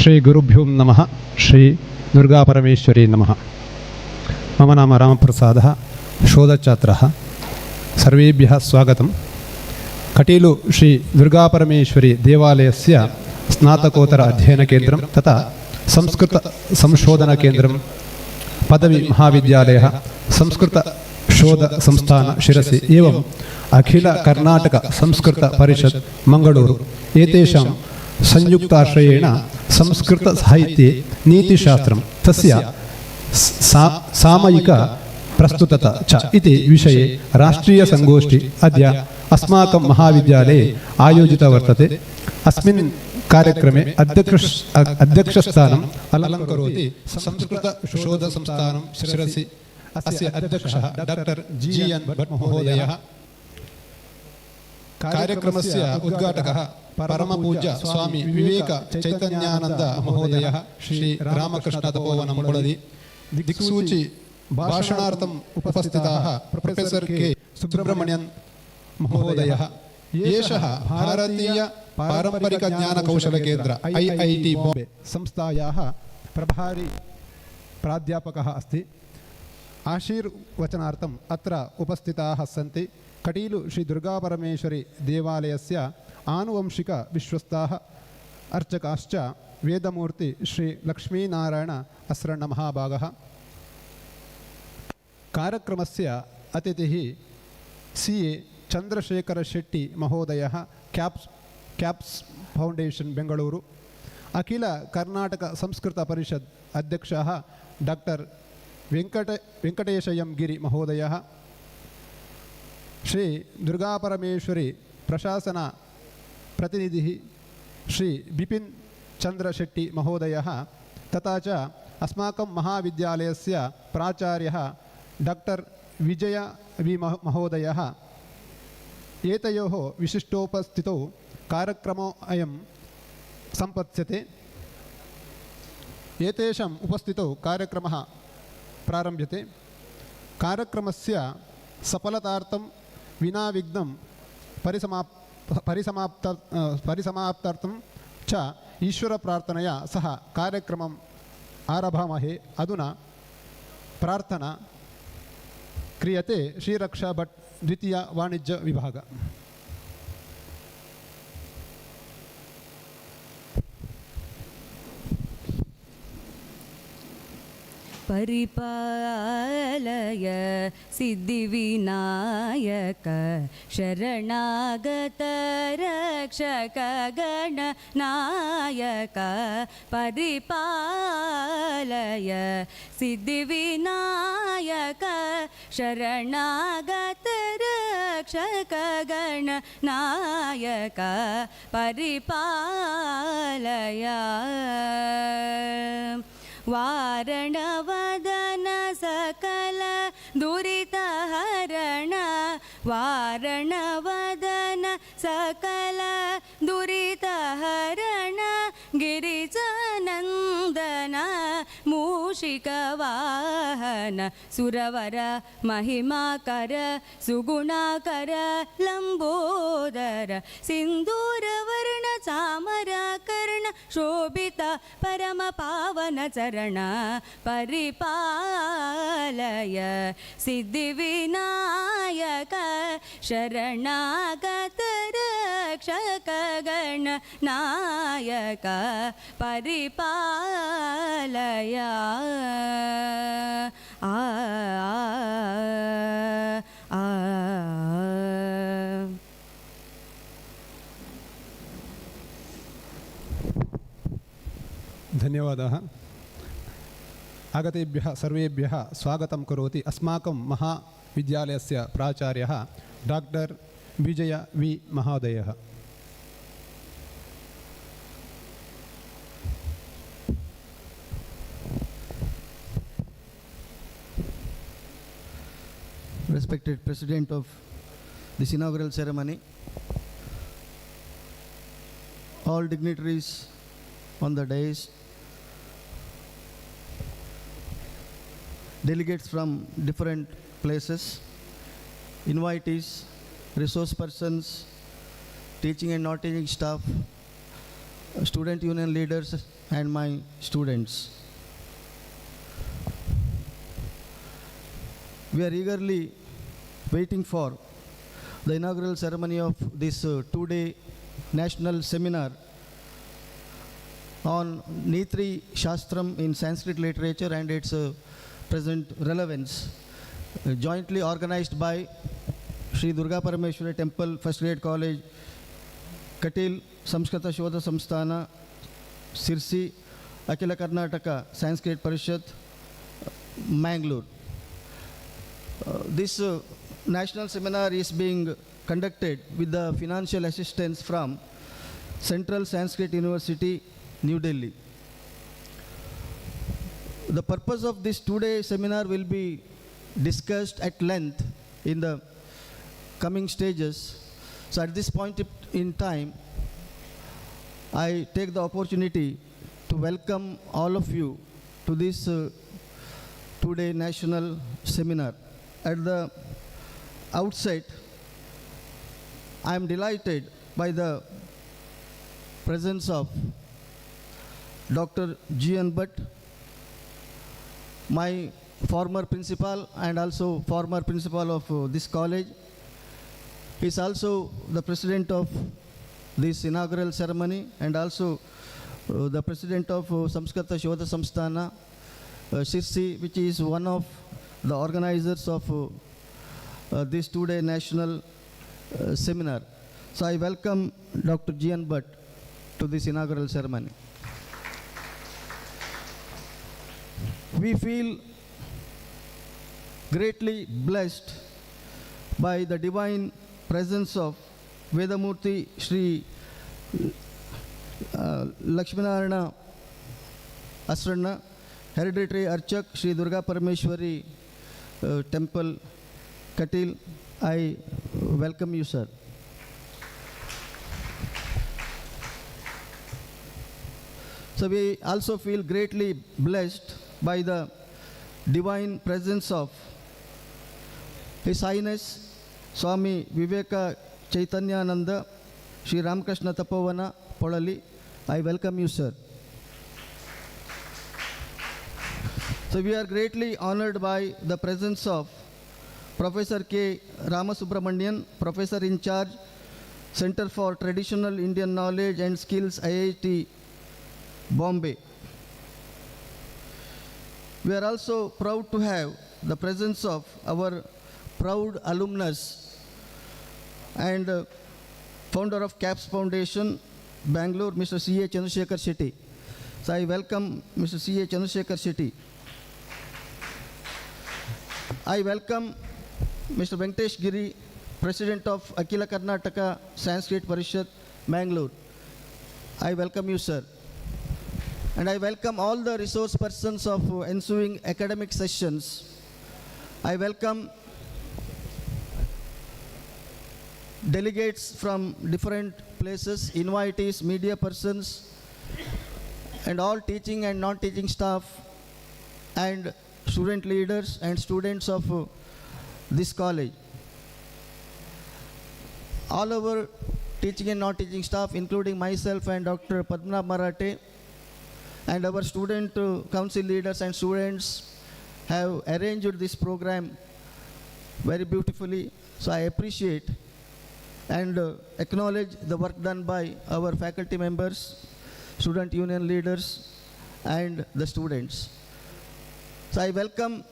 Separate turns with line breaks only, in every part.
श्री गुरुभ्यो नमः। श्री दुर्गापरमेश्वरी नमः। मम नाम रामप्रसादः, शोधछात्रः। सर्वेभ्यः स्वागतं। कटीलु श्री दुर्गापरमेश्वरी देवालयस्य स्नातकोत्तर अध्ययनकेन्द्रं तथा संस्कृत संशोधनकेन्द्रं पदवी महाविद्यालयः संस्कृत शोध संस्थान शिरसि एवं अखिल कर्नाटक संस्कृत परिषत् मंगळूरु एतेषां संयुक्ताश्रयेण संस्कृत साहित्ये नीतिशास्त्रं तस्य सामयिक प्रस्तुतता च इति विषये राष्ट्रीयसङ्गोष्ठी अद्य अस्माकं महाविद्यालये आयोजिता वर्तते। अस्मिन् कार्यक्रमे अध्यक्षस्थानम् अलङ्करोति संस्कृतशोधसंस्थानं शिरसि अस्य अध्यक्षः डॉक्टर जी.एन्. भट्ट महोदयः। कार्यक्रमस्य उद्घाटकः परमपूज्य स्वामी विवेक चैतन्यानंद महोदयः श्री रामकृष्ण तपोवन मुळदि। दिक्सूचि भाषणार्थम् उपस्थिताः प्रोफेसर के सुब्रह्मण्यन महोदयः। एषः भारतीय पारंपरिक ज्ञान कौशल केंद्र IIT बॉम्बे संस्थायाः प्रभारी प्राध्यापकः अस्ति। आशीर्वचनार्थम् अत्र उपस्थिताः सन्ति कटीलु श्री दुर्गापरमेश्वरी देवालयस्य आनुवंशिक विश्वस्ताः अर्चकाश्च वेदमूर्ति श्री लक्ष्मीनारायण अस्रणमहाभागः। कार्यक्रमस्य अतिथिः CA चंद्रशेखर शेट्टी महोदयः, कैप्स फाउंडेशन बेंगलूरु। अखिल कर्नाटक संस्कृत परिषद अध्यक्षः डॉक्टर वेंकटेशयम गिरि महोदयः। श्री दुर्गापरमेश्वरी प्रशासन प्रतिनिधिः श्री बिपिन चंद्र शेट्टी महोदयः तथा च अस्माकं महाविद्यालयस्य प्राचार्यः डॉक्टर विजय वी महोदयः। एतयोः विशिष्टोपस्थितौ कार्यक्रमोऽयं सम्पत्स्यते। एतेषाम् उपस्थितौ कार्यक्रमः प्रारभ्यते। कार्यक्रमस्य सफलतार्थं विना विघ्नं परिसमाप्तार्थं च ईश्वर प्रार्थनया सह कार्यक्रमम् आरभामहे। अधुना प्रार्थना क्रियते। श्रीरक्षा भट्ट द्वितीय वाणिज्य विभाग।
परिपालय सिद्धिविनायक शरणागत रक्षक गणनायक। परिपालय सिद्धिविनायक शरणागत रक्षक गणनायक। परिपालय वारणवदन सकल दुरितहरण। वारणवदन सकल दुरितहरण। गिरिजनन्दन मूषिकवाहन। सुरवर महिमाकर सुगुणाकर लंबोदर। सिंदूरवर्ण चामराकर्ण शोभित परम पावन चरण। परिपालय सिद्धिविनायक शरणागत रक्षक गणनायक। परिपालय
धन्यवादाः। आगतेभ्यः सर्वेभ्यः स्वागतं करोति अस्माकं महाविद्यालयस्य प्राचार्यः डॉक्टर विजय वी महोदयः।
Respected President of this inaugural ceremony, all dignitaries on the dais, delegates from different places, invitees, resource persons, teaching and non-teaching staff, student union leaders, and my students. We are eagerly waiting for the inaugural ceremony of this two-day national seminar on Neethishastram in Sanskrit literature and its present relevance, jointly organized by Shree Durgaparameshwari Temple, FirstGradeCollege, Kateel, Samskrita Shodha Samsthana, Sirsi, Akhila Karnataka, Sanskrit Parishat, Mangalore. This national seminar is being conducted with the financial assistance from Central Sanskrit University, New Delhi. The purpose of this two-day seminar will be discussed at length in the coming stages. So at this point in time, I take the opportunity to welcome all of you to this two-day national seminar. At the outset, I am delighted by the presence of Dr. G.N. Bhatt, my former principal and also former principal of this college. He is also the president of this inaugural ceremony and also the president of Samskrita Shodha Samsthana, Sirsi, which is one of the organizers of this two-day national seminar. So I welcome Dr. G.N. Bhatt to this inaugural ceremony. We feel greatly blessed by the divine presence of Vedamurti Shree Lakshminarayana Asrana, Hereditary Archak, Shree Durgaparameshwari Temple, Kateel. I welcome you, sir. So we also feel greatly blessed by the divine presence of His Highness Swami Viveka Chaitanyananda, Sri Ramakrishna Tapovana, Podali. I welcome you, sir. So we are greatly honored by the presence of Professor K. Ramasubramanian, Professor in Charge, Center for Traditional Indian Knowledge and Skills, IIT, Bombay. We are also proud to have the presence of our proud alumnus and founder of CAPS Foundation, Bangalore, Mr. C.A. Chandrasekhar Shetty. So I welcome Mr. C.A. Chandrasekhar Shetty. I welcome Mr. Venkatesh Giri, President of Akhila Karnataka Sanskrit Parishat, Mangalore. I welcome you, sir. And I welcome all the resource persons of ensuing academic sessions. I welcome delegates from different places, invitees, media persons, and all teaching and non-teaching staff, and student leaders and students of this college. All our teaching and non-teaching staff, including myself and Dr. Padmanabh Marathe, and our student council leaders and students have arranged this program very beautifully. So I appreciate and acknowledge the work done by our faculty members, student union leaders, and the students. So I welcome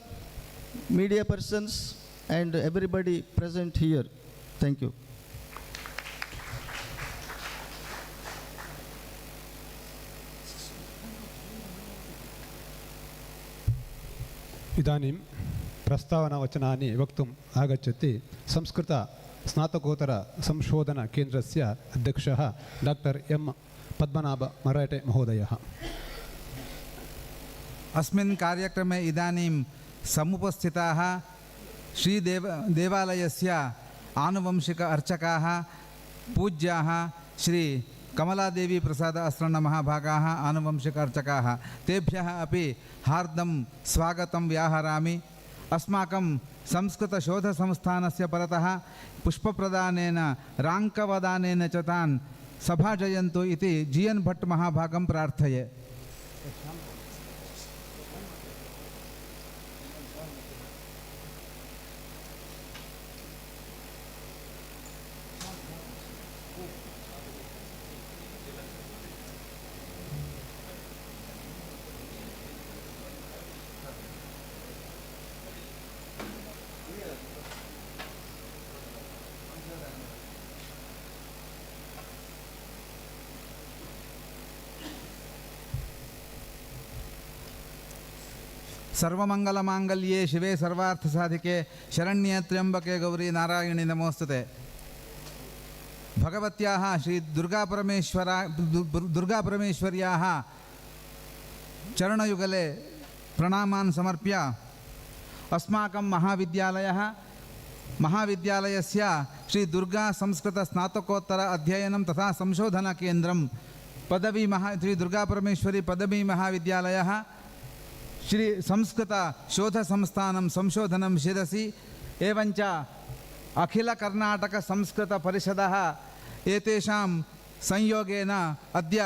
media persons and everybody present here. Thank you.
इदानीं प्रस्तावनावचनानि वक्तुम् आगच्छति संस्कृत स्नातकोत्तर संशोधन केन्द्रस्य अध्यक्षः doctor M Padmanabha मराठे महोदयः।
अस्मिन् कार्यक्रमे इदानीं समुपस्थिताः श्रीदेवालयस्य आनुवंशिक अर्चकाः पूज्याः श्री कमलादेवी प्रसाद अस्रणमहाभागाः आनुवंशिक अर्चकाः तेभ्यः अपि हार्दं स्वागतं व्याहरामि। अस्माकं संस्कृतशोधसंस्थानस्य परतः पुष्पप्रदानेन राङ्कवदानेन च तान् सभाजयन्तु इति जी.एन्. भट्ट महाभागं प्रार्थये। सर्वमंगलमांगल्ये शिवे सर्वार्थसाधिके शरण्ये त्र्यंबके गौरी नारायणी नमोस्तुते। भगवत्याः श्री दुर्गापरमेश्वर्याः चरणयुगले प्रणामान् समर्प्य अस्माकं महाविद्यालयस्य श्री दुर्गा संस्कृत स्नातकोत्तर अध्ययनं तथा संशोधन केन्द्रं श्री दुर्गापरमेश्वरी पदवी महाविद्यालयः श्री संस्कृत शोध संस्थानं संशोधनं शिरसि एवञ्च अखिल कर्नाटक संस्कृत परिषदः एतेषां संयोगेन अद्य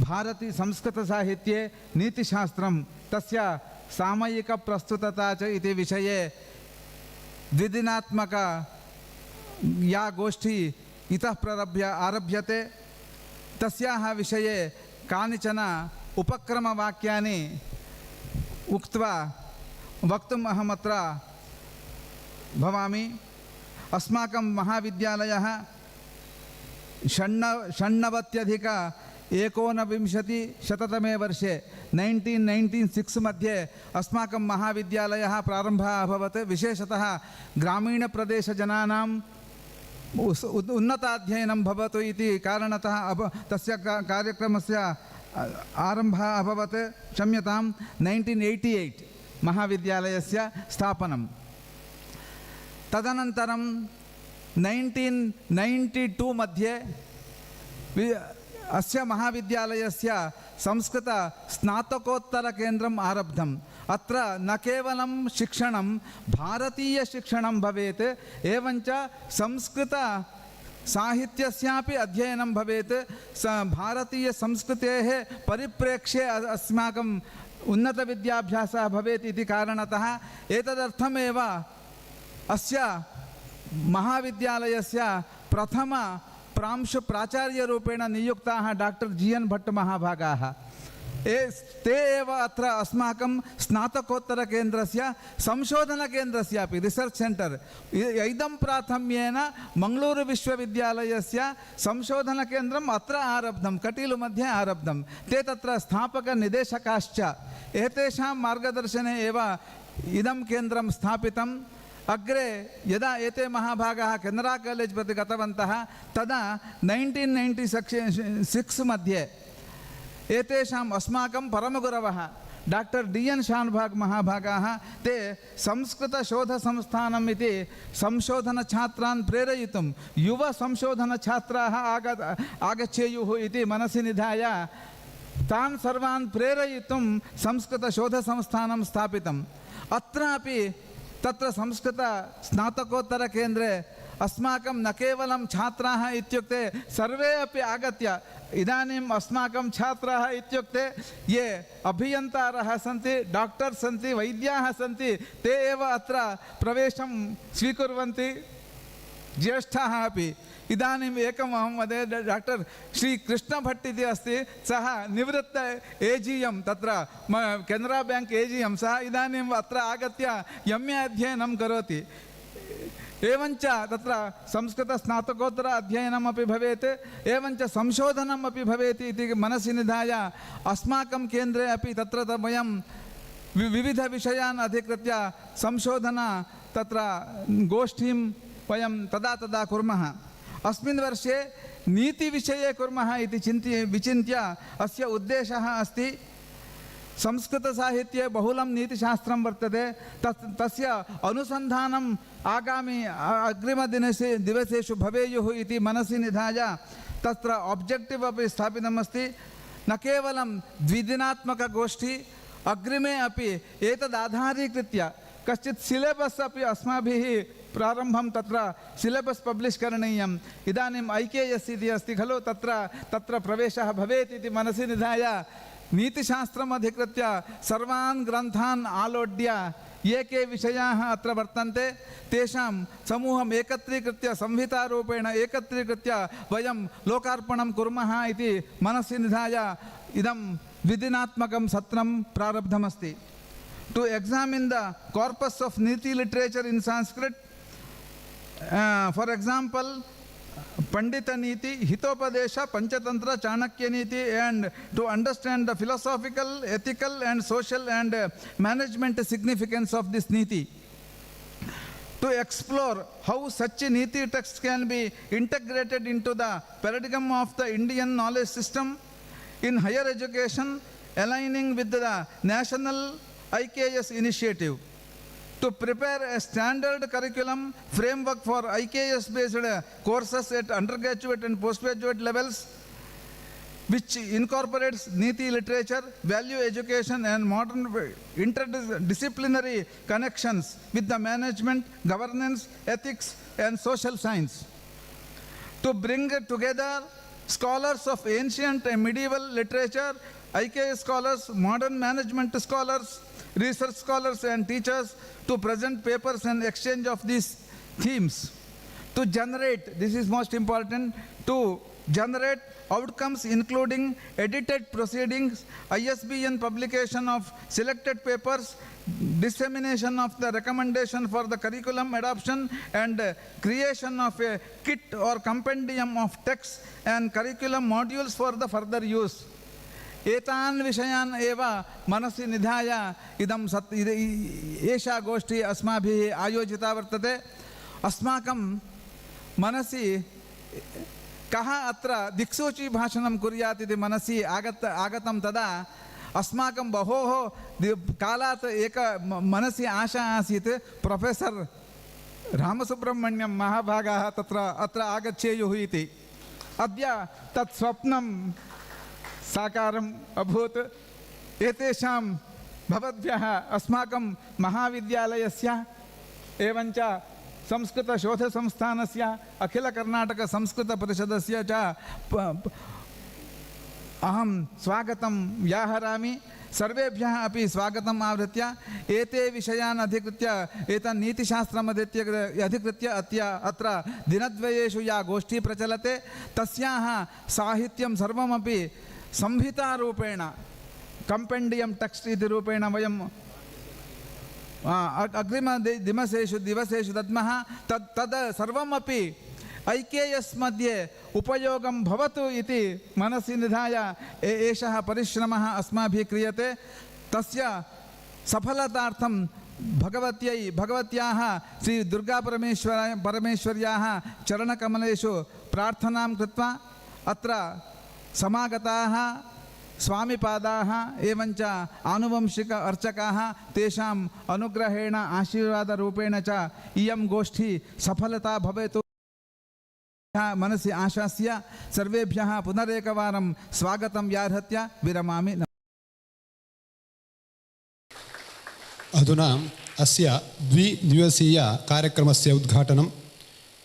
भारती संस्कृत साहित्ये नीतिशास्त्रं तस्य सामयिक प्रस्तुतता च इति विषये द्विदिनात्मक या गोष्ठी इतः आरभ्यते तस्याः विषये कानिचन उपक्रमवाक्यानि उक्त्वा वक्तुम् अहमत्र भवामि। अस्माकं महाविद्यालयः षण्णवत्यधिक-19 वर्षे 1996 मध्ये अस्माकं महाविद्यालयः प्रारम्भः अभवत्। विशेषतः ग्रामीणप्रदेशजनानाम् उन्नताध्ययनं भवतु इति कारणतः तस्य कार्यक्रमस्य आरम्भः अभवत्। क्षम्यतां 1988 महाविद्यालयस्य स्थापनं। तदनन्तरं 1992 मध्ये अस्य महाविद्यालयस्य संस्कृत स्नातकोत्तरकेन्द्रम् आरब्धम्। अत्र न केवलं शिक्षणं भारतीयशिक्षणं भवेत् एवञ्च संस्कृत साहित्यस्यापि अध्ययनं भवेत्। भारतीयसंस्कृतेः परिप्रेक्ष्ये अस्माकम् उन्नतविद्याभ्यासः भवेत् इति कारणतः एतदर्थमेव अस्य महाविद्यालयस्य प्रथम प्रांशुप्राचार्यरूपेण नियुक्ताः डॉक्टर जी.एन्. भट्ट महाभागाः। ते एव अत्र अस्माकं स्नातकोत्तरकेन्द्रस्य संशोधनकेन्द्रस्यापि रिसर्च सेण्टर् इदं प्राथम्येन मङ्गलूरु विश्वविद्यालयस्य संशोधनकेन्द्रम् अत्र आरब्धं, कटीलु मध्ये आरब्धं। ते तत्र स्थापकनिदेशकाश्च। एतेषां मार्गदर्शने एव इदं केन्द्रं स्थापितम्। अग्रे यदा एते महाभागाः केनरा कालेज् प्रति गतवन्तः तदा 1996 मध्ये एतेषाम् अस्माकं परमगुरवः डॉक्टर डी.एन्. शानभाग महाभागाः ते संस्कृतशोधसंस्थानम् इति संशोधनछात्रान् प्रेरयितुं युव संशोधनछात्राः आगच्छेयुः इति मनसि निधाय तान् सर्वान् प्रेरयितुं संस्कृतशोधसंस्थानं स्थापितम्। अत्रापि तत्र संस्कृत स्नातकोत्तरकेन्द्रे अस्माकं न केवलं छात्राः इत्युक्ते सर्वे अपि आगत्य इदानीम् अस्माकं छात्राः इत्युक्ते ये अभियन्तारः सन्ति, डॉक्टर्स् सन्ति, वैद्याः सन्ति, ते एव अत्र प्रवेशं स्वीकुर्वन्ति। ज्येष्ठाः अपि इदानीम् एकम् अहं वदे डॉक्टर श्री कृष्णभट्ट इति अस्ति, सः निवृत्त एजीएम् तत्र केनरा बैंक एजीएम्, सः इदानीम् अत्र आगत्य एम्.ए. अध्ययनं करोति। एवञ्च तत्र संस्कृतस्नातकोत्तर अध्ययनमपि भवेत् एवञ्च संशोधनमपि भवेत् इति मनसि निधाय अस्माकं केन्द्रे अपि तत्र वयं विविधविषयान् अधिकृत्य संशोधन तत्र गोष्ठीं वयं तदा तदा कुर्मः। अस्मिन् वर्षे नीतिविषये कुर्मः इति विचिन्त्य अस्य उद्देशः अस्ति। संस्कृतसाहित्ये बहुलं नीतिशास्त्रं वर्तते, तस्य अनुसन्धानम् आगामि दिवसेषु भवेयुः इति मनसि निधाय तत्र ऑब्जेक्टिव् अपि स्थापितमस्ति। न केवलं द्विदिनात्मकगोष्ठी, अग्रिमे अपि एतदाधारीकृत्य कश्चित् सिलेबस् अपि अस्माभिः प्रारम्भं तत्र सिलेबस् पब्लिश् करणीयम्। इदानीम् IKS इति अस्ति खलु, तत्र प्रवेशः भवेत् इति मनसि निधाय नीतिशास्त्रम् अधिकृत्य सर्वान् ग्रन्थान् आलोड्य ये के विषयाः अत्र वर्तन्ते तेषां समूहम् एकत्रीकृत्य संहितारूपेण एकत्रीकृत्य वयं लोकार्पणं कुर्मः इति मनसि निधाय इदं द्विदिनात्मकं सत्रं प्रारब्धमस्ति। To examine the corpus of Niti literature in Sanskrit, for example, Pandita Niti, Hitopadesha, Panchatantra, Chanakya Niti, and to understand the philosophical, ethical, and social and management significance of this Niti. To explore how such a Niti text can be integrated into the paradigm of the Indian knowledge system in higher education, aligning with the National IKS initiative. To prepare a standard curriculum framework for IKS-based courses at undergraduate and postgraduate levels, which incorporates Niti literature, value education, and modern interdisciplinary connections with the management, governance, ethics, and social science. To bring together scholars of ancient and medieval literature, IKS scholars, modern management scholars, research scholars, and teachers to present papers and exchange of these themes. To generate, this is most important, to generate outcomes including edited proceedings, ISBN publication of selected papers, dissemination of the recommendation for the curriculum adoption, and creation of a kit or compendium of texts and curriculum modules for the further use. एतान् विषयान् एव मनसि निधाय इदं एषा गोष्ठी अस्माभिः आयोजिता वर्तते. अस्माकं मनसि कः अत्र दिक्सूची भाषणं कुर्यात् इति मनसि आगतं तदा अस्माकं बहोः कालात् एक मनसि आशा आसीत् प्रोफेसर् रामसुब्रह्मण्यं महाभागाः अत्र आगच्छेयुः इति. अद्य तत् स्वप्नं साकारम् अभूत्. एतेषां भवद्भ्यः अस्माकं महाविद्यालयस्य एवञ्च संस्कृतशोधसंस्थानस्य अखिलकर्नाटकसंस्कृतपरिषदस्य च अहं स्वागतं व्याहरामि. सर्वेभ्यः अपि स्वागतम् आवृत्य एते विषयान् अधिकृत्य एतत् नीतिशास्त्रम् अधिकृत्य अत्र दिनद्वयेषु या गोष्ठी प्रचलते तस्याः साहित्यं सर्वमपि संहितारूपेण कम्पेण्डियम् टेक्स्ट् इति रूपेण वयं अग्रिमदिवसेषु दद्मः. तद् सर्वमपि IKS मध्ये उपयोगं भवतु इति मनसि निधाय एषः परिश्रमः अस्माभिः क्रियते. तस्य सफलतार्थं भगवत्याः श्री दुर्गापरमेश्वर्याः चरणकमलेषु प्रार्थनां कृत्वा अत्र समागताः स्वामिपादाः एवञ्च आनुवंशिक अर्चकाः तेषाम् अनुग्रहेण आशीर्वादरूपेण च इयं गोष्ठी सफलता भवेतु मनसि आशास्य सर्वेभ्यः पुनरेकवारं स्वागतं व्याहृत्य विरमामि.
अधुना अस्य द्विदिवसीय कार्यक्रमस्य उद्घाटनं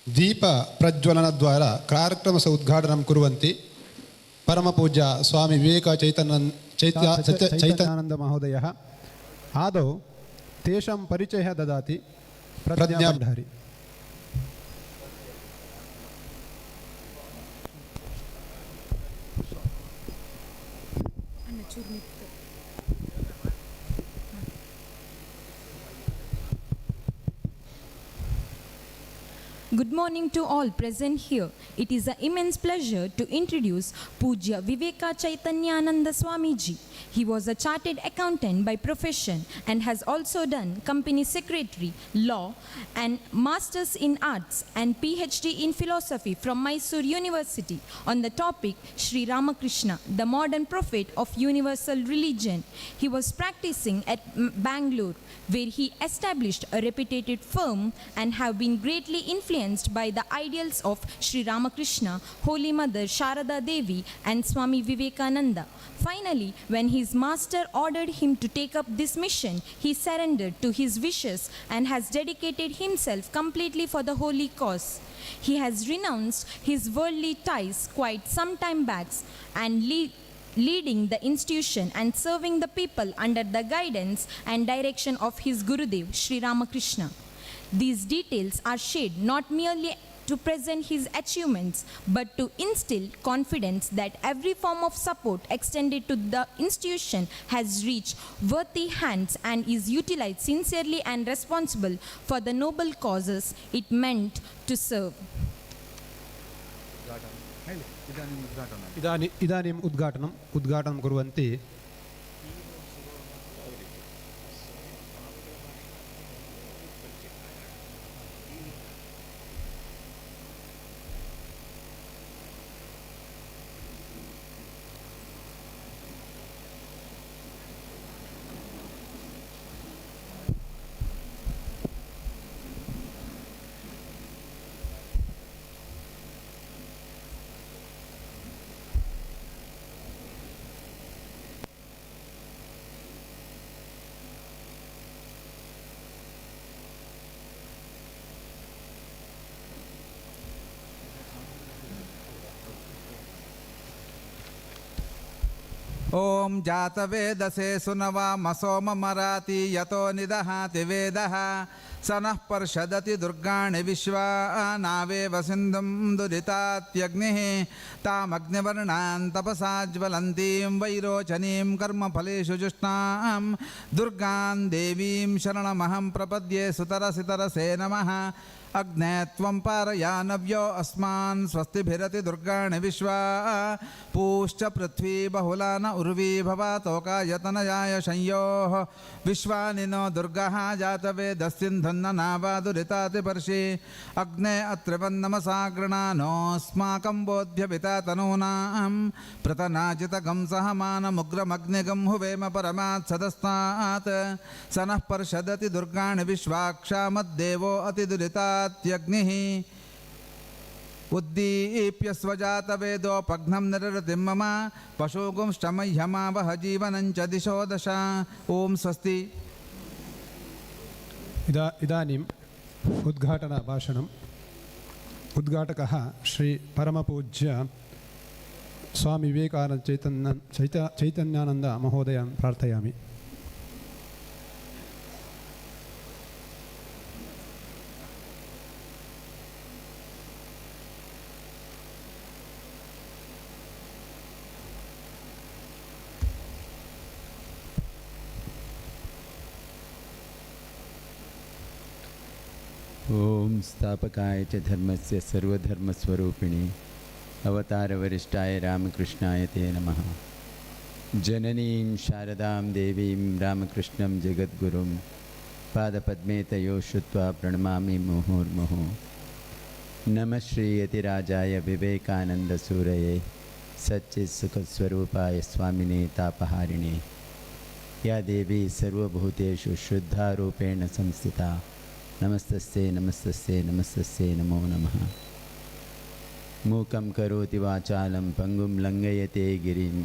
दीपप्रज्वलनद्वारा कार्यक्रमस्य उद्घाटनं कुर्वन्ति परमपूज्य स्वामी चैतन्यानन्द महोदयः. आदौ तेषां परिचयः ददाति प्रज्ञाभण्डारी.
Good morning to all present here. It is an immense pleasure to introduce Pujya Viveka Chaitanyananda Swamiji. He was a chartered accountant by profession and has also done company secretary, law, and masters in arts and PhD in philosophy from Mysore University on the topic Sri Ramakrishna, the modern prophet of universal religion. He was practicing at Bangalore, where he established a reputed firm and have been greatly influenced by the ideals of Sri Ramakrishna, Holy Mother Sharada Devi, and Swami Vivekananda. Finally, when his master ordered him to take up this mission, he surrendered to his wishes and has dedicated himself completely for the holy cause. He has renounced his worldly ties quite some time back and leading the institution and serving the people under the guidance and direction of his Gurudev, Sri Ramakrishna. These details are shared not merely to present his achievements, but to instill confidence that every form of support extended to the institution has reached worthy hands and is utilized sincerely and responsible for the noble causes it meant to serve.
इदानीम् उद्घाटनं कुर्वन्ति
ओम जातवेदसे सुनवा मसोम मराति यतो निदहाति वेदः सनः पर्षदति दुर्गाणि विश्वा नावेव सिन्धुं दुरितात्यग्निः तामग्निवर्णां तपसा ज्वलन्तीं वैरोचनीं कर्मफलेषु जुष्टां दुर्गां देवीं शरणमहं प्रपद्ये सुतरसितरसे नमः अग्ने त्वं पारयानव्यो अस्मान् स्वस्तिभिरति दुर्गाणि विश्वा पूश्च पृथ्वी बहुला न उर्वी भवातोकायतनयाय संयोः विश्वानि नो दुर्गः जातवेदस्सिन्धन्न नावादुरितातिपर्षि अग्ने अत्रिवन्नमसा गृणानोऽस्माकं बोध्यपिता तनूनां प्रतनाजितगं सहमानमुग्रमग्निगं हुवेम परमात् सदस्तात् सनः पर्षदति दुर्गाणि विश्वाक्षामद्देवो अतिदुरितात्यग्निः उद्दीप्य स्वजातवेदोपघ्नं निरृतिं मम पशुगुंष्टमह्यमावह जीवनं च दिशो दश ॐ स्वस्ति।
इदानीम् उद्घाटनभाषणम् उद्घाटकः श्री परमपूज्य स्वामी विवेकानंद चैतन्यानंद महोदयं प्रार्थयामि।
ओम स्थापकाय च धर्मस्य सर्वधर्मस्वरूपिणे अवतारवरिष्ठाय रामकृष्णाय ते नमः। जननीं शारदां देवीं रामकृष्णं जगद्गुरुं पादपद्मे तयोः श्रुत्वा प्रणमामि मुहुर्मुहुः। नमः श्रीयतिराजाय विवेकानन्दसूरये सच्चित्सुखस्वरूपाय स्वामिने तापहारिणे। या देवी सर्वभूतेषु शुद्धारूपेण संस्थिता नमस्तस्यै नमस्तस्यै नमस्तस्यै नमो नमः। मूकं करोति वाचालं पंगुं लंघयते गिरिं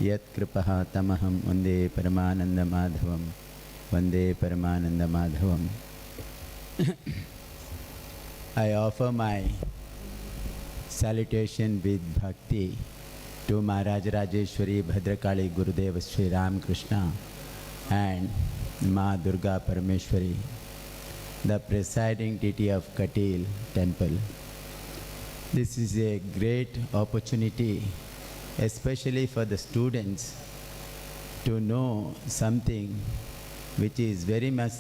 यत्कृपः तमहं वन्दे परमानन्दमाधवं वन्दे परमानन्दमाधवं। I offer my salutation with bhakti to Maharaj Rajeshwari Bhadrakali Gurudev Sri Ramakrishna and Ma Durgaparameshwari, the presiding deity of Kateel Temple. This is a great opportunity, especially for the students, to know something which is very much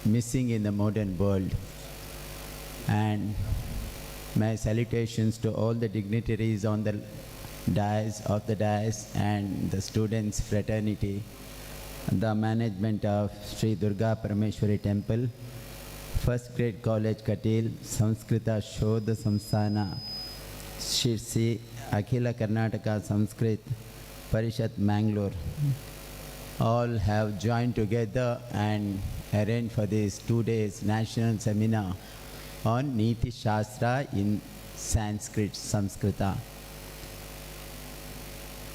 missing in the modern world. And my salutations to all the dignitaries on the dais and the students fraternity, the management of Shree Durgaparameshwari Temple, FirstGradeCollege Kateel, Samskrita Shodha Samsthana, Sirsi, Akhila Karnataka, Sanskrit, Parishat Mangalore, all have joined together and arranged for this 2 days national seminar on Neethishastram in Sanskrit, Samskrita.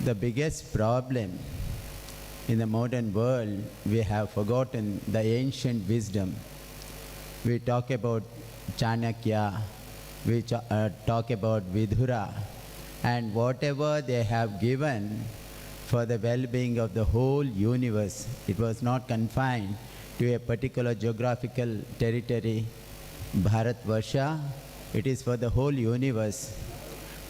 The biggest problem in the modern world, we have forgotten the ancient wisdom. We talk about Chanakya, we talk about Vidura, and whatever they have given for the well-being of the whole universe. It was not confined to a particular geographical territory, Bharatvarsha. It is for the whole universe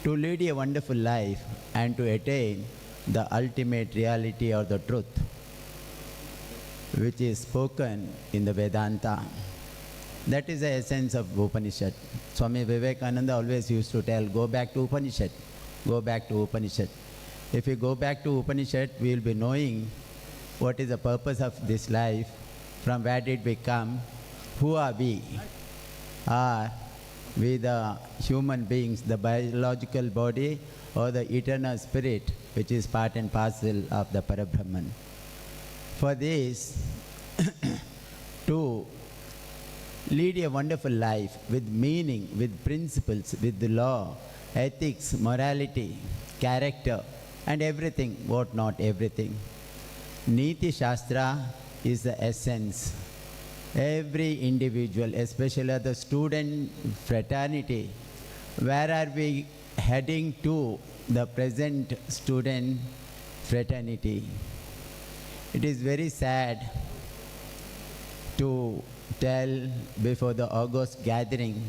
to lead a wonderful life and to attain the ultimate reality or the truth, which is spoken in the Vedanta. That is the essence of Upanishad. Swami Vivekananda always used to tell, go back to Upanishad, go back to Upanishad. If we go back to Upanishad, we will be knowing what is the purpose of this life, from where did we come, who are we? Are we the human beings, the biological body, or the eternal spirit, which is part and parcel of the Parabrahman? For this, to lead a wonderful life with meaning, with principles, with the law, ethics, morality, character, and everything, what not everything. Neethishastram is the essence. Every individual, especially the student fraternity, where are we heading to, the present student fraternity? It is very sad to tell before the August gathering,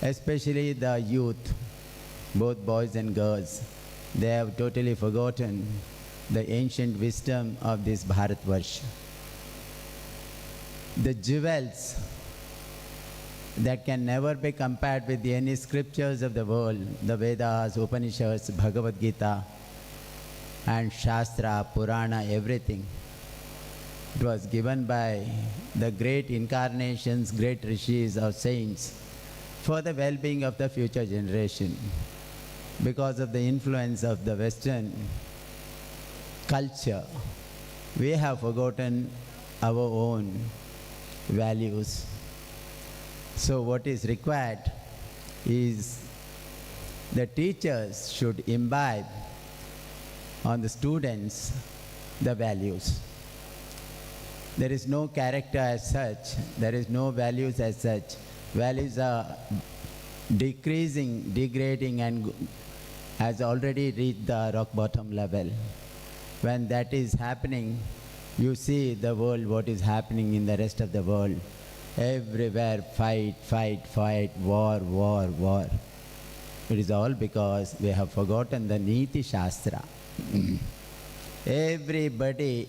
especially the youth, both boys and girls, they have totally forgotten the ancient wisdom of this Bharatvarsha. The jewels that can never be compared with any scriptures of the world, the Vedas, Upanishads, Bhagavad Gita, and Shastra, Purana, everything. It was given by the great incarnations, great rishis or saints for the well-being of the future generation. Because of the influence of the Western culture, we have forgotten our own values. So what is required is the teachers should imbibe on the students the values. There is no character as such, there is no values as such. Values are decreasing, degrading, and has already reached the rock bottom level. When that is happening, you see the world, what is happening in the rest of the world. Everywhere fight, fight, fight, war, war, war. It is all because we have forgotten the Neethishastram. Everybody,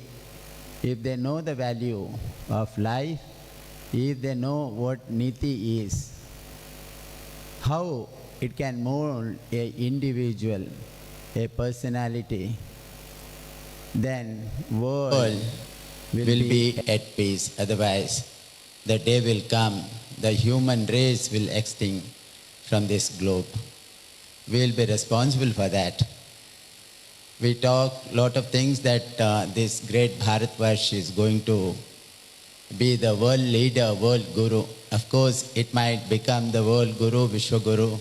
if they know the value of life, if they know what Neeti is, how it can mold an individual, a personality, then world will be at peace. Otherwise, the day will come, the human race will extinct from this globe. We will be responsible for that. We talk a lot of things that this great Bharatvarsh is going to be the world leader, world guru. Of course, it might become the world guru, Vishwa Guru,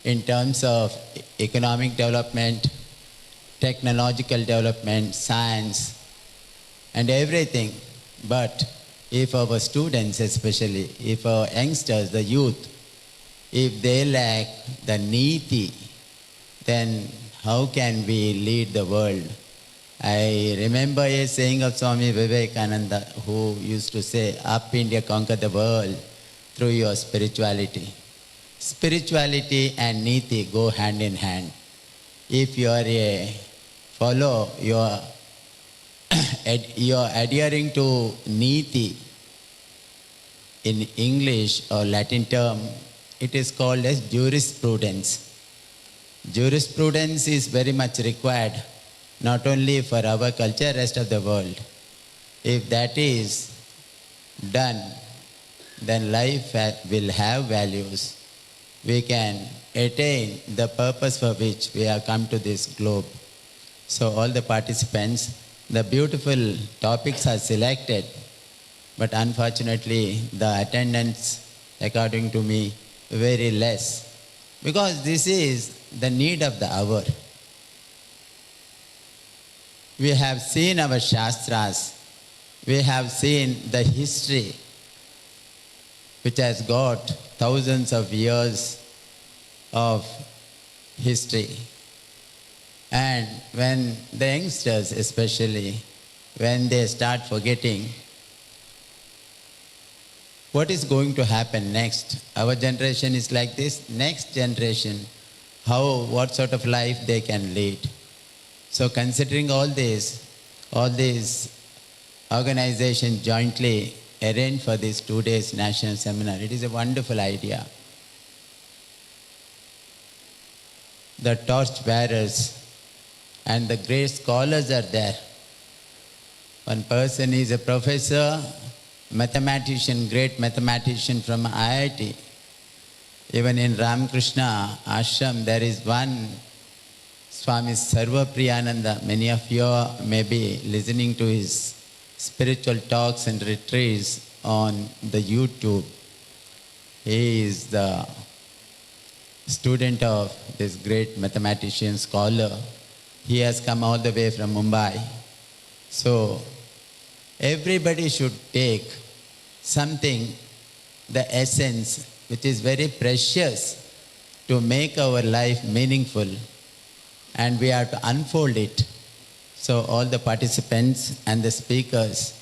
in terms of economic development, technological development, science, and everything. But if our students especially, if our youngsters, the youth, if they lack the Neeti, then how can we lead the world? I remember a saying of Swami Vivekananda, who used to say, up India, conquer the world through your spirituality. Spirituality and Neeti go hand in hand. If you are a follower, you are adhering to Neeti. In English or Latin term, it is called as jurisprudence. Jurisprudence is very much required, not only for our culture, rest of the world. If that is done, then life will have values. We can attain the purpose for which we have come to this globe. So all the participants, the beautiful topics are selected, but unfortunately the attendance, according to me, very less. Because this is the need of the hour. We have seen our Shastras, we have seen the history which has got thousands of years of history. And when the youngsters especially, when they start forgetting what is going to happen next, our generation is like this, next generation, what sort of life they can lead. So considering all these organizations jointly arrange for this 2 days national seminar. It is a wonderful idea. The torch bearers and the great scholars are there. One person is a professor, mathematician, great mathematician from IIT. Even in Ramakrishna Ashram, there is one Swami Sarva Priyananda. Many of you may be listening to his spiritual talks and retreats on the YouTube. He is the student of this great mathematician scholar. He has come all the way from Mumbai. So everybody should take something, the essence, which is very precious, to make our life meaningful, and we have to unfold it. So all the participants and the speakers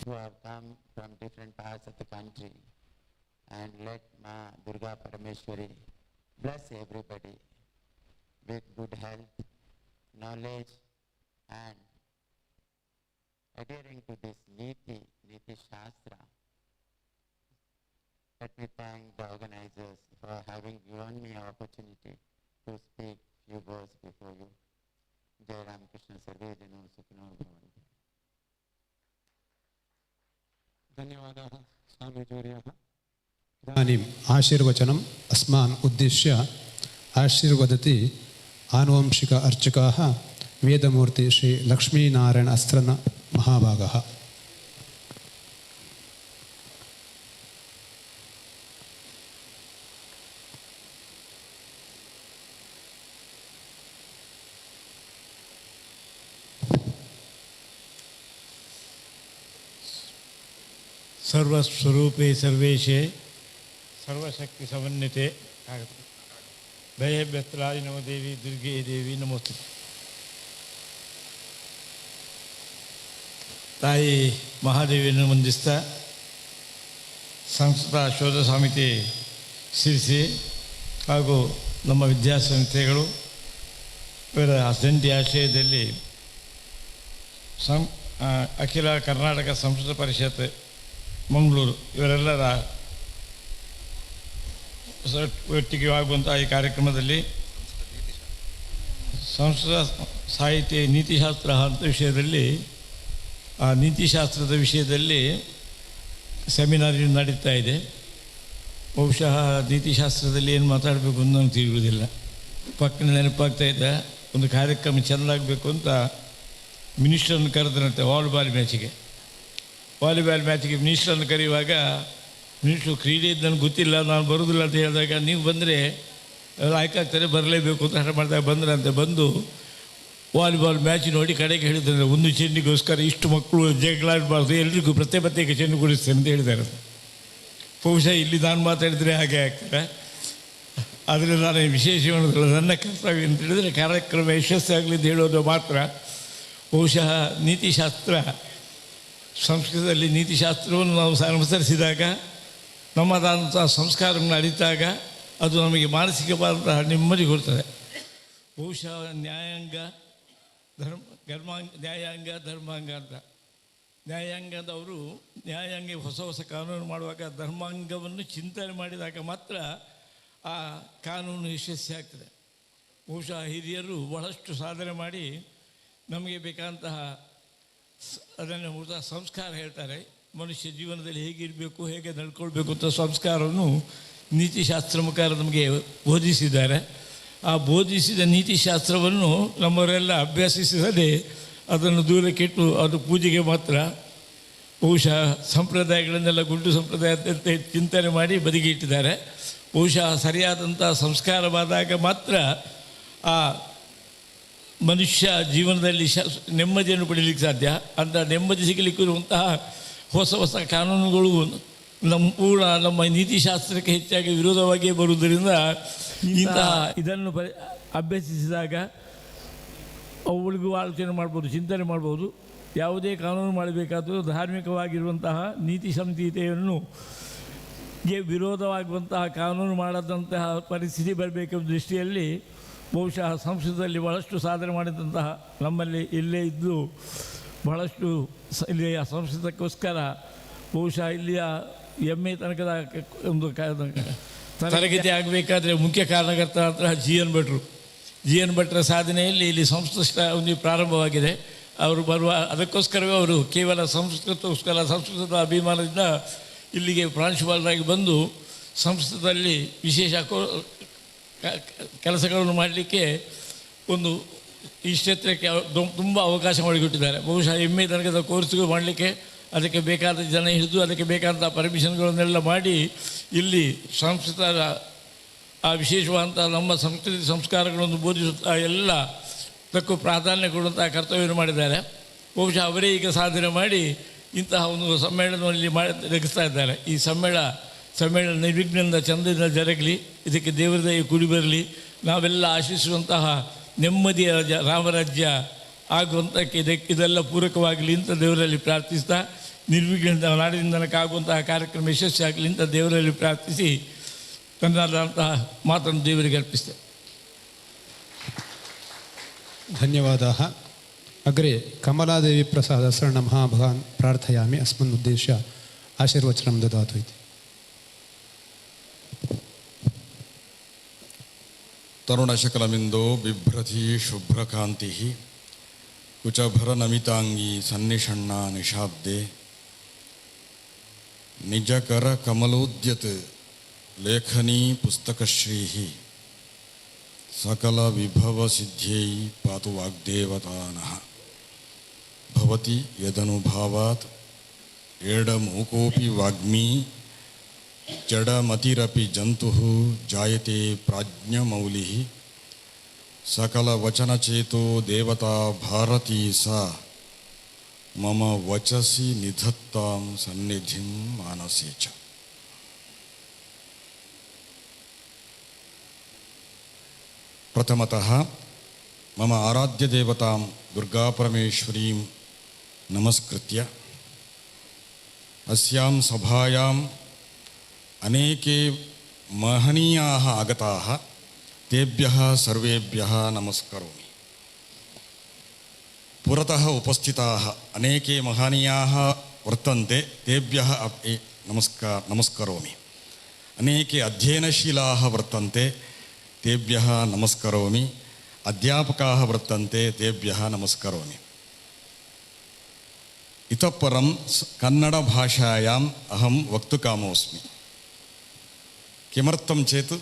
who have come from different parts of the country, and let Ma Durgaparameshwari bless everybody with good health, knowledge, and adhering to this Neethishastram. Let me thank the organizers for having given me an opportunity to speak few words before you. Jai Ram Krishna Sarve Jano Sukhino Bhavantu.
धन्यवादाः स्वामीवर्यः। इदानीम् आशीर्वचनम् अस्मान् उद्दिश्य आशीर्वदति आनुवंशिक अर्चकाः वेदमूर्ति श्री लक्ष्मीनारायण अस्त्रन महाभागः।
सर्वस्वरूपे सर्वेशे सर्वशक्ति समन्विते भयभ्यत्राय नमो देवी दुर्गे देवी नमोस्तु। ತಾಯಿ ಮಹಾದೇವಿಯನ್ನು ವಂದಿಸ್ತಾ ಸಂಸ್ಕೃತ ಶೋಧ ಸಮಿತಿ ಸಿರಿಸಿ ಹಾಗೂ ನಮ್ಮ ವಿದ್ಯಾಸಂಸ್ಥೆಗಳು ಇವರ ಜಂಟಿ ಆಶ್ರಯದಲ್ಲಿ ಅಖಿಲ ಕರ್ನಾಟಕ ಸಂಸ್ಕೃತ ಪರಿಷತ್ ಮಂಗಳೂರು ಇವರೆಲ್ಲರ ಒಟ್ಟಿಗೆ ಆಗುವಂಥ ಈ ಕಾರ್ಯಕ್ರಮದಲ್ಲಿ ಸಂಸ್ಕೃತ ಸಾಹಿತ್ಯ ನೀತಿಶಾಸ್ತ್ರ ಅಂತ ವಿಷಯದಲ್ಲಿ ಆ ನೀತಿಶಾಸ್ತ್ರದ ವಿಷಯದಲ್ಲಿ ಸೆಮಿನಾರ್ ನಡೀತಾ ಇದೆ. ಬಹುಶಃ ನೀತಿಶಾಸ್ತ್ರದಲ್ಲಿ ಏನು ಮಾತಾಡಬೇಕು ಅಂತ ನನಗೆ ತಿಳಿಯುವುದಿಲ್ಲ. ಪಕ್ಕನ ನೆನಪಾಗ್ತಾ ಇದೆ, ಒಂದು ಕಾರ್ಯಕ್ರಮ ಚೆಂದಾಗಬೇಕು ಅಂತ ಮಿನಿಸ್ಟ್ರನ್ನು ಕರೆದ್ರಂತೆ ವಾಲಿಬಾಲ್ ಮ್ಯಾಚಿಗೆ ಮಿನಿಸ್ಟ್ರನ್ನು ಕರೆಯುವಾಗ ಮಿನಿಸ್ಟ್ರು ಕ್ರೀಡೆ ನನಗೆ ಗೊತ್ತಿಲ್ಲ, ನಾನು ಬರೋದಿಲ್ಲ ಅಂತ ಹೇಳಿದಾಗ ನೀವು ಬಂದರೆ ಆಯ್ಕಾಗ್ತಾರೆ, ಬರಲೇಬೇಕು ಅಂತ ಹಠ ಮಾಡಿದಾಗ ಬಂದ್ರಂತೆ. ಬಂದು ವಾಲಿಬಾಲ್ ಮ್ಯಾಚ್ ನೋಡಿ ಕಡೆಗೆ ಹೇಳಿದ್ದಾರೆ, ಒಂದು ಚೆಂಡಿಗೋಸ್ಕರ ಇಷ್ಟು ಮಕ್ಕಳು ಜಗಳಾಡಬಾರ್ದು, ಎಲ್ರಿಗೂ ಪ್ರತ್ಯೇಕ ಚೆಂಡು ಕೊಡಿಸ್ತೇನೆ ಅಂತ ಹೇಳಿದ್ದಾರೆ. ಬಹುಶಃ ಇಲ್ಲಿ ನಾನು ಮಾತಾಡಿದರೆ ಹಾಗೆ ಆಗ್ತದೆ. ಆದರೆ ನಾನು ವಿಶೇಷವಾದ ನನ್ನ ಕರ್ತವ್ಯ ಅಂತ ಹೇಳಿದರೆ ಕಾರ್ಯಕ್ರಮ ಯಶಸ್ಸಾಗಲಿ ಅಂತ ಹೇಳೋದು ಮಾತ್ರ. ಬಹುಶಃ ನೀತಿಶಾಸ್ತ್ರ, ಸಂಸ್ಕೃತದಲ್ಲಿ ನೀತಿಶಾಸ್ತ್ರವನ್ನು ನಾವು ಅನುಸರಿಸಿದಾಗ ನಮ್ಮದಾದಂಥ ಸಂಸ್ಕಾರವನ್ನು ಅರಿತಾಗ ಅದು ನಮಗೆ ಮಾನಸಿಕವಾದಂತಹ ನೆಮ್ಮದಿ ಕೊಡ್ತದೆ. ಬಹುಶಃ ನ್ಯಾಯಾಂಗ ಧರ್ಮಾಂಗ ಅಂತ ನ್ಯಾಯಾಂಗದವರು ನ್ಯಾಯಾಂಗ ಹೊಸ ಕಾನೂನು ಮಾಡುವಾಗ ಧರ್ಮಾಂಗವನ್ನು ಚಿಂತನೆ ಮಾಡಿದಾಗ ಮಾತ್ರ ಆ ಕಾನೂನು ಯಶಸ್ವಿಯಾಗ್ತದೆ. ಬಹುಶಃ ಹಿರಿಯರು ಬಹಳಷ್ಟು ಸಾಧನೆ ಮಾಡಿ ನಮಗೆ ಬೇಕಾದಂತಹ ಅದನ್ನು ಸಂಸ್ಕಾರ ಹೇಳ್ತಾರೆ. ಮನುಷ್ಯ ಜೀವನದಲ್ಲಿ ಹೇಗಿರಬೇಕು, ಹೇಗೆ ನಡ್ಕೊಳ್ಬೇಕು ಅಂತ ಸಂಸ್ಕಾರವನ್ನು ನೀತಿಶಾಸ್ತ್ರ ಮುಖಾಂತರ ನಮಗೆ ಬೋಧಿಸಿದ್ದಾರೆ. ಆ ಬೋಧಿಸಿದ ನೀತಿಶಾಸ್ತ್ರವನ್ನು ನಮ್ಮವರೆಲ್ಲ ಅಭ್ಯಸಿಸದೆ ಅದನ್ನು ದೂರಕ್ಕಿಟ್ಟು ಅದು ಪೂಜೆಗೆ ಮಾತ್ರ ಬಹುಶಃ ಸಂಪ್ರದಾಯಗಳನ್ನೆಲ್ಲ ಗುಂಡು ಸಂಪ್ರದಾಯ ಅಂತ ಚಿಂತನೆ ಮಾಡಿ ಬದಿಗೆ ಇಟ್ಟಿದ್ದಾರೆ. ಬಹುಶಃ ಸರಿಯಾದಂಥ ಸಂಸ್ಕಾರವಾದಾಗ ಮಾತ್ರ ಆ ಮನುಷ್ಯ ಜೀವನದಲ್ಲಿ ನೆಮ್ಮದಿಯನ್ನು ಪಡೀಲಿಕ್ಕೆ ಸಾಧ್ಯ. ಅಂತ ನೆಮ್ಮದಿ ಸಿಗಲಿಕ್ಕಿರುವಂತಹ ಹೊಸ ಕಾನೂನುಗಳು ನಮ್ಮ ನೀತಿಶಾಸ್ತ್ರಕ್ಕೆ ಹೆಚ್ಚಾಗಿ ವಿರೋಧವಾಗಿಯೇ ಬರುವುದರಿಂದ ಇಂತಹ ಇದನ್ನು ಅಭ್ಯಸಿಸಿದಾಗ ಅವುಗಳಿಗೂ ಆಲೋಚನೆ ಮಾಡ್ಬೋದು, ಚಿಂತನೆ ಮಾಡ್ಬೋದು. ಯಾವುದೇ ಕಾನೂನು ಮಾಡಬೇಕಾದರೂ ಧಾರ್ಮಿಕವಾಗಿರುವಂತಹ ನೀತಿ ಸಂಹಿತೆಯನ್ನು ವಿರೋಧವಾಗುವಂತಹ ಕಾನೂನು ಮಾಡದಂತಹ ಪರಿಸ್ಥಿತಿ ಬರಬೇಕೆಂಬ ದೃಷ್ಟಿಯಲ್ಲಿ ಬಹುಶಃ ಸಂಸ್ಕೃತದಲ್ಲಿ ಬಹಳಷ್ಟು ಸಾಧನೆ ಮಾಡಿದಂತಹ ನಮ್ಮಲ್ಲಿ ಇಲ್ಲೇ ಇದ್ದು ಬಹಳಷ್ಟು ಇಲ್ಲಿ ಸಂಸ್ಕೃತಕ್ಕೋಸ್ಕರ ಬಹುಶಃ ಇಲ್ಲಿಯ MA ತನಕದ ಒಂದು ತರಗತಿ ಆಗಬೇಕಾದ್ರೆ ಮುಖ್ಯ ಕಾರಣಕರ್ತ ಅಂತ ಜಿ ಎನ್ ಭಟ್ರ ಸಾಧನೆಯಲ್ಲಿ ಇಲ್ಲಿ ಸಂಸ್ಕೃತ ಒಂದು ಪ್ರಾರಂಭವಾಗಿದೆ. ಅವರು ಬರುವ ಅದಕ್ಕೋಸ್ಕರವೇ ಅವರು ಕೇವಲ ಸಂಸ್ಕೃತದ ಅಭಿಮಾನದಿಂದ ಇಲ್ಲಿಗೆ ಪ್ರಾಂಶುಪಾಲರಾಗಿ ಬಂದು ಸಂಸ್ಕೃತದಲ್ಲಿ ವಿಶೇಷ ಕೆಲಸಗಳನ್ನು ಮಾಡಲಿಕ್ಕೆ ಒಂದು ಈ ಕ್ಷೇತ್ರಕ್ಕೆ ತುಂಬ ಅವಕಾಶ ಮಾಡಿಕೊಟ್ಟಿದ್ದಾರೆ. ಬಹುಶಃ MA ತನಕದ ಕೋರ್ಸ್ಗಳು ಮಾಡಲಿಕ್ಕೆ ಅದಕ್ಕೆ ಬೇಕಾದ ಜನ ಹಿಡಿದು ಅದಕ್ಕೆ ಬೇಕಾದಂಥ ಪರ್ಮಿಷನ್ಗಳನ್ನೆಲ್ಲ ಮಾಡಿ ಇಲ್ಲಿ ಸಂಸ್ಕೃತದ ಆ ವಿಶೇಷವಾದಂಥ ನಮ್ಮ ಸಂಸ್ಕೃತಿ ಸಂಸ್ಕಾರಗಳನ್ನು ಬೋಧಿಸುತ್ತಾ ಎಲ್ಲ ತಕ್ಕ ಪ್ರಾಧಾನ್ಯ ಕೊಡುವಂಥ ಕರ್ತವ್ಯವನ್ನು ಮಾಡಿದ್ದಾರೆ. ಬಹುಶಃ ಅವರೇ ಈಗ ಸಾಧನೆ ಮಾಡಿ ಇಂತಹ ಒಂದು ಸಮ್ಮೇಳನದಲ್ಲಿ ನಡೆಸ್ತಾ ಇದ್ದಾರೆ. ಈ ಸಮ್ಮೇಳನ ನಿರ್ವಿಘ್ನದಿಂದ ಚಂದದಿಂದ ಜರಗಲಿ, ಇದಕ್ಕೆ ದೇವರ ದಯೆ ಕೂಡಿ ಬರಲಿ, ನಾವೆಲ್ಲ ಆಶಿಸುವಂತಹ ನೆಮ್ಮದಿಯ ರಾಮರಾಜ್ಯ ಆಗುವಂಥಕ್ಕೆ ಇದೆಲ್ಲ ಪೂರಕವಾಗಲಿ ಅಂತ ದೇವರಲ್ಲಿ ಪ್ರಾರ್ಥಿಸ್ತಾ, ನಿರ್ವಿಘ್ನದಿಂದ ನಾಡಿನಿಂದನಕ್ಕಾಗುವಂತಹ ಕಾರ್ಯಕ್ರಮ ಯಶಸ್ವಿಯಾಗಲಿ ಅಂತ ದೇವರಲ್ಲಿ ಪ್ರಾರ್ಥಿಸಿ ತನ್ನದಾದಂತಹ ಮಾತನ್ನು ದೇವರಿಗೆ ಅರ್ಪಿಸ್ತೇವೆ.
ಧನ್ಯವಾದಾः. अग्रे कमलादेवी प्रसाद शरणं महाभगान् प्रार्थयामि. अस्मिन् उद्देश्य आशीर्वचनं ददातु इति.
तरुणशकलमिन्दो बिभ्रति शुभ्रकान्तिः कुचभरनमिताङ्गी सन्निषण्णा निशाब्दे निजकरकमलोद्यत् लेखनी पुस्तकश्रीः सकलविभवसिद्ध्यै पातु वाग्देवतानः. भवति यदनुभावात् एडमूकोऽपि वाग्मी जडमतिरपि जन्तुः जायते प्राज्ञमौलिः. सकलवचनचेतो देवता भारती सा मम वचसि निधत्तां सन्निधिं मानसे च. प्रथमतः मम आराध्यदेवतां दुर्गापरमेश्वरीं नमस्कृत्य अस्यां सभायां अनेके महनीयाः आगताः, तेभ्यः सर्वेभ्यः नमस्करोमि. पुरतः उपस्थिताः अनेके महनीयाः वर्तन्ते, तेभ्यः अपि नमस्करोमि. अनेके अध्ययनशीलाः वर्तन्ते, तेभ्यः नमस्करोमि. अध्यापकाः वर्तन्ते, तेभ्यः नमस्करोमि. इतः परं कन्नडभाषायाम् अहं वक्तुकामोऽस्मि. किमर्थं चेत्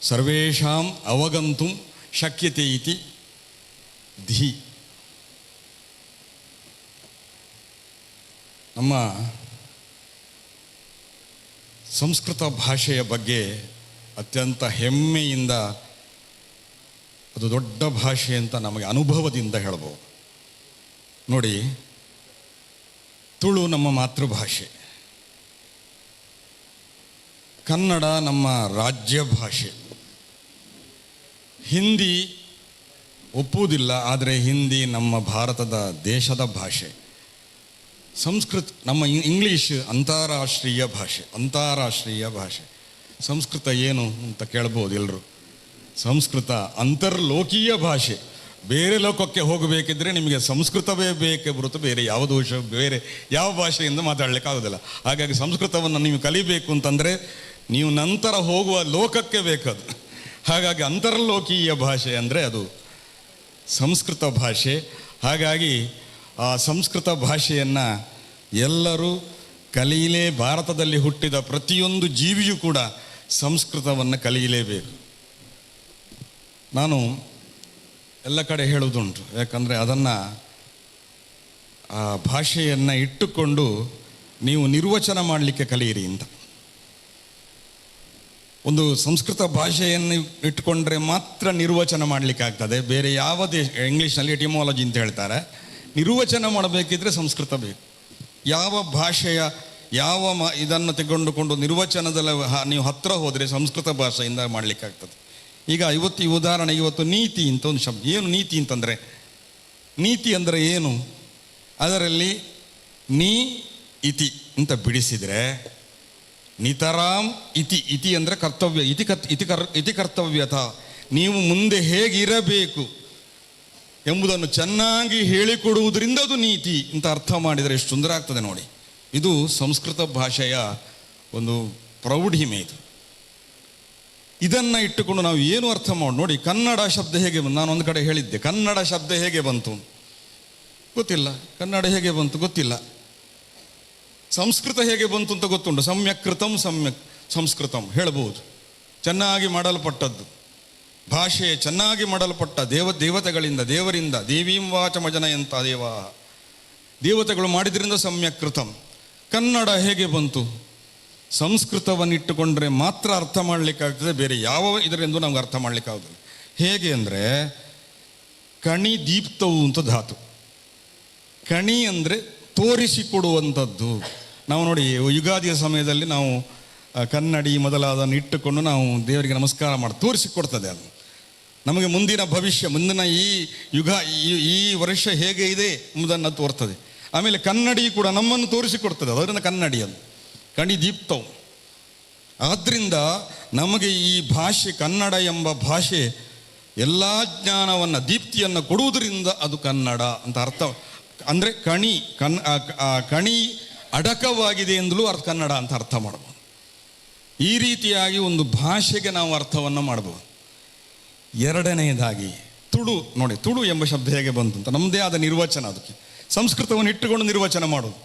सर्वेषाम् अवगन्तुं शक्यते इति धी. ನಮ್ಮ ಸಂಸ್ಕೃತ ಭಾಷೆಯ ಬಗ್ಗೆ ಅತ್ಯಂತ ಹೆಮ್ಮೆಯಿಂದ, ಅದು ದೊಡ್ಡ ಭಾಷೆ ಅಂತ ನಮಗೆ ಅನುಭವದಿಂದ ಹೇಳ್ಬೋದು. ನೋಡಿ, ತುಳು ನಮ್ಮ ಮಾತೃಭಾಷೆ, ಕನ್ನಡ ನಮ್ಮ ರಾಜ್ಯ ಭಾಷೆ, ಹಿಂದಿ ಒಪ್ಪುವುದಿಲ್ಲ, ಆದರೆ ಹಿಂದಿ ನಮ್ಮ ಭಾರತದ ದೇಶದ ಭಾಷೆ. ಸಂಸ್ಕೃತ ನಮ್ಮ ಇಂಗ್ಲೀಷ್ ಅಂತಾರಾಷ್ಟ್ರೀಯ ಭಾಷೆ. ಸಂಸ್ಕೃತ ಏನು ಅಂತ ಕೇಳ್ಬೋದು ಎಲ್ಲರೂ. ಸಂಸ್ಕೃತ ಅಂತರ್ಲೋಕೀಯ ಭಾಷೆ. ಬೇರೆ ಲೋಕಕ್ಕೆ ಹೋಗಬೇಕಿದ್ರೆ ನಿಮಗೆ ಸಂಸ್ಕೃತವೇ ಬೇಕೇ ಹೊರತು ಬೇರೆ ಯಾವ ಭಾಷೆಯಿಂದ ಮಾತಾಡಲಿಕ್ಕಾಗೋದಿಲ್ಲ. ಹಾಗಾಗಿ ಸಂಸ್ಕೃತವನ್ನು ನೀವು ಕಲಿಬೇಕು ಅಂತಂದರೆ ನೀವು ನಂತರ ಹೋಗುವ ಲೋಕಕ್ಕೆ ಬೇಕದು. ಹಾಗಾಗಿ ಅಂತರ್ಲೋಕೀಯ ಭಾಷೆ ಅಂದರೆ ಅದು ಸಂಸ್ಕೃತ ಭಾಷೆ. ಹಾಗಾಗಿ ಆ ಸಂಸ್ಕೃತ ಭಾಷೆಯನ್ನು ಎಲ್ಲರೂ ಭಾರತದಲ್ಲಿ ಹುಟ್ಟಿದ ಪ್ರತಿಯೊಂದು ಜೀವಿಯೂ ಕೂಡ ಸಂಸ್ಕೃತವನ್ನು ಕಲಿಯಲೇಬೇಕು. ನಾನು ಎಲ್ಲ ಕಡೆ ಹೇಳುವುದುಂಟು, ಯಾಕಂದರೆ ಅದನ್ನು ಆ ಭಾಷೆಯನ್ನು ಇಟ್ಟುಕೊಂಡು ನೀವು ನಿರ್ವಚನ ಮಾಡಲಿಕ್ಕೆ ಕಲಿಯಿರಿ ಅಂತ. ಒಂದು ಸಂಸ್ಕೃತ ಭಾಷೆಯನ್ನು ಇಟ್ಟುಕೊಂಡ್ರೆ ಮಾತ್ರ ನಿರ್ವಚನ ಮಾಡಲಿಕ್ಕೆ ಆಗ್ತದೆ. ಬೇರೆ ಯಾವ ಇಂಗ್ಲೀಷ್ನಲ್ಲಿ ಎಟಿಮಾಲಜಿ ಅಂತ ಹೇಳ್ತಾರೆ. ನಿರ್ವಚನ ಮಾಡಬೇಕಿದ್ರೆ ಸಂಸ್ಕೃತ ಬೇಕು. ಯಾವ ಭಾಷೆಯ ಇದನ್ನು ತೆಗೆದುಕೊಂಡು ನಿರ್ವಚನದಲ್ಲಿ ನೀವು ಹತ್ತಿರ ಹೋದರೆ ಸಂಸ್ಕೃತ ಭಾಷೆಯಿಂದ ಮಾಡಲಿಕ್ಕಾಗ್ತದೆ. ಈಗ ಈ ಉದಾಹರಣೆ, ಇವತ್ತು ನೀತಿ ಅಂತ ಒಂದು ಶಬ್ದ. ಏನು ನೀತಿ ಅಂತಂದರೆ, ನೀತಿ ಅಂದರೆ ಏನು? ಅದರಲ್ಲಿ ನೀ ಇತಿ ಅಂತ ಬಿಡಿಸಿದರೆ ನಿತರಾಂ ಇತಿ ಅಂದರೆ ಕರ್ತವ್ಯ, ಇತಿ ಕರ್ತವ್ಯತ, ನೀವು ಮುಂದೆ ಹೇಗಿರಬೇಕು ಎಂಬುದನ್ನು ಚೆನ್ನಾಗಿ ಹೇಳಿಕೊಡುವುದರಿಂದ ಅದು ನೀತಿ ಅಂತ ಅರ್ಥ ಮಾಡಿದರೆ ಎಷ್ಟು ಸುಂದರ ಆಗ್ತದೆ ನೋಡಿ. ಇದು ಸಂಸ್ಕೃತ ಭಾಷೆಯ ಒಂದು ಪ್ರೌಢಿಮೆ. ಇದು ಇದನ್ನು ಇಟ್ಟುಕೊಂಡು ನಾವು ಏನು ಅರ್ಥ ಮಾಡಿ ನೋಡಿ. ಕನ್ನಡ ಶಬ್ದ ಹೇಗೆ ಬಂತು? ನಾನು ಒಂದು ಕಡೆ ಹೇಳಿದ್ದೆ, ಕನ್ನಡ ಶಬ್ದ ಹೇಗೆ ಬಂತು ಗೊತ್ತಿಲ್ಲ, ಕನ್ನಡ ಹೇಗೆ ಬಂತು ಗೊತ್ತಿಲ್ಲ. ಸಂಸ್ಕೃತ ಹೇಗೆ ಬಂತು ಅಂತ ಗೊತ್ತುಂಟು. ಸಮ್ಯಕ್ ಕೃತಂ ಸಮ್ಯಕ್ ಸಂಸ್ಕೃತಂ ಹೇಳ್ಬೋದು. ಚೆನ್ನಾಗಿ ಮಾಡಲ್ಪಟ್ಟದ್ದು ಭಾಷೆ, ಚೆನ್ನಾಗಿ ಮಾಡಲ್ಪಟ್ಟ ದೇವತೆಗಳಿಂದ, ದೇವರಿಂದ. ದೇವೀಂ ವಾಚಮಜನಯಂತ ದೇವಾ, ದೇವತೆಗಳು ಮಾಡಿದ್ರಿಂದ ಸಮ್ಯಕ್ ಕೃತಂ. ಕನ್ನಡ ಹೇಗೆ ಬಂತು? ಸಂಸ್ಕೃತವನ್ನು ಇಟ್ಟುಕೊಂಡ್ರೆ ಮಾತ್ರ ಅರ್ಥ ಮಾಡಲಿಕ್ಕಾಗ್ತದೆ, ಬೇರೆ ಯಾವ ಇದರಿಂದ ನಮ್ಗೆ ಅರ್ಥ ಮಾಡಲಿಕ್ಕಾಗೋದಿಲ್ಲ. ಹೇಗೆ ಅಂದರೆ ಕಣಿ ದೀಪ್ತವು ಅಂತ ಧಾತು. ಕಣಿ ಅಂದರೆ ತೋರಿಸಿಕೊಡುವಂಥದ್ದು. ನಾವು ನೋಡಿ ಯುಗಾದಿಯ ಸಮಯದಲ್ಲಿ ನಾವು ಕನ್ನಡಿ ಮೊದಲಾದನ್ನು ಇಟ್ಟುಕೊಂಡು ನಾವು ದೇವರಿಗೆ ನಮಸ್ಕಾರ ಮಾಡಿ ತೋರಿಸಿಕೊಡ್ತದೆ. ಅದು ನಮಗೆ ಮುಂದಿನ ಭವಿಷ್ಯ, ಮುಂದಿನ ಈ ಯುಗ, ಈ ವರ್ಷ ಹೇಗೆ ಇದೆ ಎಂಬುದನ್ನು ತೋರ್ತದೆ. ಆಮೇಲೆ ಕನ್ನಡಿ ಕೂಡ ನಮ್ಮನ್ನು ತೋರಿಸಿಕೊಡ್ತದೆ, ಅದರಿಂದ ಕನ್ನಡಿ ಅದು ಕಣಿ ದೀಪ್ತವು. ಆದ್ದರಿಂದ ನಮಗೆ ಈ ಭಾಷೆ, ಕನ್ನಡ ಎಂಬ ಭಾಷೆ ಎಲ್ಲ ಜ್ಞಾನವನ್ನು, ದೀಪ್ತಿಯನ್ನು ಕೊಡುವುದರಿಂದ ಅದು ಕನ್ನಡ ಅಂತ ಅರ್ಥ. ಅಂದರೆ ಕಣಿ ಅಡಕವಾಗಿದೆ ಎಂದಲೂ ಕನ್ನಡ ಅಂತ ಅರ್ಥ ಮಾಡ್ಬೋದು. ಈ ರೀತಿಯಾಗಿ ಒಂದು ಭಾಷೆಗೆ ನಾವು ಅರ್ಥವನ್ನು ಮಾಡ್ಬೋದು. ಎರಡನೆಯದಾಗಿ ತುಳು ನೋಡಿ, ತುಳು ಎಂಬ ಶಬ್ದ ಹೇಗೆ ಬಂತು ಅಂತ ನಮ್ಮದೇ ಆದ ನಿರ್ವಚನ. ಅದಕ್ಕೆ ಸಂಸ್ಕೃತವನ್ನು ಇಟ್ಟುಕೊಂಡು ನಿರ್ವಚನ ಮಾಡೋದು.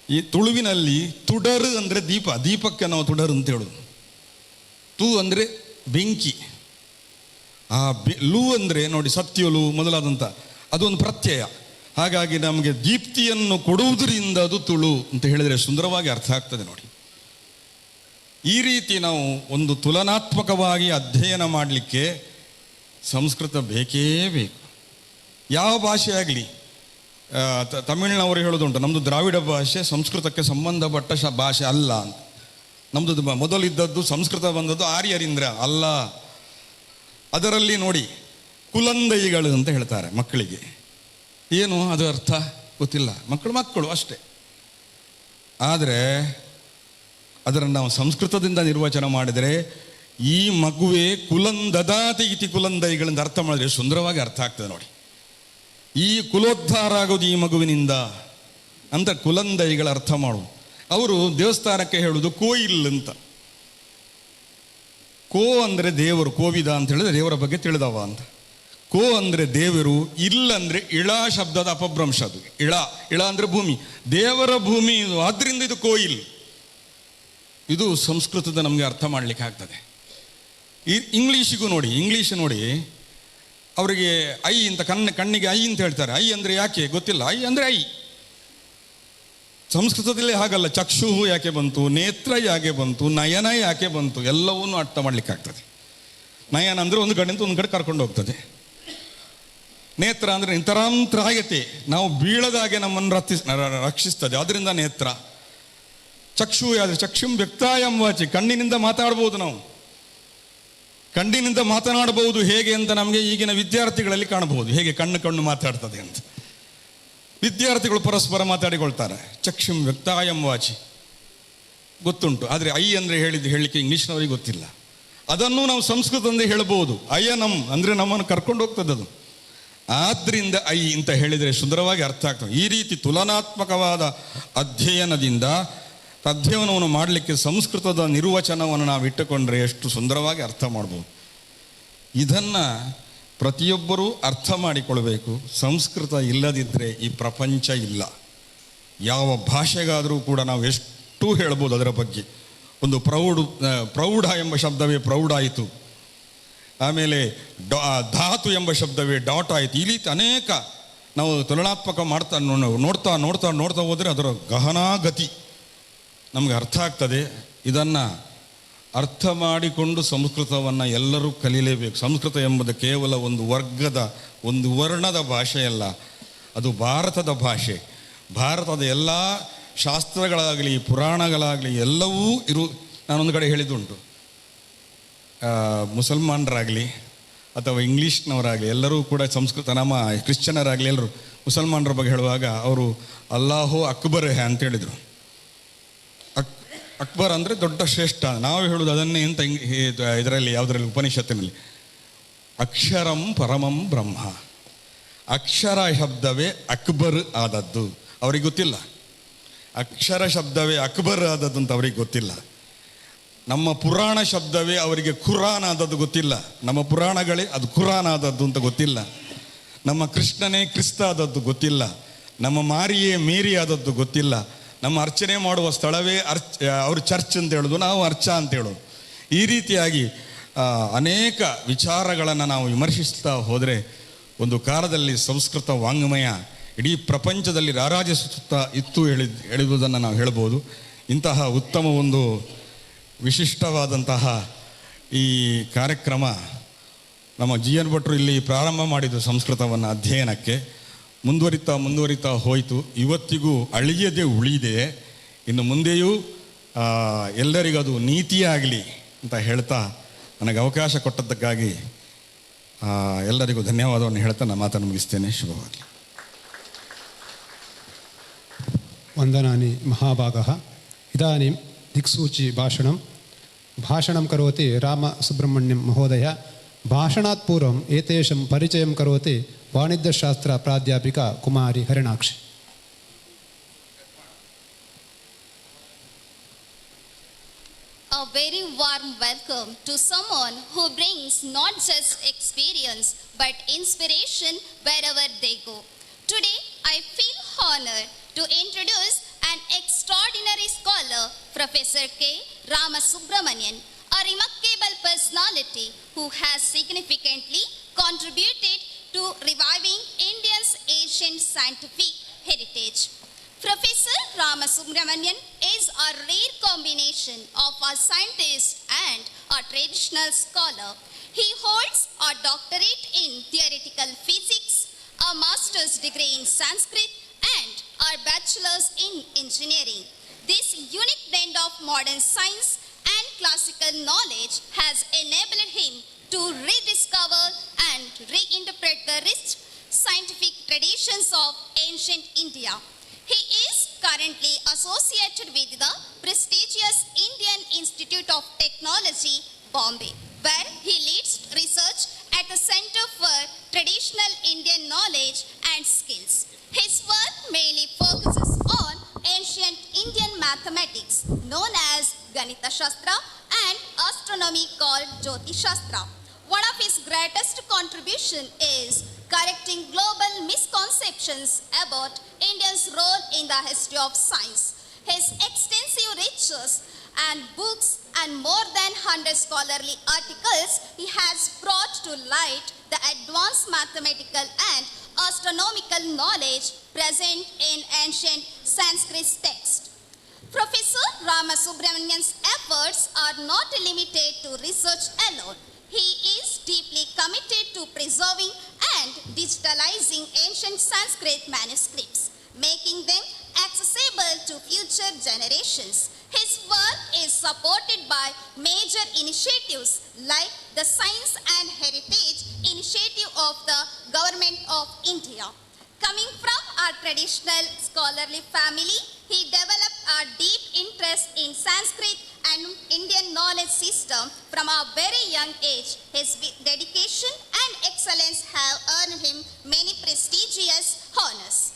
ಈ ತುಳುವಿನಲ್ಲಿ ತುಡರು ಅಂದರೆ ದೀಪ, ದೀಪಕ್ಕೆ ನಾವು ತುಡರು ಅಂತ ಹೇಳೋದು. ತು ಅಂದರೆ ಬೆಂಕಿ, ಆ ಲು ಅಂದರೆ ನೋಡಿ ಸತ್ಯಲು ಮೊದಲಾದಂಥ ಅದೊಂದು ಪ್ರತ್ಯಯ. ಹಾಗಾಗಿ ನಮಗೆ ದೀಪ್ತಿಯನ್ನು ಕೊಡುವುದರಿಂದ ಅದು ತುಳು ಅಂತ ಹೇಳಿದರೆ ಸುಂದರವಾಗಿ ಅರ್ಥ ಆಗ್ತದೆ ನೋಡಿ. ಈ ರೀತಿ ನಾವು ಒಂದು ತುಲನಾತ್ಮಕವಾಗಿ ಅಧ್ಯಯನ ಮಾಡಲಿಕ್ಕೆ ಸಂಸ್ಕೃತ ಬೇಕೇ ಬೇಕು. ಯಾವ ಭಾಷೆ ಆಗಲಿ, ತಮಿಳಿನವರು ಹೇಳೋದುಂಟು, ನಮ್ಮದು ದ್ರಾವಿಡ ಭಾಷೆ ಸಂಸ್ಕೃತಕ್ಕೆ ಸಂಬಂಧಪಟ್ಟ ಭಾಷೆ ಅಲ್ಲ ಅಂತ. ನಮ್ಮದು ಮೊದಲಿದ್ದದ್ದು ಸಂಸ್ಕೃತ ಬಂದದ್ದು ಆರ್ಯರಿಂದ ಅಲ್ಲ. ಅದರಲ್ಲಿ ನೋಡಿ ಕುಲಂದೈಗಳು ಅಂತ ಹೇಳ್ತಾರೆ ಮಕ್ಕಳಿಗೆ. ಏನು ಅದು ಅರ್ಥ ಗೊತ್ತಿಲ್ಲ, ಮಕ್ಕಳು ಅಷ್ಟೇ. ಆದರೆ ಅದನ್ನು ನಾವು ಸಂಸ್ಕೃತದಿಂದ ನಿರ್ವಚನ ಮಾಡಿದರೆ ಈ ಮಗುವೆ ಕುಲಂದದಾತಿ ಇತಿ ಕುಲಂದೈಗಳಿಂದ ಅರ್ಥ ಮಾಡಿದ್ರೆ ಸುಂದರವಾಗಿ ಅರ್ಥ ಆಗ್ತದೆ ನೋಡಿ. ಈ ಕುಲೋದ್ಧಾರ ಆಗೋದು ಈ ಮಗುವಿನಿಂದ ಅಂತ ಕುಲಂದೈಗಳ ಅರ್ಥ ಮಾಡುವುದು. ಅವರು ದೇವಸ್ಥಾನಕ್ಕೆ ಹೇಳುವುದು ಕೋಯಿಲ್ ಅಂತ. ಕೋ ಅಂದರೆ ದೇವರು, ಕೋವಿದ ಅಂತ ಹೇಳಿದ್ರೆ ದೇವರ ಬಗ್ಗೆ ತಿಳಿದವ ಅಂತ. ಕೋ ಅಂದರೆ ದೇವರು, ಇಲ್ಲ ಅಂದರೆ ಇಳ ಶಬ್ದದ ಅಪಭ್ರಂಶ. ಅದು ಇಳ ಅಂದರೆ ಭೂಮಿ, ದೇವರ ಭೂಮಿ. ಆದ್ದರಿಂದ ಇದು ಕೋಯಿಲ್. ಇದು ಸಂಸ್ಕೃತದ ನಮಗೆ ಅರ್ಥ ಮಾಡಲಿಕ್ಕೆ ಆಗ್ತದೆ. ಈ ಇಂಗ್ಲೀಷಿಗೂ ನೋಡಿ, ಇಂಗ್ಲೀಷ್ ನೋಡಿ ಅವರಿಗೆ ಐ ಅಂತ ಕಣ್ಣಿಗೆ ಐ ಅಂತ ಹೇಳ್ತಾರೆ. ಐ ಅಂದರೆ ಯಾಕೆ ಗೊತ್ತಿಲ್ಲ, ಐ ಅಂದರೆ ಐ. ಸಂಸ್ಕೃತದಲ್ಲಿ ಹಾಗಲ್ಲ. ಚಕ್ಷು ಯಾಕೆ ಬಂತು, ನೇತ್ರ ಯಾಕೆ ಬಂತು, ನಯನ ಯಾಕೆ ಬಂತು, ಎಲ್ಲವನ್ನೂ ಅರ್ಥ ಮಾಡಲಿಕ್ಕಾಗ್ತದೆ. ನಯನ ಅಂದರೆ ಒಂದು ಕಡೆಯಿಂದ ಒಂದು ಕಡೆ ಕರ್ಕೊಂಡು ಹೋಗ್ತದೆ. ನೇತ್ರ ಅಂದರೆ ನಿತರಾಂತರಾಯತೆ, ನಾವು ಬೀಳದಾಗೆ ನಮ್ಮನ್ನು ರಕ್ಷಿಸ್ತದೆ, ಅದರಿಂದ ನೇತ್ರ. ಚಕ್ಷು ಯಾದರೆ ಚಕ್ಷುಂ ವ್ಯಕ್ತಾಯಂ ವಾಚಿ, ಕಣ್ಣಿನಿಂದ ಮಾತಾಡ್ಬೋದು. ನಾವು ಕಣ್ಣಿನಿಂದ ಮಾತನಾಡಬಹುದು ಹೇಗೆ ಅಂತ ನಮಗೆ ಈಗಿನ ವಿದ್ಯಾರ್ಥಿಗಳಲ್ಲಿ ಕಾಣಬಹುದು, ಹೇಗೆ ಕಣ್ಣು ಮಾತಾಡ್ತದೆ ಅಂತ. ವಿದ್ಯಾರ್ಥಿಗಳು ಪರಸ್ಪರ ಮಾತಾಡಿಕೊಳ್ತಾರೆ. ಚಕ್ಷುಂ ವ್ಯಕ್ತಾಯಂ ವಾಚಿ ಗೊತ್ತುಂಟು, ಆದರೆ ಐ ಅಂದರೆ ಹೇಳಲಿಕ್ಕೆ ಇಂಗ್ಲೀಷ್ನವರಿಗೆ ಗೊತ್ತಿಲ್ಲ. ಅದನ್ನು ನಾವು ಸಂಸ್ಕೃತದಿಂದ ಹೇಳ್ಬೋದು. ಅಯನಂ ಅಂದರೆ ನಮ್ಮನ್ನು ಕರ್ಕೊಂಡು ಹೋಗ್ತದೆ ಅದು. ಆದ್ದರಿಂದ ಐ ಅಂತ ಹೇಳಿದರೆ ಸುಂದರವಾಗಿ ಅರ್ಥ ಆಗ್ತದೆ. ಈ ರೀತಿ ತುಲನಾತ್ಮಕವಾದ ಅಧ್ಯಯನವನ್ನು ಮಾಡಲಿಕ್ಕೆ ಸಂಸ್ಕೃತದ ನಿರ್ವಚನವನ್ನು ನಾವು ಇಟ್ಟುಕೊಂಡ್ರೆ ಎಷ್ಟು ಸುಂದರವಾಗಿ ಅರ್ಥ ಮಾಡ್ಬೋದು. ಇದನ್ನು ಪ್ರತಿಯೊಬ್ಬರೂ ಅರ್ಥ ಮಾಡಿಕೊಳ್ಬೇಕು. ಸಂಸ್ಕೃತ ಇಲ್ಲದಿದ್ದರೆ ಈ ಪ್ರಪಂಚ ಇಲ್ಲ. ಯಾವ ಭಾಷೆಗಾದರೂ ಕೂಡ ನಾವು ಎಷ್ಟು ಹೇಳ್ಬೋದು ಅದರ ಬಗ್ಗೆ. ಒಂದು ಪ್ರೌಢ ಎಂಬ ಶಬ್ದವೇ ಪ್ರೌಢ ಆಯಿತು. ಆಮೇಲೆ ಧಾತು ಎಂಬ ಶಬ್ದವೇ ಡಾಟ್ ಆಯಿತು. ಈ ರೀತಿ ಅನೇಕ ನಾವು ತುಲನಾತ್ಮಕ ನೋಡ್ತಾ ಹೋದರೆ ಅದರ ಗಹನಾಗತಿ ನಮಗೆ ಅರ್ಥ ಆಗ್ತದೆ. ಇದನ್ನು ಅರ್ಥ ಮಾಡಿಕೊಂಡು ಸಂಸ್ಕೃತವನ್ನು ಎಲ್ಲರೂ ಕಲೀಲೇಬೇಕು. ಸಂಸ್ಕೃತ ಎಂಬುದು ಕೇವಲ ಒಂದು ವರ್ಗದ, ಒಂದು ವರ್ಣದ ಭಾಷೆಯಲ್ಲ, ಅದು ಭಾರತದ ಭಾಷೆ. ಭಾರತದ ಎಲ್ಲ ಶಾಸ್ತ್ರಗಳಾಗಲಿ ಪುರಾಣಗಳಾಗಲಿ ಎಲ್ಲವೂ ನಾನೊಂದು ಕಡೆ ಹೇಳಿದ್ದುಂಟು, ಮುಸಲ್ಮಾನರಾಗಲಿ ಅಥವಾ ಇಂಗ್ಲೀಷ್ನವರಾಗಲಿ ಎಲ್ಲರೂ ಕೂಡ ಸಂಸ್ಕೃತ, ನಮ್ಮ ಕ್ರಿಶ್ಚಿಯನರಾಗಲಿ ಎಲ್ಲರೂ ಮುಸಲ್ಮಾನರ ಬಗ್ಗೆ ಹೇಳುವಾಗ ಅವರು ಅಲ್ಲಾಹು ಅಕ್ಬರ್ ಅಂತ ಹೇಳಿದರು. ಅಕ್ಬರ್ ಅಂದರೆ ದೊಡ್ಡ ಶ್ರೇಷ್ಠ. ನಾವು ಹೇಳುವುದು ಅದನ್ನೇ ಅಂತ ಇದರಲ್ಲಿ ಯಾವುದರಲ್ಲಿ ಉಪನಿಷತ್ತಿನಲ್ಲಿ ಅಕ್ಷರಂ ಪರಮಂ ಬ್ರಹ್ಮ. ಅಕ್ಷರ ಶಬ್ದವೇ ಅಕ್ಬರ್ ಆದದ್ದು. ಅವರಿಗೆ ಗೊತ್ತಿಲ್ಲ. ಅಕ್ಷರ ಶಬ್ದವೇ ಅಕ್ಬರ್ ಆದದ್ದು ಅಂತ ಅವರಿಗೆ ಗೊತ್ತಿಲ್ಲ. ನಮ್ಮ ಪುರಾಣ ಶಬ್ದವೇ ಅವರಿಗೆ ಖುರಾನ್ ಆದದ್ದು ಗೊತ್ತಿಲ್ಲ. ನಮ್ಮ ಪುರಾಣಗಳೇ ಅದು ಖುರಾನ್ ಆದದ್ದು ಅಂತ ಗೊತ್ತಿಲ್ಲ. ನಮ್ಮ ಕೃಷ್ಣನೇ ಕ್ರಿಸ್ತ ಆದದ್ದು ಗೊತ್ತಿಲ್ಲ. ನಮ್ಮ ಮಾರಿಯೇ ಮೇರಿ ಆದದ್ದು ಗೊತ್ತಿಲ್ಲ. ನಮ್ಮ ಅರ್ಚನೆ ಮಾಡುವ ಸ್ಥಳವೇ ಅವರು ಚರ್ಚ್ ಅಂತ ಹೇಳೋದು, ನಾವು ಅರ್ಚ ಅಂತ ಹೇಳೋದು. ಈ ರೀತಿಯಾಗಿ ಅನೇಕ ವಿಚಾರಗಳನ್ನು ನಾವು ವಿಮರ್ಶಿಸ್ತಾ ಹೋದರೆ ಒಂದು ಕಾಲದಲ್ಲಿ ಸಂಸ್ಕೃತ ವಾಂಗ್ಮಯ ಇಡೀ ಪ್ರಪಂಚದಲ್ಲಿ ರಾರಾಜಿಸುತ್ತಾ ಇತ್ತು ಹೇಳುವುದನ್ನು ನಾವು ಹೇಳ್ಬೋದು. ಇಂತಹ ಉತ್ತಮ ಒಂದು ವಿಶಿಷ್ಟವಾದಂತಹ ಈ ಕಾರ್ಯಕ್ರಮ ನಮ್ಮ ಜಿ ಎನ್ ಭಟ್ರು ಇಲ್ಲಿ ಪ್ರಾರಂಭ ಮಾಡಿದ್ದು ಸಂಸ್ಕೃತವನ್ನು ಅಧ್ಯಯನಕ್ಕೆ ಮುಂದುವರಿತಾ ಹೋಯಿತು. ಇವತ್ತಿಗೂ ಅಳಿಯದೆ ಉಳಿದೆ. ಇನ್ನು ಮುಂದೆಯೂ ಎಲ್ಲರಿಗದು ನೀತಿಯಾಗಲಿ ಅಂತ ಹೇಳ್ತಾ ನನಗೆ ಅವಕಾಶ ಕೊಟ್ಟದ್ದಕ್ಕಾಗಿ ಎಲ್ಲರಿಗೂ ಧನ್ಯವಾದವನ್ನು ಹೇಳ್ತಾ ನಾನು ಮಾತನ್ನು ಮುಗಿಸ್ತೇನೆ. ಶುಭವಾಗಲಿ.
ವಂದನಾನಿ ಮಹಾಭಾಗಃ. ಇದಾನಿಂ ದಿಕ್ಸೂಚಿ ಭಾಷಣಂ ಕರೋತಿ ರಾಮಸುಬ್ರಹ್ಮಣ್ಯಂ ಮಹೋದಯ. ಭಾಷಣಾತ್ ಪೂರ್ವಂ ಏತೇಷಂ ಪರಿಚಯಂ ಕರೋತಿ ವಾಣಿಜ್ಯಶಾಸ್ತ್ರ ಪ್ರಾಧ್ಯಾಪಿಕಾ ಕುಮಾರಿ Harinakshi.
A very warm welcome to someone who brings not just experience but inspiration wherever they go. Today, I feel honored to introduce an extraordinary scholar, Professor K. Ramasubramanian, a remarkable personality who has significantly contributed to reviving India's ancient scientific heritage. Professor Ramasubramanian is a rare combination of a scientist and a traditional scholar. He holds a doctorate in theoretical physics, a master's degree in Sanskrit, and a bachelor's in engineering. This unique blend of modern science and classical knowledge has enabled him to rediscover and reinterpret the rich scientific traditions of ancient India. He is currently associated with the prestigious Indian Institute of Technology, Bombay, where he leads research at the Center for Traditional Indian Knowledge and Skills. His work mainly focuses on ancient Indian mathematics known as Ganitashastra and astronomy called Jyotishastra. One of his greatest contribution is correcting global misconceptions about India's role in the history of science. His extensive research and books and more than 100 scholarly articles he has brought to light the advanced mathematical and astronomical knowledge present in ancient Sanskrit texts. Professor Ramasubramanian's efforts are not limited to research alone. He is deeply committed to preserving and digitalizing ancient Sanskrit manuscripts, making them accessible to future generations. His work is supported by major initiatives like the Science and Heritage Initiative of the Government of India. Coming from a traditional scholarly family, he developed a deep interest in Sanskrit and Indian knowledge system from a very young age. His dedication and excellence have earned him many prestigious honors.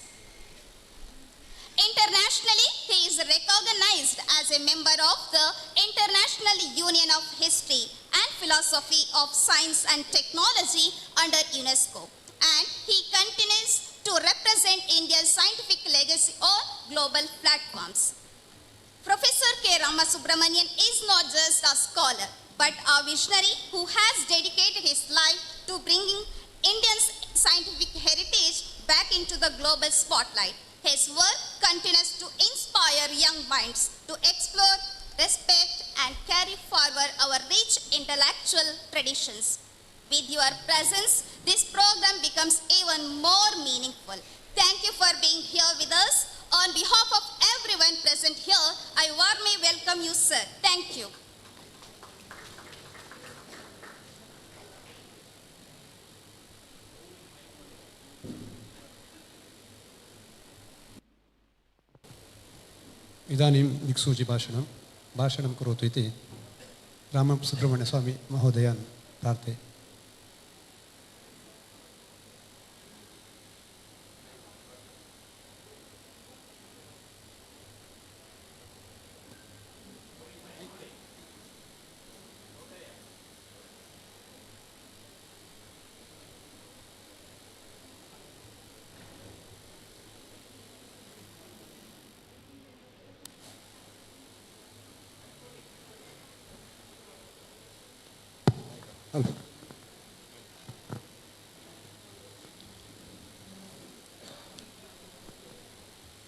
Internationally, he is recognized as a member of the International Union of History and Philosophy of Science and Technology under UNESCO, and he continues to represent India's scientific legacy on global platforms. Professor K. Ramasubramanian is not just a scholar, but a visionary who has dedicated his life to bringing India's scientific heritage back into the global spotlight. His work continues to inspire young minds to explore, respect, and carry forward our rich intellectual traditions. With your presence, this program becomes even more meaningful. Thank you for being here with us. On behalf of everyone present here, I warmly welcome you, sir. Thank you.
इदानीं दिक्सूचि भाषणं करोतु इति रामसुब्रह्मण्यस्वामी महोदयान् प्रार्थये.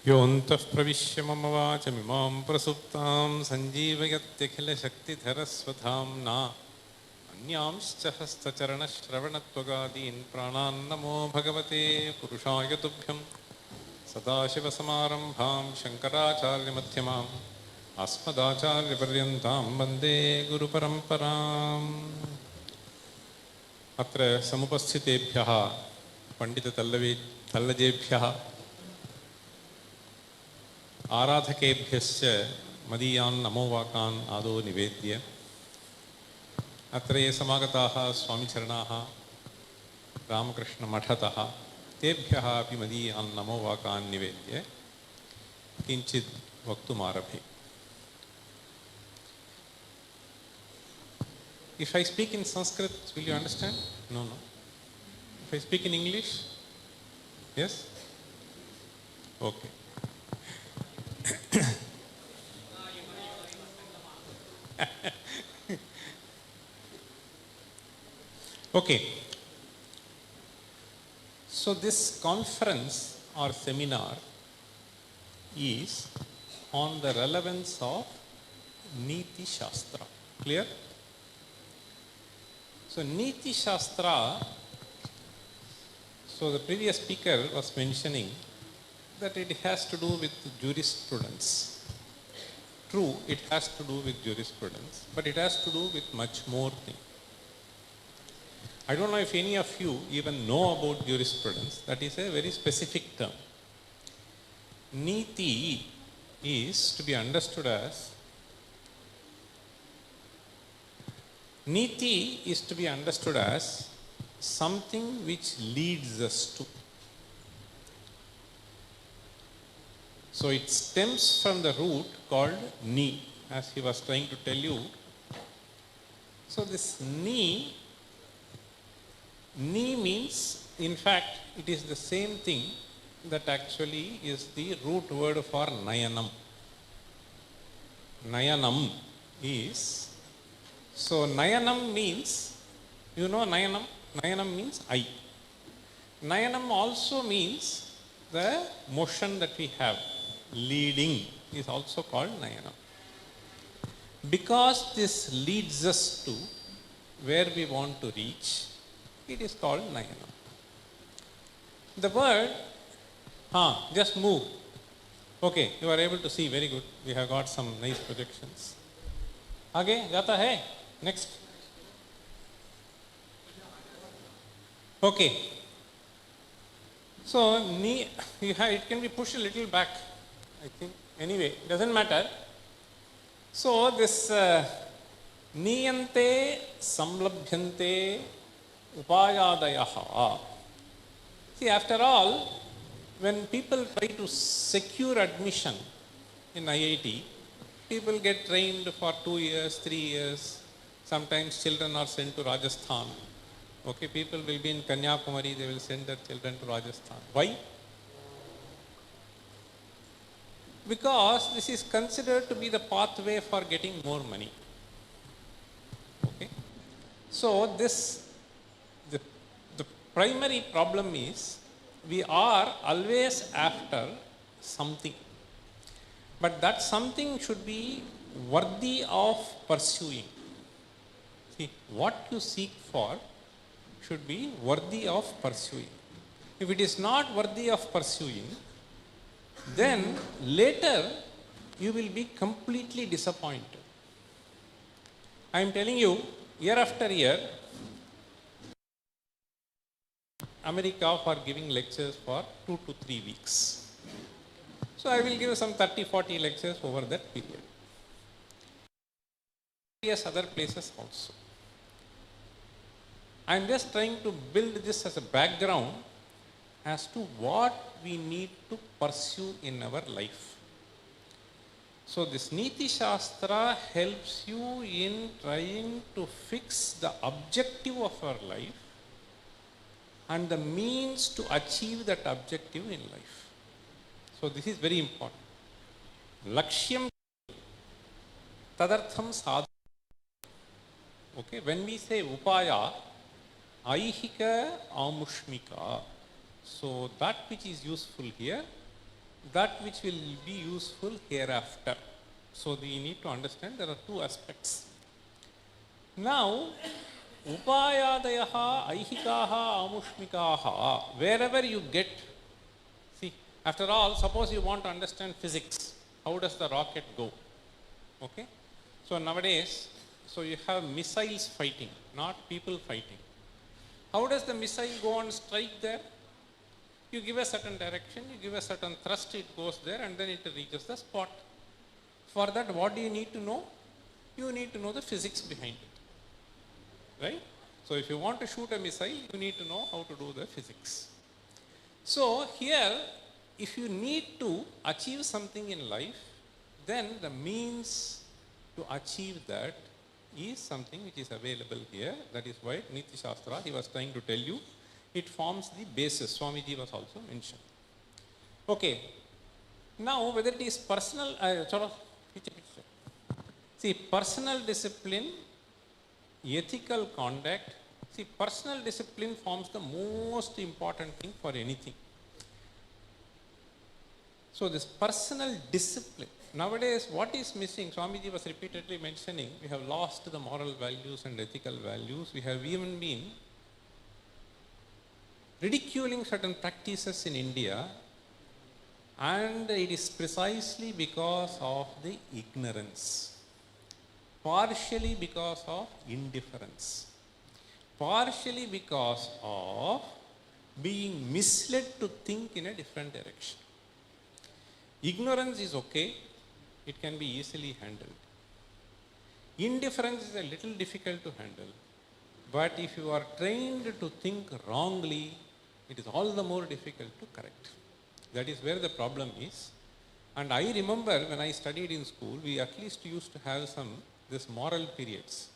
योऽन्तः प्रविश्य मम वाचमिमां प्रसुप्तां सञ्जीवयत्यखिलशक्तिधरस्वधाम्ना अन्यांश्च हस्तचरणश्रवणत्वगादीन् प्राणान् नमो भगवते पुरुषाय तुभ्यं सदाशिवसमारम्भां शङ्कराचार्यमध्यमाम् अस्मदाचार्यपर्यन्तां वन्दे गुरुपरम्पराम् अत्र समुपस्थितेभ्यः पण्डिततल्लजेभ्यः आराधकेभ्यश्च मदीयान् नमोवाकान् आदौ निवेद्य अत्र ये समागताः स्वामिचरणाः रामकृष्णमठतः तेभ्यः अपि मदीयान् नमोवाकान् निवेद्य किञ्चित् वक्तुमारभे. If I speak in Sanskrit, will you understand? No. If I speak in English? Yes? Okay. Okay. So this conference or seminar is on the relevance of Neethishastram. Clear? So Neethishastra, so the previous speaker was mentioning that it has to do with jurisprudence. True, it has to do with jurisprudence, but it has to do with much more things. I don't know if any of you even know about jurisprudence. That is a very specific term. Neeti is to be understood as something which leads us to. So it stems from the root called ni, as he was trying to tell you. So this ni means, in fact, it is the same thing that actually is the root word for nayanam. Nayanam is, so nayanam means, you know nayanam? Nayanam means eye. Nayanam also means the motion that we have. Leading is also called nayanam. Because this leads us to where we want to reach, it is called nayanam. The word, just move. Okay, you are able to see, very good. We have got some nice projections. Aage, jata hai? Next. Okay. So, it can be pushed a little back, I think. Anyway, doesn't matter. So, this niyante samlabhyante upayadayaha. See, after all, when people try to secure admission in IIT, people get trained for 2 years, 3 years. Sometimes children are sent to Rajasthan. Okay, people will be in Kanyakumari, they will send their children to Rajasthan. Why? Because this is considered to be the pathway for getting more money. Okay. So the primary problem is we are always after something. But that something should be worthy of pursuing. See, what you seek for should be worthy of pursuing. If it is not worthy of pursuing, then later you will be completely disappointed. I am telling you, year after year, America for giving lectures for 2 to 3 weeks. So I will give some 30-40 lectures over that period. Yes, other places also. I am just trying to build this as a background as to what we need to pursue in our life. So this Neethishastra helps you in trying to fix the objective of our life and the means to achieve that objective in life. So this is very important. Lakshyam tadartham sadhana. Okay, when we say upaya, aihika amushmika, so that which is useful here, that which will be useful hereafter. So we need to understand there are two aspects. Now, upayadayaha, aihikaha, amushmikaha, wherever you get, see, after all, suppose you want to understand physics, how does the rocket go? Okay? So nowadays, so you have missiles fighting, not people fighting. How does the missile go and strike there? You give a certain direction, you give a certain thrust, it goes there and then it reaches the spot. For that, what do you need to know? You need to know the physics behind it. Right? So if you want to shoot a missile, you need to know how to do the physics. So here, if you need to achieve something in life, then the means to achieve that is something which is available here. That is why Neethishastram, he was trying to tell you, it forms the basis. Swamiji was also mentioned. Okay. Now, whether it is personal, see, personal discipline, ethical conduct, see, personal discipline forms the most important thing for anything. So, this personal discipline, nowadays what is missing, Swamiji was repeatedly mentioning, we have lost the moral values and ethical values. We have even been ridiculing certain practices in India, and it is precisely because of the ignorance, partially because of indifference, partially because of being misled to think in a different direction. Ignorance is okay, it can be easily handled. Indifference is a little difficult to handle, but if you are trained to think wrongly, it is all the more difficult to correct. That is where the problem is. And I remember when I studied in school, we at least used to have this moral periods.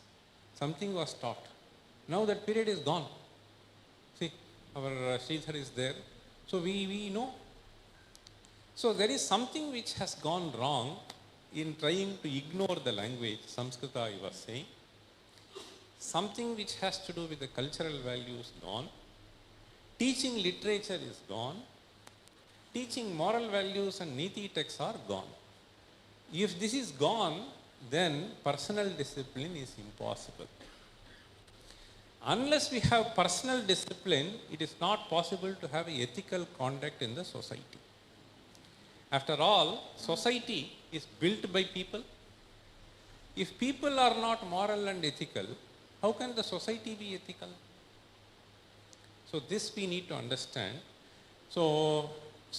Something was taught. Now that period is gone. See, our Sridhar is there. So we know. So there is something which has gone wrong in trying to ignore the language, Samskrita I was saying. Something which has to do with the cultural values gone. Teaching literature is gone. Teaching moral values and Neeti texts are gone. If this is gone, then personal discipline is impossible. Unless we have personal discipline, it is not possible to have ethical conduct in the society. After all, society is built by people. If people are not moral and ethical, how can the society be ethical? So this we need to understand. So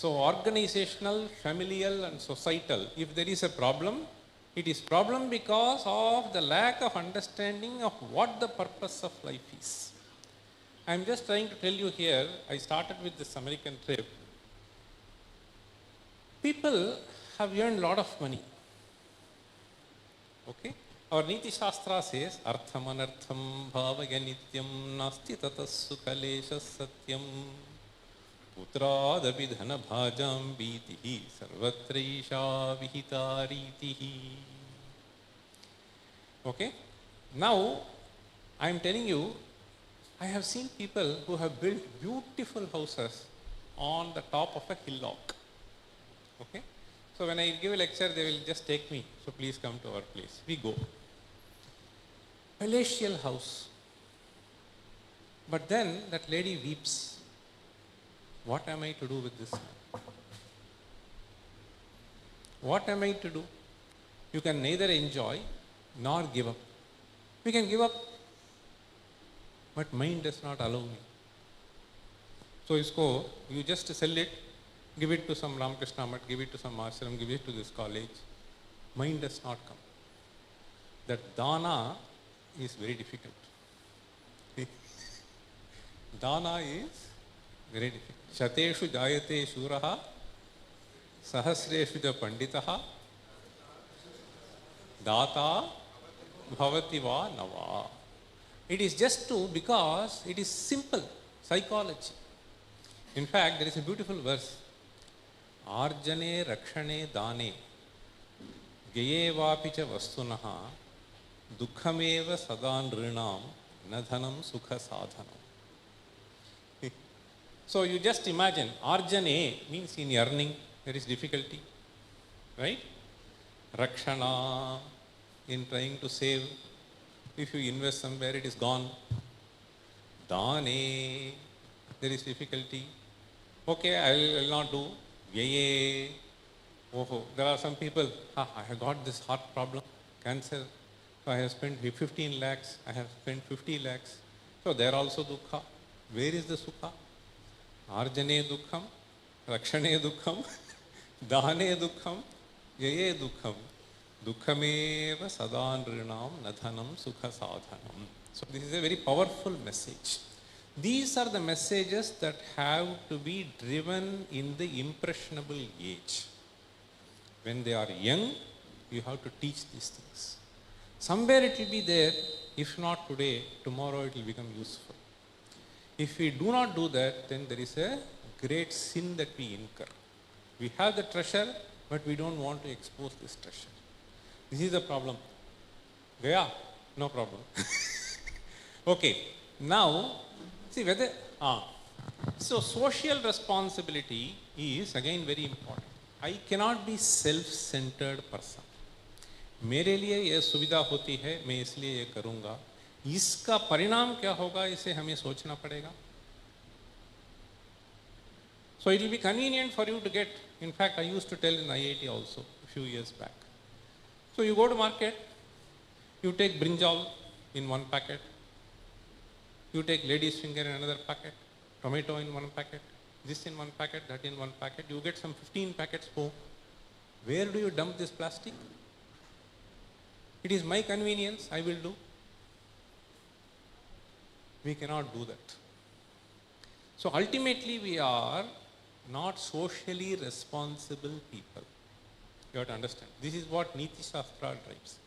organizational, familial and societal, if there is a problem, it is problem because of the lack of understanding of what the purpose of life is. I am just trying to tell you here, I started with this American trip. People have earned a lot of money. Okay? Our Neethishastra says, Artham anartham bhavaya nityam nasti tatas sukalesha satyam putradapi dhana bhajam bhitihi sarvatraisha vihita ritihi. Okay? Now, I am telling you, I have seen people who have built beautiful houses on the top of a hillock. Okay? So when I give a lecture, they will just take me. So please come to our place. We go. Palatial house. But then that lady weeps. What am I to do with this man? What am I to do? You can neither enjoy nor give up. We can give up, but mind does not allow me. So you just sell it, give it to some Ramakrishna Math, give it to some ashram, give it to this college. Mind does not come. That dana is very difficult. Dana is very difficult. Shateshu jayate shuraha, sahasreshu ja panditaha, data bhavati va nava. It is just because it is simple psychology. In fact, there is a beautiful verse. Arjane rakshane dane gyevapi cha vastunaha Dukhameva sadan rinam nadhanam sukha sadhanam. So you just imagine, arjane means in earning there is difficulty, right? Rakshana, in trying to save, if you invest somewhere it is gone. Dane, there is difficulty. Okay, I will not do. Vyaye, oh, there are some people, I have got this heart problem, cancer. So I have spent 15 lakhs, I have spent 50 lakhs. So there also dukkha. Where is the sukha? Arjane dukkham, rakshane dukkham, dane dukkham, yaye dukkham, dukkhameva sadanrinam nadhanam sukha sadhanam. So this is a very powerful message. These are the messages that have to be driven in the impressionable age. When they are young, you have to teach these things. Somewhere it will be there, if not today, tomorrow it will become useful. If we do not do that, then there is a great sin that we incur. We have the treasure, but we don't want to expose this treasure. This is the problem. Gaya? No problem. Okay, now, see whether, so social responsibility is again very important. I cannot be self-centered person. मेरे लिए यह सुविधा होती है, मैं इसलिए ये करूँगा. इसका परिणाम क्या होगा, इसे हमें सोचना पड़ेगा. So it will be convenient for you to get, in fact I used to tell in IIT also a few years back. So you go to market, you take brinjal in one packet, you take lady's finger in another packet, tomato in one packet, this in one packet, that in one packet, you get some 15 packets home. Where do you dump this plastic? It is my convenience, I will do. We cannot do that. So ultimately we are not socially responsible people. You have to understand. This is what Neethishastra drives.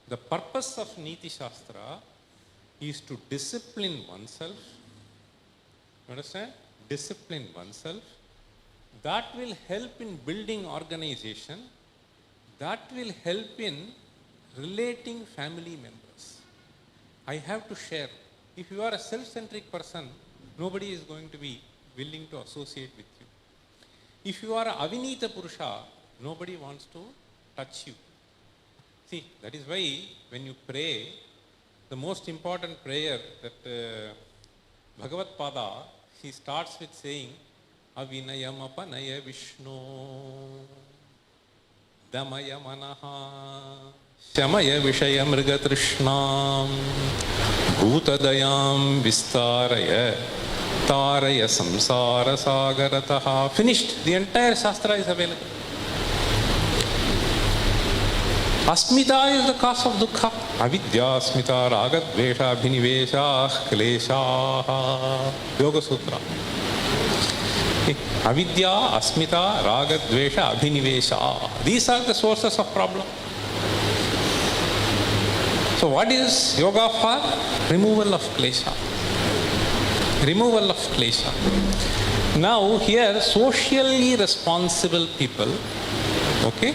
The purpose of Neethishastra is to discipline oneself. You understand? Discipline oneself. That will help in building organization. That will help in relating family members. I have to share. If you are a self-centric person, nobody is going to be willing to associate with you. If you are a avinita purusha, nobody wants to touch you. See, that is why when you pray, the most important prayer that Bhagavad Pada, he starts with saying, Avinayam apanaya Vishnu, Damaya manaha, Shamaya vishaya mrigatrishnam, Bhutadayam vistaraya, Taraya samsara sagarataha. Finished. The entire Shastra is available. Asmita is the cause of dukkha. Avidya, asmita, raga, dvesha, abhinivesha, klesha. Yoga Sutra. Avidya, asmita, raga, dvesha, abhinivesha. These are the sources of problem. So what is yoga for? Removal of klesha. Removal of klesha. Now here, socially responsible people, okay,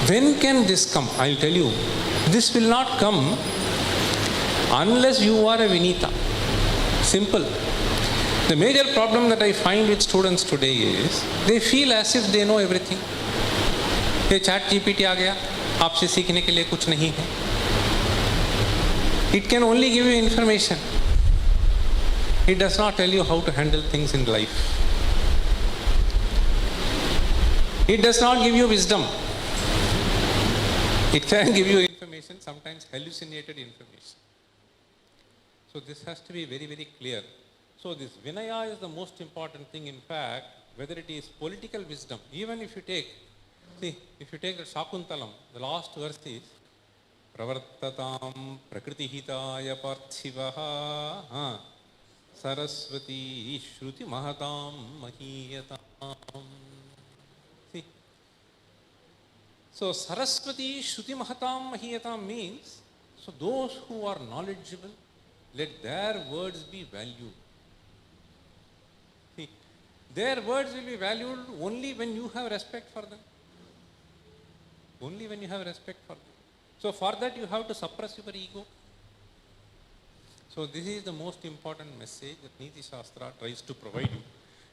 when can this come? I will tell you, this will not come unless you are a Vinita. Simple. The major problem that I find with students today is, they feel as if they know everything. ये chat GPT आ गया, आपसे सीखने के लिए कुछ नहीं है. It can only give you information. It does not tell you how to handle things in life. It does not give you wisdom. It can give you information, sometimes hallucinated information. So this has to be very, very clear. So this Vinaya is the most important thing. In fact, whether it is political wisdom, even if you take, see, if you take the Shakuntalam, the last verse is, Pravartatam Prakriti-hitaya Parthivaha Saraswati Shruti Mahatam Mahiyatam. See? So Saraswati Shruti Mahatam Mahiyatam means, so those who are knowledgeable, let their words be valued. See? Their words will be valued only when you have respect for them. Only when you have respect for them. So for that you have to suppress your ego. So this is the most important message that Neethishastra tries to provide you.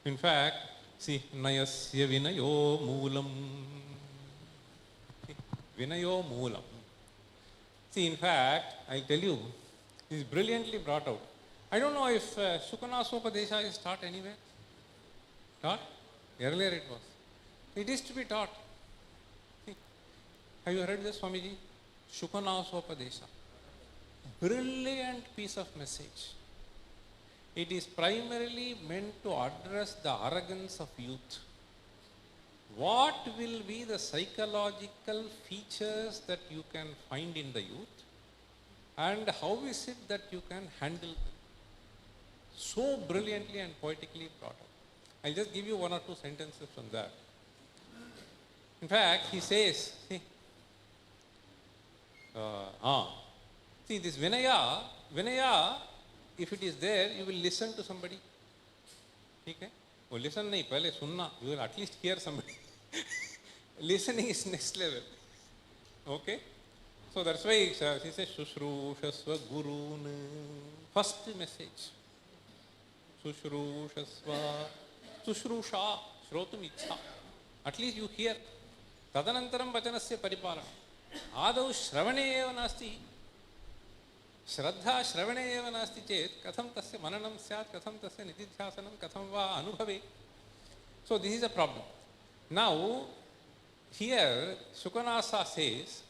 In fact, see, Nayasya Vinayo Moolam. Vinayo Moolam. See, in fact, I tell you, this is brilliantly brought out. I don't know if Sukanasopadesha is taught anywhere. Taught? Earlier it was. It is to be taught. See, have you heard this, Swamiji? Sukanasopadesha. Brilliant piece of message. It is primarily meant to address the arrogance of youth. What will be the psychological features that you can find in the youth, and how is it that you can handle them? So brilliantly and poetically brought up. I'll just give you one or two sentences from that. In fact, he says, see this Vinaya, if it is there, you will listen to somebody. Okay? Oh, listen nahi, pehle sunna. You will at least hear somebody. Listening is next level. Okay? So that's why he says, Shusrushasva Gurun. First message. Shusrushasva. Shushrusha. Shrotum ichha. At least you hear. Tadanantaram vachanasya paripalana. Adau shravane eva nasti. Shraddha shravane eva nasti chet. Katham tasya mananam syat. Katham tasya nididhyasanam. Katham va anubhave. So this is a problem. Now, here Sukanasa says,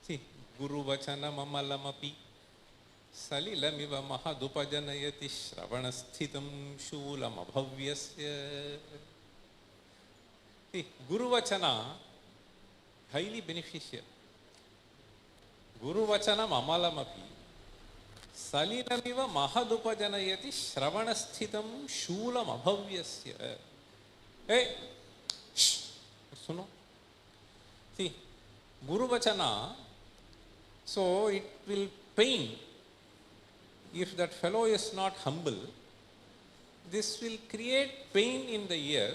see, Guru Vachana Mamalamapi Salilamiva Mahadupajanayati Shravanasthitam Shulam Abhavyasya. See, Guru Vachana, highly beneficial. Guru Vachana Mamalamapi Salilamiva Mahadupajanayati Shravanasthitam Shulam Abhavyasya. Hey! Suno. See, Guru Vachana, so it will pain. If that fellow is not humble, this will create pain in the ear,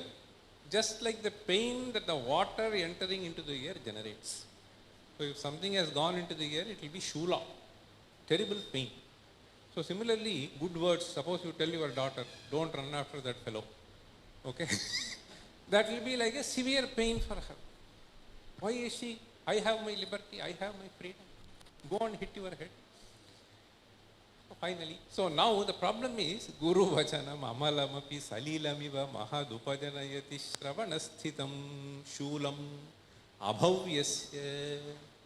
just like the pain that the water entering into the ear generates. So if something has gone into the ear, it will be shula, terrible pain. So similarly, good words, suppose you tell your daughter, don't run after that fellow. Okay? That will be like a severe pain for her. Why is she? I have my liberty, I have my freedom. Go and hit your head. So finally, so now the problem is Guru Vachanam Amalamapi Salilamiva Mahadupajanayati Shravanasthitam Shulam Abhavyasya.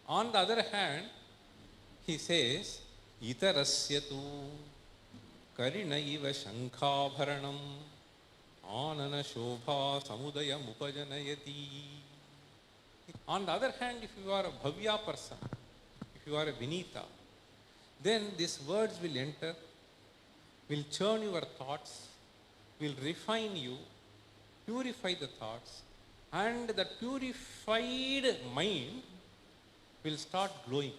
On the other hand, he says, Itarasyatu Karinaiva Shankhabharanam Anana Shobha Samudaya Mupajanayati. On the other hand, if you are a Bhavya person, if you are a Vinita, then these words will enter, will churn your thoughts, will refine you, purify the thoughts, and that purified mind will start glowing.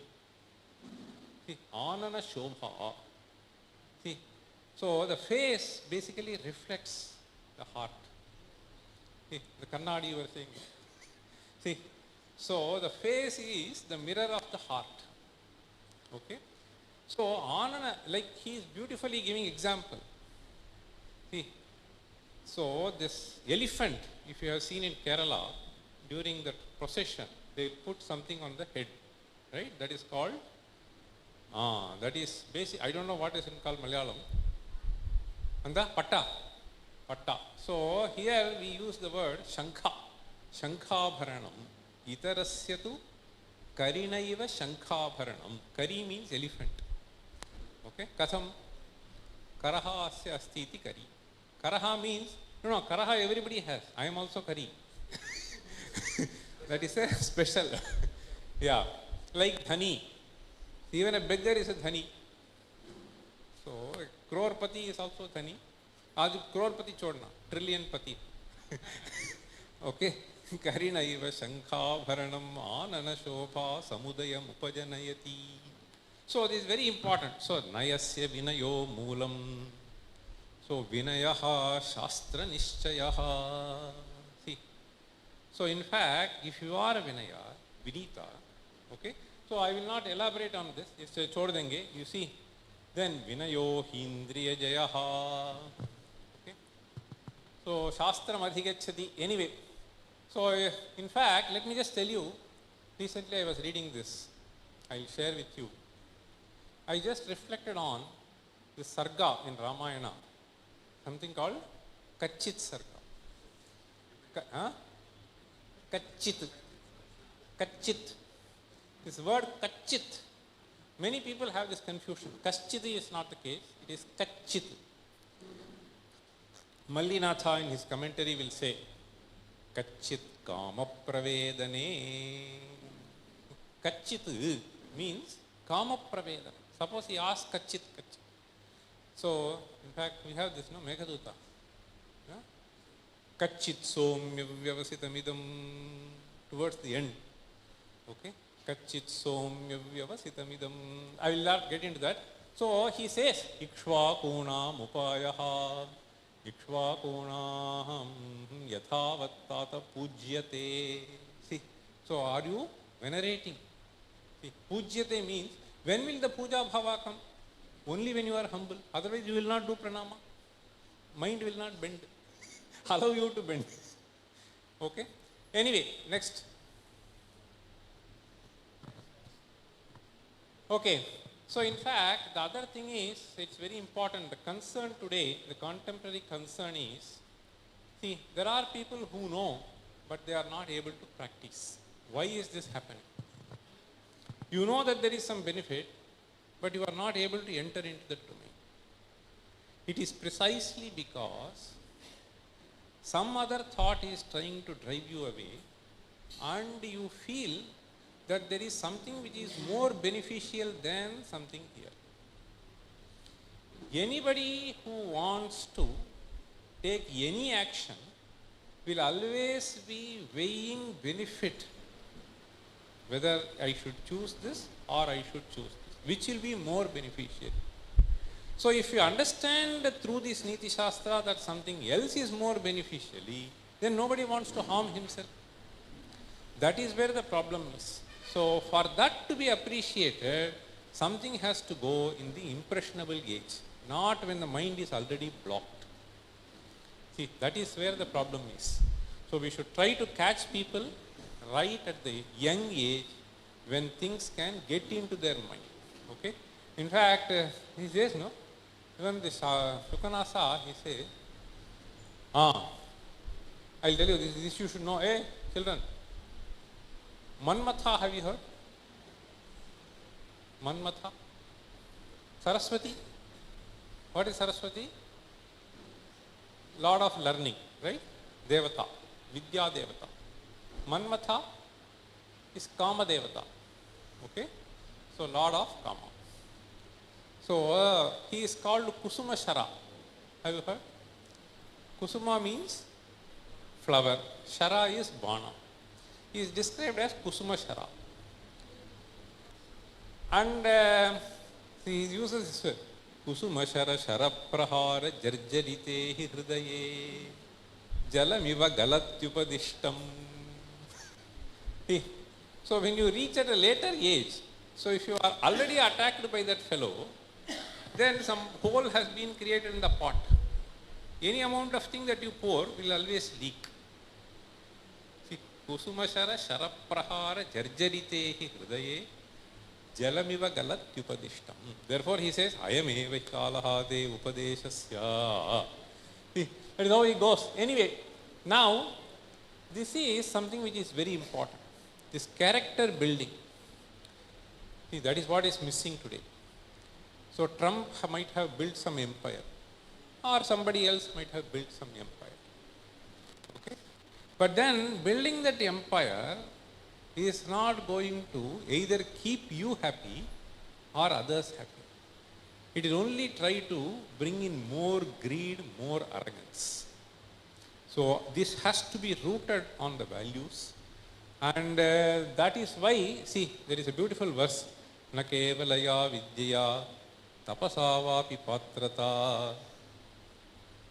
See, Anana Shobha. See, so the face basically reflects the heart. See, the Kannada you were saying. See, so the face is the mirror of the heart. Okay? So Anana, like he is beautifully giving example. See, so this elephant, if you have seen in Kerala, during the procession, they put something on the head, right? That is called, that is basic, I don't know what is in called Malayalam. And the patta. Patta. So here we use the word Shankha. Shankhabharanam. Itarasyatu Karinaiva Shankhabharanam. Kari means elephant. Okay? Katham Karaha asya asti iti Kari. Karaha means, no, Karaha everybody has. I am also Kari. That is a special. Yeah. Like Dhani. Even a beggar is a Dhani. So, a Crorepati is also Dhani. Aaj Crorepati chodna. Trillion Pati. Okay. Karinaiva Shankhabharanam Anana Shobha Samudayam Upajanayati. So this is very important. So Nayasya Vinayo Moolam. So Vinayaha Shastra Nishchayaha. See. So in fact, if you are a Vinaya, Vinita, Okay, so I will not elaborate on this. It's a chod denge. You see, then vinayo hindriya jayaha. Okay, so shastram adhigachati. Anyway, so in fact, let me just tell you. Recently, I was reading this. I'll share with you. I just reflected on the sarga in Ramayana, something called Kachit sarga. Kachit. Kachit. This word Kachit. Many people have this confusion. Kachit is not the case. It is Kachit. Mallinatha in his commentary will say, Kachit kama pravedane. Kachit means kama pravedana. Suppose he asks Kachit. So, in fact, we have this, no, Meghaduta. Kachit somya vyavasitamidam, towards the end. Okay? Kachit somya vyavasitamidam. I will not get into that. So, he says, Ikshvakunam upayaha, Ikshvakunam yathavattata pujyate. See, so are you venerating? See, pujyate means, when will the puja bhava come? Only when you are humble. Otherwise, you will not do pranama. Mind will not bend. Allow you to bend. Okay? Anyway, next. Okay. So, in fact, the other thing is, it's very important. The concern today, the contemporary concern is, see, there are people who know, but they are not able to practice. Why is this happening? You know that there is some benefit, but you are not able to enter into that domain. It is precisely because some other thought is trying to drive you away, and you feel that there is something which is more beneficial than something here. Anybody who wants to take any action will always be weighing benefit, whether I should choose this or I should choose this, which will be more beneficial. So if you understand through this Neethishastra that something else is more beneficially, then nobody wants to harm himself. That is where the problem is. So for that to be appreciated, something has to go in the impressionable gauge, not when the mind is already blocked. See, that is where the problem is. So we should try to catch people right at the young age when things can get into their mind. Okay? In fact, he says, no, even this Sukanasa, he says, I'll tell you, this you should know. Hey, children, Manmatha, have you heard? Manmatha? Saraswati? What is Saraswati? Lord of learning, right? Devata, Vidya Devata. Manmatha is Kama Devata. Okay? So, Lord of Kama. So, he is called Kusuma Shara. Have you heard? Kusuma means flower. Shara is Bana. He is described as Kusuma Shara. And he uses this word. Kusuma Shara Shara Prahara Jarjarite hi Hridaye Jalamiva Galatyupadishtam. So when you reach at a later age, so if you are already attacked by that fellow, then some hole has been created in the pot. Any amount of thing that you pour will always leak. See, Kusuma Shara Shara Prahara Jarjarite hi Hridaye Jalamiva Galatyupadishtam. Therefore he says, Ayameva Kalahade Upadeshasya. See, that is how he goes. Anyway, now this is something which is very important. This character building. See, that is what is missing today. So Trump might have built some empire, or somebody else might have built some empire. Okay? But then building that empire is not going to either keep you happy or others happy. It will only try to bring in more greed, more arrogance. So this has to be rooted on the values. And that is why, see, there is a beautiful verse. Na kevalaya vidyaya tapasavapi patrata.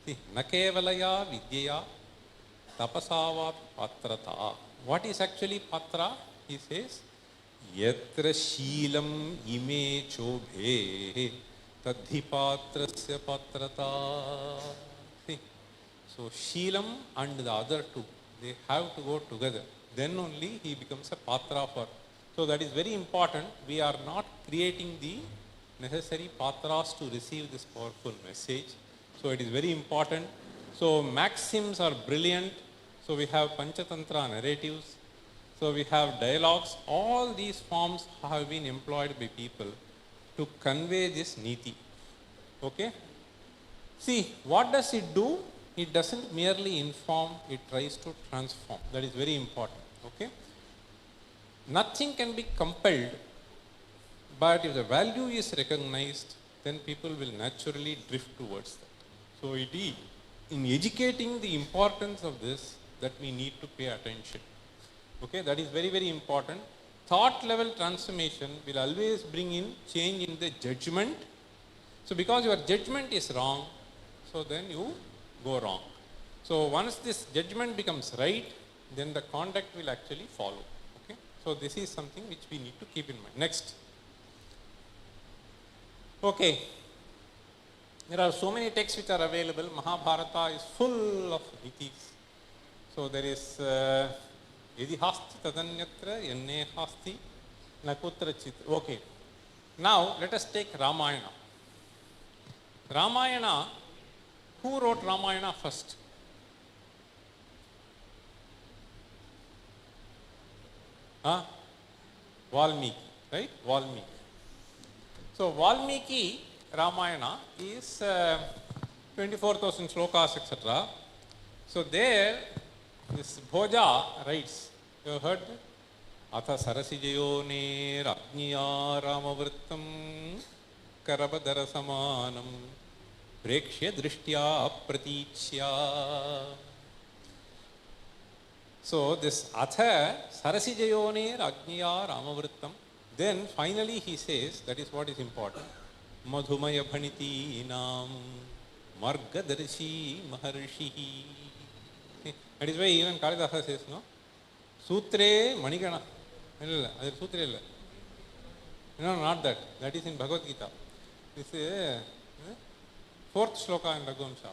See, na kevalaya vidyaya tapasavapi patrata. What is actually patra? He says, Yatra Sheelam ime chobhe tadhi patrasya patrata. See, so Sheelam and the other two, they have to go together. Then only he becomes a patra for. So that is very important. We are not creating the necessary patras to receive this powerful message. So it is very important. So maxims are brilliant. So we have Panchatantra narratives. So we have dialogues. All these forms have been employed by people to convey this Neeti. Okay? See, what does it do? It doesn't merely inform, it tries to transform. That is very important. Okay? Nothing can be compelled, but if the value is recognized, then people will naturally drift towards that. So it is in educating the importance of this that we need to pay attention. Okay, that is very, very important. Thought level transformation will always bring in change in the judgment. So because your judgment is wrong, so then you go wrong. So once this judgment becomes right, then the conduct will actually follow. Okay, so this is something which we need to keep in mind. Next. Okay, there are so many texts which are available. Mahabharata is full of nitis. So there is Yadi hasti tadanyatra yanne hasti nakutra chit. Okay. Now let us take Ramayana. Ramayana, who wrote Ramayana first? Valmiki, right? Valmiki. So Valmiki Ramayana is 24,000 slokas, etc. So there, this Bhoja writes, you have heard that? Atha sarasijayone rajniya ramavrittam karabadara samanam prekshya drishtya pratichya. So this Atha sarasijayone rajniya ramavrittam. Then finally he says, that is what is important. Madhumaya bhaniti nam margadarshi maharshihi. That is why even Kalidasa says, no? Sutre Manigana. Sutre. No, not that. That is in Bhagavad Gita. This is fourth shloka in Raghuvamsha.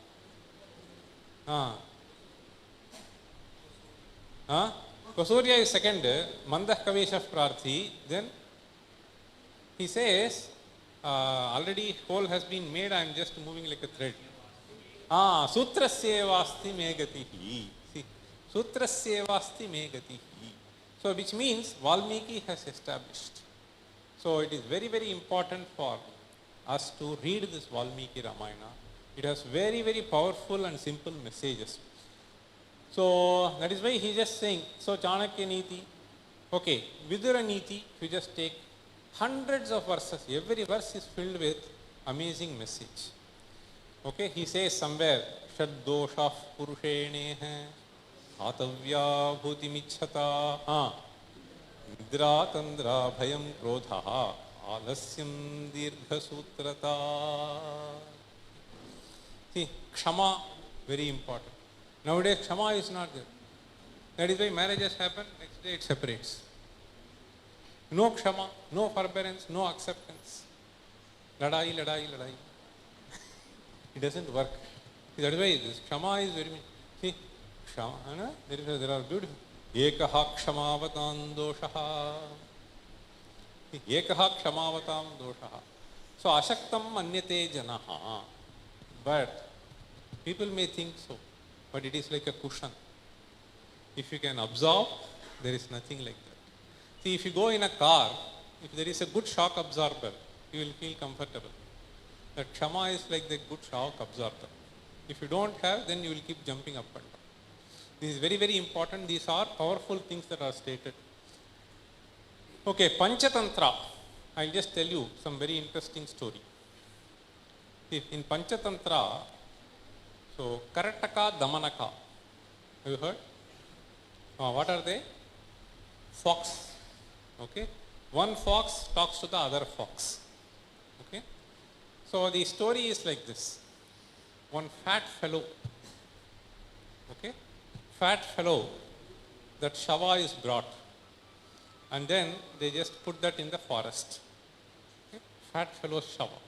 Kasurya is second. Mandah Kavesha Prarthi. Then he says, already whole has been made, I am just moving like a thread. Sutrasyevasti me gatihi. See, Sutrasyevasti me gatihi. So which means Valmiki has established. So it is very, very important for us to read this Valmiki Ramayana. It has very, very powerful and simple messages. So that is why he is just saying, so Chanakya Niti, okay, Vidura Niti, if you just take hundreds of verses, every verse is filled with amazing message. Okay, he says somewhere, Shad doshah purusheneha hatavya bhutimichhata nidra tandra bhayam krodha alasyam dirgha sutrata. See, Kshama, very important. Nowadays, Kshama is not there. That is why marriages happen, next day it separates. No Kshama, no forbearance, no acceptance. Ladai, ladai, ladai. It doesn't work. That is why this Kshama is very... See, Kshama, there are beautiful. Ekaha Kshamavatam doshaha. Ekaha Kshamavatam doshaha. So, Ashaktam manyate janaha. But people may think so. But it is like a cushion. If you can absorb, there is nothing like that. See, if you go in a car, if there is a good shock absorber, you will feel comfortable. That Kshama is like the good shock absorber. If you don't have, then you will keep jumping up and down. This is very, very important. These are powerful things that are stated. Okay, Panchatantra. I'll just tell you some very interesting story. In Panchatantra, so Karataka, Damanaka. Have you heard? What are they? Fox. Okay. One fox talks to the other fox. Okay. So the story is like this. One fat fellow. Okay. Fat fellow, that Shava is brought. and then they just put that in the forest. Okay? Fat fellow shower.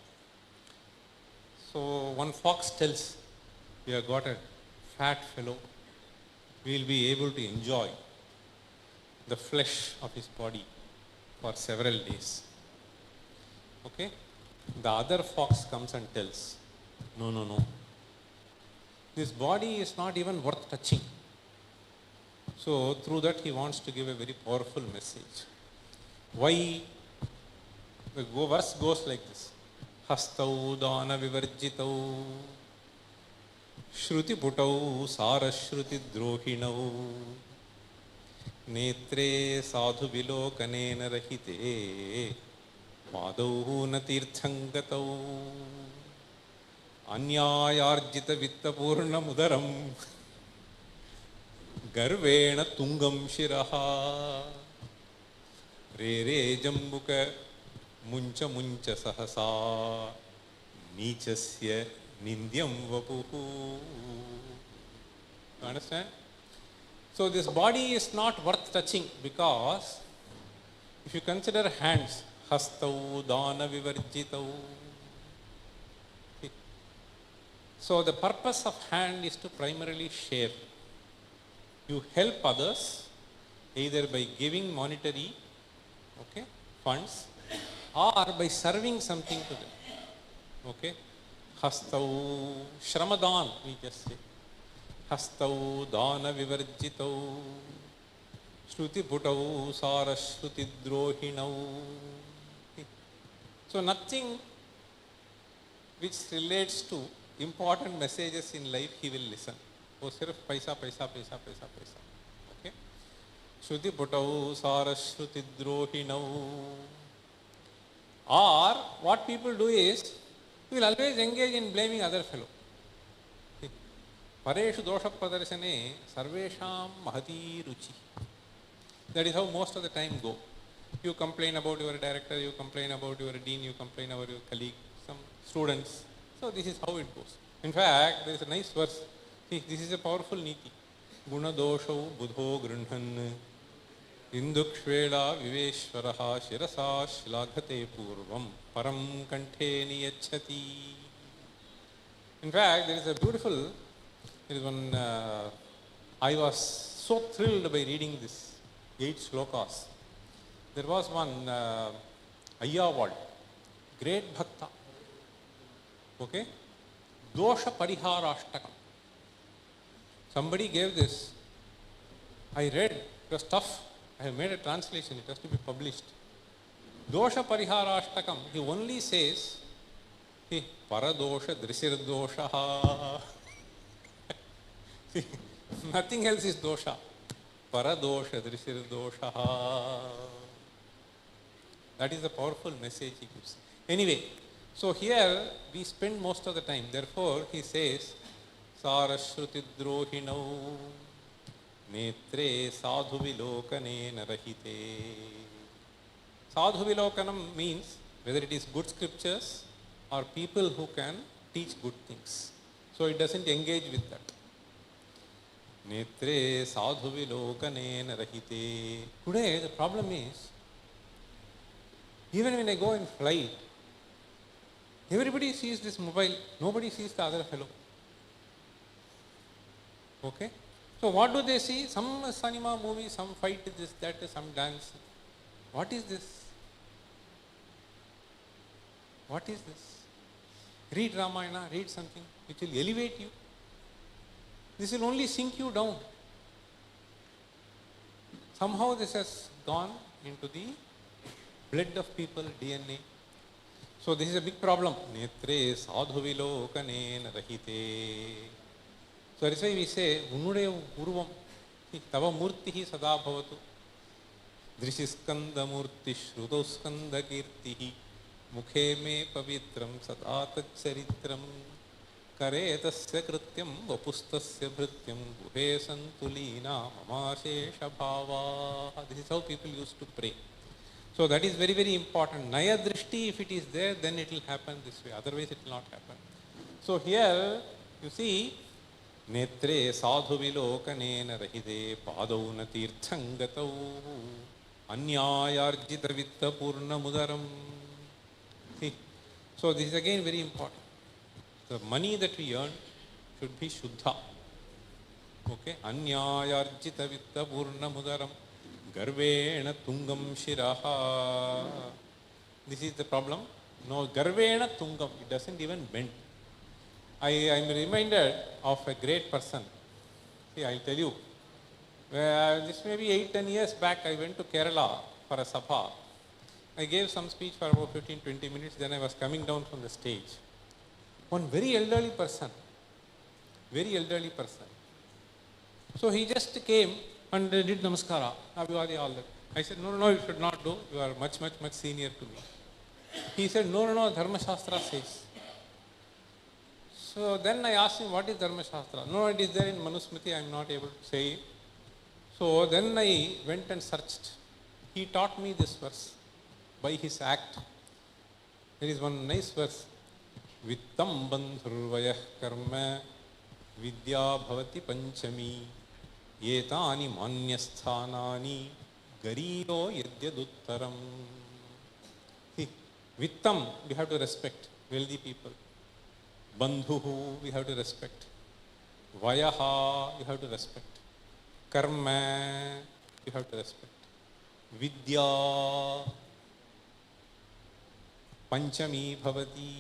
So one fox tells, we have got a fat fellow, we will be able to enjoy the flesh of his body for several days. Okay? The other fox comes and tells, no, no, no. This body is not even worth touching. So through that he wants to give a very powerful message. Why? The verse goes like this. Hastau dana vivarjitau shruti putau sarashruti drohinau netre sadhu vilokanena rahite padau na tirthangatau anyayarjita vittapurna mudaram garvena tungam shiraha re re jambuka muncha muncha sahasa nichasya nindyam vapuhu. You understand? So this body is not worth touching because if you consider hands, hastau dana vivarjitau. So the purpose of hand is to primarily share. You help others either by giving monetary, okay, funds, or by serving something to them. Okay? Hastau Shramadan, we just say. Hastau Dana Vivarjitau Shruti Putau Sarashruti Drohinau. So nothing which relates to important messages in life he will listen. Oh, sirf paisa, paisa, paisa, paisa, paisa. Okay? Shruti Putau Sarashruti Drohinau. Or what people do is, we will always engage in blaming other fellow. Pareshu dosha pradarsane sarvesham mahati ruchi. That is how most of the time go. You complain about your director, you complain about your dean, you complain about your colleague, some students. So this is how it goes. In fact, there is a nice verse. See, this is a powerful niti. Guna doshau budho grunhan Indukshveda viveshvaraha shirasa shlaghate purvam param kanthe niyachati. In fact, there is a beautiful, there is one, I was so thrilled by reading this 8 shlokas. There was one Ayyawad, great bhakta, okay, Dosha Pariharashtakam. Somebody gave this. I read, it was tough. I have made a translation, it has to be published. Dosha Pariharashtakam, he only says, Paradosha Drishirdosha. Nothing else is dosha. Paradosha Drishirdosha. That is the powerful message he gives. Anyway, so here we spend most of the time. Therefore, he says, Sarashruti Drohinau Netre Sadhu Vilokane Narahite. Sadhu Vilokanam means whether it is good scriptures or people who can teach good things. So it doesn't engage with that. Netre Sadhu Vilokane Narahite. Today the problem is, even when I go in flight, everybody sees this mobile, nobody sees the other fellow. Okay? So what do they see? Some cinema movie, some fight, this, that, some dance. What is this? What is this? Read Ramayana, read something which will elevate you. This will only sink you down. Somehow this has gone into the blood of people, DNA. So this is a big problem. Netre sadhu vilokane narahite. So that is why we say, Unude urvam, tava murtihi sada bhavatu. Drishiskanda murti shrudoskanda kirtihi. Mukhe me pavitram sadatat charitram. Kare tasya krityam vapustasya bhrityam guhe santulina mamashesha bhava. This is how people used to pray. So that is very, very important. Naya drishti, if it is there, then it will happen this way. Otherwise it will not happen. So here, you see, Netre sadhu vilokane narahide padauna tirthangatau. Anyayarjita vitta purna mudaram. See, so this is again very important. The money that we earn should be Shuddha. Okay? Anyayarjita vitta purna mudaram. Garvena tungam shiraha. This is the problem. No, Garvena tungam. It doesn't even bend. I am reminded of a great person. See, I'll tell you. This may be 8-10 years back, I went to Kerala for a sabha. I gave some speech for about 15-20 minutes, then I was coming down from the stage. One very elderly person. So he just came and did namaskara, Abhivadi, all that. I said, no, you should not do. You are much senior to me. He said, no, Dharma Shastra says. So then I asked him, what is Dharma Shastra? No, it is there in Manusmriti, I am not able to say it. So then I went and searched. He taught me this verse by his act. There is one nice verse. Vittam bandhurvayah karma vidya bhavati panchami yetani manyasthanani gariro yadyaduttaram. See, Vittam, we have to respect wealthy people. Bandhuhu, we have to respect. Vayaha, we have to respect. Karma, you have to respect. Vidya, Panchami Bhavati,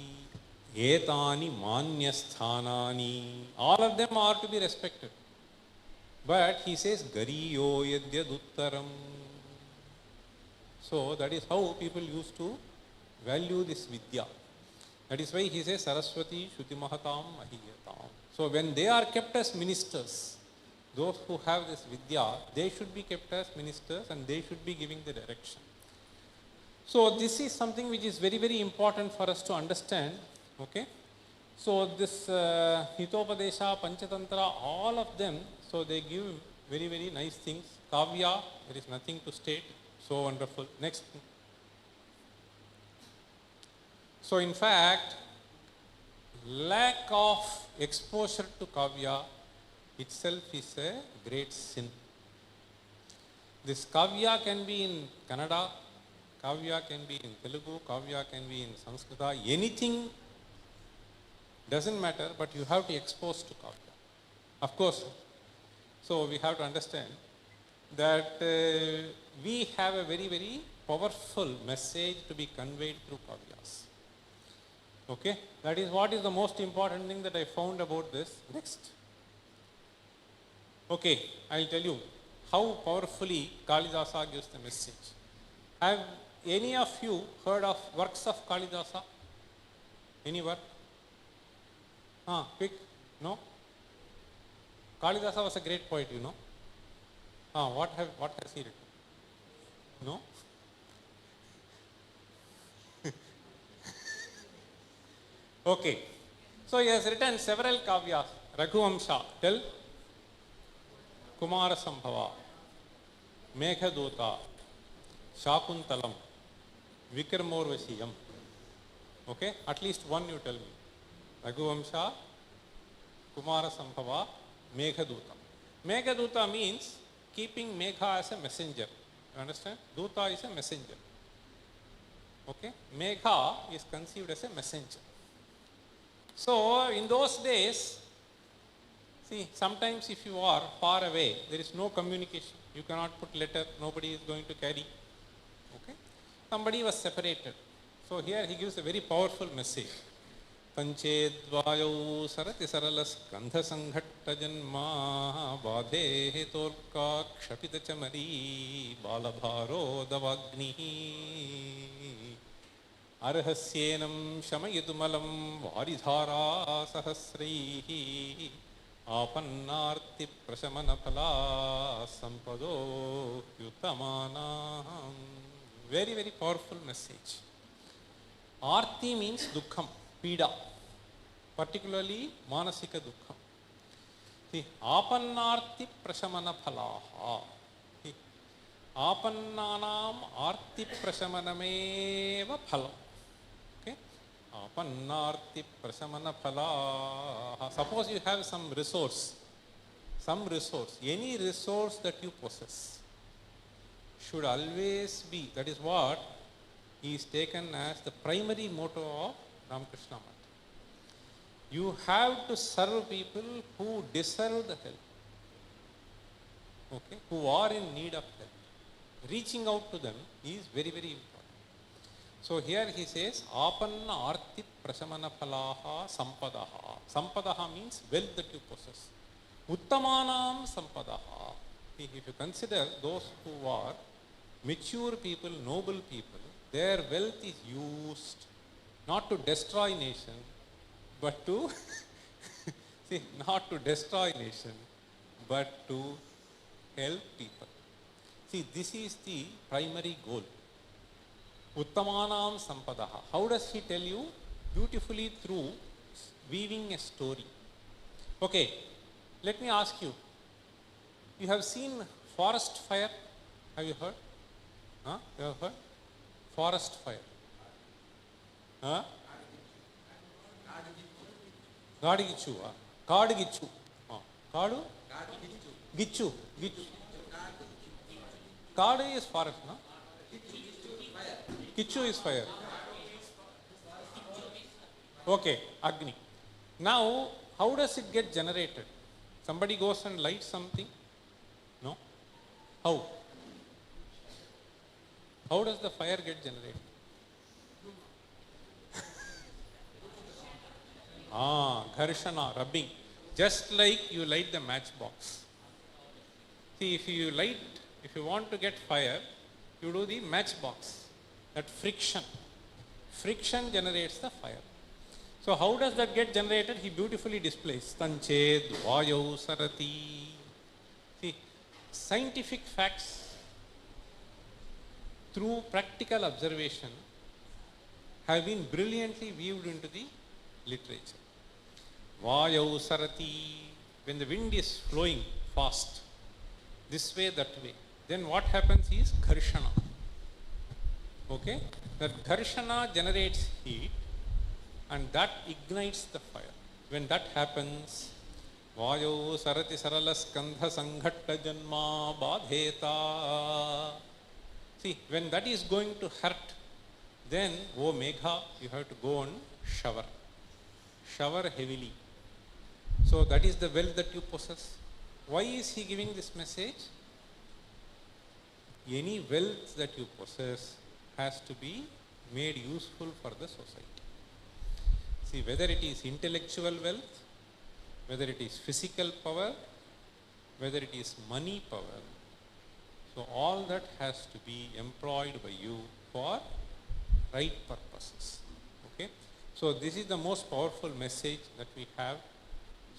Etani Manyasthanani. All of them are to be respected. But he says, Gariyo Yadyaduttaram. So that is how people used to value this Vidya. That is why he says, Saraswati Shruti Mahatam Mahiyatam. So when they are kept as ministers, those who have this Vidya, they should be kept as ministers and they should be giving the direction. So this is something which is very important for us to understand. Okay. So this Hitopadesha, Panchatantra, all of them, so they give very nice things. Kavya, there is nothing to state. So wonderful. Next. So in fact, lack of exposure to Kavya itself is a great sin. This Kavya can be in Kannada, Kavya can be in Telugu, Kavya can be in Sanskrita, anything, doesn't matter, but you have to expose to Kavya. Of course, so we have to understand that we have a very powerful message to be conveyed through Kavyas. Okay, that is what is the most important thing that I found about this. Next. Okay, I'll tell you how powerfully Kalidasa gives the message. Have any of you heard of works of Kalidasa? Any work? Quick? No? Kalidasa was a great poet, you know. What has he written? No? Okay. So he has written several kavyas. Raghuvamsha, tell. Kumara Sambhava, Meghadota, Shakuntalam, Vikramorvashiyam. Okay, at least one you tell me. Raghuvamsha, Kumara Sambhava, Meghadota. Meghadota means keeping Megha as a messenger. You understand? Duta is a messenger. Okay, Megha is conceived as a messenger. So in those days, see, sometimes if you are far away, there is no communication. You cannot put letter, nobody is going to carry. Okay? Somebody was separated. So here he gives a very powerful message. Panchedvayau sarati saralas kandha sanghatta janma vadhe torka kshapita chamari balabharo davagnihi arhasyenam shamayidumalam varidhara sahasrihi apannarti prashamana phala sampado yutamana. Very powerful message. Arti means dukkham, pida, particularly manasika dukkham. See, apannarti prashamana phalaha. See, apannanam arti prashamanameva phalam. Okay? Apannarti prashamana phalaha. Suppose you have some resource, any resource that you possess. should always be, that is what is taken as the primary motto of Ramakrishna Math. You have to serve people who deserve the help, okay, who are in need of help. Reaching out to them is very, very important. So here he says, Apanna arti prasamana phalaha sampadaha. Sampadaha means wealth that you possess. Uttamanam sampadaha. If you consider those who are mature people, noble people, their wealth is used not to destroy nation, but to see, not to destroy nation, but to help people. See, this is the primary goal. Uttamanam sampadaha. How does he tell you? Beautifully through weaving a story. Okay, let me ask you. You have seen forest fire? Have you heard? Huh? You have heard? Forest fire. Huh? Gadigichu. Kadigichu. Kadu? Gichu. Gichu. Kadu is forest, no? Kichu is fire. Okay, Agni. Now, how does it get generated? Somebody goes and lights something? No? How? How does the fire get generated? Gharshana, rubbing. Just like you light the matchbox. See, if you want to get fire, you do the matchbox. That friction generates the fire. So how does that get generated? He beautifully displays. Tanched vayau sarati. See, scientific facts through practical observation have been brilliantly weaved into the literature. Vayau sarati. When the wind is flowing fast, this way, that way, then what happens is gharshana. Okay, that gharshana generates heat and that ignites the fire. When that happens, Vayo sarati saralaskandha sanghatta janma badheta. See, when that is going to hurt, then, oh Megha, you have to go and shower. Shower heavily. So that is the wealth that you possess. Why is he giving this message? Any wealth that you possess has to be made useful for the society. See, whether it is intellectual wealth, whether it is physical power, whether it is money power, so all that has to be employed by you for right purposes. Okay? So this is the most powerful message that we have.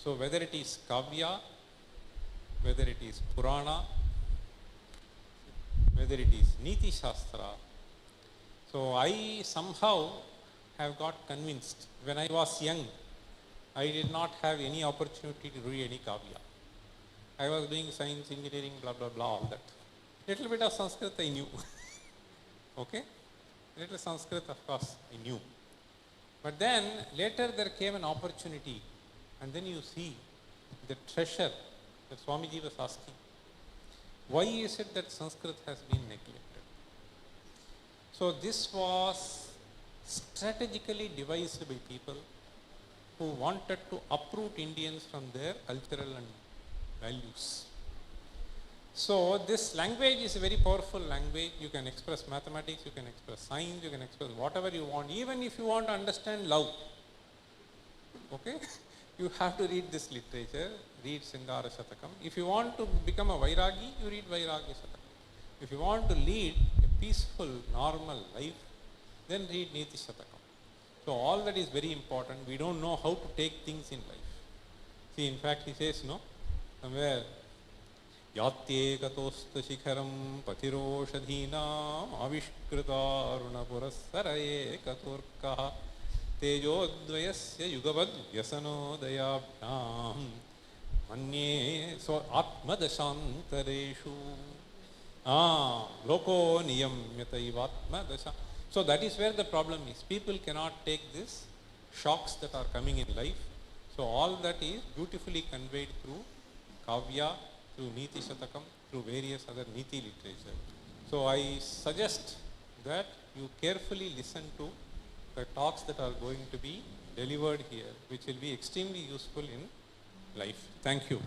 So whether it is Kavya, whether it is Purana, whether it is Neethishastram. So I somehow have got convinced. When I was young, I did not have any opportunity to read any Kavya. I was doing science, engineering, blah, blah, blah, all that. Little bit of Sanskrit I knew. Okay? Little Sanskrit, of course, I knew. But then, later there came an opportunity, and then you see the treasure that Swamiji was asking. Why is it that Sanskrit has been neglected? So this was strategically devised by people who wanted to uproot Indians from their cultural and values. So this language is a very powerful language. You can express mathematics, you can express science, you can express whatever you want. Even if you want to understand love, okay, you have to read this literature, read Singara Shatakam. If you want to become a Vairagi, you read Vairagi Shatakam. If you want to lead a peaceful, normal life, then read Neethishastram. So all that is very important. We don't know how to take things in life. See, in fact, he says, no, somewhere, Yatye katosta shikharam patiroshadhinam avishkrita arunapurassaraye katurkaha tejodvayasya yugavad yasanodayabhyam manye so atmadashantareshu loko niyamyataivatmadasha. So that is where the problem is. People cannot take these shocks that are coming in life. So all that is beautifully conveyed through Kavya, through Neethishastram, through various other Neeti literature. So I suggest that you carefully listen to the talks that are going to be delivered here, which will be extremely useful in life. Thank you.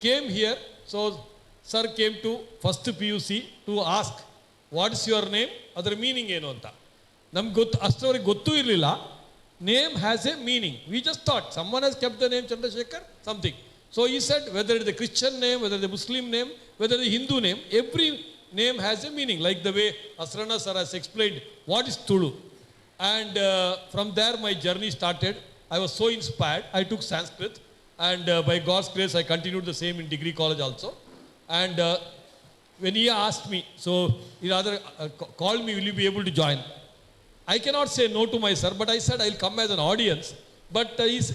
Came here, so sir came to first PUC to ask, what is your name? Adar meaning ಏನು ಅಂತ ನಮ್ಗೆ ಗೊತ್ತು, ಅಷ್ಟರವರೆಗೆ ಗೊತ್ತೂ ಇರಲಿಲ್ಲ. Name has a meaning. We just thought someone has kept the name Chandrasekhar, something. So he said, whether it is a Christian name, whether it is a Muslim name, whether it is a Hindu name, every name has a meaning. Like the way Asrana sir has explained what is Tulu. And from there my journey started. I was so inspired. I took Sanskrit. And by God's grace, I continued the same in degree college also. And when he asked me, so he rather called me, will you be able to join? I cannot say no to my sir, but I said I'll come as an audience. But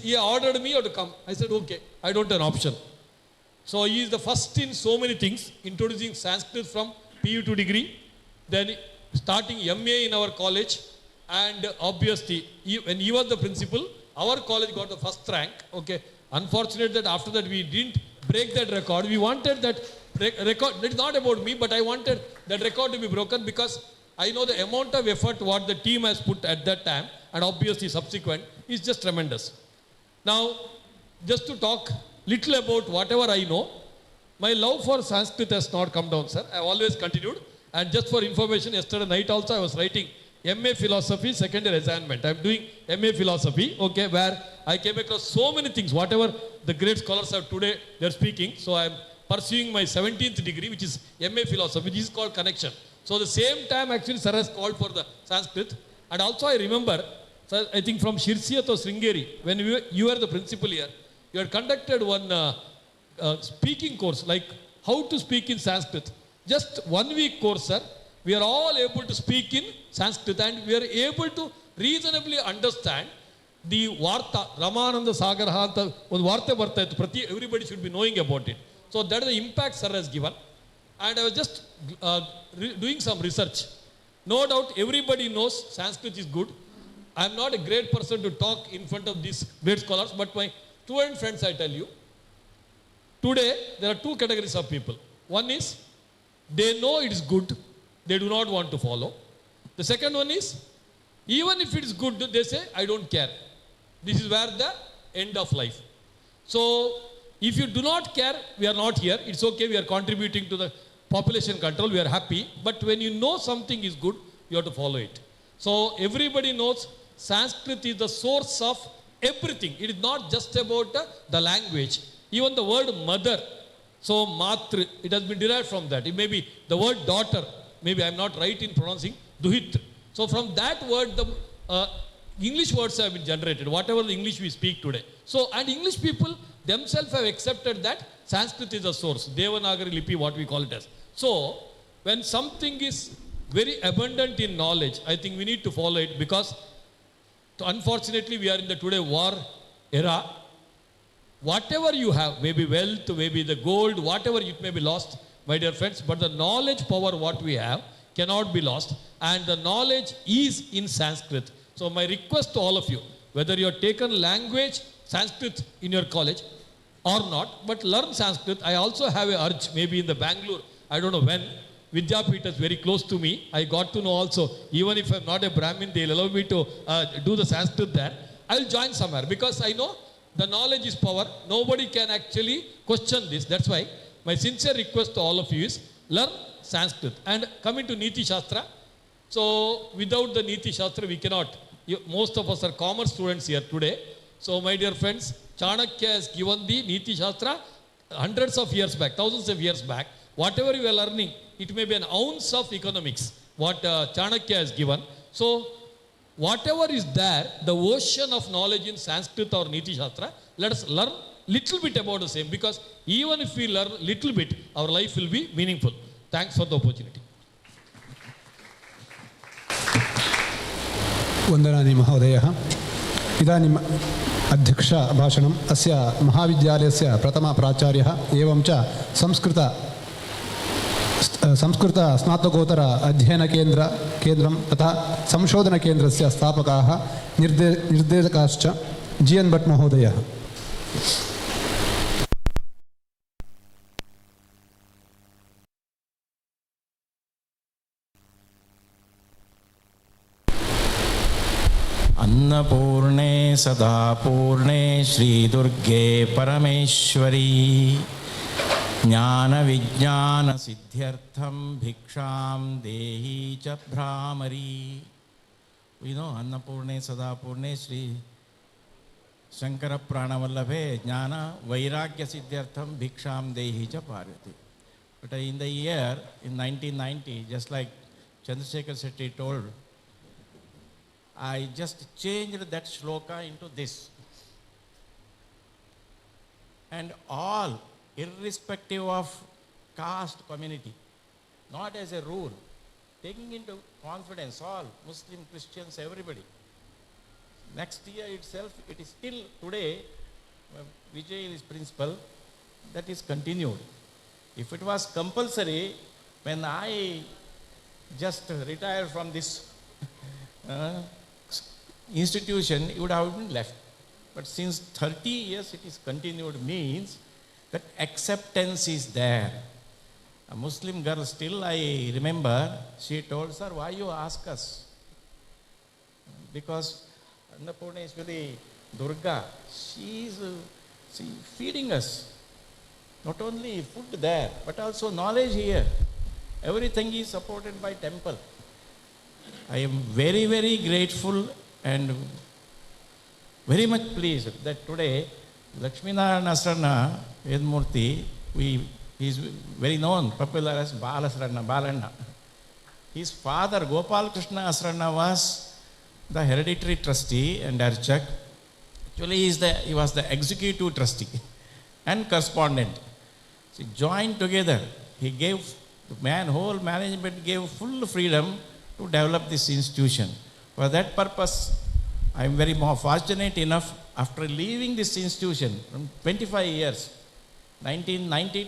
he ordered me to come. I said, okay, I don't have an option. So he is the first in so many things, introducing Sanskrit from PU to degree, then starting MA in our college. And obviously, when he was the principal, our college got the first rank. Okay. Unfortunate that after that we didn't break that record. We wanted that record. It's not about me, but I wanted that record to be broken because I know the amount of effort what the team has put at that time and obviously subsequent is just tremendous. Now, just to talk little about whatever I know, my love for Sanskrit has not come down, sir. I have always continued. And just for information, yesterday night also I was writing MA Philosophy, second year assignment. I'm doing MA Philosophy, okay, where I came across so many things, whatever the great scholars have today, they're speaking. So I'm pursuing my 17th degree, which is MA Philosophy, which is called Connection. So the same time, actually, sir has called for the Sanskrit. And also I remember, sir, I think from Sirsi or Sringeri, when you were the principal here, you had conducted one speaking course, like how to speak in Sanskrit. Just 1 week course, sir. We are all able to speak in Sanskrit and we are able to reasonably understand the Varta, Ramananda Sagaraha, Varta, everybody should be knowing about it. So that is the impact sir has given. And I was just doing some research. No doubt everybody knows Sanskrit is good. I am not a great person to talk in front of these great scholars, but my student friends, I tell you, today there are two categories of people. One is, they know it is good, they do not want to follow. The second one is, even if it is good, they say, I don't care. This is where the end of life. So, if you do not care, we are not here. It's okay, we are contributing to the population control, we are happy. But when you know something is good, you have to follow it. So, everybody knows Sanskrit is the source of everything. It is not just about the language. Even the word mother, so matra, it has been derived from that. It may be the word daughter, maybe I am not right in pronouncing, duhit. So from that word, the English words have been generated, whatever the English we speak today. So, and English people themselves have accepted that Sanskrit is the source, Devanagari Lipi, what we call it as. So, when something is very abundant in knowledge, I think we need to follow it, because unfortunately we are in the today war era. Whatever you have, maybe wealth, maybe the gold, whatever it may be lost, my dear friends, but the knowledge power what we have cannot be lost, and the knowledge is in Sanskrit. So my request to all of you, whether you have taken language, Sanskrit in your college or not, but learn Sanskrit. I also have a urge, maybe in the Bangalore, I don't know when, Vidyapita is very close to me. I got to know also, even if I'm not a Brahmin, they'll allow me to do the Sanskrit there. I'll join somewhere, because I know the knowledge is power. Nobody can actually question this. That's why my sincere request to all of you is learn Sanskrit. And coming to Neethishastram, so without the Neethishastram we cannot. Most of us are commerce students here today. So my dear friends, Chanakya has given the Neethishastram hundreds of years back, thousands of years back. Whatever you are learning, it may be an ounce of economics, what Chanakya has given. So whatever is there, the ocean of knowledge in Sanskrit or Neethishastram, let us learn little bit about the same, because even if we learn little bit, our life will be meaningful. Thanks for the opportunity.
वन्दनानि महोदयः इदानीम् अध्यक्ष भाषणम् अस्य महाविद्यालयस्य प्रथमप्राचार्यः एवं च संस्कृत स्नातकोत्तर अध्ययनकेन्द्रं तथा संशोधनकेन्द्रस्य स्थापकाः निर्देशकाश्च GN भट् महोदयः।
अन्नपूर्णे सदा पूर्णे श्रीदुर्गे परमेश्वरी ज्ञानविज्ञानसिद्ध्यर्थं भिक्षां देहि च भ्रामरी. We know अन्नपूर्णे सदा पूर्णे श्री शंकर प्राणवल्लभे ज्ञान वैराग्य सिद्ध्यर्थम भिक्षाम देहि च Parvati. But in the year in 1990, just like Chandrasekhar Shetty told, I just changed that shloka into this. And all, irrespective of caste community, not as a rule, taking into confidence all, Muslim, Christians, everybody. Next year itself, it is still today, Vijay is principal, that is continued. If it was compulsory, when I just retired from this institution, it would have been left. But since 30 years it is continued, means that acceptance is there. A Muslim girl, still I remember, she told, sir, why you ask us? Because Annapurneshwari Durga, she is feeding us. Not only food there, but also knowledge here. Everything is supported by temple. I am very, very grateful and very much pleased that today Lakshminarayana Asrana Vedmurti, he is very known, popular as Balasrana, Balanna. His father, Gopal Krishna Asrana, was the hereditary trustee and Archak. Actually, he was the executive trustee and correspondent. So joined together, he gave, whole management gave full freedom to develop this institution. For that purpose, I am very more fortunate enough, after leaving this institution from 25 years, 1990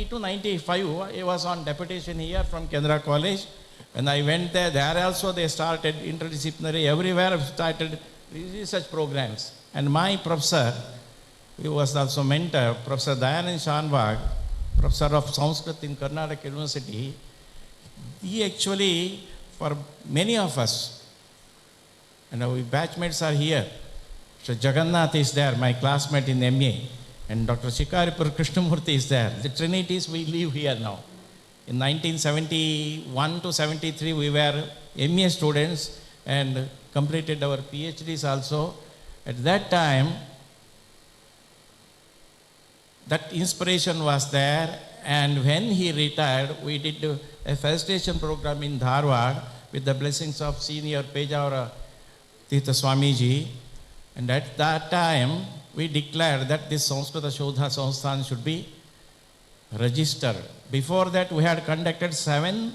to 95, I was on deputation here from Canada College. When I went there also they started interdisciplinary, everywhere started research programs. And my professor, he was also mentor, Professor Dayanand Shanwag, Professor of Sanskrit in Karnataka University. He actually, for many of us, and our batchmates are here. So Jagannath is there, my classmate in MA, and Dr. Shikaripur Krishnamurti is there. The Trinities, we live here now. In 1971 to 73, we were MA students and completed our PhDs also. At that time, that inspiration was there, and when he retired, we did a felicitation program in Dharwad with the blessings of senior Pejavara Tirtha Swamiji. And at that time, we declared that this Samskrita Shodha Samsthana should be registered. Before that, we had conducted 7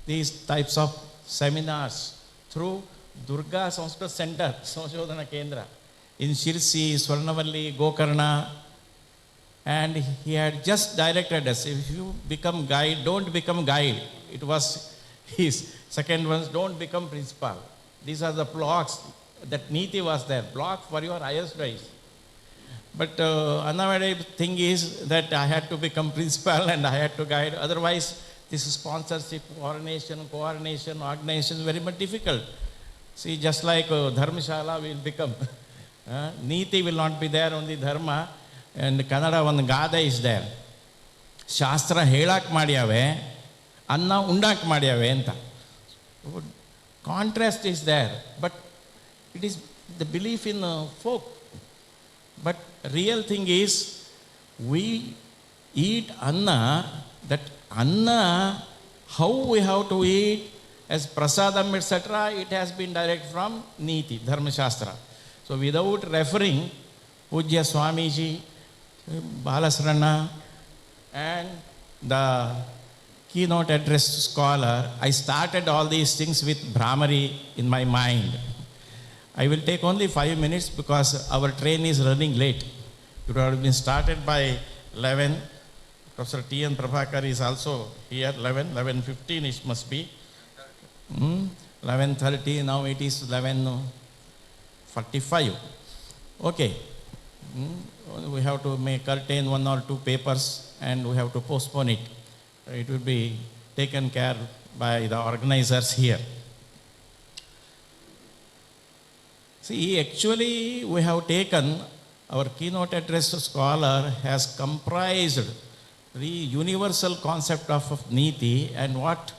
these types of seminars through Durga Sanskrit Center, Samshodhana Kendra, in Sirsi, Swarnavalli, Gokarna. And he had just directed us, if you become guide, don't become guide. It was his second one, don't become principal. These are the blocks. That Niti was there, block for your higher studies. But another thing is that I had to become principal and I had to guide. Otherwise, this sponsorship, coordination, organization is very much difficult. See, just like Dharmashala will become, Niti will not be there, only Dharma. And Kannada one Gada is there. Shastra helak madiyave, anna undak madiyave anta. Contrast is there, but it is the belief in folk. But real thing is, we eat anna, that anna, how we have to eat, as prasadam, etc., it has been direct from Niti, Dharma Shastra. So without referring, Pujya Swamiji, Balasrana, and the keynote address scholar, I started all these things with Brahmari in my mind. I will take only 5 minutes because our train is running late. It would have been started by 11. Professor T.N. Prabhakar is also here, 11:15 it must be. 11:30, now it is 11:45. Okay. We have to make curtain 1 or 2 papers and we have to postpone it. It will be taken care by the organizers here. See, actually we have taken, our keynote address scholar has comprised the universal concept of Niti and what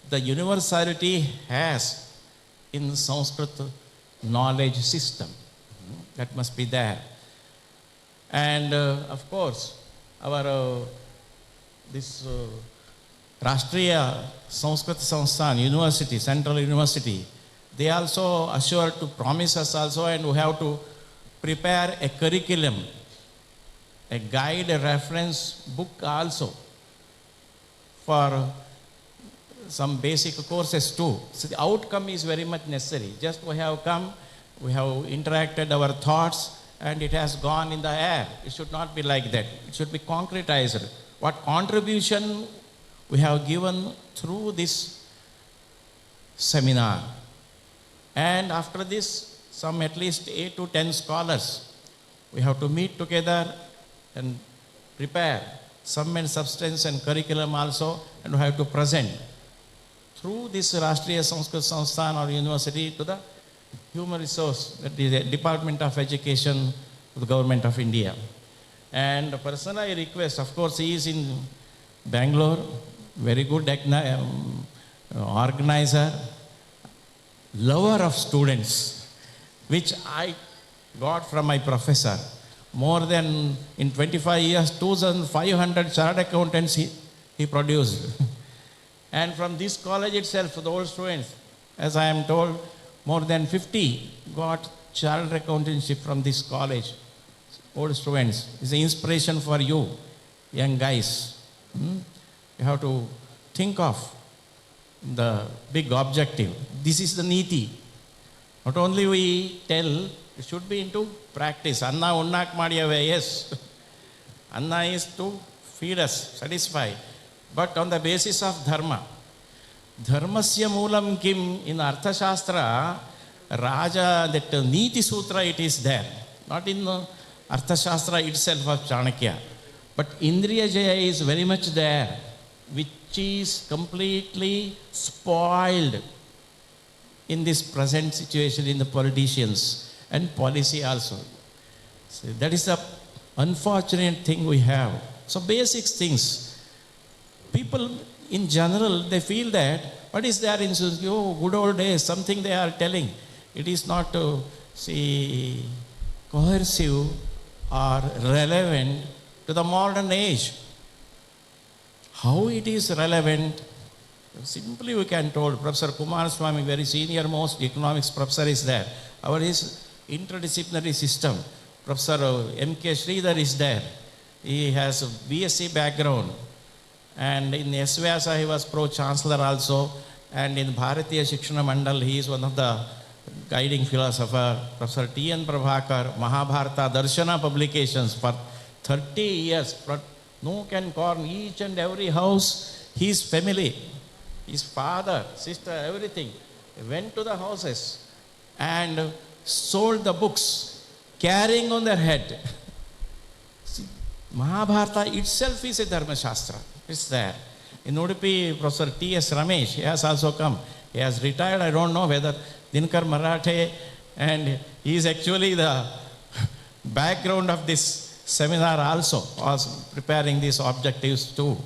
the universality has in Sanskrit knowledge system. That must be there. And of course, our Rashtriya Sanskrit Samsthana University, Central University, they also assured to promise us also, and we have to prepare a curriculum, a guide, a reference book also for some basic courses too. So the outcome is very much necessary. Just we have come, we have interacted our thoughts, and it has gone in the air. It should not be like that. It should be concretized. What contribution we have given through this seminar. And after this, some at least 8 to 10 scholars, we have to meet together and prepare sum and substance and curriculum also, and we have to present through this Rashtriya Sanskrit Samsthana or university to the human resource, that is the Department of Education of the Government of India. And personally I request, of course he is in Bangalore, very good organizer, lover of students, which I got from my professor. More than, in 25 years, 2,500 chartered accountants he produced. And from this college itself, the old students, as I am told, more than 50 got chartered accountancy from this college. Old students. It's an inspiration for you, young guys. You have to think of the big objective. This is the Neeti. Not only we tell, it should be into practice. Anna unnak madiyave, yes. Anna is to feed us, satisfy. But on the basis of dharma. Dharmasya moolam kim, in Arthashastra, Raja, that Neeti Sutra, it is there. Not in Arthashastra itself of Chanakya. But Indriya Jaya is very much there, which is completely spoiled in this present situation in the politicians and policy also. So that is the unfortunate thing we have. So basic things. People in general, they feel that what is there in good old days, something they are telling. It is not coercive or relevant to the modern age. How it is relevant? Simply we can tell. Professor Kumar Swami, very senior most economics professor is there. Our is interdisciplinary system. Professor M.K. Sridhar is there. He has a BSc background. And in SVASA he was pro-chancellor also. And in Bharatiya Shikshana Mandal he is one of the guiding philosopher. Professor T.N. Prabhakar, Mahabharata Darshana publications for 30 years. Nook and corn, each and every house, his family, his father, sister, everything, went to the houses and sold the books, carrying on their head. See, Mahabharata itself is a Dharma Shastra. It's there. In Udupi, Professor T.S. Ramesh, he has also come. He has retired, I don't know whether Dinkar Marathe, and he is actually the background of this seminar also, was preparing these objectives too.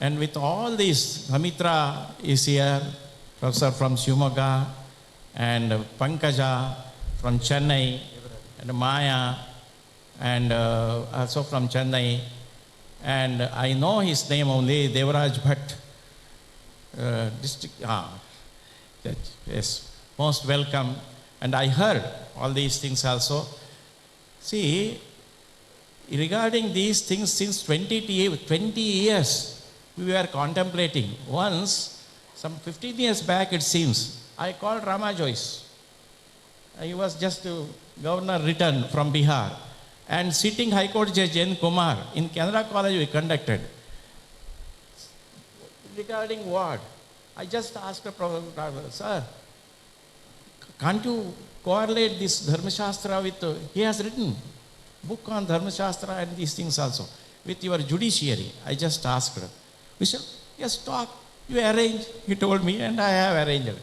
And with all these, Hamitra is here, professor from Shimoga, and Pankaja from Chennai, and Maya, and also from Chennai. And I know his name only, Devaraj Bhatt, yes, most welcome. And I heard all these things also. See, regarding these things, since 20 years, we were contemplating. Once, some 15 years back it seems, I called Rama Joyce. He was just governor returned from Bihar. And sitting High Court Judge N. Kumar in Kannada College we conducted. Regarding what? I just asked the professor, sir, can't you correlate this Dharma Shastra with, he has written book on Dharma Shastra and these things also, with your judiciary. I just asked her. We said, yes, talk, you arrange. He told me, and I have arranged.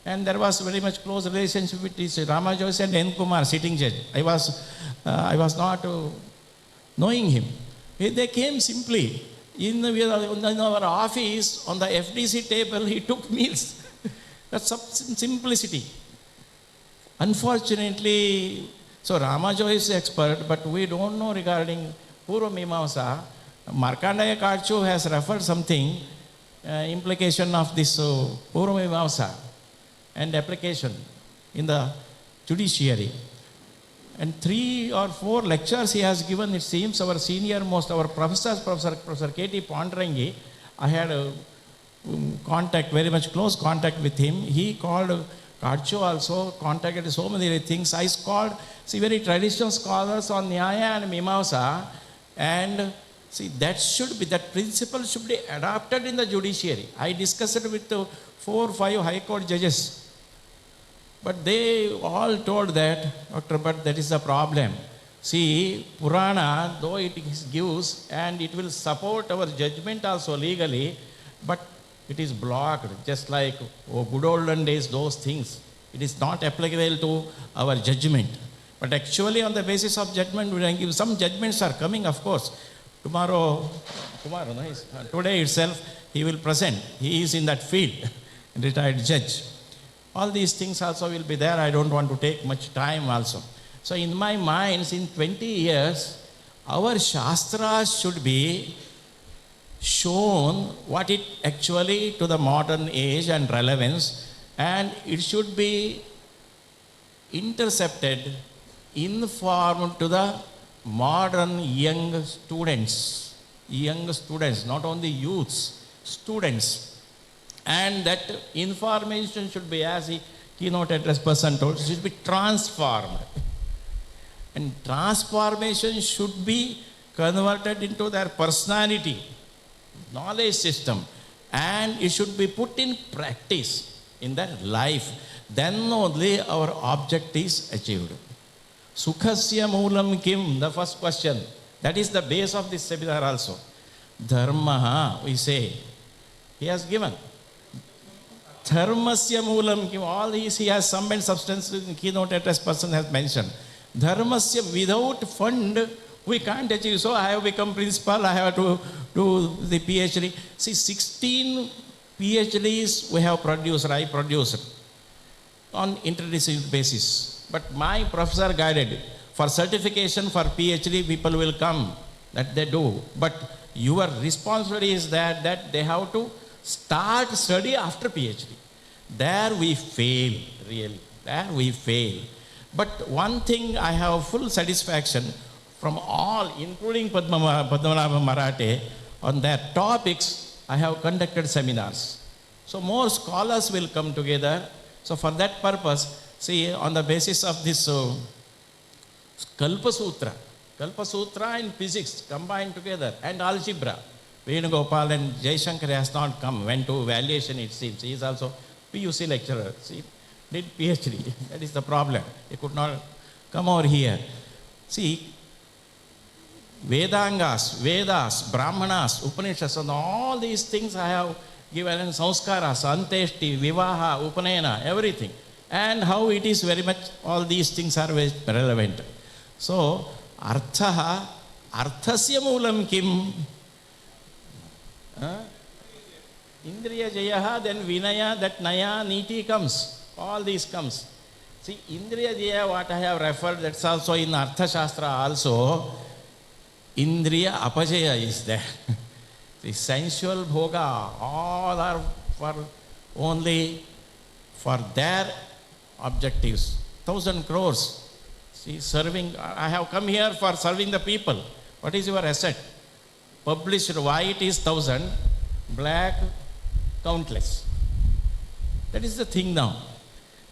And there was very much close relationship with this Rama Joyce and N. Kumar, sitting judge. I was not knowing him. They came simply. In our office, on the FDC table, he took meals. That's simplicity. Unfortunately, so Rama Joyce is expert, but we don't know regarding Purva Mimamsa. Markandeya Karchu has referred something, implication of this Purva Mimamsa and application in the judiciary. And 3 or 4 lectures he has given, it seems, our senior most, our professors, Professor K.T. Pondarangi, I had a contact, very much close contact with him. He called Karchu also, contacted so many things. I called, see, very traditional scholars on Nyaya and Mimamsa, and see, that principle should be adopted in the judiciary. I discussed it with 4 or 5 High Court judges. But they all told that, Doctor, but that is the problem. See, Purana, though it gives and it will support our judgment also legally, but it is blocked, just like good olden days, those things. It is not applicable to our judgment. But actually on the basis of judgment, we can give some judgments are coming, of course. Today itself, he will present. He is in that field, retired judge. All these things also will be there. I don't want to take much time also. So in my mind, in 20 years, our Shastras should be shown what it actually to the modern age and relevance, and it should be intercepted, informed to the modern young students, not only youths, students. And that information should be, as the keynote address person told, should be transformed. And transformation should be converted into their personality, knowledge system, and it should be put in practice in their life. Then only our object is achieved. Sukhasya moolam kim, the first question. That is the base of this seminar also. Dharma, we say, he has given. Dharmasya moolam kim, all these he has sum and substance, the keynote address person has mentioned. Dharmasya, without fund, we can't achieve. So I have become principal, I have to do the PhD. See, 16 PhDs we have produced, I produced on interdisciplinary basis. But my professor guided, for certification for PhD, people will come, that they do. But your responsibility is that they have to start study after PhD. There we fail, really. There we fail. But one thing I have full satisfaction from all, including Padmanabha Marathe, on their topics, I have conducted seminars. So more scholars will come together. So for that purpose, see, on the basis of this Kalpa Sutra and physics combined together, and algebra. Venugopal and Jaishankar has not come, went to valuation it seems. He is also PUC lecturer. See, did PhD. That is the problem. He could not come over here. See, Vedangas, Vedas, Brahmanas, Upanishads, and all these things I have given, and Sanskaras, Anteshti, Vivaha, Upanayana, everything. And how it is very much, all these things are very relevant. So, Arthaha, Arthasya Moolam Kim? Indriya Jayaha, then Vinaya, that Naya, Niti comes. All these comes. See, Indriya Jaya, what I have referred, that's also in Artha Shastra also. Indriya Apajaya is there. The sensual bhoga, all are for only for their objectives. 1,000 crores. See, serving, I have come here for serving the people. What is your asset? Published white is 1,000, black countless. That is the thing now.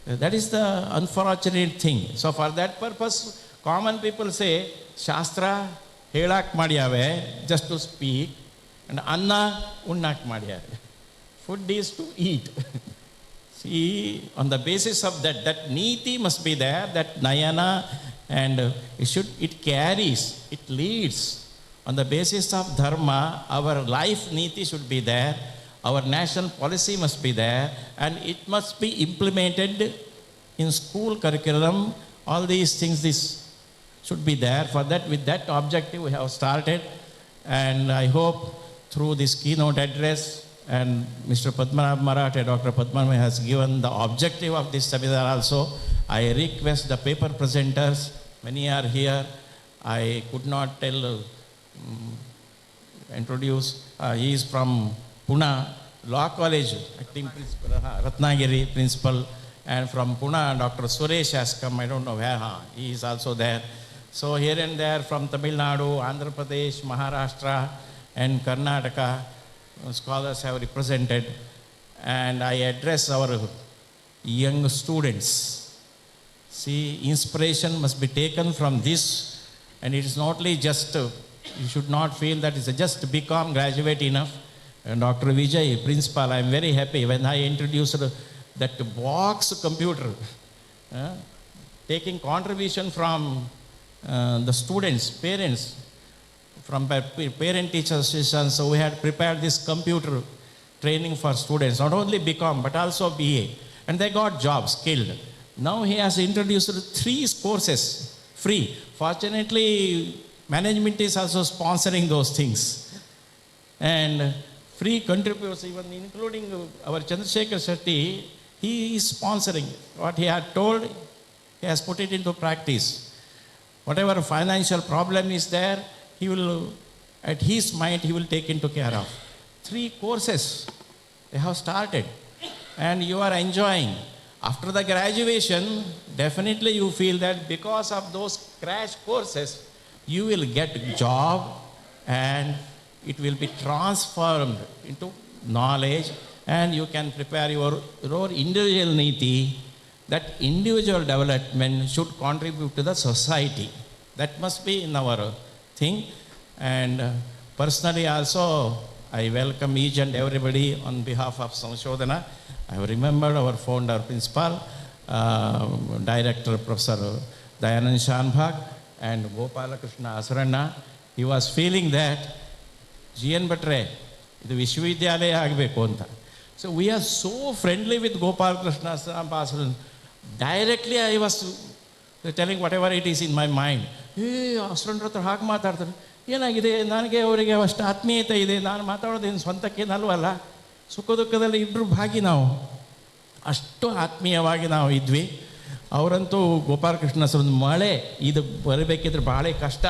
That is the unfortunate thing. So for that purpose, common people say, Shastra helak madiyave, just to speak, and Anna unnak madiyave. Food is to eat. See, on the basis of that, that Niti must be there, that Nayana, and it carries, it leads. On the basis of Dharma, our life Niti should be there, our national policy must be there, and it must be implemented in school curriculum. All these things, this should be there. For that, with that objective, we have started, and I hope through this keynote address, and Mr. Padmanabha Marathe, Dr. Padmanabha has given the objective of this seminar also. I request the paper presenters, many are here. I could not introduce. He is from Pune Law College, acting principal, Ratnagiri principal, and from Pune, Dr. Suresh has come, I don't know where, he is also there. So here and there from Tamil Nadu, Andhra Pradesh, Maharashtra, and Karnataka, scholars have represented, and I address our young students. See, inspiration must be taken from this, and it is not only just, you should not feel that it's just BCom graduate enough. And Dr. Vijay, principal, I am very happy when I introduced that box computer, taking contribution from the students, parents, from parent-teacher association. So we had prepared this computer training for students, not only BCom, but also BA. And they got jobs, skilled. Now he has introduced 3 courses, free. Fortunately, Management is also sponsoring those things. And free contributors, even including our Chandrasekhar Shetty, he is sponsoring. What he had told, he has put it into practice. Whatever financial problem is there, he will, at his mind, he will take into care of. 3 courses they have started, and you are enjoying. After the graduation, definitely you feel that because of those crash courses, you will get a job and it will be transformed into knowledge, and you can prepare your individual niti, that individual development should contribute to the society. That must be in our thing. And personally also, I welcome each and everybody on behalf of Samshodhana. I remember our founder, principal, director, Professor Dayanand Shanbhag, and Gopalakrishna Asaranna. He was feeling that GN Bhatre, the Vishwavidyalaya agbeku anta. So we are so friendly with Gopalakrishna Asaranna. Directly I was telling whatever it is in my mind. Hey, Asaranna hatra haಗೆ ಮಾತಾಡ್ತಾರೆ. ಏನಾಗಿದೆ, ನನಗೆ ಅವರಿಗೆ ಅಷ್ಟು ಆತ್ಮೀಯತೆ ಇದೆ, ನಾನು ಮಾತಾಡೋದೇನು ಸ್ವಂತಕ್ಕೇನಲ್ವಲ್ಲ, ಸುಖ ದುಃಖದಲ್ಲಿ ಇಬ್ಬರು ಭಾಗಿ ನಾವು ಅಷ್ಟು ಆತ್ಮೀಯವಾಗಿ ನಾವು ಇದ್ವಿ. ಅವರಂತೂ ಗೋಪಾಲಕೃಷ್ಣ ಒಂದು ಮಳೆ ಇದು ಬರಬೇಕಿದ್ರೆ ಭಾಳ ಕಷ್ಟ.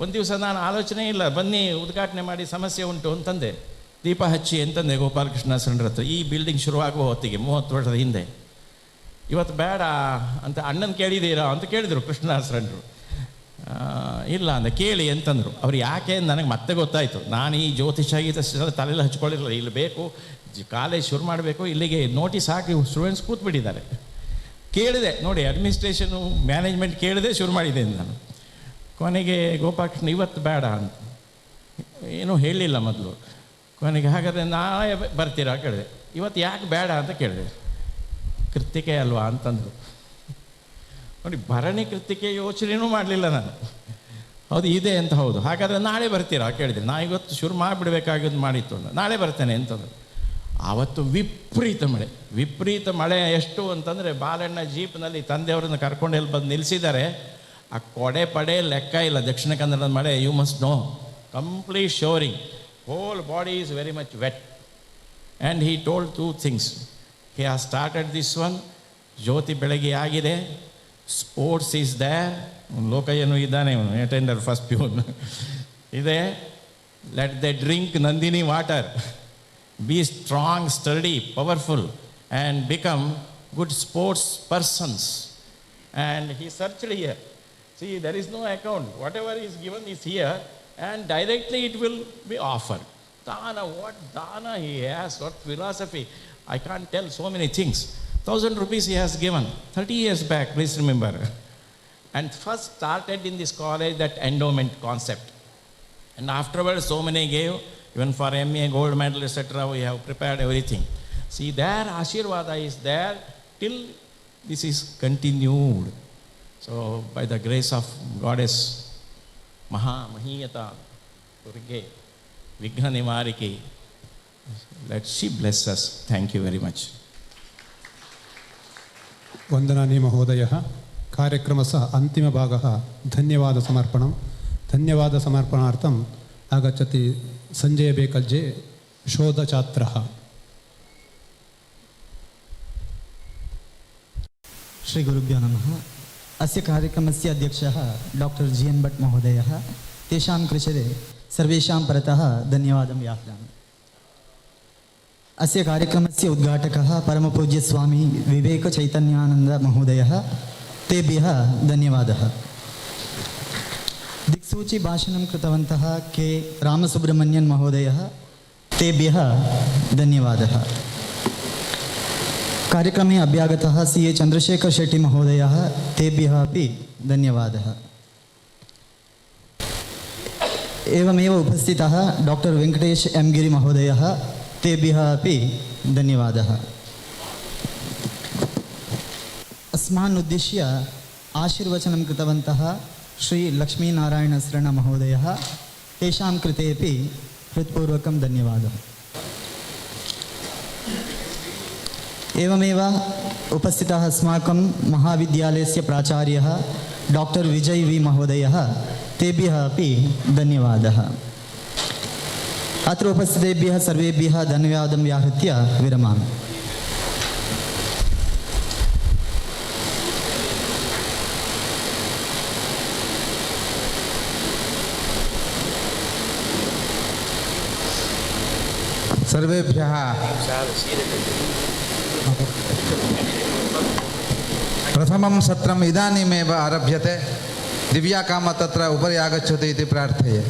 ಒಂದು ದಿವಸ ನಾನು ಆಲೋಚನೆ ಇಲ್ಲ, ಬನ್ನಿ ಉದ್ಘಾಟನೆ ಮಾಡಿ, ಸಮಸ್ಯೆ ಉಂಟು ಅಂತಂದೆ, ದೀಪ ಹಚ್ಚಿ ಅಂತಂದೆ ಗೋಪಾಲಕೃಷ್ಣ ಸಣ್ಣ ಹತ್ರ. ಈ ಬಿಲ್ಡಿಂಗ್ ಶುರುವಾಗುವ ಹೊತ್ತಿಗೆ 30 ವರ್ಷದ ಹಿಂದೆ. ಇವತ್ತು ಬೇಡ ಅಂತ ಅಣ್ಣನ ಕೇಳಿದ್ದೀರಾ ಅಂತ ಕೇಳಿದರು ಕೃಷ್ಣದಾಸರಣ್ಣರು. ಇಲ್ಲ ಅಂದೆ, ಕೇಳಿ ಅಂತಂದರು. ಅವ್ರು ಯಾಕೆ ನನಗೆ ಮತ್ತೆ ಗೊತ್ತಾಯಿತು. ನಾನು ಈ ಜ್ಯೋತಿಷ ತಲೆಯಲ್ಲಿ ಹಚ್ಕೊಳ್ಳಿರಲಿಲ್ಲ. ಇಲ್ಲಿ ಬೇಕು, ಕಾಲೇಜ್ ಶುರು ಮಾಡಬೇಕು, ಇಲ್ಲಿಗೆ ನೋಟಿಸ್ ಹಾಕಿ ಸ್ಟೂಡೆಂಟ್ಸ್ ಕೂತ್ಬಿಟ್ಟಿದ್ದಾರೆ. ಕೇಳಿದೆ ನೋಡಿ, ಅಡ್ಮಿನಿಸ್ಟ್ರೇಷನು ಮ್ಯಾನೇಜ್ಮೆಂಟ್ ಕೇಳಿದೆ, ಶುರು ಮಾಡಿದ್ದೇನೆ ನಾನು. ಕೊನೆಗೆ ಗೋಪಾಲಕೃಷ್ಣ ಇವತ್ತು ಬೇಡ ಅಂತ ಏನೂ ಹೇಳಿಲ್ಲ ಮೊದಲು. ಕೊನೆಗೆ ಹಾಗಾದರೆ ನಾಳೆ ಬರ್ತೀರಾ ಕೇಳಿದೆ. ಇವತ್ತು ಯಾಕೆ ಬೇಡ ಅಂತ ಕೇಳಿದೆ. ಕೃತಿಕೆ ಅಲ್ವಾ ಅಂತಂದರು. ನೋಡಿ, ಭರಣಿ ಕೃತಿಕೆ ಯೋಚನೆಯೂ ಮಾಡಲಿಲ್ಲ ನಾನು. ಹೌದು ಇದೆ ಅಂತ, ಹೌದು ಹಾಗಾದರೆ ನಾಳೆ ಬರ್ತೀರಾ ಕೇಳಿದೆ. ನಾ ಇವತ್ತು ಶುರು ಮಾಡಿಬಿಡ್ಬೇಕಾಗಿದ್ದು ಮಾಡಿತ್ತು ಅಂತ. ನಾಳೆ ಬರ್ತೇನೆ ಅಂತಂದರು. ಆವತ್ತು ವಿಪರೀತ ಮಳೆ ಎಷ್ಟು ಅಂತಂದರೆ, ಬಾಲಣ್ಣ ಜೀಪ್ನಲ್ಲಿ ತಂದೆಯವರನ್ನು ಕರ್ಕೊಂಡು ಎಲ್ಲಿ ಬಂದು ನಿಲ್ಲಿಸಿದ್ದಾರೆ. ಆ ಕೊಡೆ ಪಡೆ ಲೆಕ್ಕ ಇಲ್ಲ. ದಕ್ಷಿಣ ಕನ್ನಡದ ಮಳೆ, you must know, complete showering, whole body is very much wet. And he told 2 things. He has started this one, ಜ್ಯೋತಿ ಬೆಳಗ್ಗೆ ಆಗಿದೆ, ಸ್ಪೋರ್ಟ್ಸ್ ಈಸ್ ದೇರ್, ಲೋಕಯ್ಯನೂ ಇದ್ದಾನೆ, ಇವನು ಅಟೆಂಡರ್ ಫಸ್ಟ್ ಪ್ಯೂನ್ ಇದೆ. Let the drink Nandini water, be strong, sturdy, powerful, and become good sports persons. And he searched here. See, there is no account. Whatever is given is here, and directly it will be offered. Dana, what dana he has, what philosophy. I can't tell so many things. 1,000 rupees he has given 30 years back, please remember. And first started in this college that endowment concept. And afterwards so many gave. Even for MA, gold medal, etc., we have prepared everything. See, their Ashirvada is there till this is continued. So, by the grace of Goddess Mahiyata Durge, Vighna Nivariki, let she bless us. Thank you very much.
ವಂದನಾನಿ ಮಹೋದಯಃ. ಕಾರ್ಯಕ್ರಮस्य अन्तिमभागः धन्यवादसमर्पणं. धन्यवादसमर्पणार्थम् आगच्छति संजय बेकल्जे, शोधछात्रः.
श्री गुरुभ्यो नमः. अस्य कार्यक्रमस्य अध्यक्षः doctor GN Bhat महोदयः. तेषां कृते सर्वेषां परतः धन्यवादं व्याहरामि. अस्य कार्यक्रमस्य उद्घाटकः परमपूज्य स्वामी विवेकचैतन्यानन्द महोदयः. तेभ्यः धन्यवादः. दिक्सूचि भाषणं कृतवन्तः के रामसुब्रह्मण्यन् महोदयः. तेभ्यः धन्यवादः. कार्यक्रमे अभ्यागतः CA चन्द्रशेखर शेट्टी महोदयः. तेभ्यः अपि धन्यवादः. एवमेव उपस्थितः डॉक्टर वेंकटेश M गिरि महोदयः. तेभ्यः अपि धन्यवादः. अस्मान् उद्दिश्य आशीर्वचनं कृतवन्तः श्री लक्ष्मीनारायण शरण महोदयः. तेषां कृते अपि हृत्पूर्वकं धन्यवादः. एवमेव उपस्थितः अस्माकं महाविद्यालयस्य प्राचार्यः डॉक्टर विजय V महोदयः. तेभ्यः अपि धन्यवादः। अत्र उपस्थितेभ्यः सर्वेभ्यः धन्यवादं व्याहृत्य विरमामि।
सर्वेभ्यः प्रथमं सत्रम् इदानीमेव आरभ्यते। दिव्याकाम तत्र उपरि आगच्छतु इति प्रार्थये।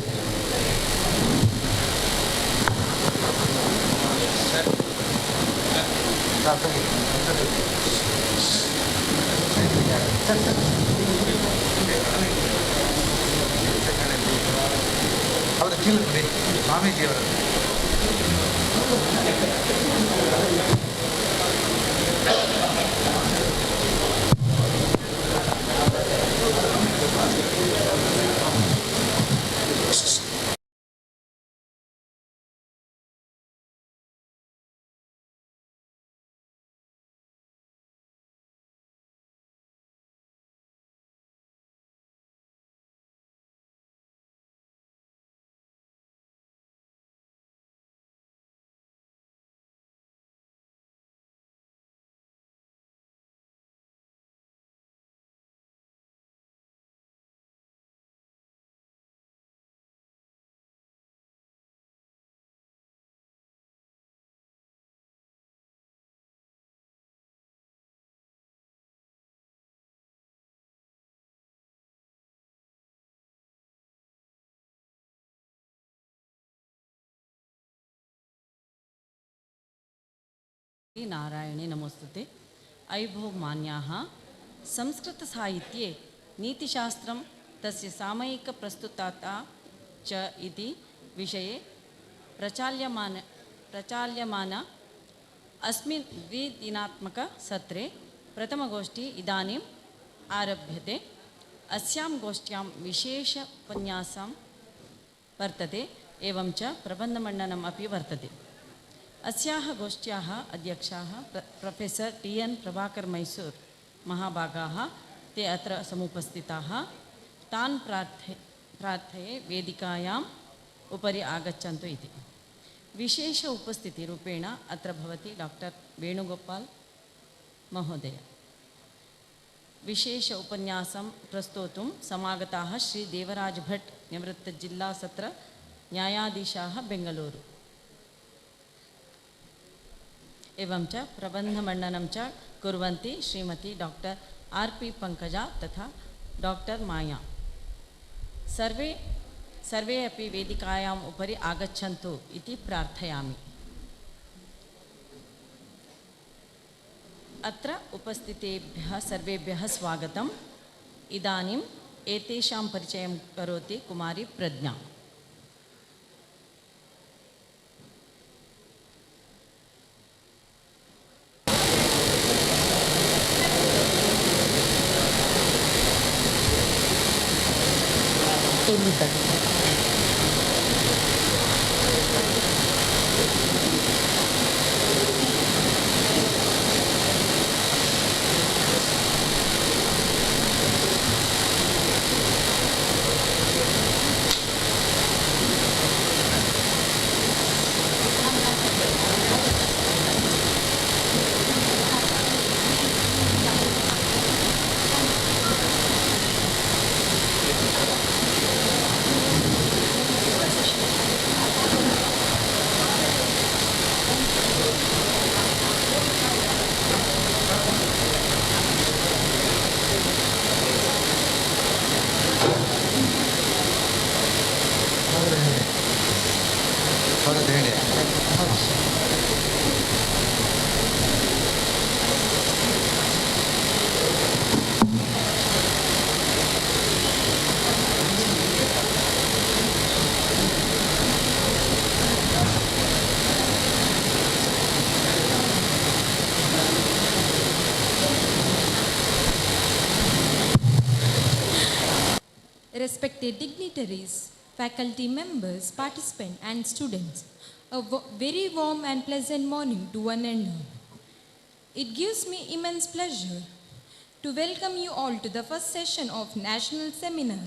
नारायणे नमोस्तुते। अयि मान्याः, संस्कृतसाहित्ये नीतिशास्त्रं तस्य सामयिकप्रस्तुतता च इति विषये प्रचाल्यमान अस्मिन् द्विदिनात्मकसत्रे प्रथमगोष्ठी इदानीम् आरभ्यते। अस्यां गोष्ठ्यां विशेषोपन्यासं वर्तते, एवं च प्रबन्धमण्डनम् अपि वर्तते। अस्याः गोष्ठ्याः अध्यक्षाः प्रोफेसर् TN प्रभाकर मैसूर महाभागाः, ते अत्र समुपस्थिताः। तान् प्रार्थये वेदिकायाम् उपरि आगच्छन्तु इति। विशेष उपस्थितिरूपेण अत्र भवति डॉक्टर वेणुगोपाल महोदय। विशेष उपन्यासं प्रस्तोतुं समागताः श्री देवराज भट्ट निवृत्त जिल्ला सत्र न्यायाधीशाः बेंगलूरु। एवं च प्रबन्धमण्डनं च कुर्वन्ति श्रीमती डॉक्टर RP पंकजा तथा डॉक्टर माया। सर्वे अपि वेदिकायाम् उपरि आगच्छन्तु इति प्रार्थयामि। अत्र उपस्थितेभ्यः सर्वेभ्यः स्वागतम्। इदानीम् एतेषां परिचयं करोति कुमारी प्रज्ञा।
Respected dignitaries, faculty members, participants and students, a very warm and pleasant morning to one and all. It gives me immense pleasure to welcome you all to the first session of National Seminar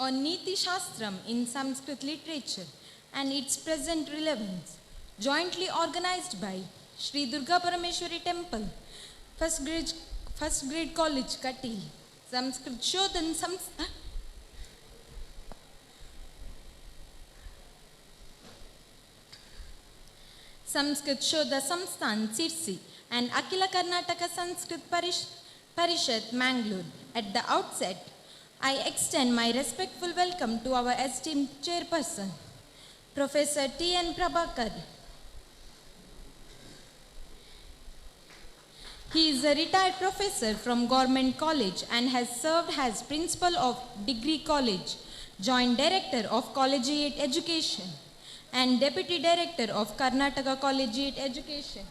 on Neethishastram in Sanskrit literature and its present relevance, jointly organized by Shree Durgaparameshwari Temple, First Grade College, Kateel, Sanskrit Shodha and Sanskrit Shodha Samsthana, Sirsi, and Akhila Karnataka Sanskrit Parishat, Mangalore. At the outset, I extend my respectful welcome to our esteemed chairperson, Professor T.N. Prabhakar. He is a retired professor from Government College and has served as principal of Degree College, joint director of Collegiate Education, and deputy director of Karnataka Collegiate Education,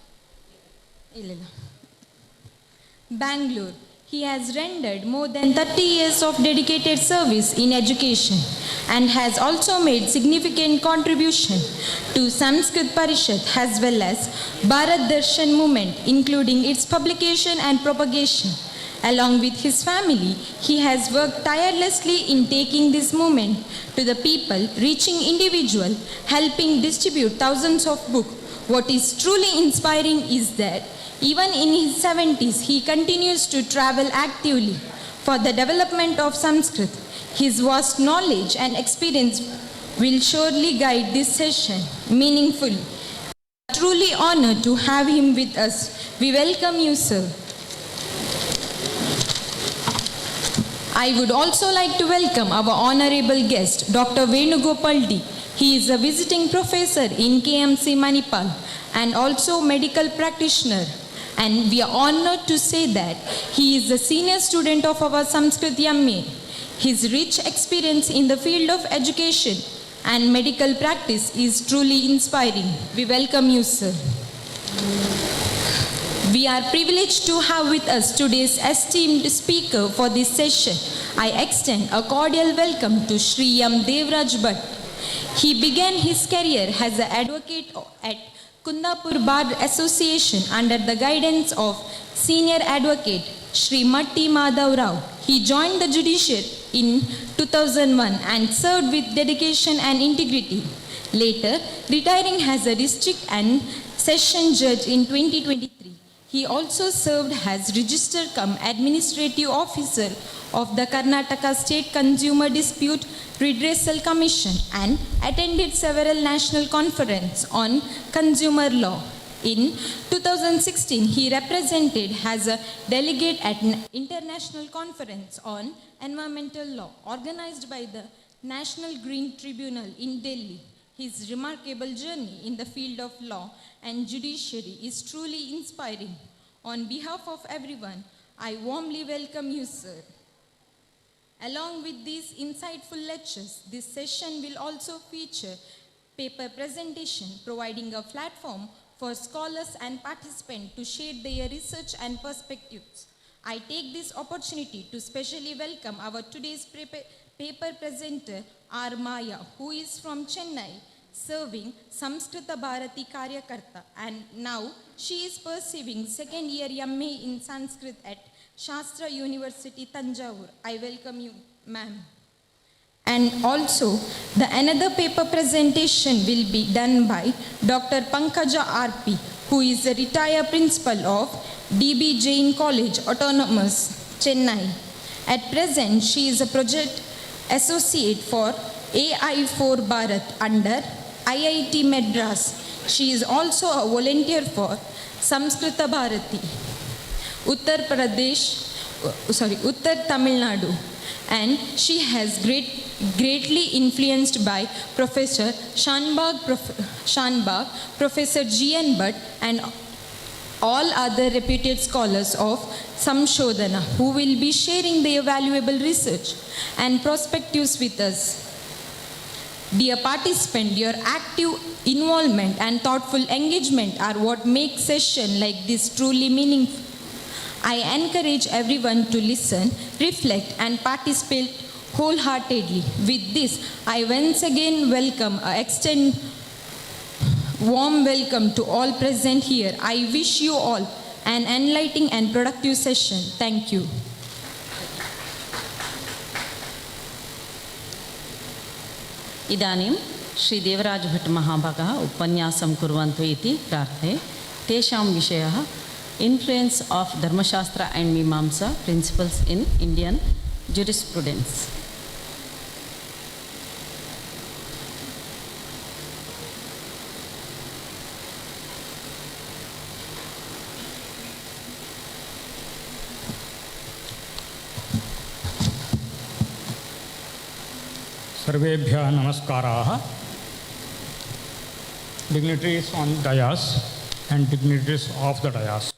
Bangalore. He has rendered more than 30 years of dedicated service in education and has also made significant contribution to Sanskrit Parishat as well as Bharat Darshan movement, including its publication and propagation. Along with his family, he has worked tirelessly in taking this movement to the people, reaching individuals, helping distribute thousands of books. What is truly inspiring is that even in his 70s, he continues to travel actively for the development of Sanskrit. His vast knowledge and experience will surely guide this session meaningfully. Truly honored to have him with us. We welcome you, sir. I would also like to welcome our honorable guest, Dr. Venugopal D. He is a visiting professor in KMC Manipal and also medical practitioner. And we are honored to say that he is a senior student of our Sanskrit MA. His rich experience in the field of education and medical practice is truly inspiring. We welcome you, sir. We are privileged to have with us today's esteemed speaker for this session. I extend a cordial welcome to Shri M. Devraj Bhatt. He began his career as an advocate at Kundapur Bar Association under the guidance of senior advocate Shri Matti Madhav Rao. He joined the judiciary in 2001 and served with dedication and integrity. Later, retiring as a district and session judge in 2023. He also served as Register cum Administrative Officer of the Karnataka State Consumer Dispute Redressal Commission and attended several national conferences on consumer law. In 2016, he represented as a delegate at an international conference on environmental law organized by the National Green Tribunal in Delhi. His remarkable journey in the field of law and judiciary is truly inspiring. On behalf of everyone, I warmly welcome you, sir. Along with these insightful lectures, this session will also feature paper presentation, providing a platform for scholars and participants to share their research and perspectives. I take this opportunity to specially welcome our today's paper presenter, R. Maya, who is from Chennai, serving Samskrita Bharati Karyakarta, and now she is pursuing second year MA in Sanskrit at Shastra University, Tanjavur. I welcome you, ma'am. And also, the another paper presentation will be done by Dr. Pankaja RP, who is a retired principal of DB Jain College, Autonomous, Chennai. At present, she is a project associate for AI4 Bharat under IIT Madras. She is also a volunteer for Samskrita Bharati, Uttar Tamil Nadu, and she has greatly influenced by Professor Shanbag, Professor G.N. Bhatt, and all other reputed scholars of Samshodhana, who will be sharing their valuable research and perspectives with us. Dear participant, your active involvement and thoughtful engagement are what makes session like this truly meaningful. I encourage everyone to listen, reflect, and participate wholeheartedly. With this, I once again extend warm welcome to all present here. I wish you all an enlightening and productive session. Thank you.
इदानीं श्रीदेवराजभट्टमहाभागः उपन्यासं कुर्वन्तु इति प्रार्थये। तेषां विषयः influence of धर्मशास्त्र and मीमांसा principles in Indian जुरिस्प्रुडेन्स्।
सर्वेभ्यः नमस्काराः. Dignitaries on dais and dignitaries of the dais.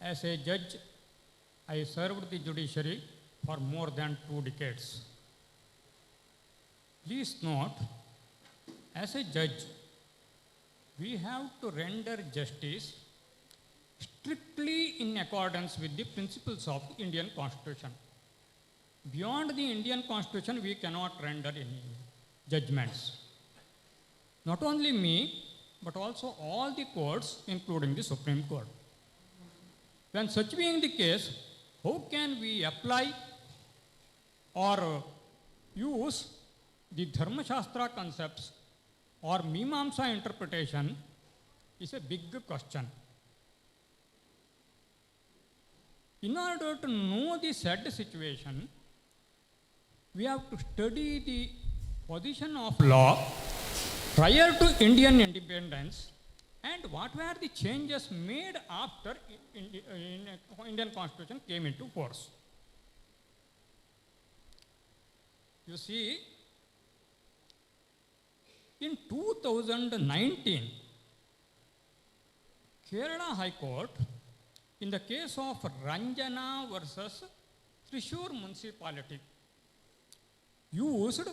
As a judge, I served the judiciary for more than 2 decades. Please note, as a judge, we have to render justice strictly in accordance with the principles of the Indian Constitution. Beyond the Indian Constitution, we cannot render any judgments. Not only me, but also all the courts, including the Supreme Court. When such being the case, how can we apply or use the Dharma Shastra concepts or Mimamsa interpretation is a big question. In order to know the said situation, we have to study the position of law prior to Indian independence and what were the changes made after Indian Constitution came into force. You see, in 2019, Kerala High Court, in the case of Ranjana versus Thrissur Municipality, used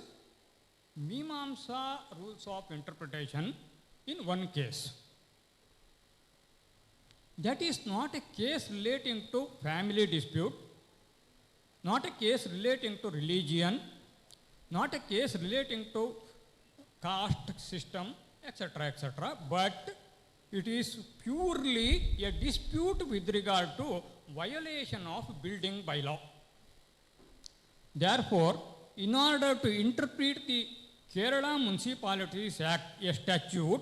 Mimamsa rules of interpretation in one case. That is not a case relating to family dispute, not a case relating to religion, not a case relating to caste system, etc., etc., but it is purely a dispute with regard to violation of building bylaw. Therefore, in order to interpret the Kerala Municipalities Act, a statute,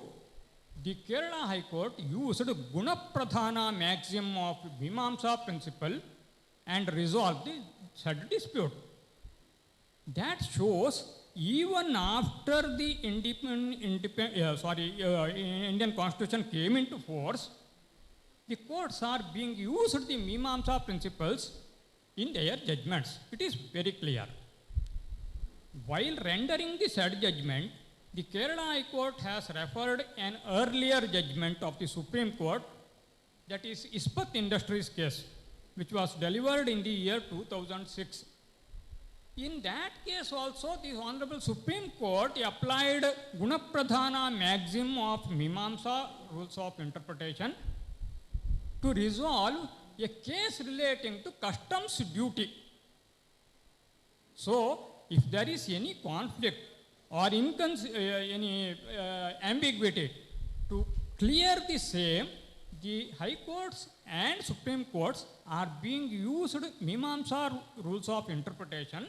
the Kerala High Court used Gunapradhana maxim of Mimamsa principle and resolved the said dispute. That shows even after the Indian Constitution came into force, the courts are being used the Mimamsa principles in their judgments. It is very clear. While rendering the said judgment, the Kerala High Court has referred an earlier judgment of the Supreme Court, that is Ispat Industries case, which was delivered in the year 2006. In that case also, the Honorable Supreme Court applied Gunapradhana maxim of Mimamsa rules of interpretation to resolve a case relating to customs duty. So, if there is any conflict or any ambiguity, to clear the same, the High Courts and Supreme Courts are being used Mimamsa rules of interpretation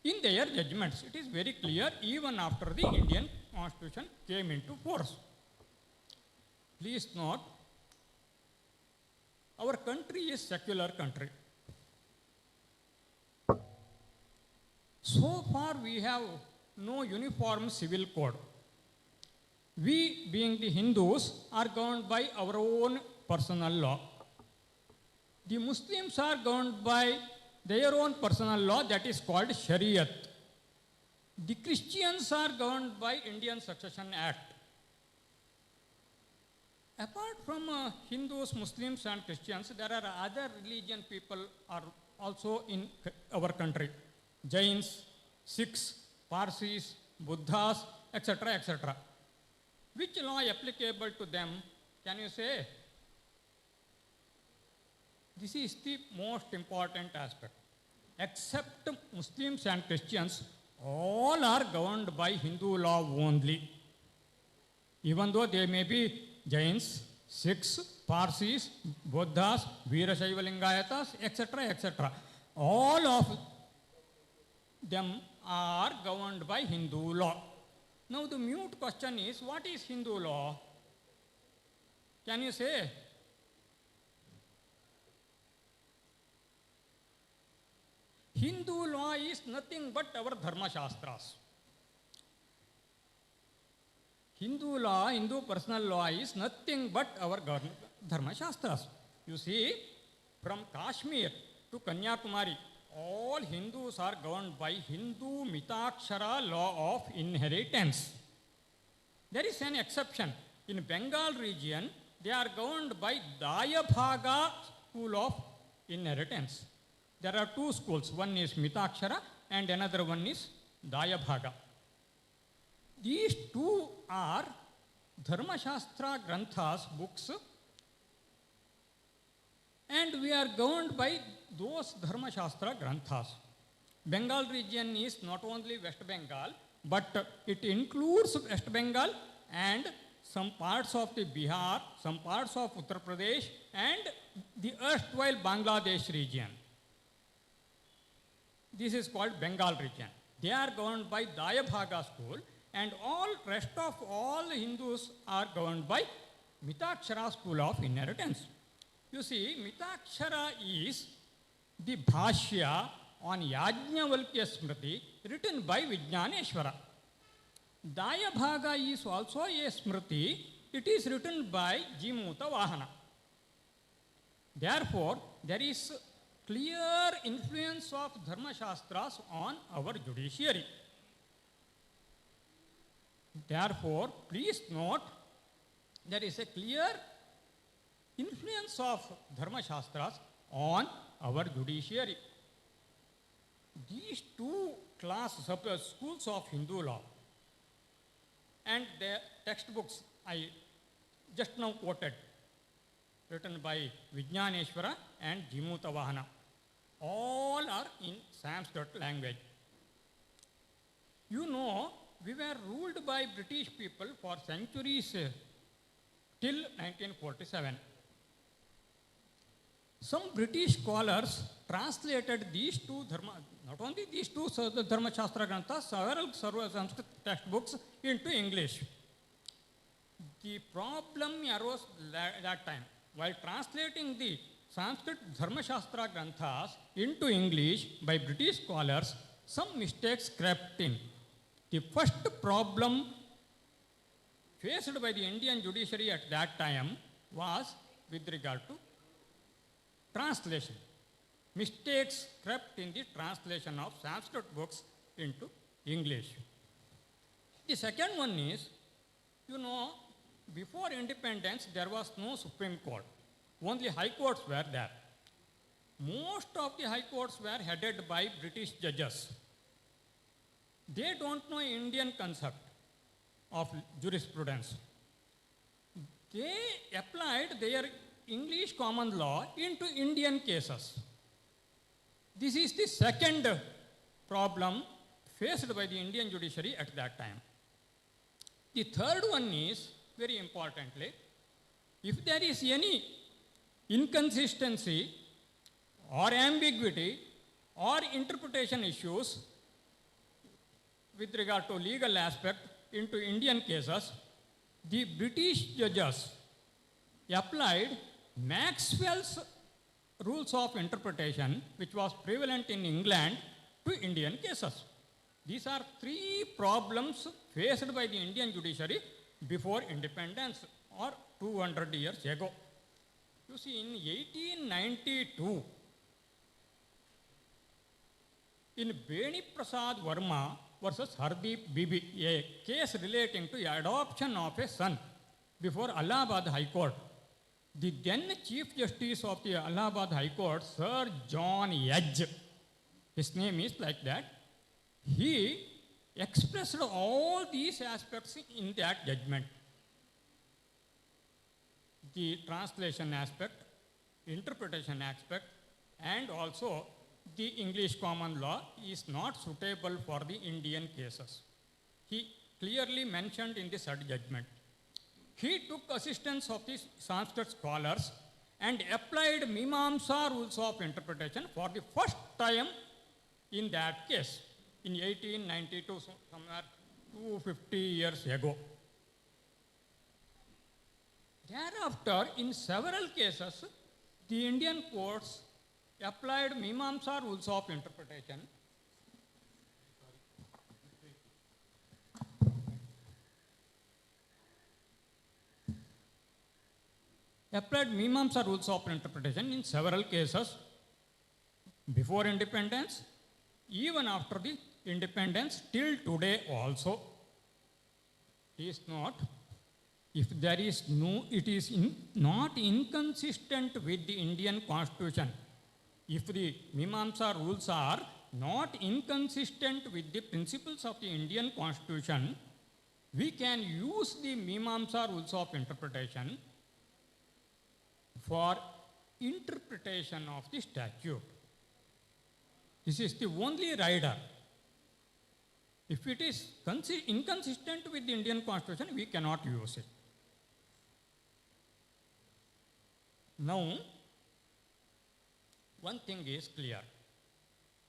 in their judgments. It is very clear even after the Indian Constitution came into force. Please note, our country is secular country. So far we have no uniform civil code. We, being the Hindus, are governed by our own personal law. The Muslims are governed by their own personal law, that is called Shariat. The Christians are governed by Indian Succession Act. Apart from Hindus, Muslims and Christians, there are other religion people are also in our country. Jains, Sikhs, Parsis, Buddhas, etc., etc. Which law applicable to them, can you say? This is the most important aspect. Except Muslims and Christians, all are governed by Hindu law only. Even though they may be Jains, Sikhs, Parsis, Buddhas, Veerashaiva Lingayatas, etc., etc. All of them are governed by Hindu law. Now the mute question is, what is Hindu law? Can you say? Hindu law is nothing but our Dharma Shastras. Hindu law, Hindu personal law is nothing but our Dharma Shastras. You see, from Kashmir to Kanyakumari, all Hindus are governed by Hindu Mitakshara law of inheritance. There is an exception. In Bengal region, they are governed by Dayabhaga school of inheritance. There are two schools. One is Mitakshara and another one is Dayabhaga. These two are Dharma Shastra Granthas books, and we are governed by those Dharma Shastra Granthas. Bengal region is not only West Bengal, but it includes West Bengal and some parts of the Bihar, some parts of Uttar Pradesh, and the erstwhile Bangladesh region. This is called Bengal region. They are governed by Dayabhaga school, and all rest of all Hindus are governed by Mitakshara school of inheritance. You see, Mitakshara is the Bhashya on Yajnavalkya Smriti written by Vijnaneshwara. Dayabhaga is also a Smriti. It is written by Jimuta Vahana. Therefore, there is clear influence of Dharma Shastras on our judiciary. Therefore, please note, there is a clear influence of Dharma Shastras on our judiciary. These two schools of Hindu law and their textbooks I just now quoted, written by Vijnaneshwara and Jimuta Vahana, all are in Sanskrit language. You know, we were ruled by British people for centuries till 1947. Some British scholars translated these two not only these two Dharma Shastra Granthas, several Sanskrit textbooks into English. The problem arose that time. While translating the Sanskrit Dharma Shastra Granthas into English by British scholars, some mistakes crept in. The first problem faced by the Indian judiciary at that time was with regard to translation. Mistakes crept in the translation of Sanskrit books into English. The second one is, you know, before independence there was no Supreme Court. Only high courts were there. Most of the high courts were headed by British judges. They don't know Indian concept of jurisprudence. They applied their English common law into Indian cases. This is the second problem faced by the Indian judiciary at that time. The third one is, very importantly, if there is any inconsistency or ambiguity or interpretation issues with regard to legal aspect into Indian cases, the British judges applied Maxwell's rules of interpretation, which was prevalent in England, to Indian cases. These are three problems faced by the Indian judiciary before independence or 200 years ago. You see, in 1892, in Beni Prasad Verma versus Hardeep Bibi, a case relating to adoption of a son before Allahabad High Court, the then Chief Justice of the Allahabad High Court, Sir John Edge, his name is like that, he expressed all these aspects in that judgment. The translation aspect, interpretation aspect, and also the English common law is not suitable for the Indian cases. He clearly mentioned in the third judgment. He took assistance of the Sanskrit scholars and applied Mimamsa rules of interpretation for the first time in that case. in 1892, somewhere 250 years ago. Thereafter, in several cases, the Indian courts applied Mimamsa rules of interpretation in several cases before independence, even after the independence, till today also. It is not, if there is no, it is not inconsistent with the Indian Constitution. If the Mimamsa rules are not inconsistent with the principles of the Indian Constitution, we can use the Mimamsa rules of interpretation for interpretation of the statute. This is the only rider. If it is inconsistent with the Indian Constitution, we cannot use it. Now, one thing is clear.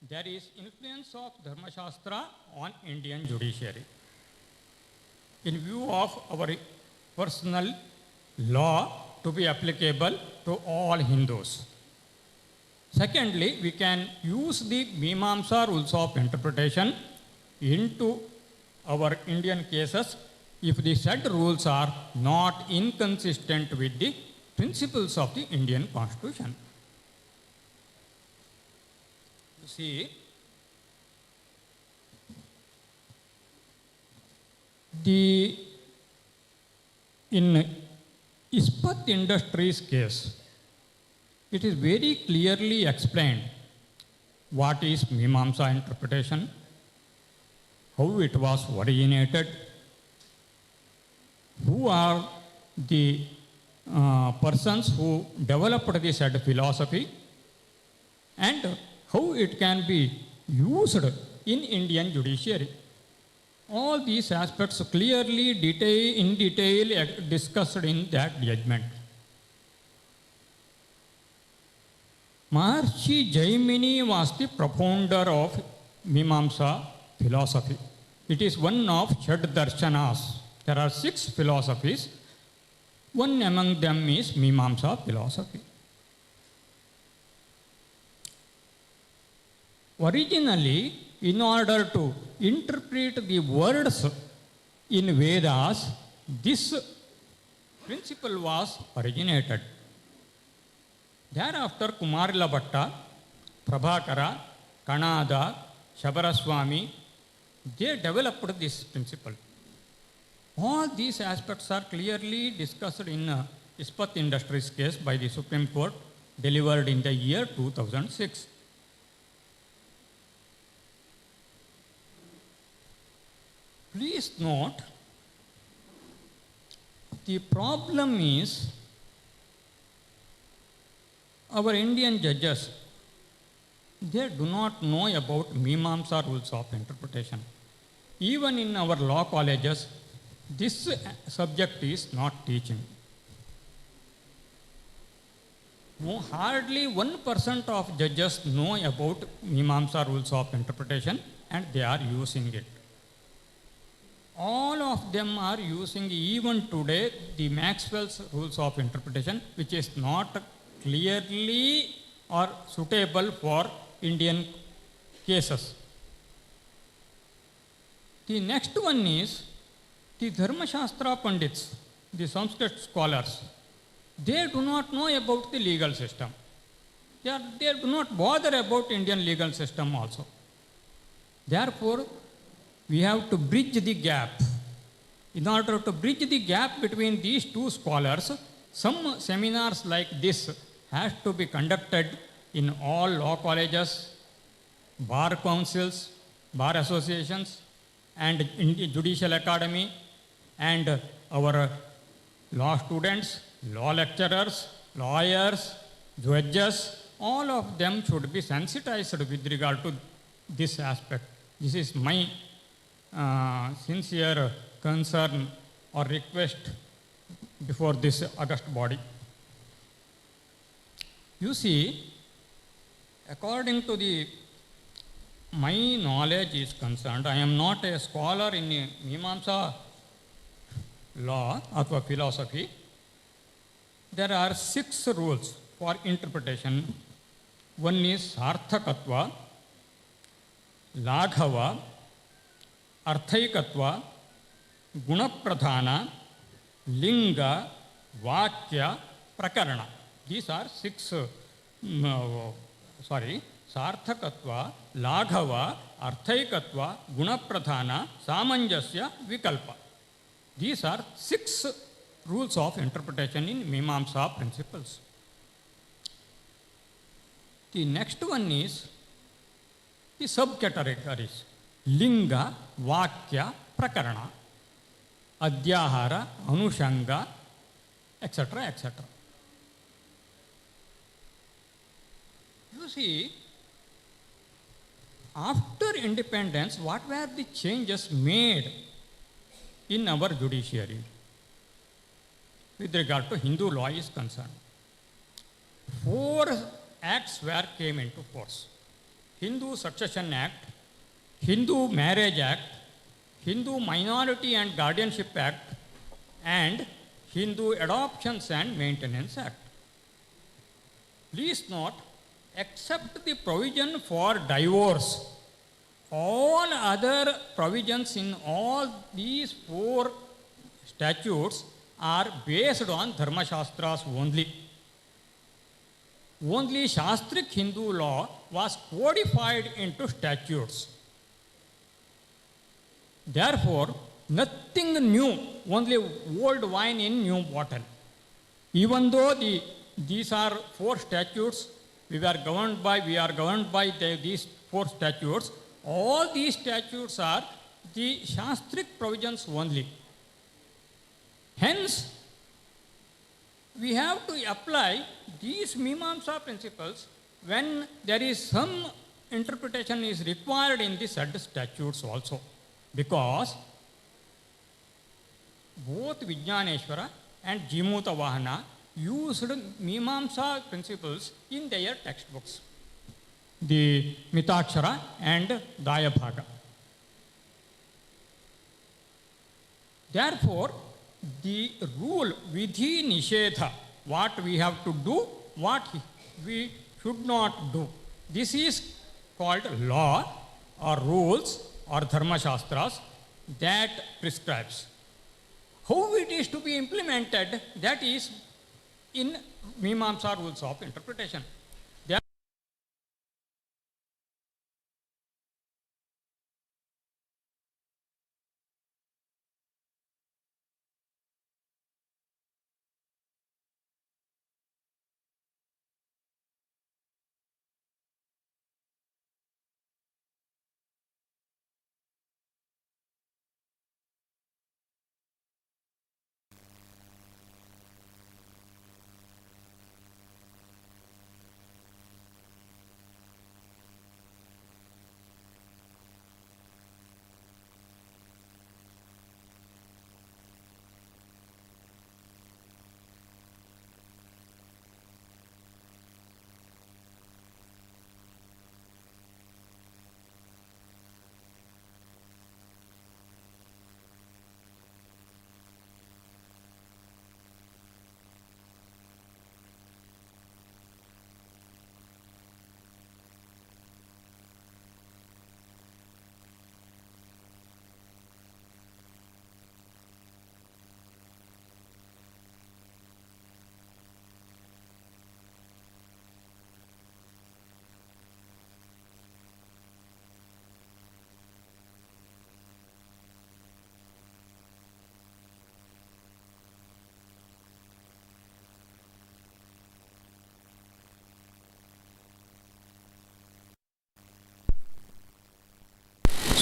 There is influence of Dharma Shastra on Indian judiciary. In view of our personal law to be applicable to all Hindus. Secondly, we can use the Mimamsa rules of interpretation into our Indian cases if the said rules are not inconsistent with the principles of the Indian Constitution. You see, in Ispat Industries case, it is very clearly explained what is Mimamsa interpretation, how it was originated, who are the persons who developed the said philosophy, and how it can be used in Indian judiciary. All these aspects clearly in detail discussed in that judgment. Maharshi Jaimini was the propounder of Mimamsa philosophy. It is one of Shad Darshanas. There are 6 philosophies. One among them is Mimamsa philosophy. Originally, in order to interpret the words in Vedas, this principle was originated. Thereafter, Kumarila Bhatta, Prabhakara, Kannada, Shabaraswamy, they developed this principle. All these aspects are clearly discussed in Ispat Industries case by the Supreme Court, delivered in the year 2006. Please note, the problem is our Indian judges, they do not know about Mimamsa rules of interpretation. Even in our law colleges, this subject is not teaching. No, hardly 1% of judges know about Mimamsa rules of interpretation, and they are using it. All of them are using even today the Maxwell's rules of interpretation, which is not clearly or suitable for Indian cases. The next one is the Dharma Shastra Pandits, the Sanskrit scholars. They do not know about the legal system. They do not bother about Indian legal system also. Therefore, we have to bridge the gap. In order to bridge the gap between these two scholars, some seminars like this has to be conducted in all law colleges, bar councils, bar associations, and in the judicial academy, and our law students, law lecturers, lawyers, judges, all of them should be sensitized with regard to this aspect. This is my sincere concern or request before this august body. You see, according to the my knowledge is concerned, I am not a scholar in Mimamsa law or philosophy. There are 6 rules for interpretation. One is Sarthakatva, Laghava, Arthaikatva, Gunapradhana, Linga, Vakya, Prakarana. These are 6, Sarthakatva, Laghava, Arthaikatva, Gunapradhana, Samanjasya, Vikalpa. These are 6 rules of interpretation in Mimamsa principles. The next one is the subcategories. Linga, Vakya, Prakarana, Adhyahara, Anushanga, etc., etc. You see, after independence, what were the changes made in our judiciary with regard to Hindu law is concerned? 4 acts came into force. Hindu Succession Act, Hindu Marriage Act, Hindu Minority and Guardianship Act, and Hindu Adoptions and Maintenance Act. Please note, except the provision for divorce, all other provisions in all these 4 statutes are based on Dharma Shastras only. Only Shastric Hindu law was codified into statutes. Therefore, nothing new, only old wine in new bottle. Even though these are 4 statutes, we are governed by these 4 statutes, all these statutes are the Shastric provisions only. Hence, we have to apply these Mimamsa principles when there is some interpretation is required in the said statutes also. Because both Vijnaneshwara and Jimuta Vahana used Mimamsa principles in their textbooks, the Mitakshara and Dayabhaga. Therefore, the rule Vidhi Nishedha, what we have to do, what we should not do, this is called law or rules or Dharma Shastras that prescribes. How it is to be implemented, that is in Mimamsa rules of interpretation.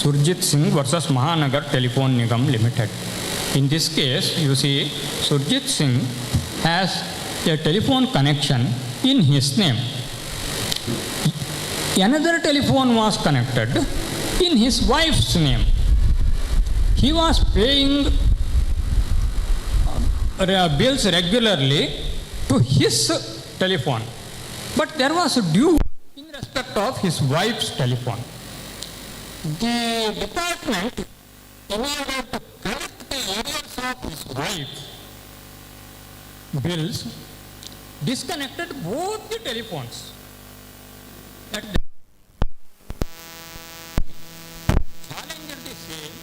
Surjit Singh versus Mahanagar Telephone Nigam Limited. In this case, you see, Surjit Singh has a telephone connection in his name. Another telephone was connected in his wife's name. He was paying bills regularly to his telephone, but there was a due in respect of his wife's telephone. the department, in order to collect the arrears of his wife's bills, disconnected both the telephones. At the challenged the same,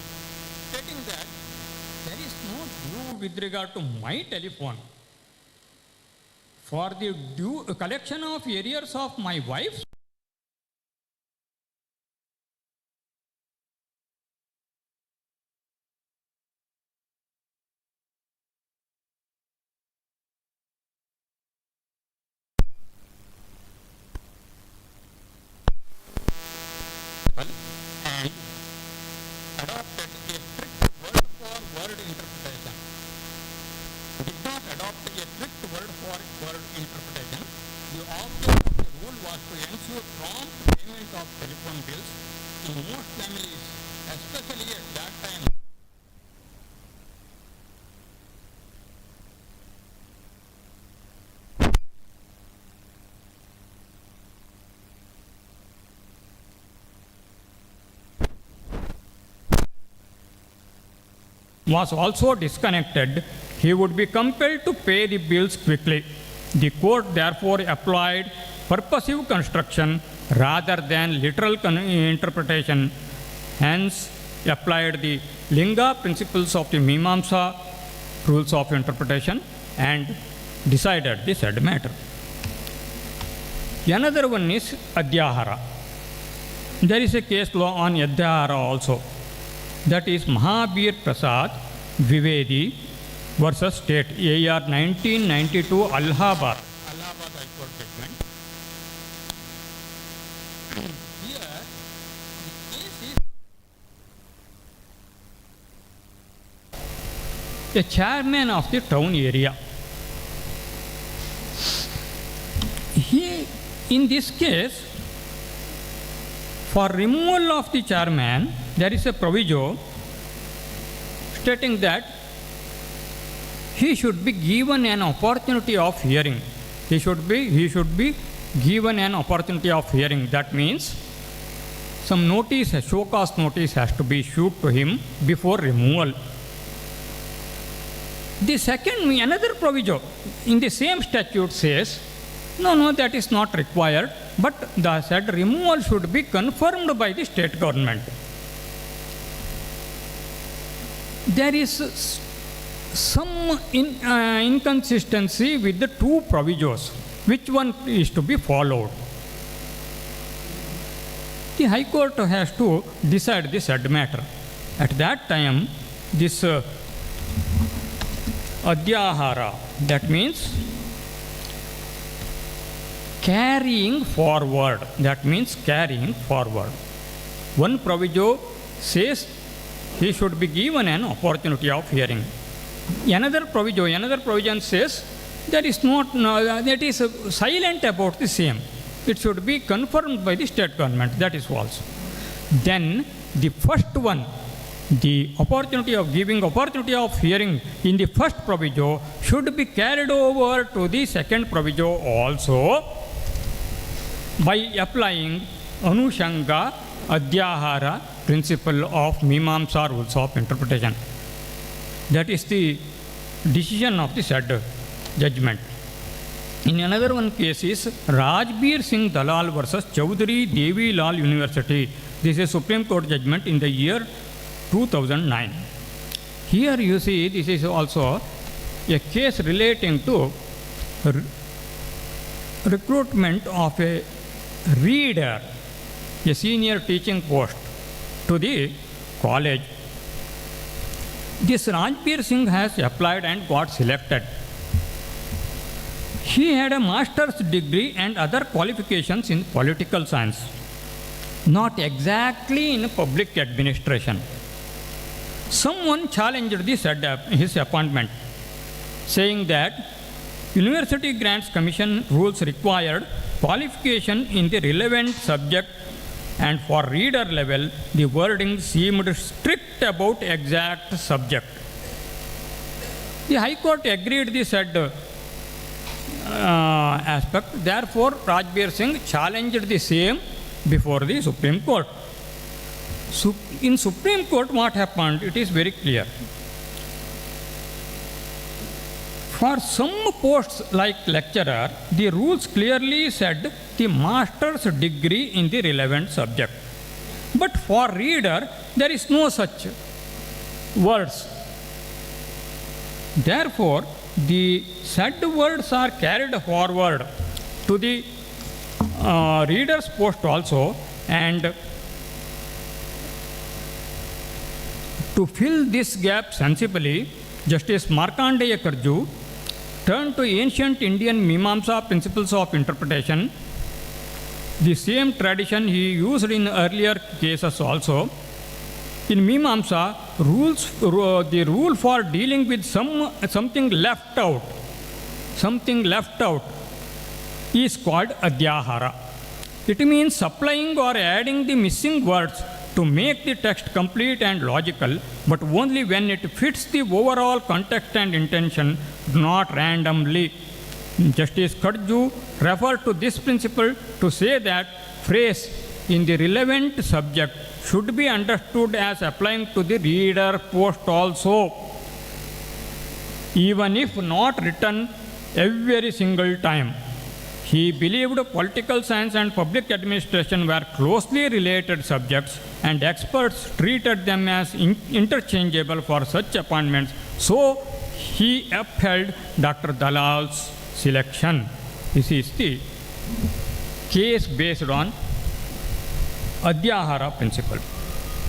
stating that there is no due with regard to my telephone for the due collection of arrears of my wife's. And adopted a strict word-for-word interpretation. Did not adopt a strict word-for-word interpretation. The object of the rule was to ensure prompt payment of telephone bills in most families, especially at that time. Was also disconnected, he would be compelled to pay the bills quickly. The court therefore applied purposive construction rather than literal interpretation, hence applied the Linga principles of the Mimamsa rules of interpretation and decided the said matter. Another one is Adyahara. There is a case law on Adyahara also. That is Mahabir Prasad Vivedi versus State, AR 1992, Allahabad. Allahabad High Court judgment. Here, the case is a chairman of the town area. He, in this case, for removal of the chairman, there is a proviso stating that he should be given an opportunity of hearing. He should be given an opportunity of hearing. That means some notice, a show cause notice has to be issued to him before removal. The second, another proviso in the same statute says, no, that is not required, but the said removal should be confirmed by the state government. There is some inconsistency with the two provisos. Which one is to be followed? The High Court has to decide this said matter. At that time, this Adyahara, that means carrying forward. That means carrying forward. One proviso says he should be given an opportunity of hearing. Another provision says that is silent about the same. It should be confirmed by the state government. That is false. Then the first one, the opportunity of giving opportunity of hearing in the first proviso should be carried over to the second proviso also by applying Anushanga Adyahara principle of Mimamsa rules of interpretation. That is the decision of the said judgment. In another one case is Rajbir Singh Dalal versus Chaudhary Devi Lal University. This is a Supreme Court judgment in the year 2009. Here you see this is also a case relating to recruitment of a reader, a senior teaching post to the college. This Rajbir Singh has applied and got selected. He had a master's degree and other qualifications in political science, not exactly in public administration. Someone challenged his appointment, saying that University Grants Commission rules required qualification in the relevant subject, and for reader level, the wording seemed strict about exact subject. The High Court agreed this said aspect. Therefore, Rajbir Singh challenged the same before the Supreme Court. in Supreme Court what happened, it is very clear. For some posts like lecturer, the rules clearly said the master's degree in the relevant subject. But for reader, there is no such words. Therefore, the said words are carried forward to the reader's post also, and to fill this gap sensibly, Justice Markandeya Karju turned to ancient Indian Mimamsa principles of interpretation. The same tradition he used in earlier cases also. In Mimamsa, the rule for dealing with something left out is called Adhyahara. It means supplying or adding the missing words to make the text complete and logical, but only when it fits the overall context and intention, not randomly. Justice Karju referred to this principle to say that phrase in the relevant subject should be understood as applying to the reader post also, even if not written every single time. He believed political science and public administration were closely related subjects, and experts treated them as interchangeable for such appointments. So he upheld Dr. Dalal's selection. This is the case based on Adhyahara principle.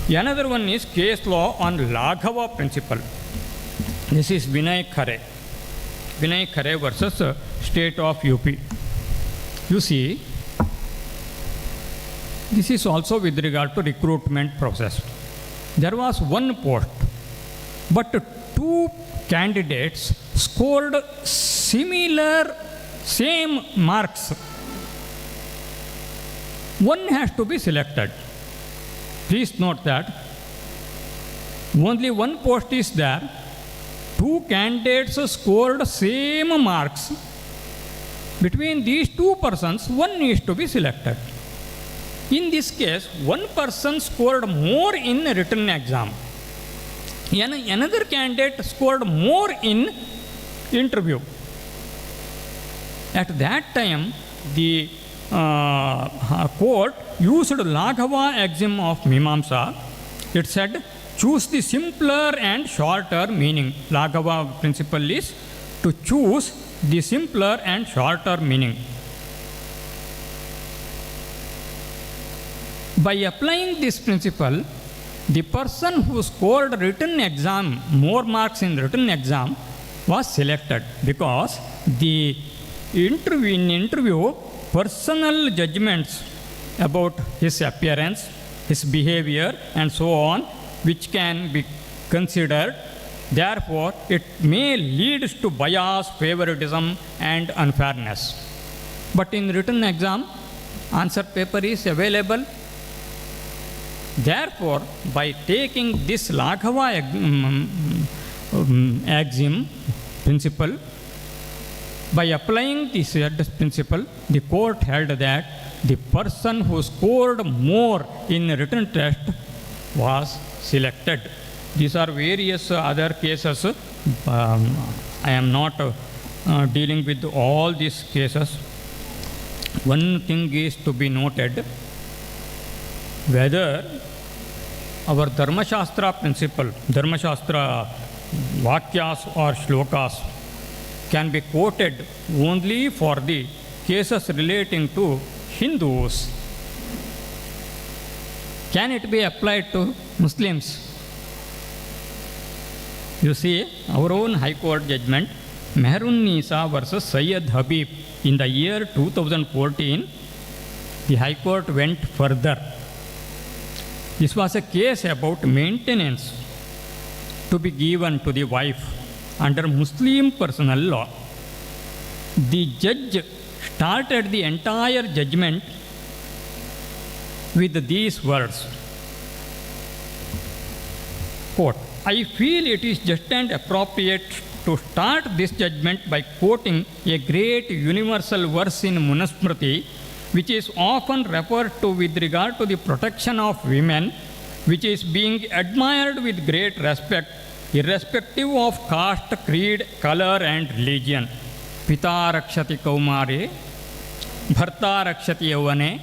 Another one is case law on Laghava principle. This is Vinay Khare. Vinay Khare versus State of UP. You see, this is also with regard to recruitment process. There was one post, but two candidates scored same marks. One has to be selected. Please note that only one post is there. Two candidates scored same marks. Between these two persons, one needs to be selected. In this case, one person scored more in written exam. Another candidate scored more in interview. At that time, the court used Laghava axiom of Mimamsa. It said, choose the simpler and shorter meaning. Laghava principle is to choose the simpler and shorter meaning. By applying this principle, the person who scored written exam, more marks in written exam, was selected, because in interview, personal judgments about his appearance, his behavior, and so on, which can be considered. Therefore, it may lead to bias, favoritism, and unfairness. But in written exam, answer paper is available. Therefore, by taking this Laghava axiom principle, by applying this principle, the court held that the person who scored more in written test was selected. These are various other cases. I am not dealing with all these cases. One thing is to be noted, whether our Dharmashastra principle, Dharmashastra Vakyas or Shlokas, can be quoted only for the cases relating to Hindus. Can it be applied to Muslims? You see, our own High Court judgment, Mehrun Nisa versus Sayyid Habib, in the year 2014, the High Court went further. This was a case about maintenance to be given to the wife under Muslim personal law. The judge started the entire judgment with these words, quote, I feel it is just and appropriate to start this judgment by quoting a great universal verse in Manusmriti, which is often referred to with regard to the protection of women which is being admired with great respect, irrespective of caste, creed, color, and religion. Pita rakshati kaumare, bharta rakshati yavane,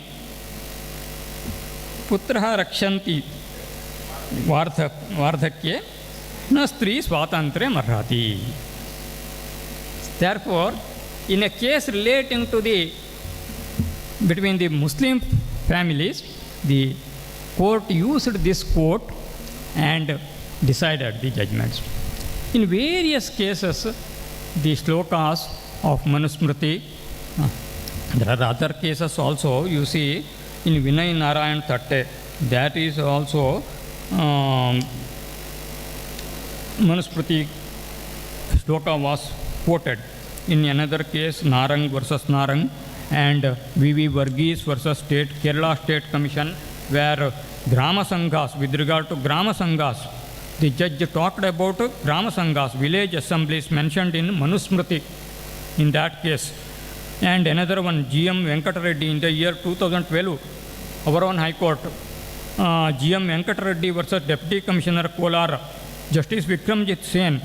putra rakshanti vardhakye, na stri swatantre marhati. Therefore, in a case relating to between the Muslim families, the court used this quote and decided the judgments. In various cases, the shlokas of Manusmriti, there are other cases also, you see, in Vinay Narayan Thatte, that is also Manusmriti shloka was quoted. In another case, Narang versus Narang, and V.V. Varghese versus Kerala State Commission, where Grama Sanghas, with regard to Grama Sanghas, the judge talked about Grama Sanghas, village assemblies mentioned in Manusmriti in that case. And another one, G.M. Venkatareddy, in the year 2012, our own High Court, G.M. Venkatareddy versus Deputy Commissioner Kolar, Justice Vikramjit Sen,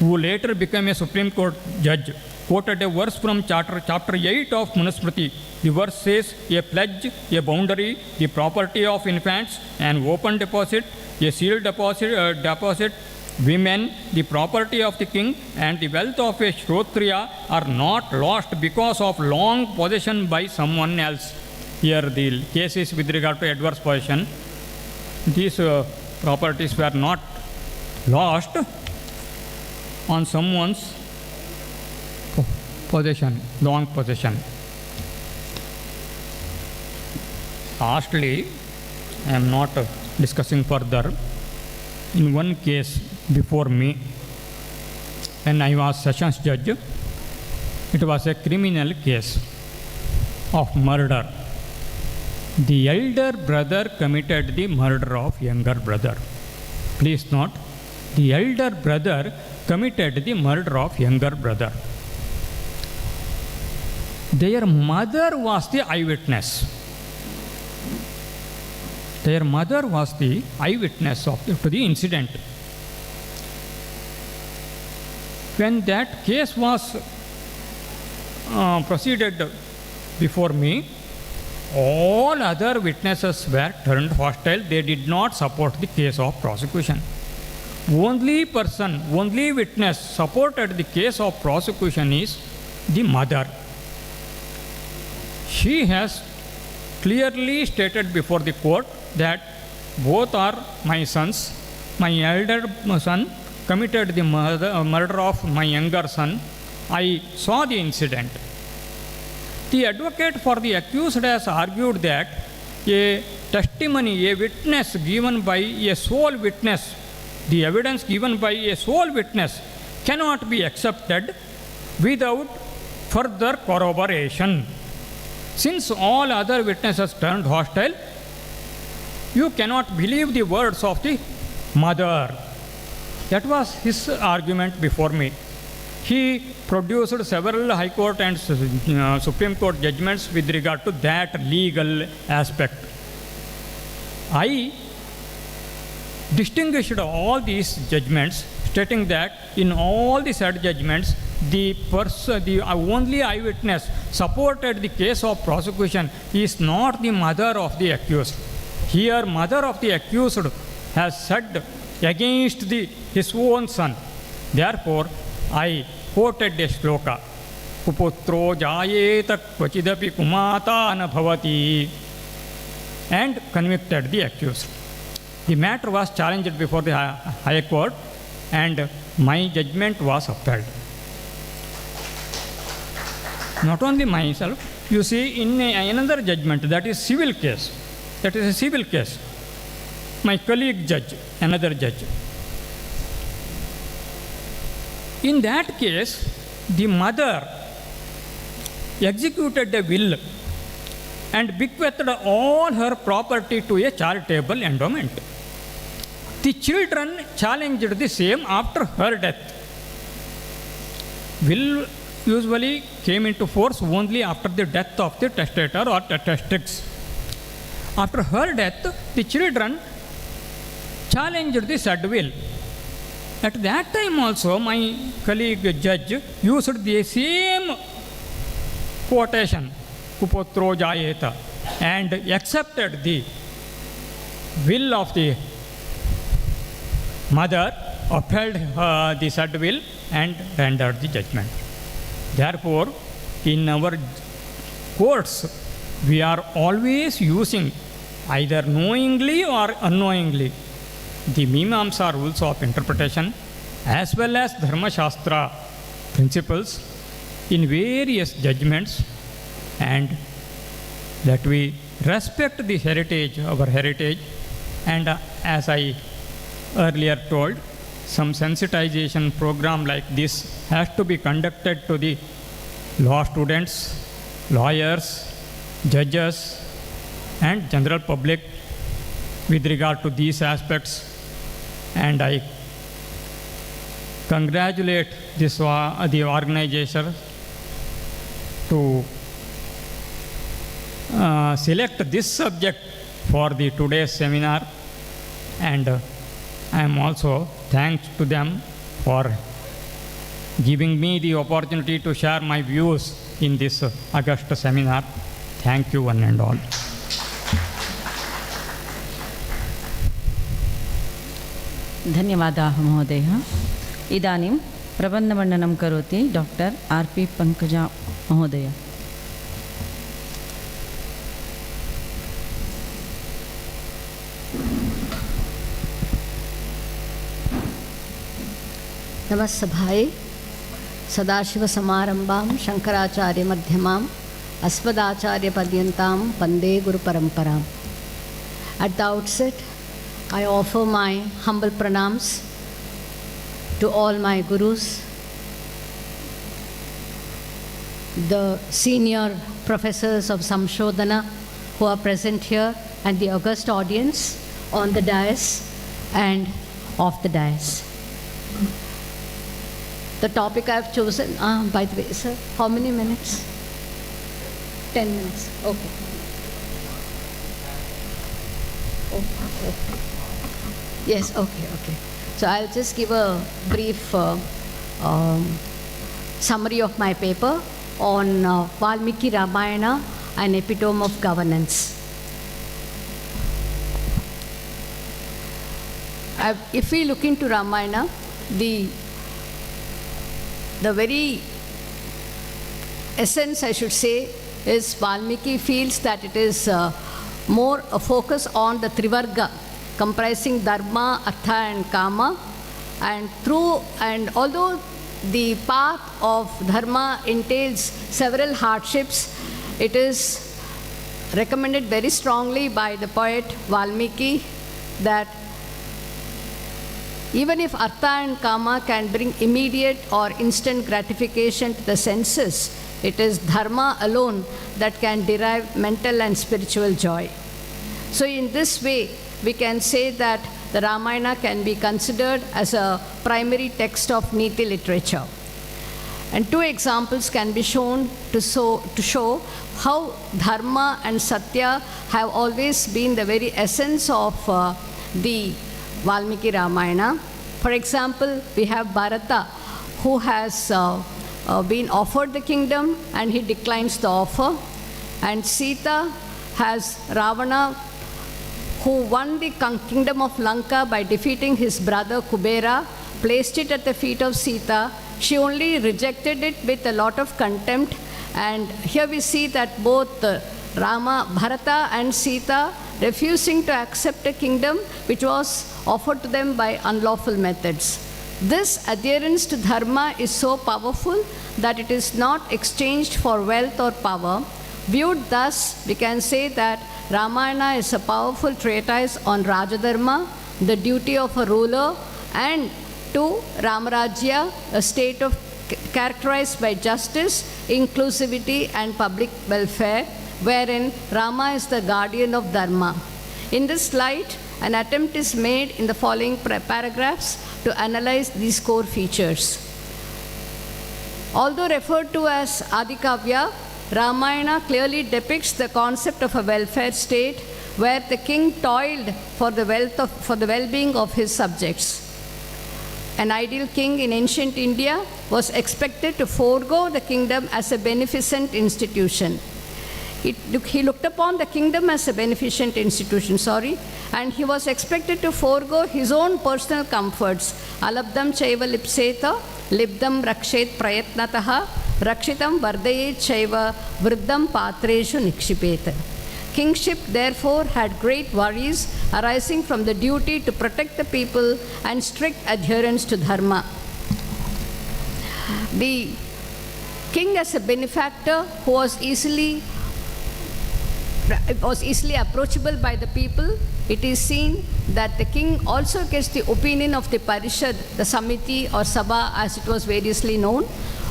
who later became a Supreme Court judge, quoted a verse from chapter 8 of Manusmriti. The verse says, a pledge, a boundary, the property of infants, an open deposit, a sealed deposit, women, the property of the king, and the wealth of a Shrotriya are not lost because of long possession by someone else. Here the case is with regard to adverse possession. These properties were not lost on someone's possession, long possession. Lastly, I am not discussing further. In one case before me, when I was sessions judge, it was a criminal case of murder. The elder brother committed the murder of younger brother. Please note, the elder brother committed the murder of younger brother. Their mother was the eyewitness. Their mother was the eyewitness to the incident. When that case was proceeded before me, all other witnesses were turned hostile. They did not support the case of prosecution. Only witness supported the case of prosecution is the mother. She has clearly stated before the court that both are my sons. My elder son committed the murder of my younger son. I saw the incident. The advocate for the accused has argued that a testimony, a witness given by a sole witness, the evidence given by a sole witness cannot be accepted without further corroboration. Since all other witnesses turned hostile, you cannot believe the words of the mother. That was his argument before me. He produced several High Court and Supreme Court judgments with regard to that legal aspect. I distinguished all these judgments, stating that in all the said judgments, the only eyewitness supported the case of prosecution is not the mother of the accused. Here, mother of the accused has said against his own son. Therefore, I quoted a shloka, Kuputro jayeta kvachidapi kumata anabhavati, and convicted the accused. The matter was challenged before the High Court, and my judgment was upheld. Not only myself, you see in another judgment, that is civil case. That is a civil case. My colleague judge, another judge. In that case, the mother executed a will and bequeathed all her property to a charitable endowment. The children challenged the same after her death. Will usually came into force only after the death of the testator or testatrix. After her death, the children challenged the said will. At that time also, my colleague judge used the same quotation, Kupotro Jayeta, and accepted the will of the mother, upheld the said will, and rendered the judgment. Therefore, in our courts, we are always using either knowingly or unknowingly the Mimamsa rules of interpretation as well as Dharma Shastra principles in various judgments, and that we respect the heritage, our heritage, and as I earlier told, some sensitization program like this has to be conducted to the law students, lawyers, judges, and general public with regard to these aspects. And I congratulate the organizer to select this subject for the today's seminar, and I am also thanks to them for giving me the opportunity to share my views in this August seminar. Thank you one and all.
धन्यवादाः महोदयः। इदानीं प्रबन्धमण्डनं करोति doctor आर्पी Pankaja महोदय।
नमस्सभायै सदाशिवसमारम्भां शङ्कराचार्यमध्यमाम् अस्मदाचार्यपर्यन्तां वन्दे गुरुपरम्पराम्। At the outset, I offer my humble pranams to all my gurus, the senior professors of Samshodhana who are present here, and the august audience on the dais and off the dais. The topic I have chosen, by the way, sir, how many minutes? 10 minutes, okay. Okay. Yes, okay. So I'll just give a brief summary of my paper on Valmiki Ramayana, an epitome of governance. If we look into Ramayana, the very essence, I should say, is Valmiki feels that it is more a focus on the Trivarga, comprising Dharma, Artha and Kama, and although the path of Dharma entails several hardships, it is recommended very strongly by the poet Valmiki that even if Artha and Kama can bring immediate or instant gratification to the senses, it is Dharma alone that can derive mental and spiritual joy. So in this way, we can say that the Ramayana can be considered as a primary text of Niti literature. And two examples can be shown to show how Dharma and Satya have always been the very essence of the Valmiki Ramayana. For example, we have Bharata, who has been offered the kingdom and he declines the offer. And Sita has Ravana, who won the kingdom of Lanka by defeating his brother Kubera, placed it at the feet of Sita. She only rejected it with a lot of contempt. And here we see that both Bharata and Sita refusing to accept a kingdom which was offered to them by unlawful methods. This adherence to Dharma is so powerful that it is not exchanged for wealth or power. Viewed thus, we can say that Ramayana is a powerful treatise on Rajadharma, the duty of a ruler, and to Ramarajya, a state characterized by justice, inclusivity, and public welfare, wherein Rama is the guardian of Dharma. In this light, an attempt is made in the following paragraphs to analyze these core features. Although referred to as Adikavya, Ramayana clearly depicts the concept of a welfare state where the king toiled for the well-being of his subjects. An ideal king in ancient India was expected to forego the kingdom as a beneficent institution. He looked upon the kingdom as a beneficent institution, and he was expected to forego his own personal comforts. Alabdam chaiva lipseta, libdam rakshet prayatnataha, rakshitam vardayet chaiva, vriddam patreshu nikshipeta. Kingship, therefore, had great worries arising from the duty to protect the people and strict adherence to dharma. The king, as a benefactor who was easily approachable by the people, it is seen that the king also gets the opinion of the Parishat, the Samiti or Sabha as it was variously known.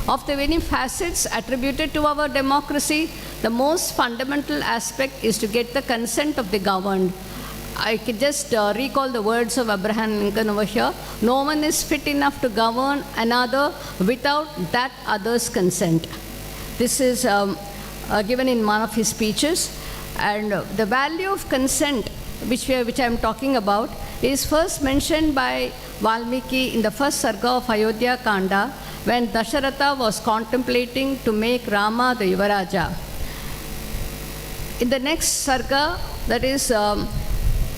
Of the many facets attributed to our democracy, the most fundamental aspect is to get the consent of the governed. I can just recall the words of Abraham Lincoln over here. No one is fit enough to govern another without that other's consent. This is given in one of his speeches. And the value of consent, which I am talking about, is first mentioned by Valmiki in the first Sarga of Ayodhya Kanda, when Dasharatha was contemplating to make Rama the Yuvaraja. In the next Sarga, that is,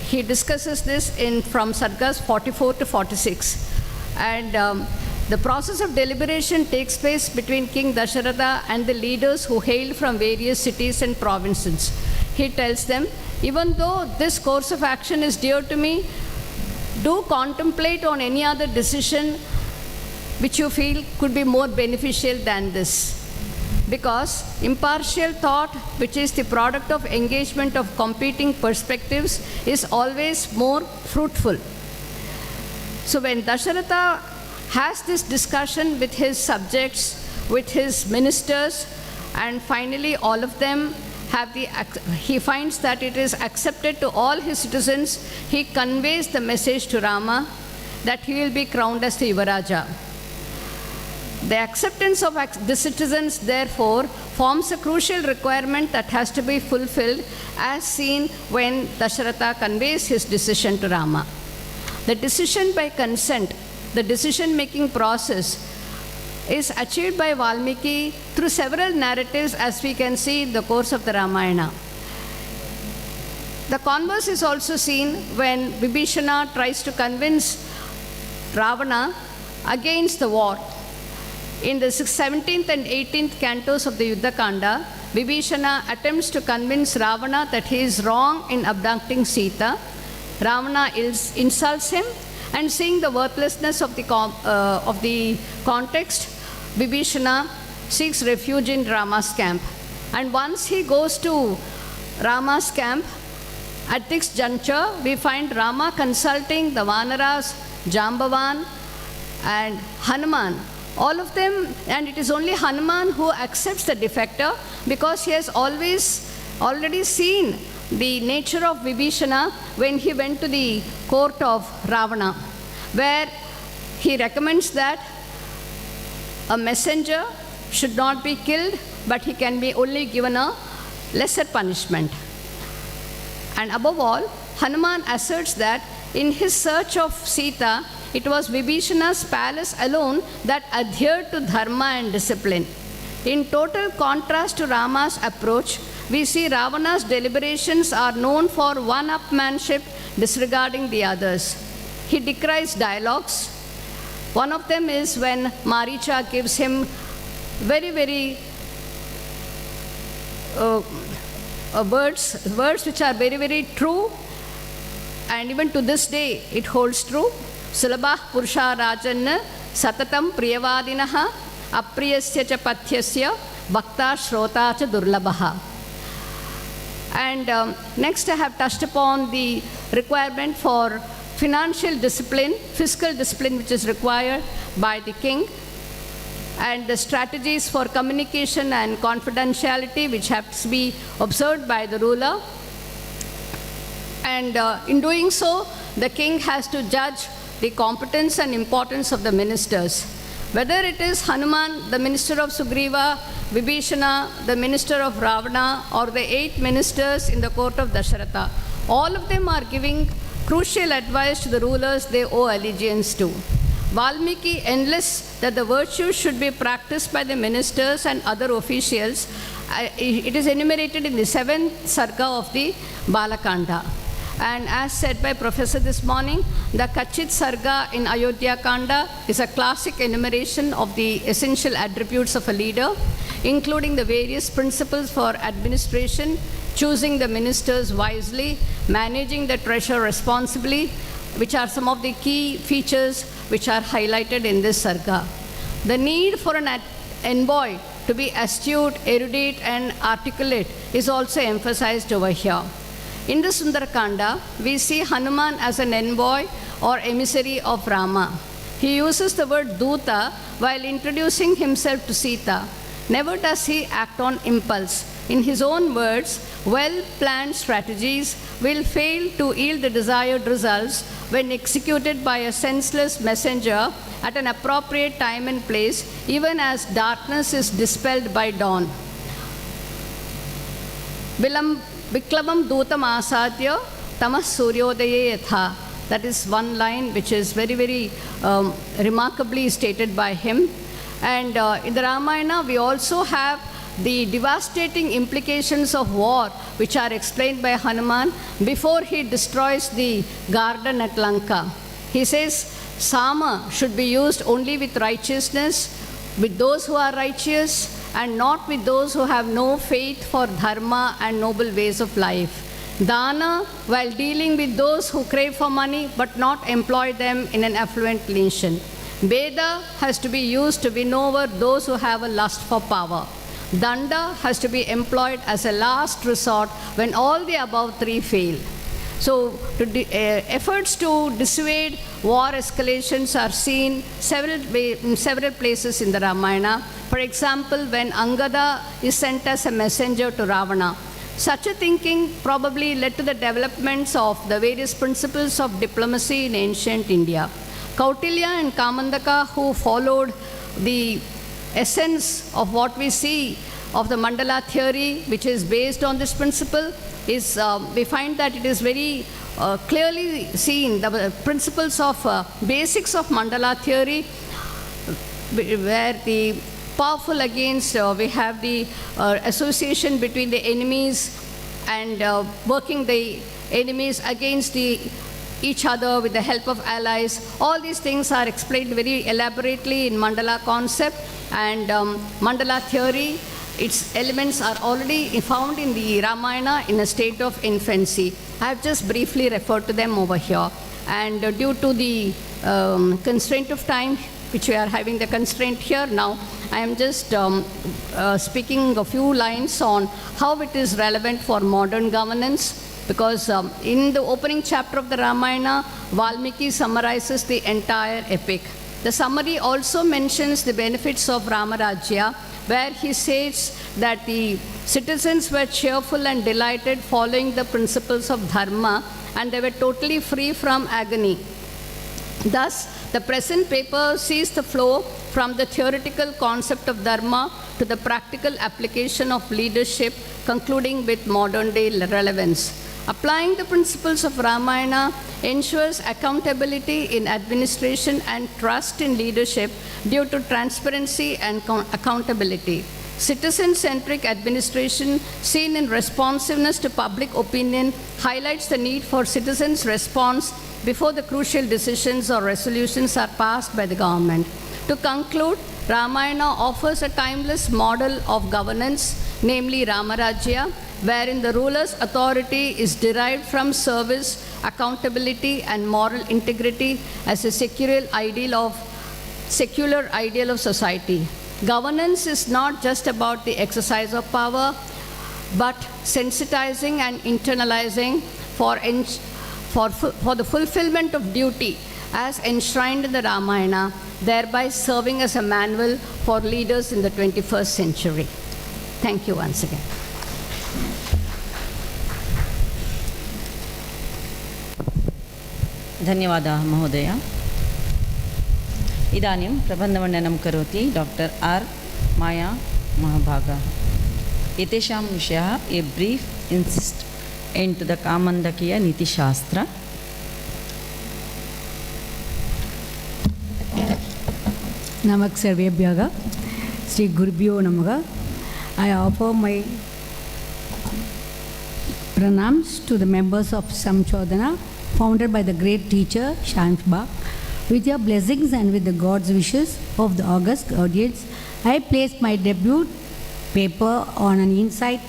he discusses this from Sargas 44 to 46. And the process of deliberation takes place between King Dasharatha and the leaders who hail from various cities and provinces. He tells them, even though this course of action is dear to me, do contemplate on any other decision which you feel could be more beneficial than this. Because impartial thought, which is the product of engagement of competing perspectives, is always more fruitful. So when Dasharatha has this discussion with his subjects, with his ministers, and finally all of them he finds that it is accepted to all his citizens, he conveys the message to Rama that he will be crowned as the Yuvaraja. The acceptance of the citizens, therefore, forms a crucial requirement that has to be fulfilled, as seen when Dasharatha conveys his decision to Rama. The decision by consent, the decision-making process, is achieved by Valmiki through several narratives, as we can see in the course of the Ramayana. The converse is also seen when Vibhishana tries to convince Ravana against the war. In the 17th and 18th cantos of the Yuddha Kanda, Vibhishana attempts to convince Ravana that he is wrong in abducting Sita. Ravana insults him, and seeing the worthlessness of the context, Vibhishana seeks refuge in Rama's camp. And once he goes to Rama's camp, at this juncture, we find Rama consulting the Vanaras, Jambavan, and Hanuman. All of them, and it is only Hanuman who accepts the defector, because he has already seen the nature of Vibhishana when he went to the court of Ravana, where he recommends that a messenger should not be killed, but he can be only given a lesser punishment. And above all, Hanuman asserts that in his search of Sita, it was Vibhishana's palace alone that adhered to dharma and discipline. In total contrast to Rama's approach, we see Ravana's deliberations are known for one-upmanship, disregarding the others. He decries dialogues. One of them is when Maricha gives him very words which are very true, and even to this day it holds true. Sulabah Purusha Rajanna Satatam Priyavadinaha Apriyasya cha Pathyasya Bhakta Shrota cha Durlabaha. And next I have touched upon the requirement for financial discipline, fiscal discipline which is required by the king, and the strategies for communication and confidentiality which have to be observed by the ruler. And in doing so, the king has to judge the competence and importance of the ministers. Whether it is Hanuman, the minister of Sugriva, Vibhishana, the minister of Ravana, or the 8 ministers in the court of Dasharatha, All of them are giving crucial advice to the rulers they owe allegiance to. Valmiki enlists that the virtues should be practiced by the ministers and other officials. It is enumerated in the 7th Sarga of the Balakanda. And as said by Professor this morning, the Kachit Sarga in Ayodhya Kanda is a classic enumeration of the essential attributes of a leader, including the various principles for administration, choosing the ministers wisely, managing the treasure responsibly, which are some of the key features which are highlighted in this Sarga. The need for an envoy to be astute, erudite, and articulate is also emphasized over here. In the Sundarakanda, we see Hanuman as an envoy or emissary of Rama. He uses the word Duta while introducing himself to Sita. Never does he act on impulse. In his own words, well-planned strategies will fail to yield the desired results when executed by a senseless messenger at an appropriate time and place, even as darkness is dispelled by dawn. Viklavam Dutam Asadya Tamas Suryodaye Yatha. That is one line which is very, very remarkably stated by him. And in the Ramayana, we also have the devastating implications of war, which are explained by Hanuman before he destroys the garden at Lanka. He says, Sama should be used only with righteousness, with those who are righteous, and not with those who have no faith for dharma and noble ways of life. Dana, while dealing with those who crave for money but not employ them in an affluent nation. Veda has to be used to win over those who have a lust for power. Danda has to be employed as a last resort when all the above three fail. So efforts to dissuade war escalations are seen in several places in the Ramayana. For example, when Angada is sent as a messenger to Ravana. Such a thinking probably led to the developments of the various principles of diplomacy in ancient India. Kautilya and Kamandaka, who followed the essence of what we see of the mandala theory, which is based on this principle, is we find that it is very clearly seen, the principles of basics of mandala theory, where the powerful against, we have the association between the enemies and working the enemies against each other with the help of allies. All these things are explained very elaborately in mandala concept, and mandala theory, its elements are already found in the Ramayana in a state of infancy. I have just briefly referred to them over here, and due to the constraint of time, which we are having the constraint here now, I am just speaking a few lines on how it is relevant for modern governance, because in the opening chapter of the Ramayana, Valmiki summarizes the entire epic. The summary also mentions the benefits of Ramarajya, where he says that the citizens were cheerful and delighted following the principles of dharma, and they were totally free from agony. Thus, the present paper sees the flow from the theoretical concept of dharma to the practical application of leadership, concluding with modern day relevance. Applying the principles of Ramayana ensures accountability in administration and trust in leadership due to transparency and accountability. Citizen-centric administration seen in responsiveness to public opinion highlights the need for citizens' response before the crucial decisions or resolutions are passed by the government. To conclude, Ramayana offers a timeless model of governance, namely Ramarajya, wherein the ruler's authority is derived from service, accountability, and moral integrity as a secular ideal of society. Governance is not just about the exercise of power, but sensitizing and internalizing for the fulfillment of duty as enshrined in the Ramayana, thereby serving as a manual for leaders in the 21st century. Thank you once again.
धन्यवादाः महोदय. इदानीं प्रबन्धमण्डनं करोति doctor R माया महाभागाः. एतेषां विषयः a brief into the Kamandakiya Neethishastra.
Namak Sarvebhyaga, Sri Gurubhyo Namaha. I offer my pranams to the members of Samshodhana, founded by the great teacher Shamsba. With your blessings and with the God's wishes of the august audience, I place my debut paper on an insight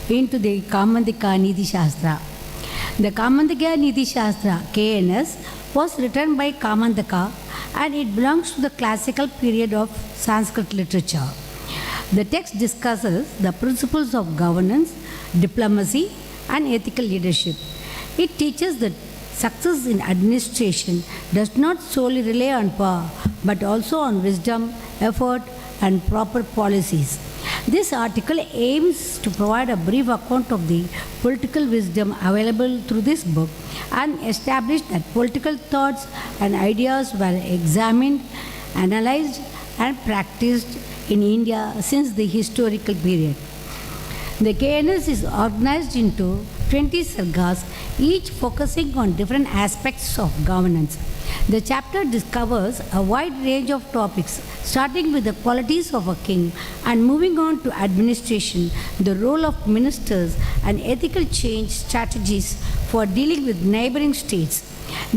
into the Kamandika Neethishastra. The Kamandika Neethishastra, KNS, was written by Kamandaka, and it belongs to the classical period of Sanskrit literature. The text discusses the principles of governance, diplomacy, and ethical leadership. It teaches that success in administration does not solely rely on power, but also on wisdom, effort, and proper policies. This article aims to provide a brief account of the political wisdom available through this book and establish that political thoughts and ideas were examined, analyzed, and practiced in India since the historical period. The KNS is organized into 20 sargas, each focusing on different aspects of governance. The chapter discovers a wide range of topics, starting with the qualities of a king and moving on to administration, the role of ministers, and ethical change strategies for dealing with neighboring states.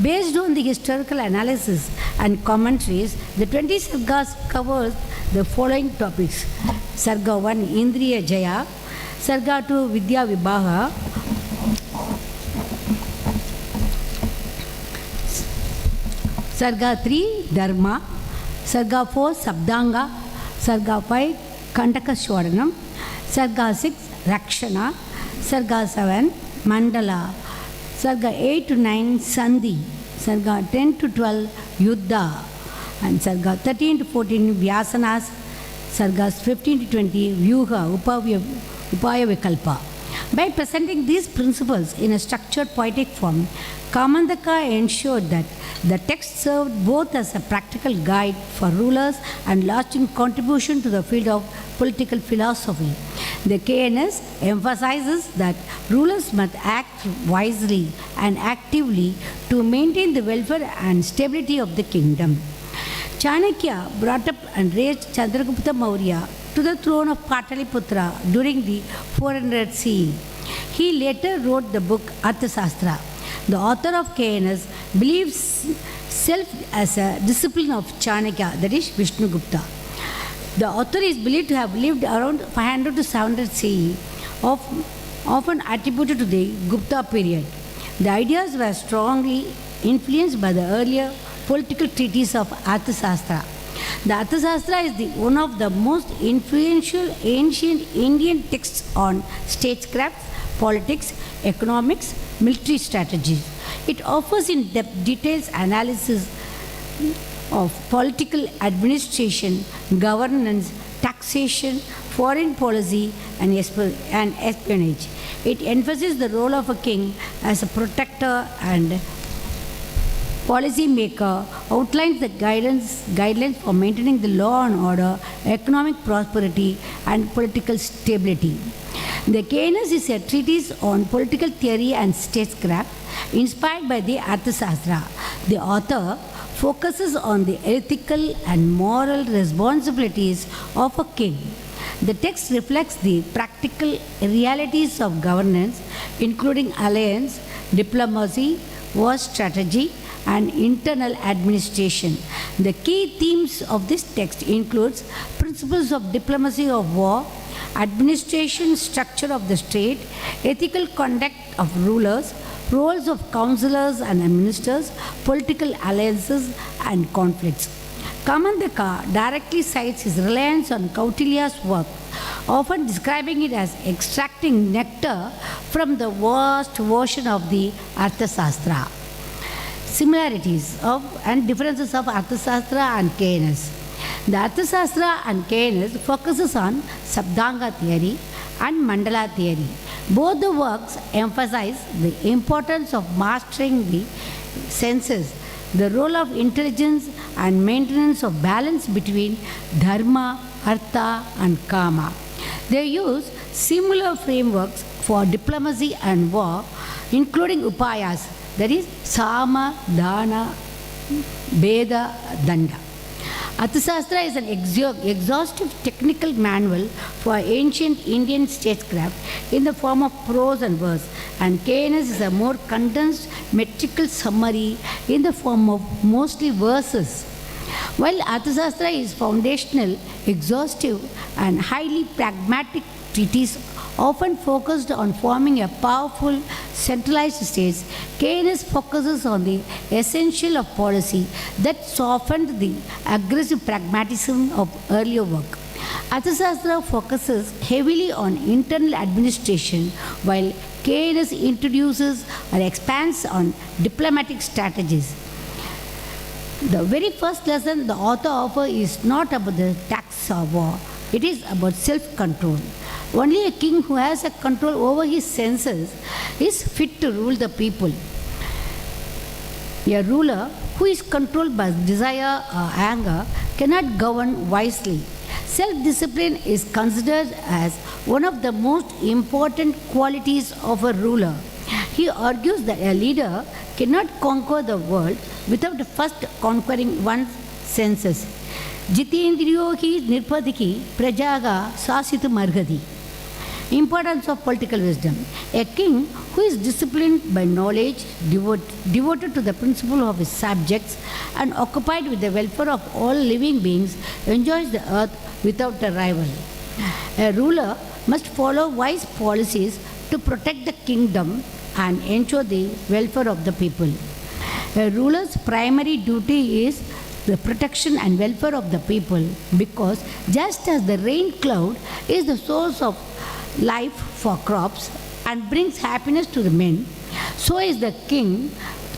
Based on the historical analysis and commentaries, the 20 sargas covers the following topics. Sarga 1, Indriya Jaya. Sarga 2, Vidya Vibhaga. Sarga 3, Dharma. Sarga 4, Sabdanga. Sarga 5, Kandaka Shwaranam. Sarga 6, Rakshana. Sarga 7, Mandala. Sarga 8 to 9, Sandhi. Sarga 10 to 12, Yuddha. And Sarga 13 to 14, Vyasanas. Sargas 15 to 20, Vyuha, Upaya Vikalpa. By presenting these principles in a structured poetic form, Kamandaka ensured that the text served both as a practical guide for rulers and lasting contribution to the field of political philosophy. The KNS emphasizes that rulers must act wisely and actively to maintain the welfare and stability of the kingdom. Chanakya brought up and raised Chandragupta Maurya to the throne of Pataliputra during the 400 CE. He later wrote the book Arthasastra. The author of KNS believes self as a discipline of Chanakya, that is Vishnugupta. The author is believed to have lived around 500 to 700 CE, often attributed to the Gupta period. The ideas were strongly influenced by the earlier political treatise of Arthasastra. The Arthasastra is one of the most influential ancient Indian texts on statecraft, politics, economics, military strategies. It offers in-depth details analysis of political administration, governance, taxation, foreign policy, and espionage. It emphasizes the role of a king as a protector and policy maker, outlines the guidelines for maintaining the law and order, economic prosperity, and political stability. The KNS is a treatise on political theory and statecraft inspired by the Arthasastra. The author focuses on the ethical and moral responsibilities of a king. The text reflects the practical realities of governance, including alliance, diplomacy, war strategy, and internal administration. The key themes of this text includes principles of diplomacy of war, administration structure of the state, ethical conduct of rulers, roles of counselors and ministers, political alliances and conflicts. Kamandaka directly cites his reliance on Kautilya's work, often describing it as extracting nectar from the vast ocean of the Arthasastra. Similarities and differences of Arthasastra and KNS. The Arthasastra and KNS focuses on Sabdanga theory and Mandala theory. Both the works emphasize the importance of mastering the senses, the role of intelligence, and maintenance of balance between dharma, artha, and kama. They use similar frameworks for diplomacy and war, including upayas, that is Sama, Dana, Veda, Danda. Arthashastra is an exhaustive technical manual for ancient Indian statecraft in the form of prose and verse, and KNS is a more condensed metrical summary in the form of mostly verses. While Arthashastra is foundational, exhaustive, and highly pragmatic treatise often focused on forming a powerful centralized state, KNS focuses on the essential of policy that softened the aggressive pragmatism of earlier work. Arthashastra focuses heavily on internal administration, while KNS introduces or expands on diplomatic strategies. The very first lesson the author offers is not about the tax or war, it is about self-control. Only a king who has a control over his senses is fit to rule the people. A ruler who is controlled by desire or anger cannot govern wisely. Self-discipline is considered as one of the most important qualities of a ruler. He argues that a leader cannot conquer the world without first conquering one's senses. Jitendriyo hi nirpadiki prajaga sasitu margadi. Importance of political wisdom. A king who is disciplined by knowledge, devoted to the principle of his subjects, and occupied with the welfare of all living beings enjoys the earth without a rival. A ruler must follow wise policies to protect the kingdom and ensure the welfare of the people. A ruler's primary duty is the protection and welfare of the people, because just as the rain cloud is the source of life for crops and brings happiness to the men, so is the king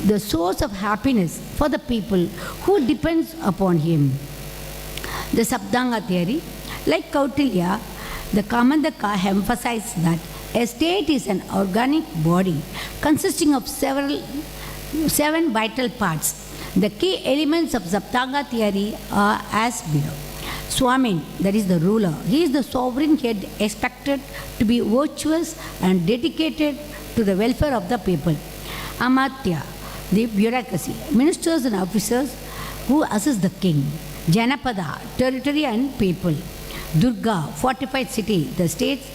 the source of happiness for the people who depends upon him. The Sabhangana theory, like Kautilya, the Kamandaka emphasizes that a state is an organic body consisting of seven vital parts. The key elements of Sabhangana theory are as below. Swamin, that is the ruler, he is the sovereign head expected to be virtuous and dedicated to the welfare of the people. Amatya, the bureaucracy, ministers and officers who assist the king. Janapada, territory and people. Durga, fortified city, the state's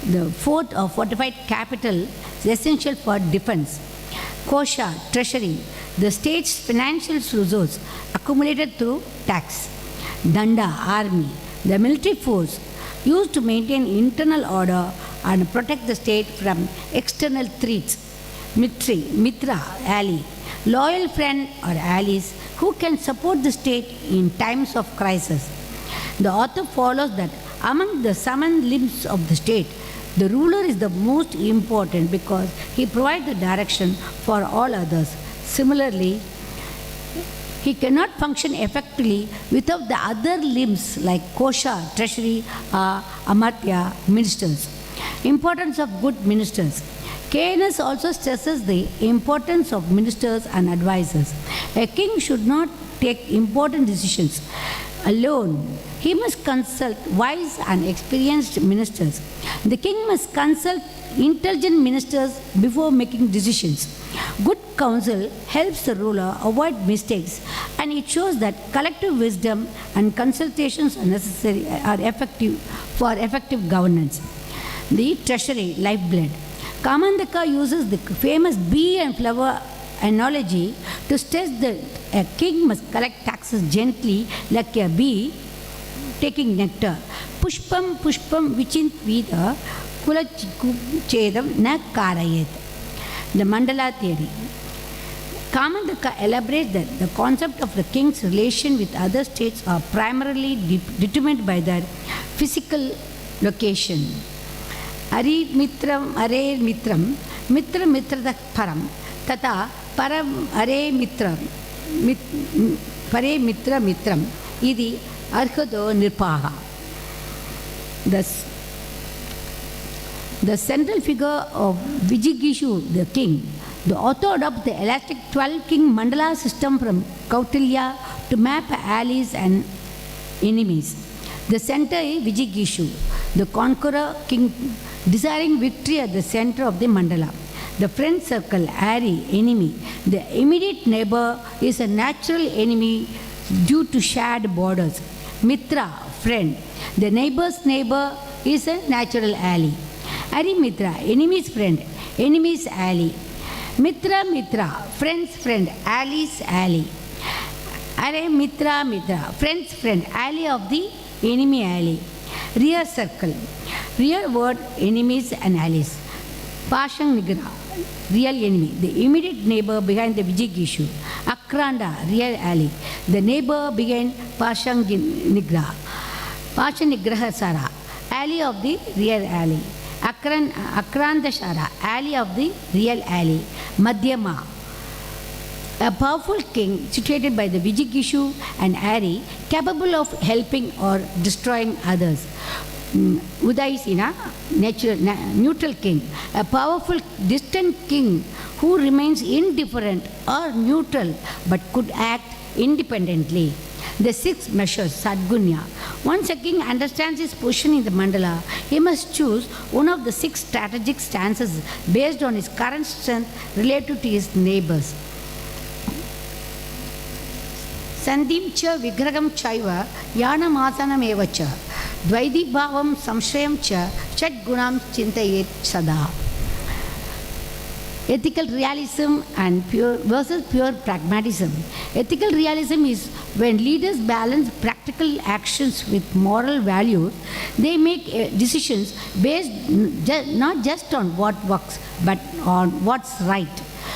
the fort or fortified capital is essential for defense. Kosha, treasury, the state's financial resource accumulated through tax. Danda, army, the military force used to maintain internal order and protect the state from external threats. Mitra, ally, loyal friend or allies who can support the state in times of crisis. The author follows that among the 7 limbs of the state, the ruler is the most important because he provides the direction for all others. Similarly, he cannot function effectively without the other limbs like Kosha, treasury, Amartya, ministers. Importance of good ministers. KNS also stresses the importance of ministers and advisors. A king should not take important decisions alone. He must consult wise and experienced ministers. The king must consult intelligent ministers before making decisions. Good counsel helps the ruler avoid mistakes, and it shows that collective wisdom and consultations are necessary, are effective for effective governance. The treasury, lifeblood. Kamandaka uses the famous bee and flower analogy to stress that a king must collect taxes gently like a bee taking nectar. Pushpam pushpam vichintvidha kulachedam na karayet. The mandala theory. Kamandaka elaborates that the concept of the king's relation with other states are primarily determined by their physical location. Ari mitram are mitram, mitra mitrata param, tata param are mitram, pare mitra mitram, idi arhado nirpaha. The central figure of Vijigishu, the king, the author adopts the elastic 12-king mandala system from Kautilya to map allies and enemies. The center is Vijigishu, the conqueror king, desiring victory at the center of the mandala. The friend circle, Ari, enemy. The immediate neighbor is a natural enemy due to shared borders. Mitra, friend. The neighbor's neighbor is a natural ally. Ari Mitra, enemy's friend, enemy's ally. Mitra, Mitra, friend's friend, ally's ally. Are Mitra, Mitra, friend's friend, ally of the enemy ally. Rear circle. Rear word, enemies and allies. Pashang Nigra, real enemy, the immediate neighbor behind the Vijig issue. Akranda, real ally, the neighbor behind Pashang Nigra. Pashang Nigraha Sara, ally of the real ally. Akranda Shara, ally of the real ally. Madhyama, a powerful king situated by the Vijig issue and Ari, capable of helping or destroying others. Udaisina, neutral king, a powerful distant king who remains indifferent or neutral but could act independently. The 6 measures, Sadgunya. Once a king understands his position in the mandala, he must choose one of the 6 strategic stances based on his current strength relative to his neighbors. Sandim cha vigragam chaiva yana masanam evacha dvaidi bhavam samshayam cha chat gunam chintayet sada. Ethical realism and pure versus pure pragmatism. Ethical realism is when leaders balance practical actions with moral values. They make decisions based not just on what works but on what's right.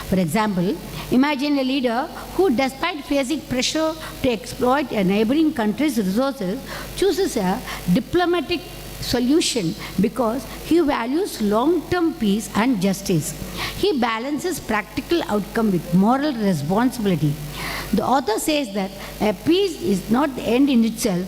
For example, imagine a leader who, despite facing pressure to exploit a neighboring country's resources, chooses a diplomatic solution because he values long-term peace and justice. He balances practical outcome with moral responsibility. The author says that a peace is not the end in itself,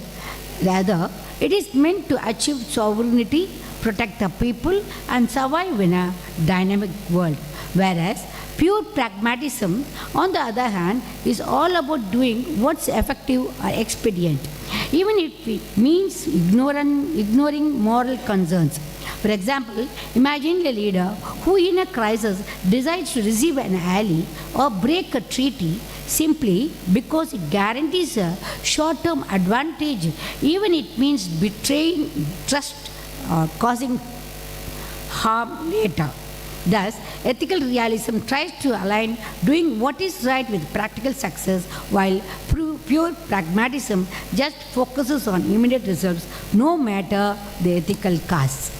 rather it is meant to achieve sovereignty, protect the people and survive in a dynamic world. Whereas pure pragmatism, on the other hand, is all about doing what's effective or expedient, even if it means ignoring moral concerns. For example, imagine a leader who in a crisis decides to receive an ally or break a treaty simply because it guarantees a short-term advantage, even if it means betraying trust or causing harm later. Thus, ethical realism tries to align doing what is right with practical success, while pure pragmatism just focuses on immediate results, no matter the ethical costs.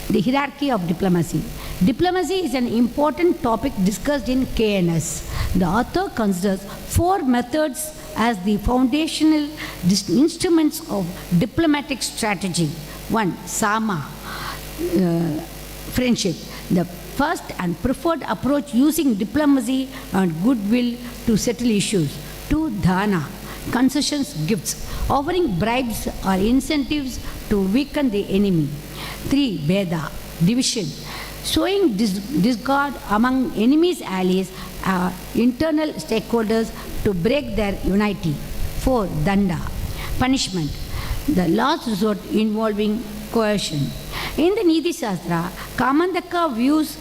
The hierarchy of diplomacy. Diplomacy is an important topic discussed in KNS. The author considers 4 methods as the foundational instruments of diplomatic strategy. 1. Sama. Friendship, the first and preferred approach using diplomacy and goodwill to settle issues. 2. Dhana, concessions, gifts, offering bribes or incentives to weaken the enemy. 3. Veda, division, showing discord among enemies' allies or internal stakeholders to break their unity. 4. Danda, punishment, the last resort involving coercion. In the Neethishastram, Kamandaka views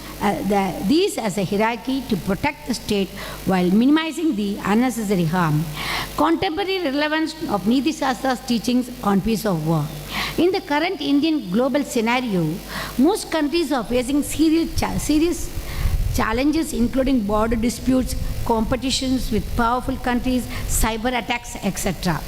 these as a hierarchy to protect the state while minimizing the unnecessary harm. Contemporary relevance of Neethishastra's teachings on peace of war. In the current Indian global scenario, most countries are facing serious challenges including border disputes, competitions with powerful countries, cyber attacks, etc.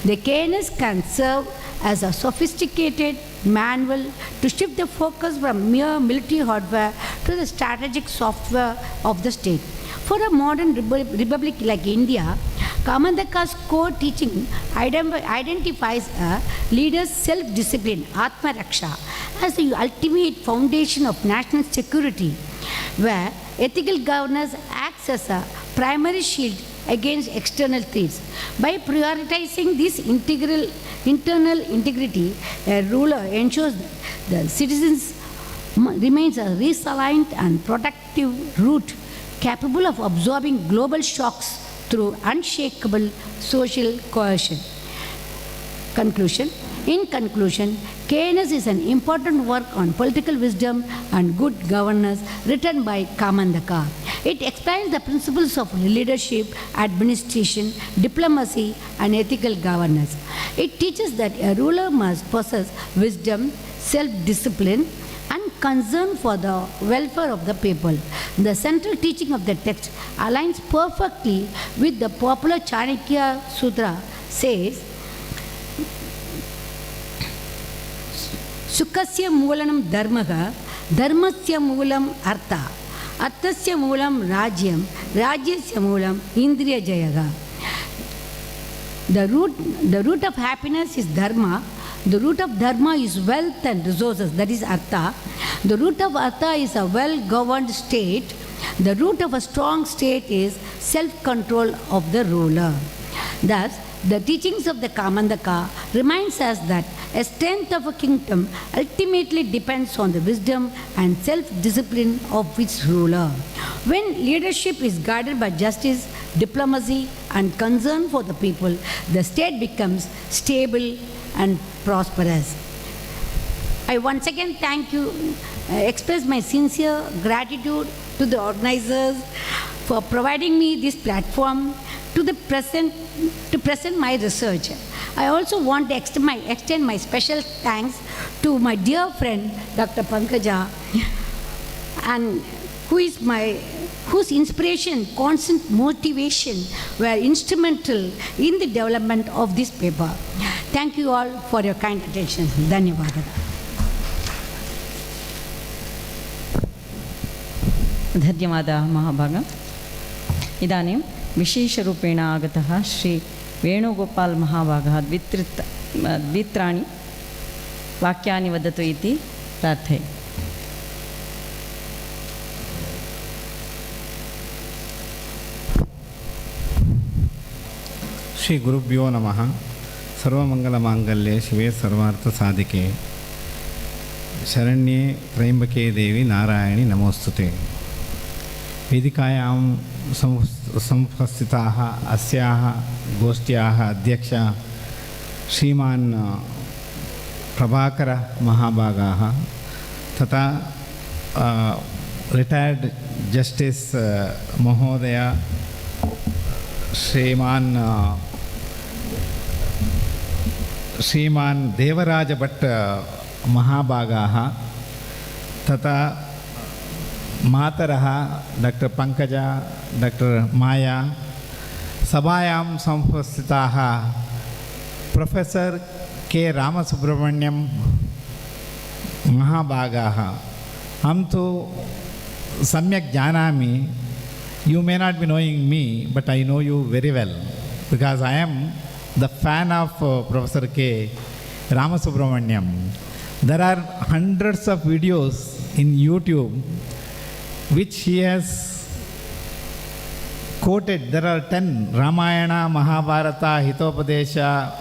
The KNS can serve as a sophisticated manual to shift the focus from mere military hardware to the strategic software of the state. For a modern republic like India, Kamandaka's core teaching identifies a leader's self-discipline, Atma Raksha, as the ultimate foundation of national security, where ethical governance acts as a primary shield against external threats. By prioritizing this internal integrity, a ruler ensures that the citizens remains a resilient and protective root capable of absorbing global shocks through unshakable social cohesion. Conclusion. In conclusion, KNS is an important work on political wisdom and good governance written by Kamandaka. It explains the principles of leadership, administration, diplomacy, and ethical governance. It teaches that a ruler must possess wisdom, self-discipline, and concern for the welfare of the people. The central teaching of the text aligns perfectly with the popular Chanakya Sutra, says, Sukasya moolanam dharmaha, dharmasya moolam artha, arthasya moolam rajyam, rajyasya moolam indriya jayaga. The root of happiness is dharma. The root of dharma is wealth and resources, that is artha. The root of artha is a well-governed state. The root of a strong state is self-control of the ruler. Thus, the teachings of the Kamandaka reminds us that a strength of a kingdom ultimately depends on the wisdom and self-discipline of its ruler. When leadership is guided by justice, diplomacy, and concern for the people, the state becomes stable and prosperous. I once again express my sincere gratitude to the organizers for providing me this platform to present my research. I also want to extend my special thanks to my dear friend Dr. Pankaja, and whose inspiration, constant motivation were instrumental in the development of this paper. Thank you all for your kind attention. Dhanyavada.
धन्यवादः महाभागम्. इदानीं विशेषरूपेण आगतः श्री वेणुगोपाल महाभागः द्वित्राणि वाक्यानि वदतु इति प्रार्थये.
श्री गुरुभ्यो नमः. सर्वमंगलमांगल्ये शिवे सर्वार्थसाधिके शरण्ये त्र्यंबके देवी नारायणी नमोस्तुते. वेदिकायां संस्थिताः अस्याः गोष्ठ्याः अध्यक्ष श्रीमान् प्रभाकर महाभागाः तथा रिटायर्ड जस्टिस महोदय श्रीमान् देवराज भट्ट महाभागाः तथा मातरः डॉक्टर पंकजा, डॉक्टर माया, सभायां संस्थिताः प्रोफेसर के रामसुब्रह्मण्यम महाभागाः. हम तो सम्यक् जानामि. You may not be knowing me, but I know you very well because I am the fan of Professor K. Ramasubramaniam. There are hundreds of videos in YouTube which he has quoted. There are 10 Ramayana, Mahabharata, Hitopadesha,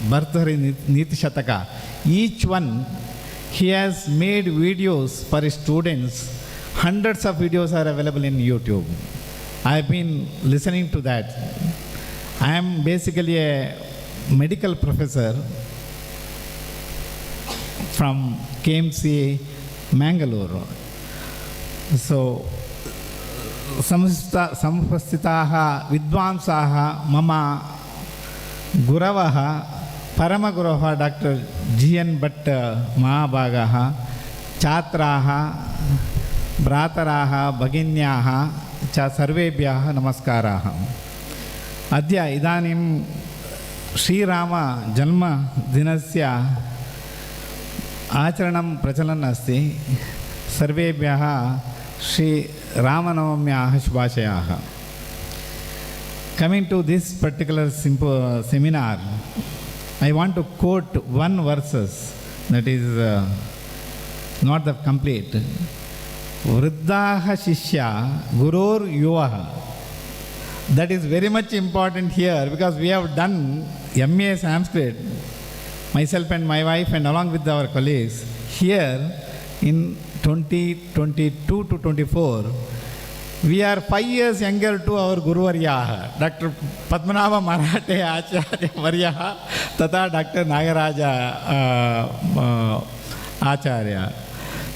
Bhartari, Neethishastram. Each one he has made videos for his students. Hundreds of videos are available in YouTube. I have been listening to that. I am basically a medical professor from KMC, Mangalore. So, samsthitaah vidwansaah mama guravaha paramaguravaha Dr. G.N. Bhatt Mahabhagaha Chatraha Brataraha Bhaginyaha cha sarvebhyah namaskaraha. Adya idanim Sri Rama Janma Dinasya Acharanam Prachalan Asti Sarvebhyah Sri Ramanavamyah Shubhashayaha. Coming to this particular seminar, I want to quote one verses that is not the complete. Vriddaha Shishya Gurur Yuvaha. That is very much important here because we have done MA Sanskrit, myself and my wife and along with our colleagues. Here in 2022 to 24, We are 5 years younger to our Guru Varya, Dr. Padmanabha Marathe Acharya Varya, Tata Dr. Nagaraja Acharya.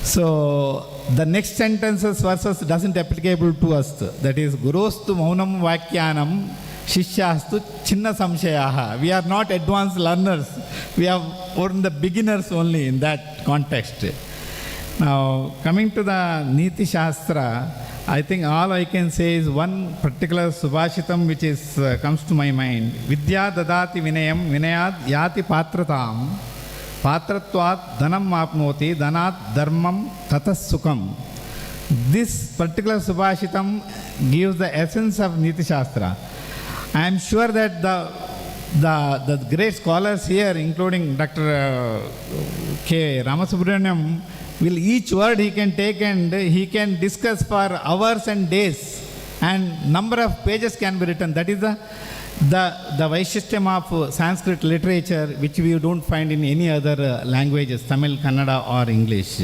So the next sentences verses doesn't applicable to us. That is, Gurostu Maunam Vakyanam Shishyastu Chinna Samshayaha. We are not advanced learners. We are the beginners only in that context. Now, coming to the Neethishastra, I think all I can say is one particular subhashitam which is comes to my mind. Vidya dadati vinayam vinayad yati patratam patratvat dhanam apnoti dhanat dharmam tatas sukham. This particular subhashitam gives the essence of Neethishastra. I am sure that the great scholars here, including Dr. K. Ramasubramaniam, will each word he can take and he can discuss for hours and days, and number of pages can be written. That is the Vaishishtyam of Sanskrit literature, which we don't find in any other languages, Tamil, Kannada or English.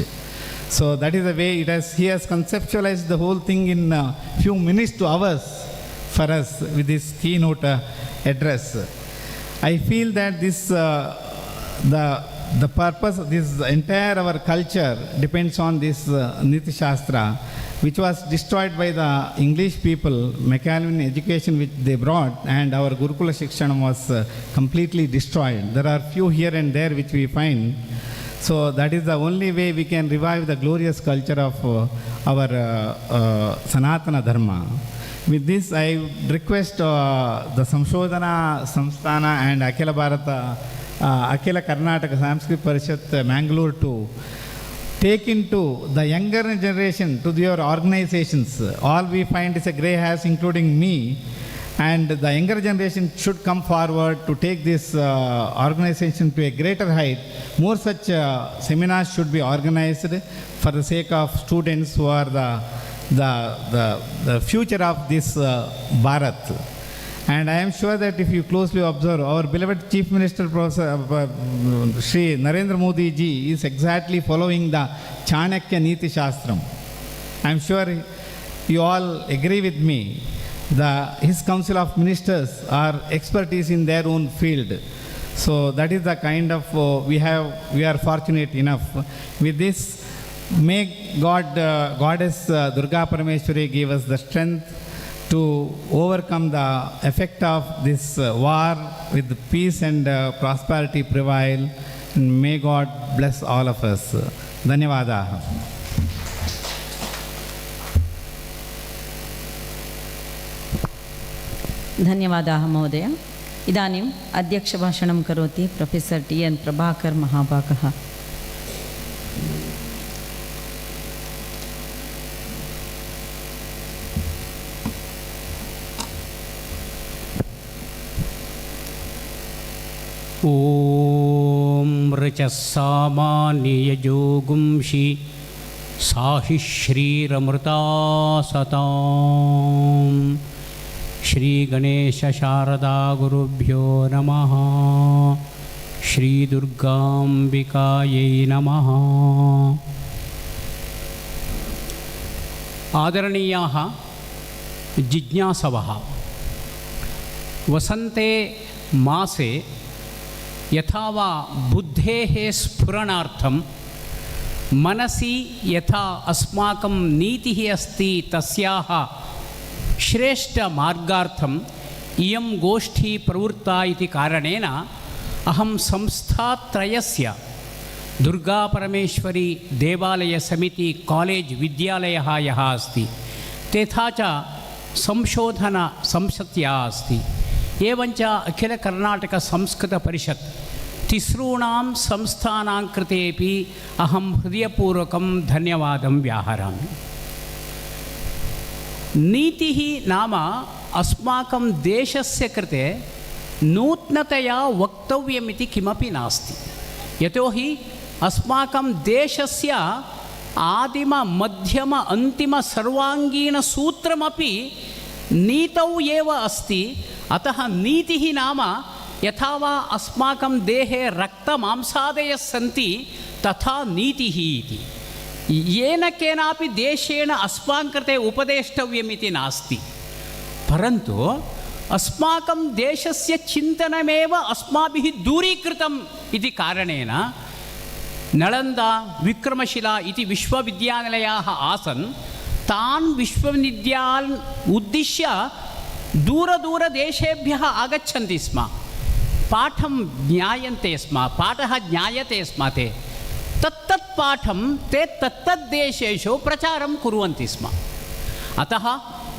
So that is the way he has conceptualized the whole thing in a few minutes to hours for us with this keynote address. I feel that this the purpose of this entire our culture depends on this Neethishastra, which was destroyed by the English people, Macallan education which they brought, and our Gurukula Shikshanam was completely destroyed. There are few here and there which we find. So that is the only way we can revive the glorious culture of our Sanatana Dharma. With this, I request the Samshodhana, Samsthana and Akhila Bharata, Akhila Karnataka Sanskrit Parishat Mangalore to take into the younger generation to your organizations. All we find is a grey hairs, including me, and the younger generation should come forward to take this organization to a greater height. More such seminars should be organized for the sake of students who are the future of this Bharat. And I am sure that if you closely observe, our beloved Chief Minister Professor Shri Narendra Modi ji is exactly following the Chanakya Neethishastram. I am sure you all agree with me. His Council of Ministers are expertise in their own field. So that is the kind of we are fortunate enough. With this, may Goddess Durgaparameshwari give us the strength to overcome the effect of this war with peace and prosperity prevail. And may God bless all of us. Dhanyavadaha.
धन्यवादाः महोदय. इदानीम् अध्यक्षभाषणं करोति professor टी.एन्. Prabhakar महाभागः.
ॐ ऋचस्सामान्ययोगुंषि साहि श्रीरमृता सतां. श्रीगणेशशारदा गुरुभ्यो नमः. श्रीदुर्गाम्बिकायै नमः. आदरणीयाः जिज्ञासवः, वसन्ते मासे यथा वा बुद्धेः स्फुरणार्थं मनसि यथा अस्माकं नीतिः अस्ति तस्याः श्रेष्ठमार्गार्थम् इयं गोष्ठी प्रवृत्ता इति कारणेन अहं संस्थात्रयस्य दुर्गापरमेश्वरी देवालयसमिति कालेज् विद्यालयः यः अस्ति तथा च संशोधना संसत्या अस्ति, एवञ्च अखिलकर्णाटकसंस्कृतपरिषत् तिसॄणां संस्थानां कृतेपि अहं हृदयपूर्वकं धन्यवादं व्याहरामि. नीतिः नाम अस्माकं देशस्य कृते नूतनतया वक्तव्यमिति किमपि नास्ति. यतोहि अस्माकं देशस्य आदिम मध्यम अन्तिम सर्वाङ्गीणसूत्रमपि नीतौ एव अस्ति. अतः नीतिः नाम यथा वा अस्माकं देहे रक्तमांसादयः सन्ति तथा नीतिः इति. येन केनापि देशेन अस्माकं कृते उपदेष्टव्यमिति नास्ति, परन्तु अस्माकं देशस्य चिन्तनमेव अस्माभिः दूरीकृतम् इति कारणेन नलन्दा विक्रमशिला इति विश्वविद्यालयाः आसन्। तान् विश्वविद्यालयान् उद्दिश्य दूरदूरदेशेभ्यः आगच्छन्ति स्म, पाठं ज्ञायन्ते स्म, पाठः ज्ञायते स्म। ते तत्तत् पाठं ते तत्तद्देशेषु प्रचारं कुर्वन्ति स्म। अतः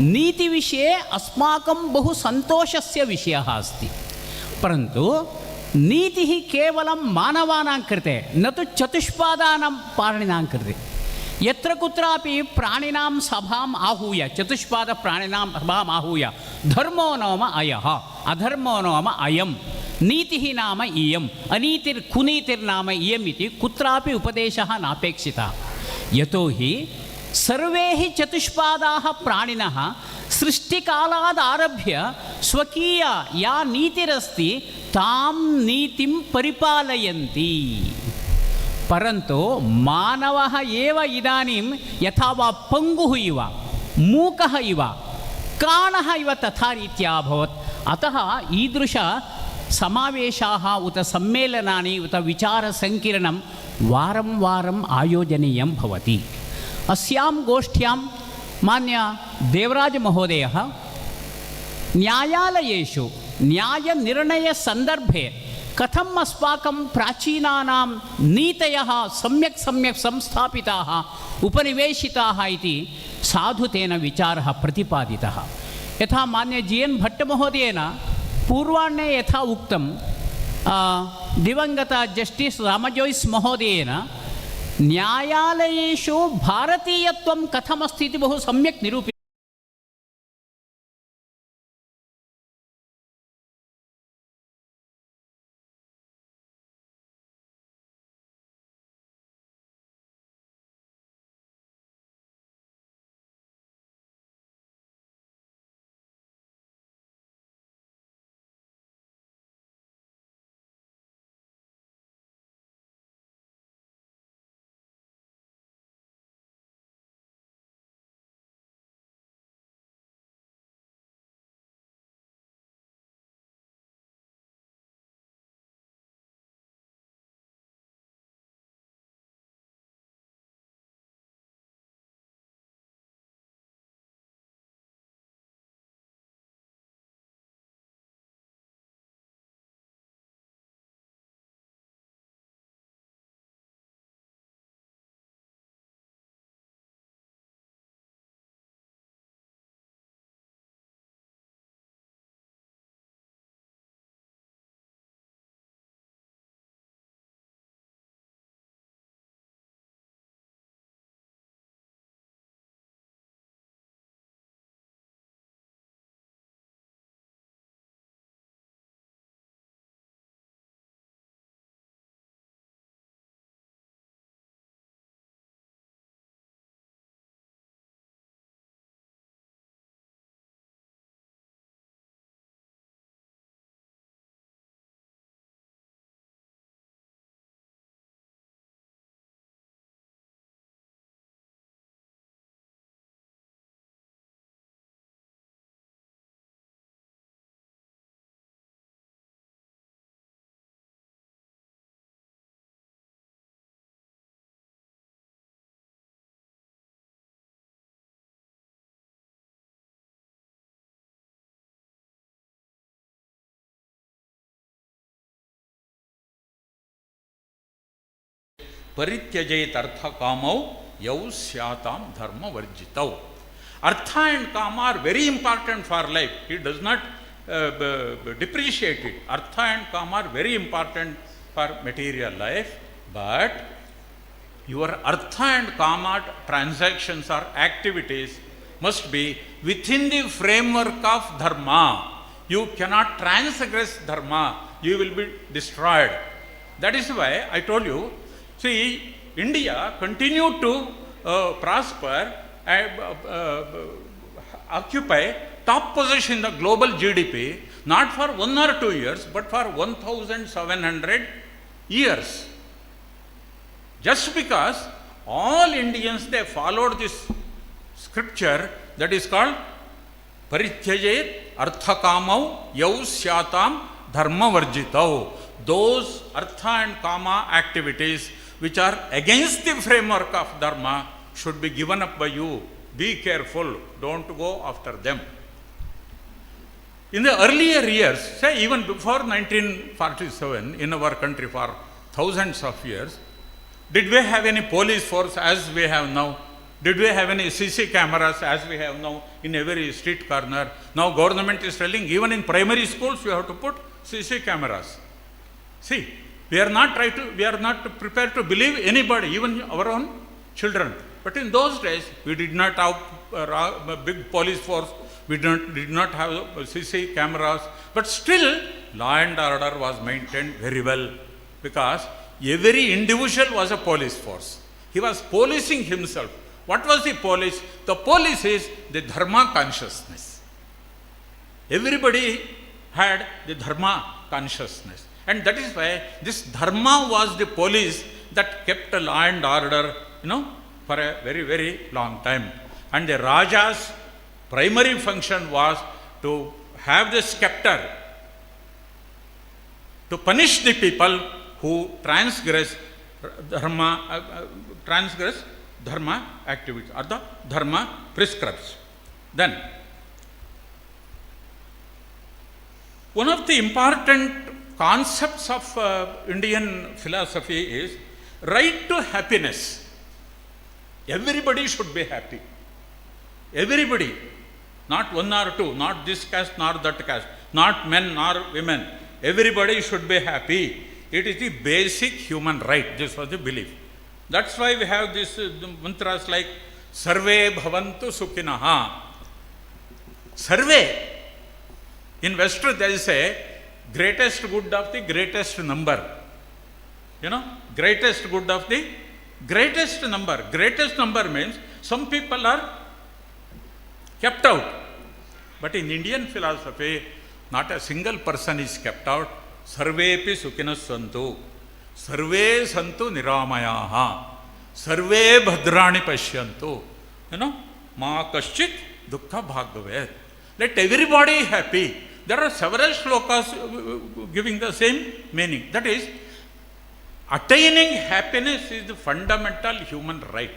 नीतिविषये अस्माकं बहु सन्तोषस्य विषयः अस्ति, परन्तु नीतिः केवलं मानवानां कृते न तु चतुष्पादानां प्राणिनां कृते। यत्र कुत्रापि प्राणिनां सभाम् आहूय, चतुष्पादप्राणिनां सभाम् आहूय धर्मो नाम अयः, अधर्मो नाम अयं, नीतिः नाम इयम्, अनीतिर्कुनीतिर्नाम इयम् इति कुत्रापि उपदेशः नापेक्षितः। यतोहि सर्वे हि चतुष्पादाः प्राणिनः सृष्टिकालादारभ्य स्वकीया या नीतिरस्ति तां नीतिं परिपालयन्ति, परन्तु मानवः एव इदानीं यथा वा पङ्गुः इव, मूकः इव, काणः इव तथा रीत्या अभवत्। अतः ईदृश समावेशाः उत सम्मेलनानि उत विचारसङ्किरणं वारं वारम् आयोजनीयं भवति। अस्यां गोष्ठ्यां मान्य देवराजमहोदयः न्यायालयेषु न्यायनिर्णयसन्दर्भे कथम् अस्माकं प्राचीनानां नीतयः सम्यक् संस्थापिताः उपनिवेशिताः इति साधु तेन विचारः प्रतिपादितः। यथा मान्य GN भट्टमहोदयेन पूर्वाह्णे यथा उक्तं, दिवङ्गत जस्टिस् रामजोइस् महोदयेन न्यायालयेषु भारतीयत्वं कथमस्ति इति बहु सम्यक् निरूपितम्।
परित्यजेत अर्थ कामौ यौ स्यातां धर्म वर्जितौ. Artha and Kama are very important for life. He does not depreciate it. Artha and Kama are very important for material life, but your Artha and Kama transactions or activities must be within the framework of Dharma. You cannot transgress Dharma. You will be destroyed. That is why I told you, see, India continued to prosper, occupy top position in the global GDP, not for 1 or 2 years, but for 1,700 years. Just because all Indians, they followed this scripture that is called Parityajet Arthakamau Yau Syatam Dharma Varjitau. Those Artha and Kama activities which are against the framework of Dharma should be given up by you. Be careful, don't go after them. In the earlier years, say even before 1947, in our country for thousands of years, did we have any police force as we have now? Did we have any CC cameras as we have now in every street corner? Now government is telling even in primary schools you have to put CC cameras. See, we are not prepared to believe anybody, even our own children. But in those days, we did not have a big police force, we did not have CC cameras, but still law and order was maintained very well because every individual was a police force. He was policing himself. What was the police? The police is the dharma consciousness. Everybody had the dharma consciousness. And that is why this dharma was the police that kept law and order, for a very, very long time. And the Raja's primary function was to have the scepter to punish the people who transgress dharma activities or the dharma prescribes. Then, one of the important concepts of Indian philosophy is right to happiness. Everybody should be happy. Everybody. Not one or two, not this caste nor that caste, not men nor women. Everybody should be happy. It is the basic human right. This was the belief. That's why we have these mantras like Sarve Bhavantu Sukhinaha. Sarve. In West they say greatest good of the greatest number. Greatest good of the greatest number. Greatest number means some people are kept out. But in Indian philosophy, not a single person is kept out. Sarvepi sukhinas santu. Sarve santu niramayaha. Sarve bhadrani pashyantu. Ma kaschit dukkha bhagavet. Let everybody happy. There are several shlokas giving the same meaning. That is, attaining happiness is the fundamental human right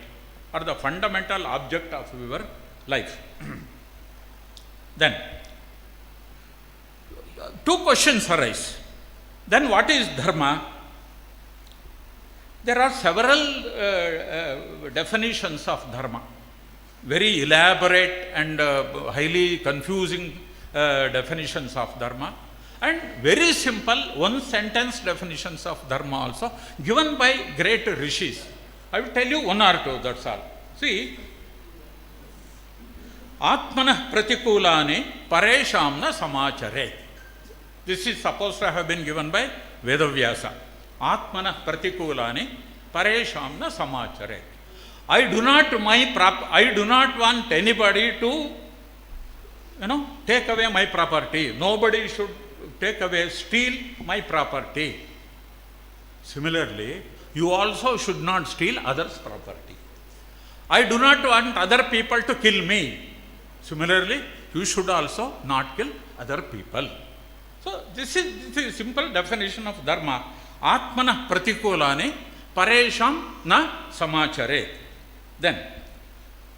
or the fundamental object of your life. Then, two questions arise. Then what is dharma? There are several definitions of dharma. Very elaborate and highly confusing definitions of dharma. And very simple one sentence definitions of dharma also given by great rishis. I will tell you one or two, that's all. See, Atmanah pratikulani pareshamna samachare. This is supposed to have been given by Vedavyasa. Atmanah pratikulani pareshamna samachare. I do not want anybody to, take away my property. Nobody should take away, steal my property. Similarly, you also should not steal others' property. I do not want other people to kill me. Similarly, you should also not kill other people. So, this is the simple definition of dharma. Atmanah pratikulani paresham na samachare. Then,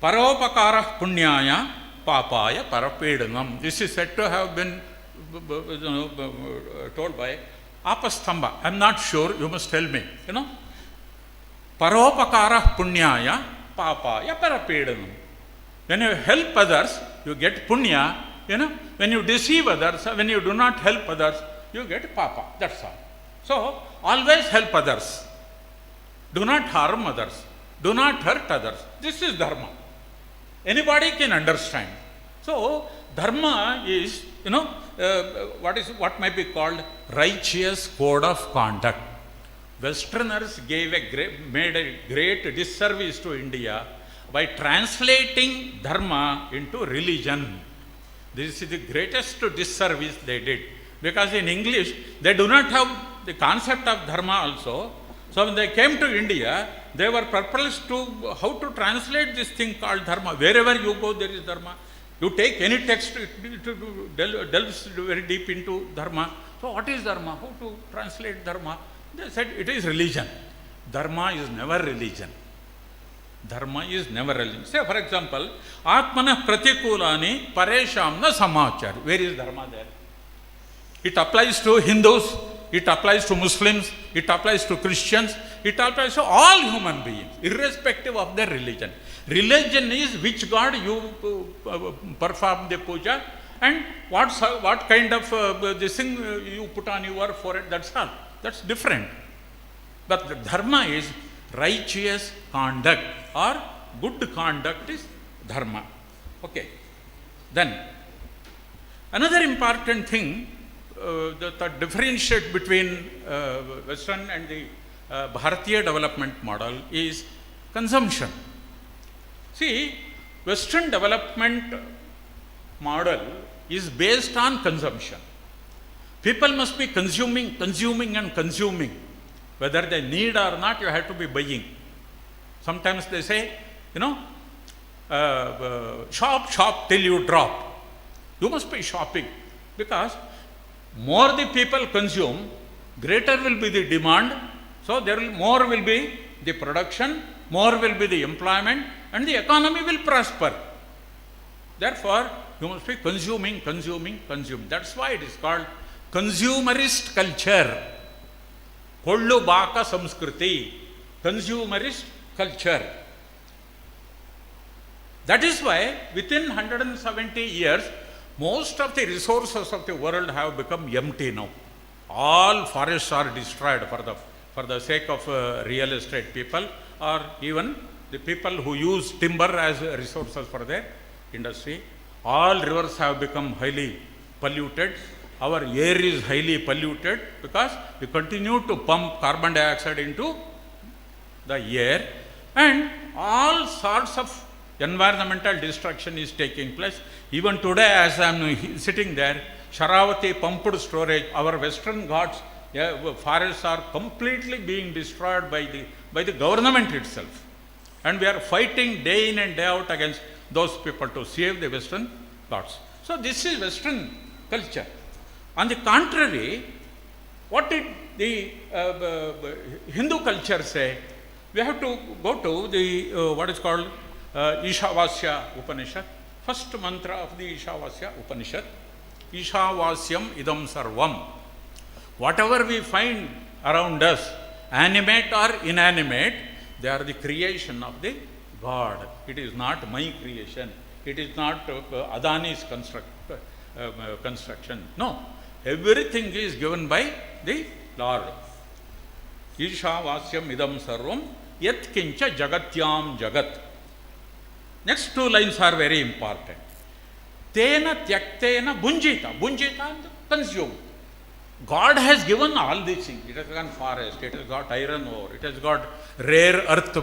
paropakara punyaya papaya parapedanam. This is said to have been told by Apastamba. I am not sure, you must tell me. Paropakara punyaya papaya parapedanam. When you help others, you get punya. When you deceive others, when you do not help others, you get papa. That's all. So, always help others. Do not harm others. Do not hurt others. This is dharma. Anybody can understand. So, dharma is, what might be called righteous code of conduct. Westerners made a great disservice to India by translating dharma into religion. This is the greatest disservice they did. Because in English, they do not have the concept of dharma also. So when they came to India, they were perplexed to how to translate this thing called dharma. Wherever you go, there is dharma. You take any text, it delves very deep into dharma. So what is dharma? How to translate dharma? They said it is religion. Dharma is never religion. Dharma is never religion. Say for example, Atmana Pratikulani Paresham na Samachar. Where is dharma there? It applies to Hindus, it applies to Muslims, it applies to Christians, it applies to all human beings, irrespective of their religion. Religion is which God you perform the puja and what kind of this thing you put on your forehead, that's all. That's different. But the dharma is righteous conduct or good conduct is dharma. Okay. Then, another important thing that differentiate between Western and the Bharatiya development model is consumption. See, Western development model is based on consumption. People must be consuming. Whether they need or not, you have to be buying. Sometimes they say, shop till you drop. You must be shopping because more the people consume, greater will be the demand. So more will be the production, more will be the employment, and the economy will prosper. Therefore, you must be consuming. That's why it is called consumerist culture. Kollu Baka Samskriti. Consumerist culture. That is why within 170 years, most of the resources of the world have become empty now. All forests are destroyed for the sake of real estate people or even the people who use timber as resources for their industry. All rivers have become highly polluted. Our air is highly polluted because we continue to pump carbon dioxide into the air and all sorts of environmental destruction is taking place. Even today, as I am sitting there, Sharavati pumped storage, our Western Ghats forests are completely being destroyed by the government itself. And we are fighting day in and day out against those people to save the Western Ghats. So this is Western culture. On the contrary, what did the Hindu culture say? We have to go to the what is called Ishavasya Upanishad. First mantra of the Ishavasya Upanishad. Ishavasyam idam sarvam. Whatever we find around us, animate or inanimate, they are the creation of the God. It is not my creation. It is not Adani's construction. No. Everything is given by the Lord. Ishavasyam idam sarvam yat kincha jagatyam jagat. Next two lines are very important. Tena tyaktena bunjita. Bunjita and consume. God has given all these things. It has got forest, it has got iron ore, it has got rare earth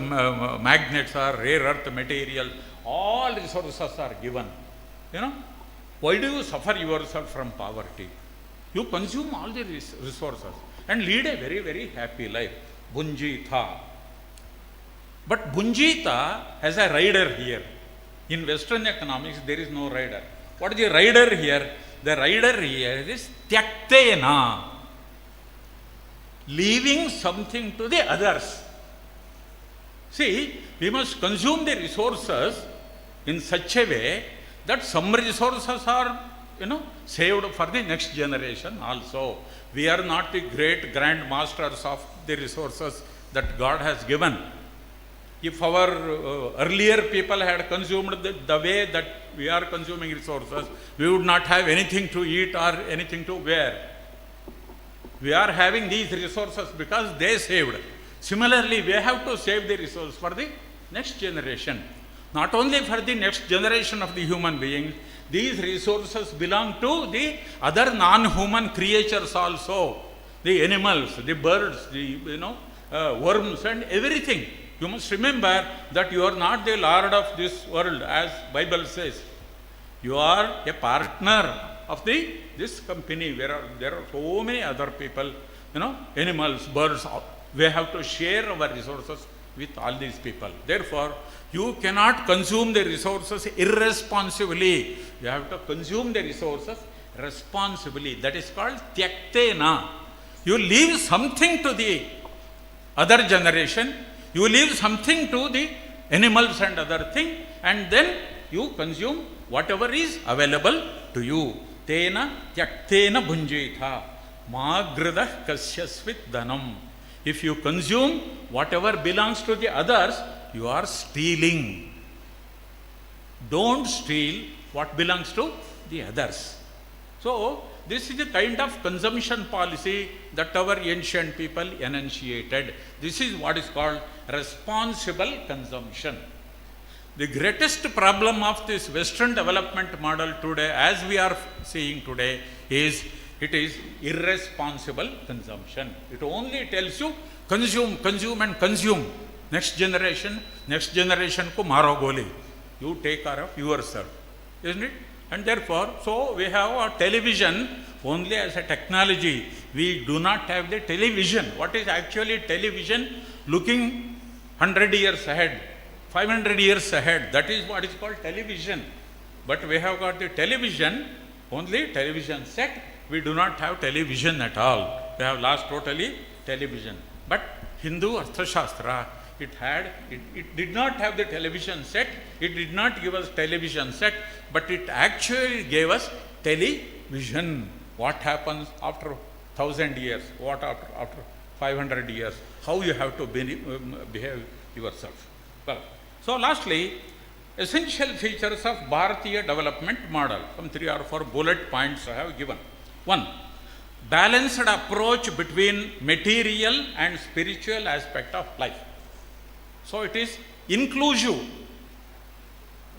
magnets or rare earth material. All resources are given. Why do you suffer yourself from poverty? You consume all the resources and lead a very, very happy life. Bunjita. But Bunjita has a rider here. In Western economics, there is no rider. What is the rider here? The rider here is Tyaktena. Leaving something to the others. See, we must consume the resources in such a way that some resources are saved for the next generation also. We are not the great grand masters of the resources that God has given. If our earlier people had consumed the way that we are consuming resources, we would not have anything to eat or anything to wear. We are having these resources because they saved. Similarly, we have to save the resources for the next generation. Not only for the next generation of the human beings, these resources belong to the other non-human creatures also. The animals, the birds, the worms and everything. You must remember that you are not the Lord of this world, as Bible says. You are a partner of this company where there are so many other people, animals, birds, We have to share our resources with all these people. Therefore, you cannot consume the resources irresponsibly. You have to consume the resources responsibly. That is called tyaktena. You leave something to the other generation, you leave something to the animals and other thing, and then you consume whatever is available to you. Tena tyaktena bhunjitha magradah kasyasvit dhanam. If you consume whatever belongs to the others, you are stealing. Don't steal what belongs to the others. So, this is the kind of consumption policy that our ancient people enunciated. This is what is called responsible consumption. The greatest problem of this Western development model today, as we are seeing today, is it is irresponsible consumption. It only tells you consume, consume and consume. Next generation ko maro goli. You take care of yourself, isn't it? And therefore, so we have a television only as a technology. We do not have the television. What is actually television? Looking 100 years ahead, 500 years ahead. That is what is called television. But we have got the television, only television set. We do not have television at all. We have lost totally television. But Hindu Arthashastra, it did not have the television set, it did not give us television set, but it actually gave us television. What happens after 1,000 years, what after 500 years, how you have to behave yourself. Well, so lastly, essential features of Bharatiya development model. Some 3 or 4 bullet points I have given. 1. Balanced approach between material and spiritual aspect of life. So it is inclusive.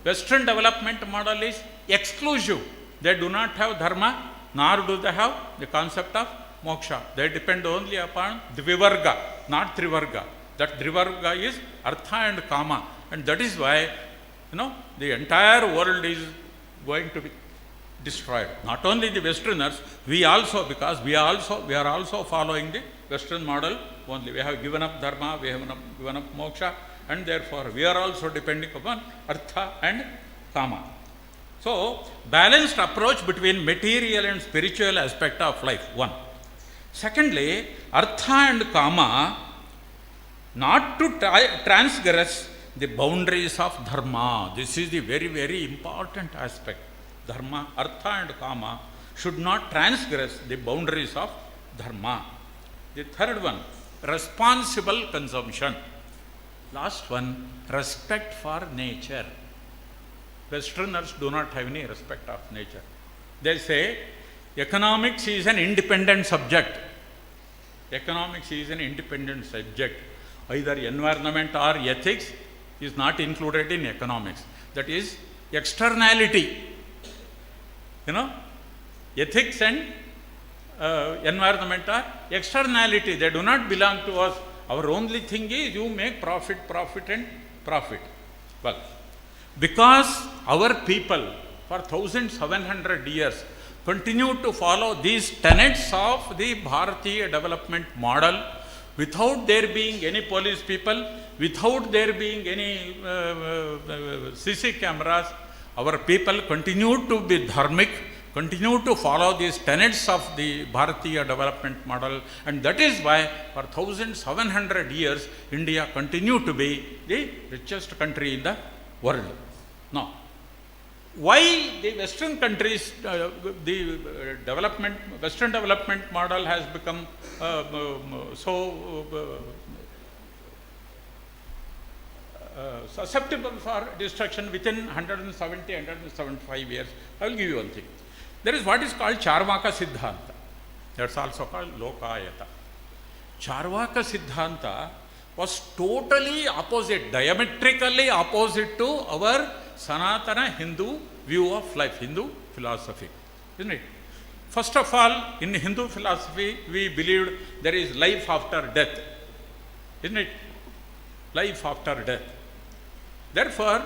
Western development model is exclusive. They do not have dharma, nor do they have the concept of moksha. They depend only upon dvivarga, not trivarga. That trivarga is artha and kama. And that is why, the entire world is going to be destroyed. Not only the Westerners, we also, because we are also following the Western model only. We have given up dharma, we have given up moksha, and therefore we are also depending upon artha and kama. So, balanced approach between material and spiritual aspect of life, 1. Secondly, artha and kama, not to transgress the boundaries of dharma. This is the very, very important aspect. Dharma, artha and kama should not transgress the boundaries of dharma. The third one, responsible consumption. Last one, respect for nature. Westerners do not have any respect of nature. They say economics is an independent subject. Economics is an independent subject. Either environment or ethics is not included in economics. That is externality. Ethics and environment are externality. They do not belong to us. Our only thing is you make profit and profit. Well, because our people for 1700 years continue to follow these tenets of the Bharatiya development model without there being any police people, without there being any CC cameras, our people continue to be dharmic, continue to follow these tenets of the Bharatiya development model, and that is why for 1700 years India continued to be the richest country in the world. Now, why the Western countries, the Western development model has become so susceptible for destruction within 170, 175 years? I will give you one thing. There is what is called Charvaka Siddhanta. That's also called Lokayata. Charvaka Siddhanta was totally opposite, diametrically opposite to our Sanatana Hindu view of life, Hindu philosophy, isn't it? First of all, in Hindu philosophy, we believed there is life after death, isn't it? Life after death. Therefore,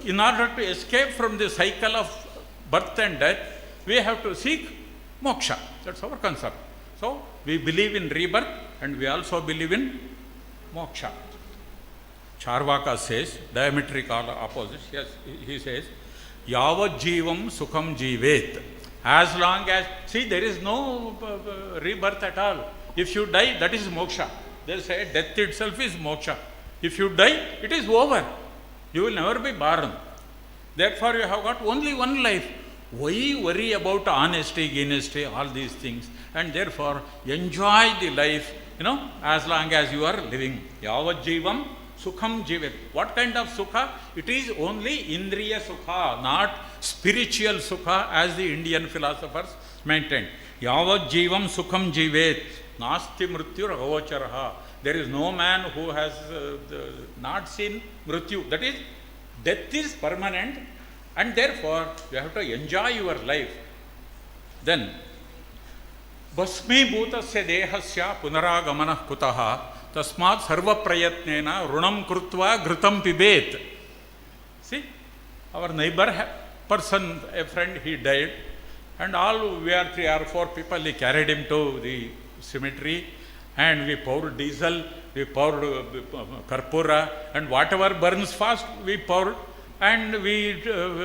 in order to escape from the cycle of birth and death, we have to seek moksha. That's our concept. So we believe in rebirth and we also believe in moksha. Charvaka says, diametric opposite, yes, he says, Yavat jivam sukham jivet. As long as, see, there is no rebirth at all. If you die, that is moksha. They say death itself is moksha. If you die, it is over. You will never be born. Therefore, you have got only one life. Why worry about honesty, all these things? And therefore, enjoy the life, as long as you are living. Yavat jivam sukham jivet. What kind of sukha? It is only indriya sukha, not spiritual sukha, as the Indian philosophers maintain. Yavat jivam sukham jivet. Nasti mrityu ragavacharaha. There is no man who has not seen mrityu. That is, death is permanent, and therefore you have to enjoy your life. Then, Basmi bhutasya dehasya punaragamanah kutaha tasmat sarva prayatnena runam krutva ghritam pibet. See, our neighbor person, a friend, he died, and all we are 3 or 4 people, he carried him to the cemetery, and we poured diesel, we poured karpura, and whatever burns fast, we poured, and we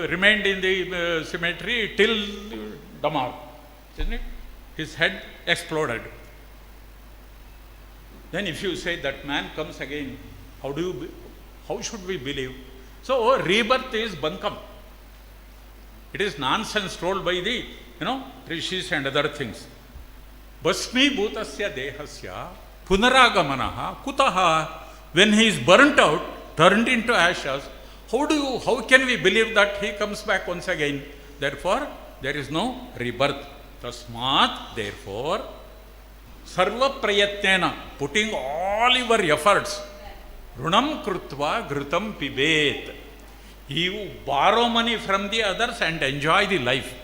remained in the cemetery till Damar, isn't it? His head exploded. Then if you say that man comes again, how should we believe? So rebirth is bankam. It is nonsense told by the, rishis and other things. Basmi bhutasya dehasya punaragamanaha kutaha. When he is burnt out, turned into ashes, how can we believe that he comes back once again? Therefore, there is no rebirth. Tasmat, therefore, sarva prayatnena, putting all your efforts, runam krutva ghritam pibet. You borrow money from the others and enjoy the life.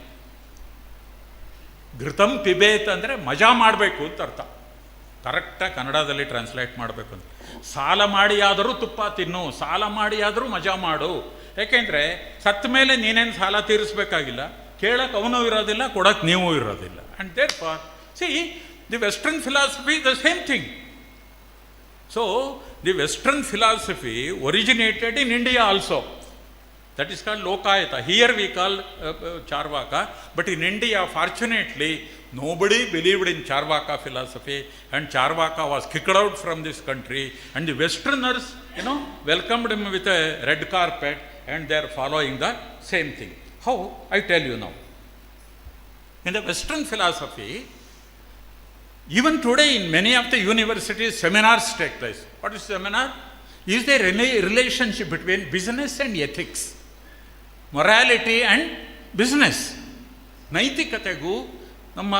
ಘೃತಂ ಪಿಬೇತ್ ಅಂದರೆ ಮಜಾ ಮಾಡಬೇಕು ಅಂತ ಅರ್ಥ. ಕರೆಕ್ಟಾಗಿ ಕನ್ನಡದಲ್ಲಿ translate ಮಾಡಬೇಕು ಅಂತ. ಸಾಲ ಮಾಡಿಯಾದರೂ ತುಪ್ಪ ತಿನ್ನು, ಸಾಲ ಮಾಡಿಯಾದರೂ ಮಜಾ ಮಾಡು. ಯಾಕೆಂದರೆ ಸತ್ತ ಮೇಲೆ ನೀನೇನು ಸಾಲ ತೀರಿಸಬೇಕಾಗಿಲ್ಲ, ಕೇಳಕ್ಕೆ ಅವನು ಇರೋದಿಲ್ಲ, ಕೊಡಕ್ಕೆ ನೀವು ಇರೋದಿಲ್ಲ. And therefore see the western philosophy the same thing. So the western philosophy originated in India also. That is called Lokayata. Here we call Charvaka, but in India, fortunately, nobody believed in Charvaka philosophy, and Charvaka was kicked out from this country, and the Westerners, welcomed him with a red carpet, and they are following the same thing. How? I tell you now. In the Western philosophy, even today in many of the universities, seminars take place. What is seminar? Is there any relationship between business and ethics? Morality and business. ನೈತಿಕತೆಗೂ ನಮ್ಮ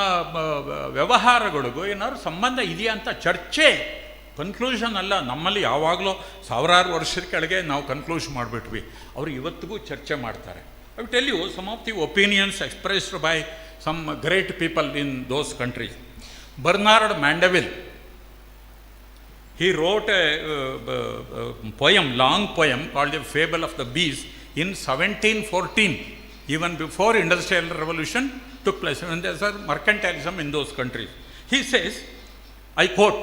ವ್ಯವಹಾರಗಳಿಗೂ ಏನಾದ್ರು ಸಂಬಂಧ ಇದೆಯಾ ಅಂತ ಚರ್ಚೆ, conclusion ಅಲ್ಲ. ನಮ್ಮಲ್ಲಿ ಯಾವಾಗಲೂ ಸಾವಿರಾರು ವರ್ಷದ ಕೆಳಗೆ ನಾವು ಕನ್ಕ್ಲೂಷ್ ಮಾಡಿಬಿಟ್ವಿ. ಅವರು ಇವತ್ತಿಗೂ ಚರ್ಚೆ ಮಾಡ್ತಾರೆ. I will tell you some of the opinions expressed by some great people in those countries. Bernard Mandeville, he wrote a poem, long poem called The Fable of the Bees in 1714, even before Industrial Revolution took place, when there was mercantilism in those countries. He says, I quote,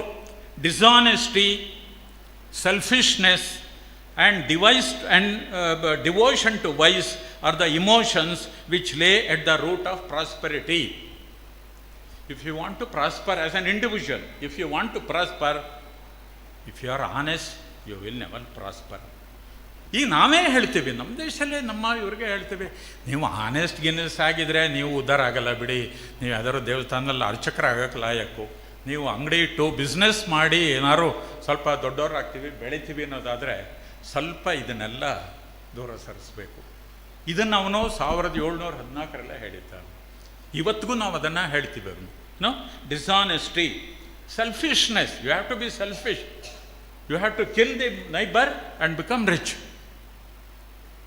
dishonesty, selfishness and devotion to vice are the emotions which lay at the root of prosperity. If you want to prosper as an individual, if you want to prosper, if you are honest, you will never prosper. ಈಗ ನಾವೇ ಹೇಳ್ತೀವಿ, ನಮ್ಮ ದೇಶದಲ್ಲೇ ನಮ್ಮ ಇವ್ರಿಗೆ ಹೇಳ್ತೀವಿ, ನೀವು honest ಗಿನೆಸ್ಟ್ ಆಗಿದ್ರೆ ನೀವು ಉದ್ಧಾರ ಆಗಲ್ಲ ಬಿಡಿ, ನೀವು ಯಾವ್ದಾದ್ರು ದೇವಸ್ಥಾನದಲ್ಲಿ ಅರ್ಚಕರಾಗಕ್ಕೆ ಲಾಯಕ್ಕು, ನೀವು ಅಂಗಡಿ ಇಟ್ಟು ಬಿಸ್ನೆಸ್ ಮಾಡಿ ಏನಾದ್ರು ಸ್ವಲ್ಪ ದೊಡ್ಡವರಾಗ್ತೀವಿ, ಬೆಳಿತೀವಿ ಅನ್ನೋದಾದರೆ ಸ್ವಲ್ಪ ಇದನ್ನೆಲ್ಲ ದೂರ ಸರಿಸಬೇಕು. ಇದನ್ನು ಅವನು 1714 ಹೇಳಿದ್ದಾನೆ. ಇವತ್ತಿಗೂ ನಾವು ಅದನ್ನು ಹೇಳ್ತೀವಿ. ಅವನು ಡಿಸಾನೆಸ್ಟಿ, selfishness, you have to be selfish, you have to kill the neighbor and become rich.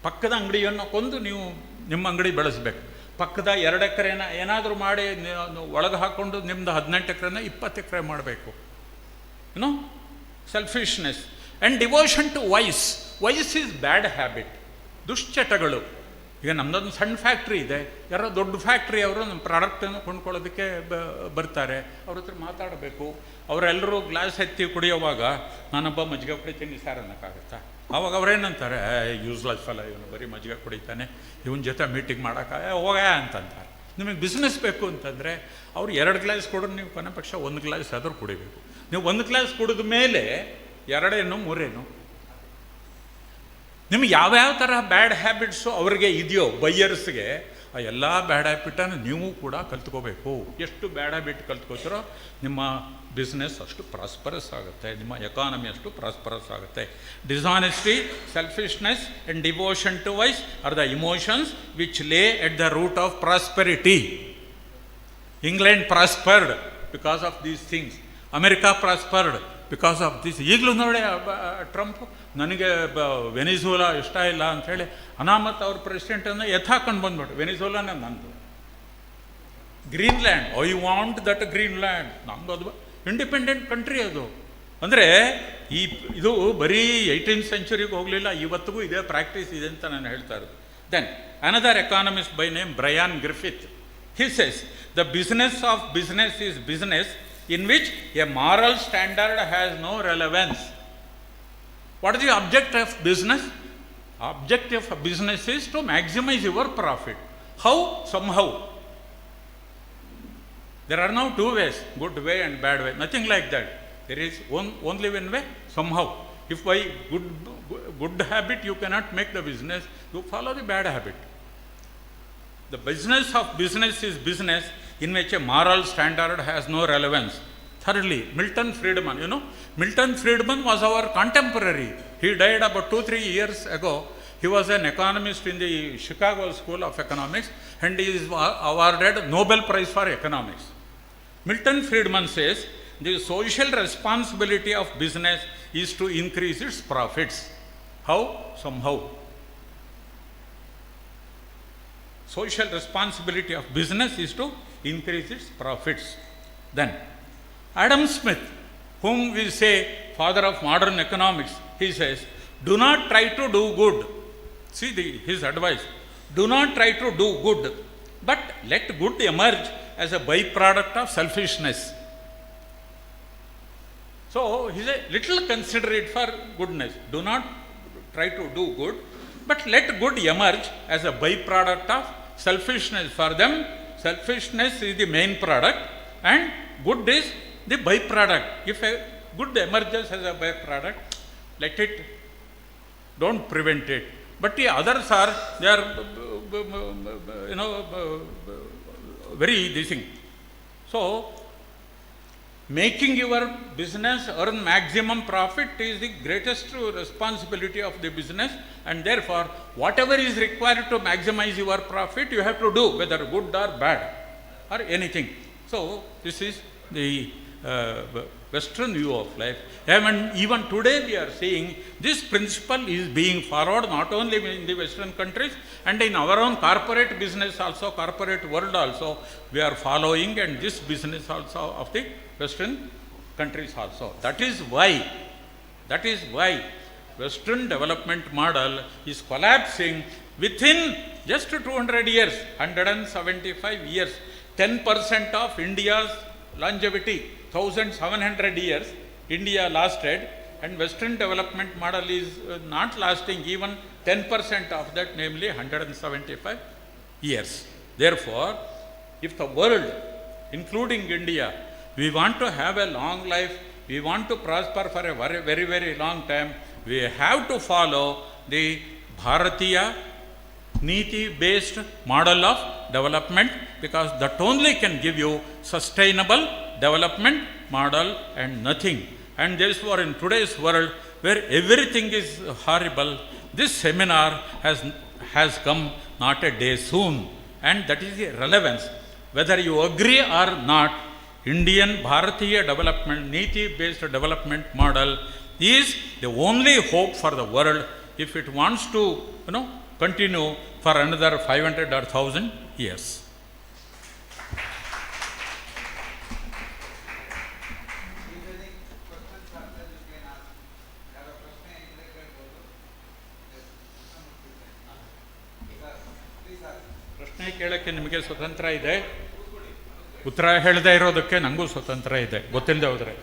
ಪಕ್ಕದ ಅಂಗಡಿಯನ್ನು ಕೊಂದು ನೀವು ನಿಮ್ಮ ಅಂಗಡಿ ಬೆಳೆಸಬೇಕು. ಪಕ್ಕದ 2 ಎಕರೆನ ಏನಾದರೂ ಮಾಡಿ ಒಳಗೆ ಹಾಕ್ಕೊಂಡು ನಿಮ್ಮದು 18 ಎಕರೆನ 20 ಎಕರೆ ಮಾಡಬೇಕು. Selfishness and devotion to vice. Vice is bad habit, ದುಶ್ಚಟಗಳು. ಈಗ ನಮ್ಮದೊಂದು ಸಣ್ಣ ಫ್ಯಾಕ್ಟ್ರಿ ಇದೆ, ಯಾರೋ ದೊಡ್ಡ ಫ್ಯಾಕ್ಟ್ರಿ ಅವರು ನಮ್ಮ ಪ್ರಾಡಕ್ಟನ್ನು ಕೊಂಡ್ಕೊಳ್ಳೋದಕ್ಕೆ ಬರ್ತಾರೆ, ಅವ್ರ ಹತ್ರ ಮಾತಾಡಬೇಕು. ಅವರೆಲ್ಲರೂ ಗ್ಲಾಸ್ ಎತ್ತಿ ಕುಡಿಯೋವಾಗ ನಾನೊಬ್ಬ ಮಜ್ಜಿಗೆ ಕುಡಿತೀನಿ ಸರ್ ಅನ್ನೋಕ್ಕಾಗತ್ತಾ? ಆವಾಗ ಅವ್ರೇನಂತಾರೆ, ಯೂಸ್ಲೆಸ್ ಫಲ, ಇವನು ಬರೀ ಮಜ್ಜಿಗೆ ಕುಡಿತಾನೆ, ಇವನ ಜೊತೆ ಮೀಟಿಂಗ್ ಮಾಡೋಕ್ಕಾಗ ಹೋಗ ಅಂತಂತಾರೆ. ನಿಮಗೆ ಬಿಸ್ನೆಸ್ ಬೇಕು ಅಂತಂದರೆ ಅವ್ರು 2 ಗ್ಲಾಸ್ ಕೊಡೋದು, ನೀವು ಕೊನೆ ಪಕ್ಷ 1 ಗ್ಲಾಸ್ ಆದರೂ ಕುಡಿಬೇಕು. ನೀವು 1 ಗ್ಲಾಸ್ ಕುಡಿದ ಮೇಲೆ 2 3 ನಿಮ್ಗೆ ಯಾವ್ಯಾವ ಥರ ಬ್ಯಾಡ್ ಹ್ಯಾಬಿಟ್ಸು ಅವ್ರಿಗೆ ಇದೆಯೋ ಬೈಯರ್ಸ್ಗೆ, ಆ ಎಲ್ಲ ಬ್ಯಾಡ್ ಹ್ಯಾಬಿಟನ್ನು ನೀವು ಕೂಡ ಕಲ್ತ್ಕೋಬೇಕು. ಎಷ್ಟು ಬ್ಯಾಡ್ ಹ್ಯಾಬಿಟ್ ಕಲ್ತ್ಕೋತೀರೋ ನಿಮ್ಮ ಬಿಸ್ನೆಸ್ ಅಷ್ಟು ಪ್ರಾಸ್ಪರಸ್ ಆಗುತ್ತೆ, ನಿಮ್ಮ ಎಕಾನಮಿ ಅಷ್ಟು ಪ್ರಾಸ್ಪರಸ್ ಆಗುತ್ತೆ. Dishonesty, selfishness and devotion to vice are the emotions which lay at the root of prosperity. England prospered because of these things. America prospered because of this. ಈಗಲೂ ನೋಡಿ Trump ನನಗೆ ವೆನಿಜುಲಾ ಇಷ್ಟ ಇಲ್ಲ ಅಂಥೇಳಿ ಅನಾಮತ್ ಅವ್ರ ಪ್ರೆಸಿಡೆಂಟನ್ನು ಎತ್ತಾಕೊಂಡು ಬಂದ್ಬಿಟ್ಟು, ವೆನಿಜುಲಾನೇ ನಂದು, Greenland, I want that Greenland, ನಮ್ದು ಅದು ಇಂಡಿಪೆಂಡೆಂಟ್ ಕಂಟ್ರಿ ಅದು. ಅಂದರೆ ಇದು ಬರೀ 18th ಸೆಂಚುರಿಗೆ ಹೋಗಲಿಲ್ಲ, ಇವತ್ತಿಗೂ ಇದೇ ಪ್ರಾಕ್ಟೀಸ್ ಇದೆ ಅಂತ ನಾನು ಹೇಳ್ತಾ ಇರೋದು. Then another economist by name Brian Griffith, he says the business of business is business in which a moral standard has no relevance. What is the object of business? Objective of business is to maximize your profit. How? Somehow. There are now 2 ways, good way and bad way. Nothing like that. There is only one way, somehow. If by good habit you cannot make the business, you follow the bad habit. The business of business is business in which a moral standard has no relevance. Thirdly, Milton Friedman. You know, Milton Friedman was our contemporary. He died about 2-3 years ago. He was an economist in the Chicago School of Economics, and he is awarded Nobel Prize for Economics. Milton Friedman says the social responsibility of business is to increase its profits. How? Somehow. Social responsibility of business is to increase its profits. Then Adam Smith, whom we say father of modern economics, he says, do not try to do good. See his advice. Do not try to do good, but let good emerge as a byproduct of selfishness. So he is a little considerate for goodness. Do not try to do good, but let good emerge as a byproduct of selfishness. For them, selfishness is the main product and good is the byproduct. If a good emerges as a byproduct, let it, don't prevent it. But the others are, they are, very this thing. So, making your business earn maximum profit is the greatest responsibility of the business, and therefore, whatever is required to maximize your profit, you have to do, whether good or bad or anything. So, this is the Western view of life. And even today we are seeing this principle is being followed not only in the Western countries and in our own corporate business also, corporate world also, we are following, and this business also of the Western countries also. That is why Western development model is collapsing within just 200 years, 175 years, 10% of India's longevity, 1700 years India lasted, and Western development model is not lasting even 10% of that, namely 175 years. Therefore, if the world, including India, we want to have a long life, we want to prosper for a very, very, very long time, we have to follow the Bharatiya Neeti-based model of development, because that only can give you sustainable development model and nothing. And therefore, in today's world, where everything is horrible, this seminar has come not a day soon, and that is the relevance. Whether you agree or not, Indian Bharatiya development, Neeti-based development model is the only hope for the world if it wants to, continue for another 500 or 1000 years. ಪ್ರಶ್ನೆ ಕೇಳೋಕ್ಕೆ ನಿಮಗೆ ಸ್ವತಂತ್ರ ಇದೆ, ಉತ್ತರ ಹೇಳದೇ ಇರೋದಕ್ಕೆ ನನಗೂ ಸ್ವತಂತ್ರ ಇದೆ, ಗೊತ್ತಿಲ್ಲದೆ ಹೋದರೆ.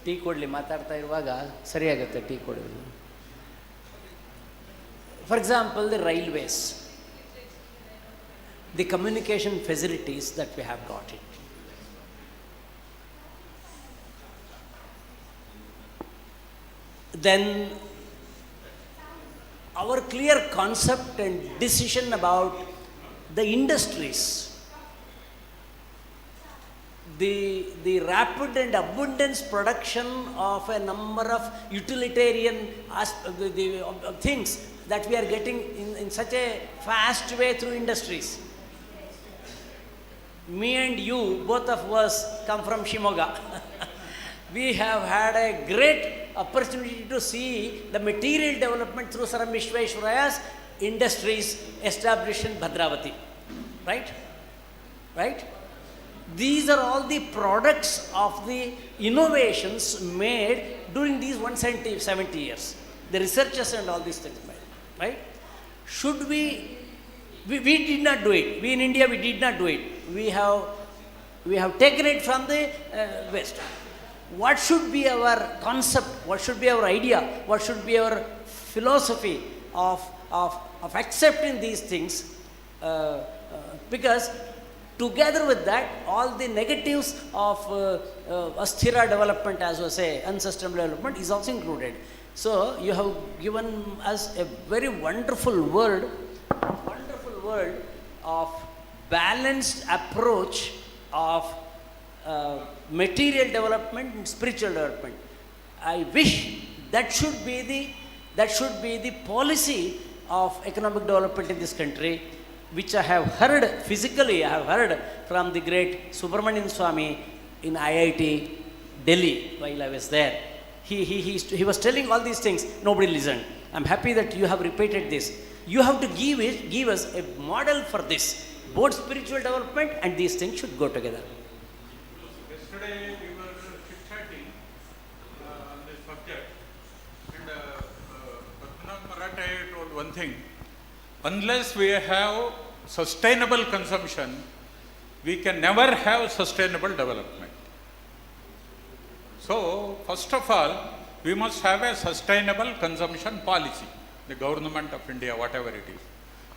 ಟೀ ಕೊಡಲಿ, ಮಾತಾಡ್ತಾ ಇರುವಾಗ ಸರಿಯಾಗುತ್ತೆ ಟೀ ಕೊಡೋದು. For example, the railways, the communication facilities that we have got it. Then our clear concept and decision about the industries, the rapid and abundance production of a number of utilitarian things that we are getting in such a fast way through industries. Me and you, both of us come from Shimoga. We have had a great opportunity to see the material development through Sir Vishveshwaraya's industries established in Bhadravati. Right? Right? These are all the products of the innovations made during these 170 years. The researchers and all these things made. Right? Should we did not do it. We in India, we did not do it. We have taken it from the West. What should be our concept? What should be our idea? What should be our philosophy of accepting these things? Because together with that, all the negatives of asthira development, as we say, unsustainable development, is also included. So you have given us a very wonderful word of balanced approach of material development and spiritual development. I wish that should be the policy of economic development in this country, which I have heard physically. I have heard from the great Subramanian Swami in IIT Delhi while I was there. He was telling all these things. Nobody listened. I'm happy that you have repeated this. You have to give us a model for this. Both spiritual development and these things should go together.
Yesterday we were chit-chatting on this subject, and Padmanabh Marathe told one thing: unless we have sustainable consumption, we can never have sustainable development. So, first of all, we must have a sustainable consumption policy. The government of India, whatever it is,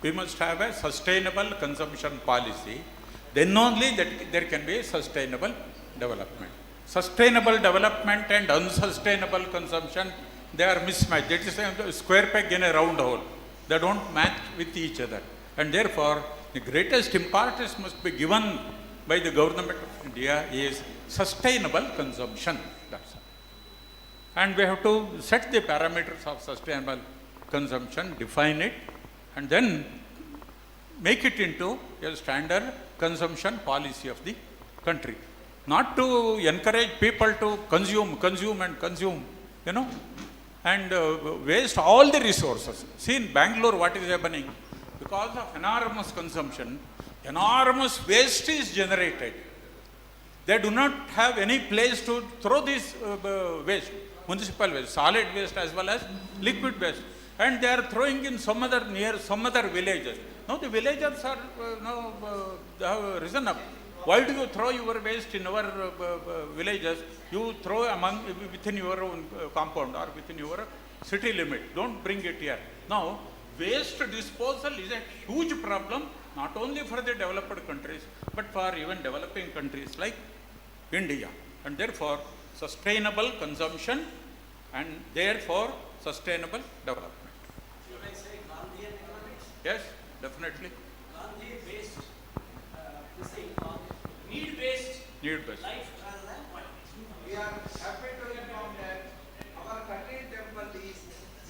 we must have a sustainable consumption policy. Then only that there can be sustainable development. Sustainable development and unsustainable consumption, they are mismatched. That is a square peg in a round hole. They don't match with each other. And therefore, the greatest importance must be given by the government of India is sustainable consumption. That's all. And we have to set the parameters of sustainable consumption, define it, and then make it into a standard consumption policy of the country. Not to encourage people to consume, and waste all the resources. See in Bangalore what is happening. Because of enormous consumption, enormous waste is generated. They do not have any place to throw this waste, municipal waste, solid waste as well as liquid waste. And they are throwing in some other, near some other villages. Now the villagers are they have risen up. Why do you throw your waste in our villages? You throw among within your own compound or within your city limit. Don't bring it here. Now, waste disposal is a huge problem, not only for the developed countries, but for even developing countries like India. And therefore, sustainable consumption and therefore sustainable development.
Should I say Gandhian economics?
Yes, definitely.
Gandhi based, this thing on need-based
Need-based.
life rather than point-based.
We are happy to inform that our Kateel temple is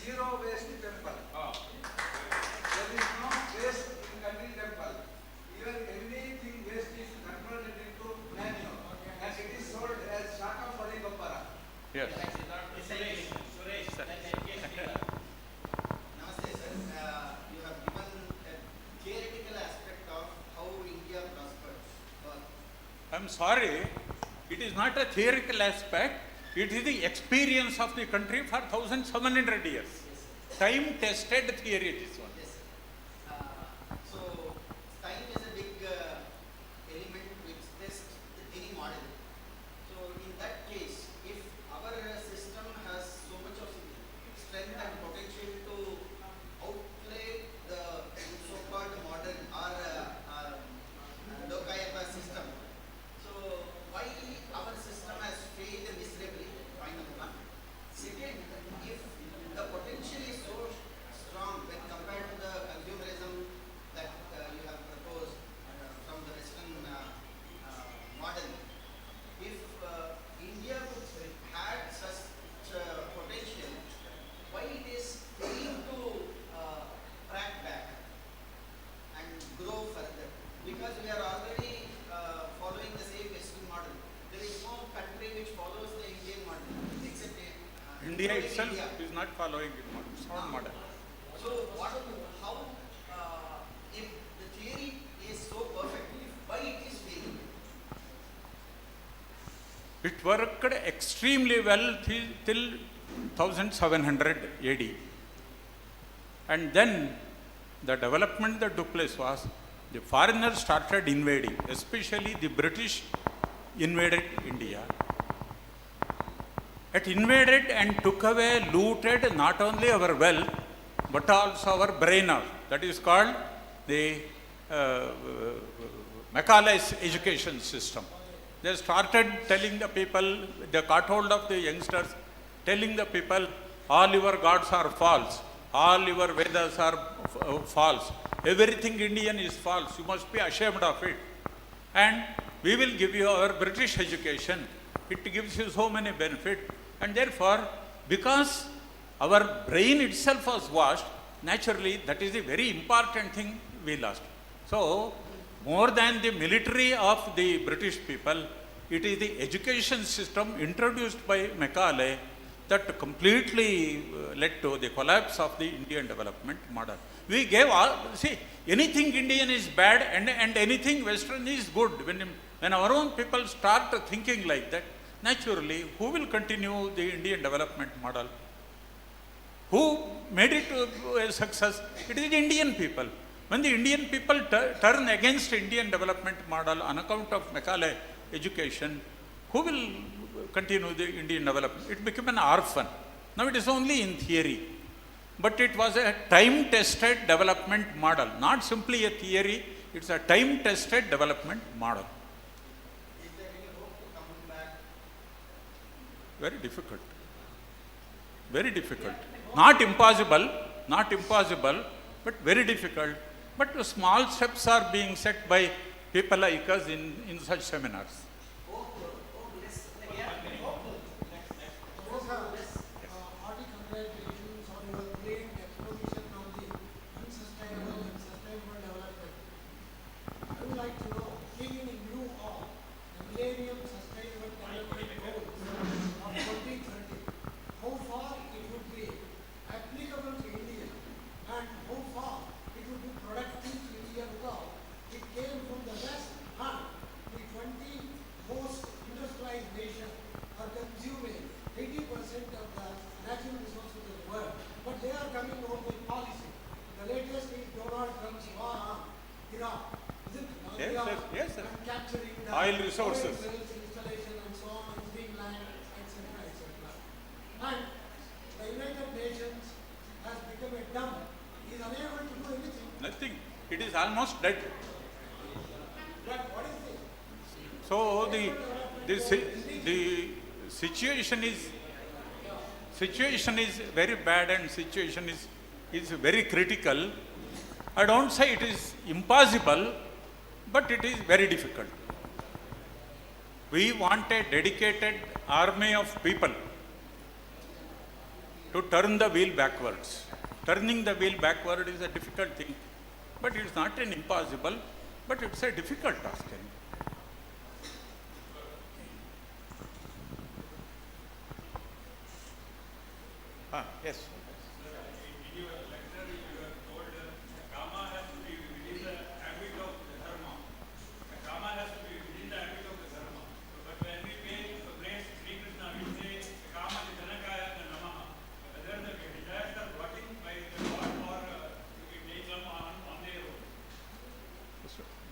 zero waste temple. There is no waste in Kateel temple. Even anything waste is converted into manure and it is sold as Shaka Parigopara.
Yes.
Suresh,
Namaste sir. You have given a theoretical aspect of how India prospered.
I'm sorry, it is not a theoretical aspect, it is the experience of the country for 1700 years. Time-tested theory, this one.
Yes. So, time is a big element which tests any model. So, in that case, if our system has so much of strength and potential to outplay the so-called modern or Lokayata system, so why our system has failed miserably? Point number one. Second, if the potential is so strong when compared to the consumerism that you have proposed from the Western model, if India would had such potential, why it is failing to track back and grow further? Because we are already following the same Western model. There is no country which follows the Indian model except
India
including
itself
India.
is not following it, it's not model.
So how, if the theory is so perfect, why it is failing?
It worked extremely well till 1700 AD. And then the development that took place was the foreigners started invading, especially the British invaded India. It invaded and took away, looted not only our wealth, but also our brain. That is called the Macaulay's education system. They started telling the people, they caught hold of the youngsters, telling the people, all your gods are false, all your Vedas are false, everything Indian is false, you must be ashamed of it. And we will give you our British education, it gives you so many benefits. And therefore, because our brain itself was washed, naturally that is a very important thing we lost. So, more than the military of the British people, it is the education system introduced by Macaulay that completely led to the collapse of the Indian development model. We gave all, see, anything Indian is bad and anything Western is good. When our own people start thinking like that, naturally, who will continue the Indian development model? Who made it a success? It is the Indian people. When the Indian people turn against Indian development model on account of Macaulay education, who will continue the Indian development? It became an orphan. Now it is only in theory. But it was a time-tested development model, not simply a theory, it's a time-tested development model.
Is there any hope to come back?
Very difficult. Very difficult. Not impossible, but very difficult. But small steps are being set by people like us in such seminars.
And how far it would be productive to India without it came from
resources.
And the United Nations has become a dump. He is unable to do anything.
Nothing. It is almost dead.
But what is this?
So the situation is very bad, and situation is very critical. I don't say it is impossible, but it is very difficult. We want a dedicated army of people to turn the wheel backwards. Turning the wheel backward is a difficult thing, but it's not an impossible, but it's a difficult task. Yes.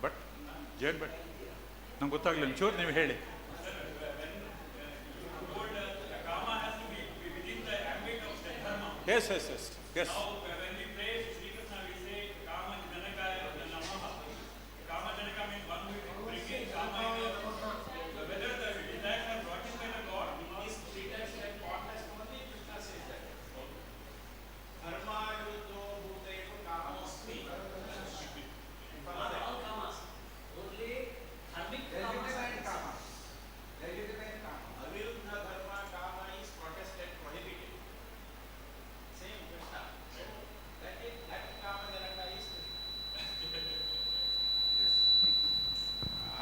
But, Jane, but, ನಂಗೆ ಗೊತ್ತಾಗಲಿಲ್ಲ ಒಂಚೂರು ನೀವು ಹೇಳಿ. Yes, yes, yes, yes. Now, when we pray Sri Krishna, we say Kama Janakaya Namaha. Kama Janaka means one who is bringing Kama. Whether the desires are brought in by the God, these three types like context only, Krishna says that. Dharma Yuddho Bhutetu Kamosmi. All Kamas. Only Dharmic Kamas. Legitimate Kama. Aviruddha Dharma Kama is protested, prohibited.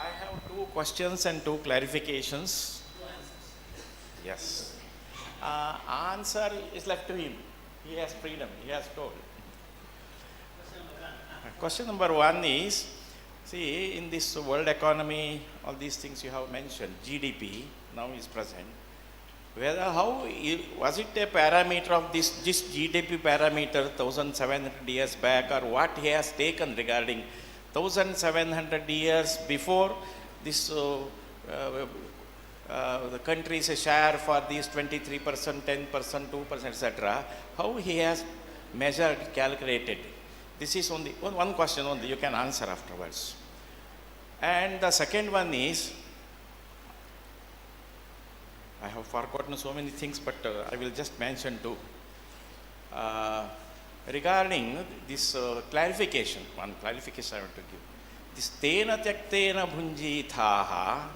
I have two questions and two clarifications. Yes. Answer is left to him. He has freedom. He has told. Question number one is, see, in this world economy, all these things you have mentioned, GDP now is present. Whether was it a parameter of this GDP parameter 1700 years back, or what he has taken regarding 1700 years before this the country's share for these 23%, 10%, 2%, etc. How he has measured, calculated? This is only one question only. You can answer afterwards. And the second one is, I have forgotten so many things, but I will just mention two. Regarding this clarification, one clarification I want to give. This tena tyaktena bhunjithaha,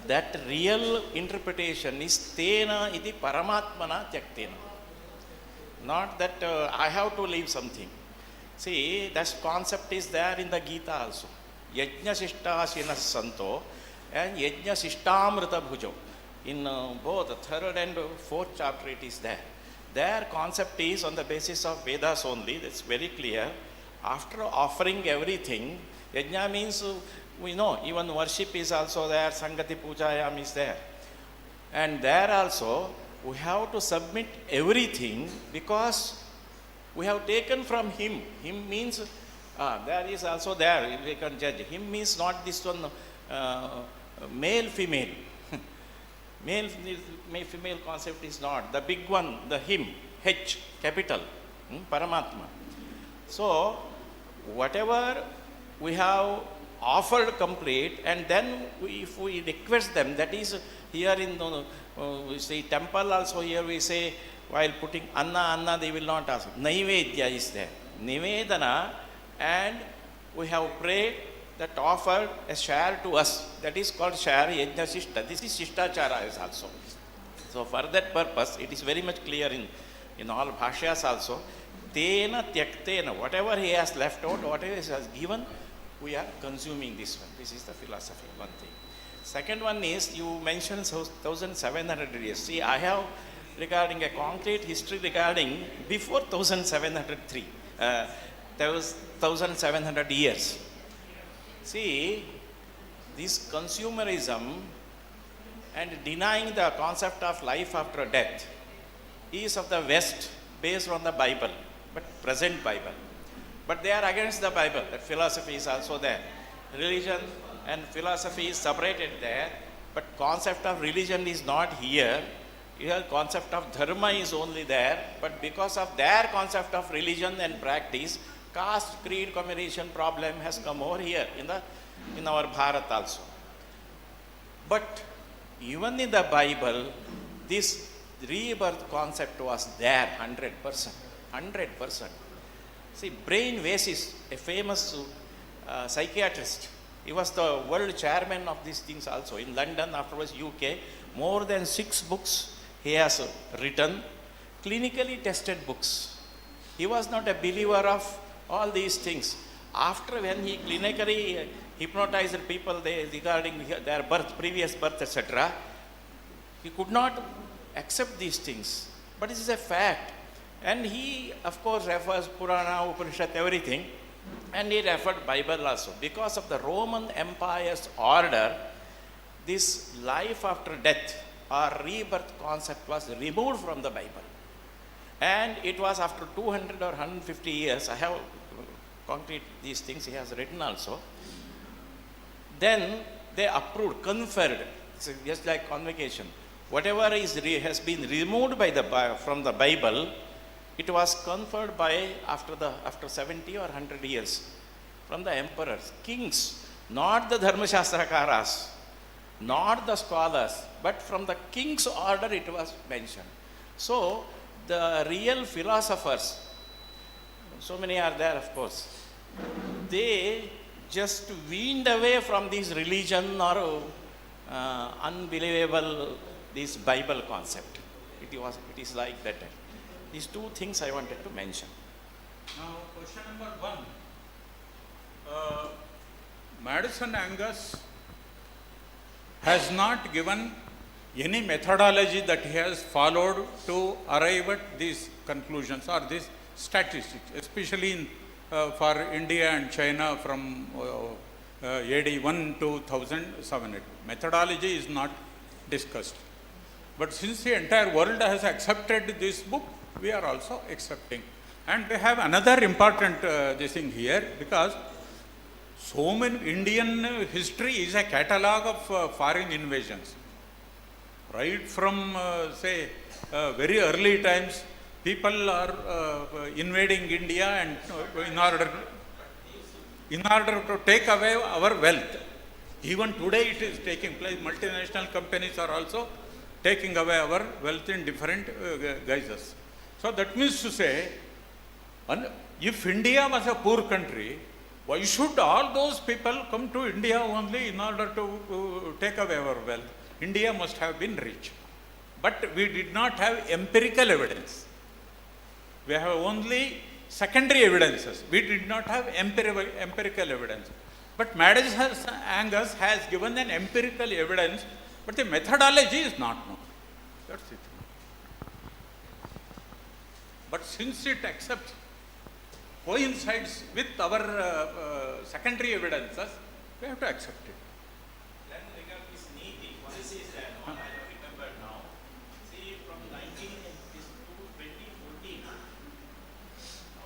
that real interpretation is tena iti paramatmana tyaktena. Not that I have to leave something. See, that concept is there in the Gita also. Yajna sishtashinas santo and yajna sishtamrita bhujo. In both the third and fourth chapter it is there. Their concept is on the basis of Vedas only, that's very clear. After offering everything, yajna means, we know, even worship is also there, Sangati Pujayam is there. And there also, we have to submit everything because we have taken from him. Him means, there is also there, we can judge. Him means not this one, male, female. Male, female concept is not. The big one, the him, H, capital, Paramatma. So, whatever we have offered complete, and then if we request them, that is here in the we say temple also, here we say, while putting anna, they will not ask. Naivedya is there. Nivedana, and we have prayed, that offered a share to us. That is called share yajna shishta. This is shishtachara is also. So for that purpose, it is very much clear in all bhashyas also. Tena tyaktena, whatever he has left out, whatever he has given, we are consuming this one. This is the philosophy, one thing. Second one is, you mentioned 1700 years. See, I have regarding a concrete history regarding before 1703, 1700 years. See, this consumerism and denying the concept of life after death is of the West based on the Bible, but present Bible. But they are against the Bible. That philosophy is also there. Religion and philosophy is separated there, but concept of religion is not here. Here concept of dharma is only there, but because of their concept of religion and practice, caste, creed, combination problem has come over here in our Bharat also. But even in the Bible, this rebirth concept was there 100%. 100%. See, Brain Vasis, a famous psychiatrist, he was the world chairman of these things also. In London, afterwards UK, more than 6 books he has written, clinically tested books. He was not a believer of all these things. After when he clinically hypnotized people regarding their birth, previous birth, etc., he could not accept these things. But it is a fact. And he, of course, refers Purana, Upanishad, everything. And he referred Bible also. Because of the Roman Empire's order, this life after death or rebirth concept was removed from the Bible. And it was after 200 or 150 years, I have concrete these things he has written also. Then they approved, conferred, just like convocation. Whatever has been removed from the Bible, it was conferred by after 70 or 100 years from the emperors, kings, not the Dharmashastra-karas, not the scholars, but from the king's order it was mentioned. So the real philosophers, so many are there of course, they just weaned away from this religion or unbelievable this Bible concept. It is like that. These 2 things I wanted to mention.
Now, question number 1. Madison Angus has not given any methodology that he has followed to arrive at these conclusions or these statistics, especially for India and China from AD 1 to 1700. Methodology is not discussed. But since the entire world has accepted this book, we are also accepting. And we have another important thing here, because so many Indian history is a catalogue of foreign invasions. Right from, say, very early times, people are invading India and in order to take away our wealth. Even today it is taking place. Multinational companies are also taking away our wealth in different guises. So that means to say, if India was a poor country, why should all those people come to India only in order to take away our wealth? India must have been rich. But we did not have empirical evidence. We have only secondary evidences. We did not have empirical evidence. But Madison Angus has given an empirical evidence, but the methodology is not known. That's it. But since it coincides with our secondary evidences, we have to accept it.
Then regarding this Neeti, policy is there, no? I have remembered now. See, from 2014,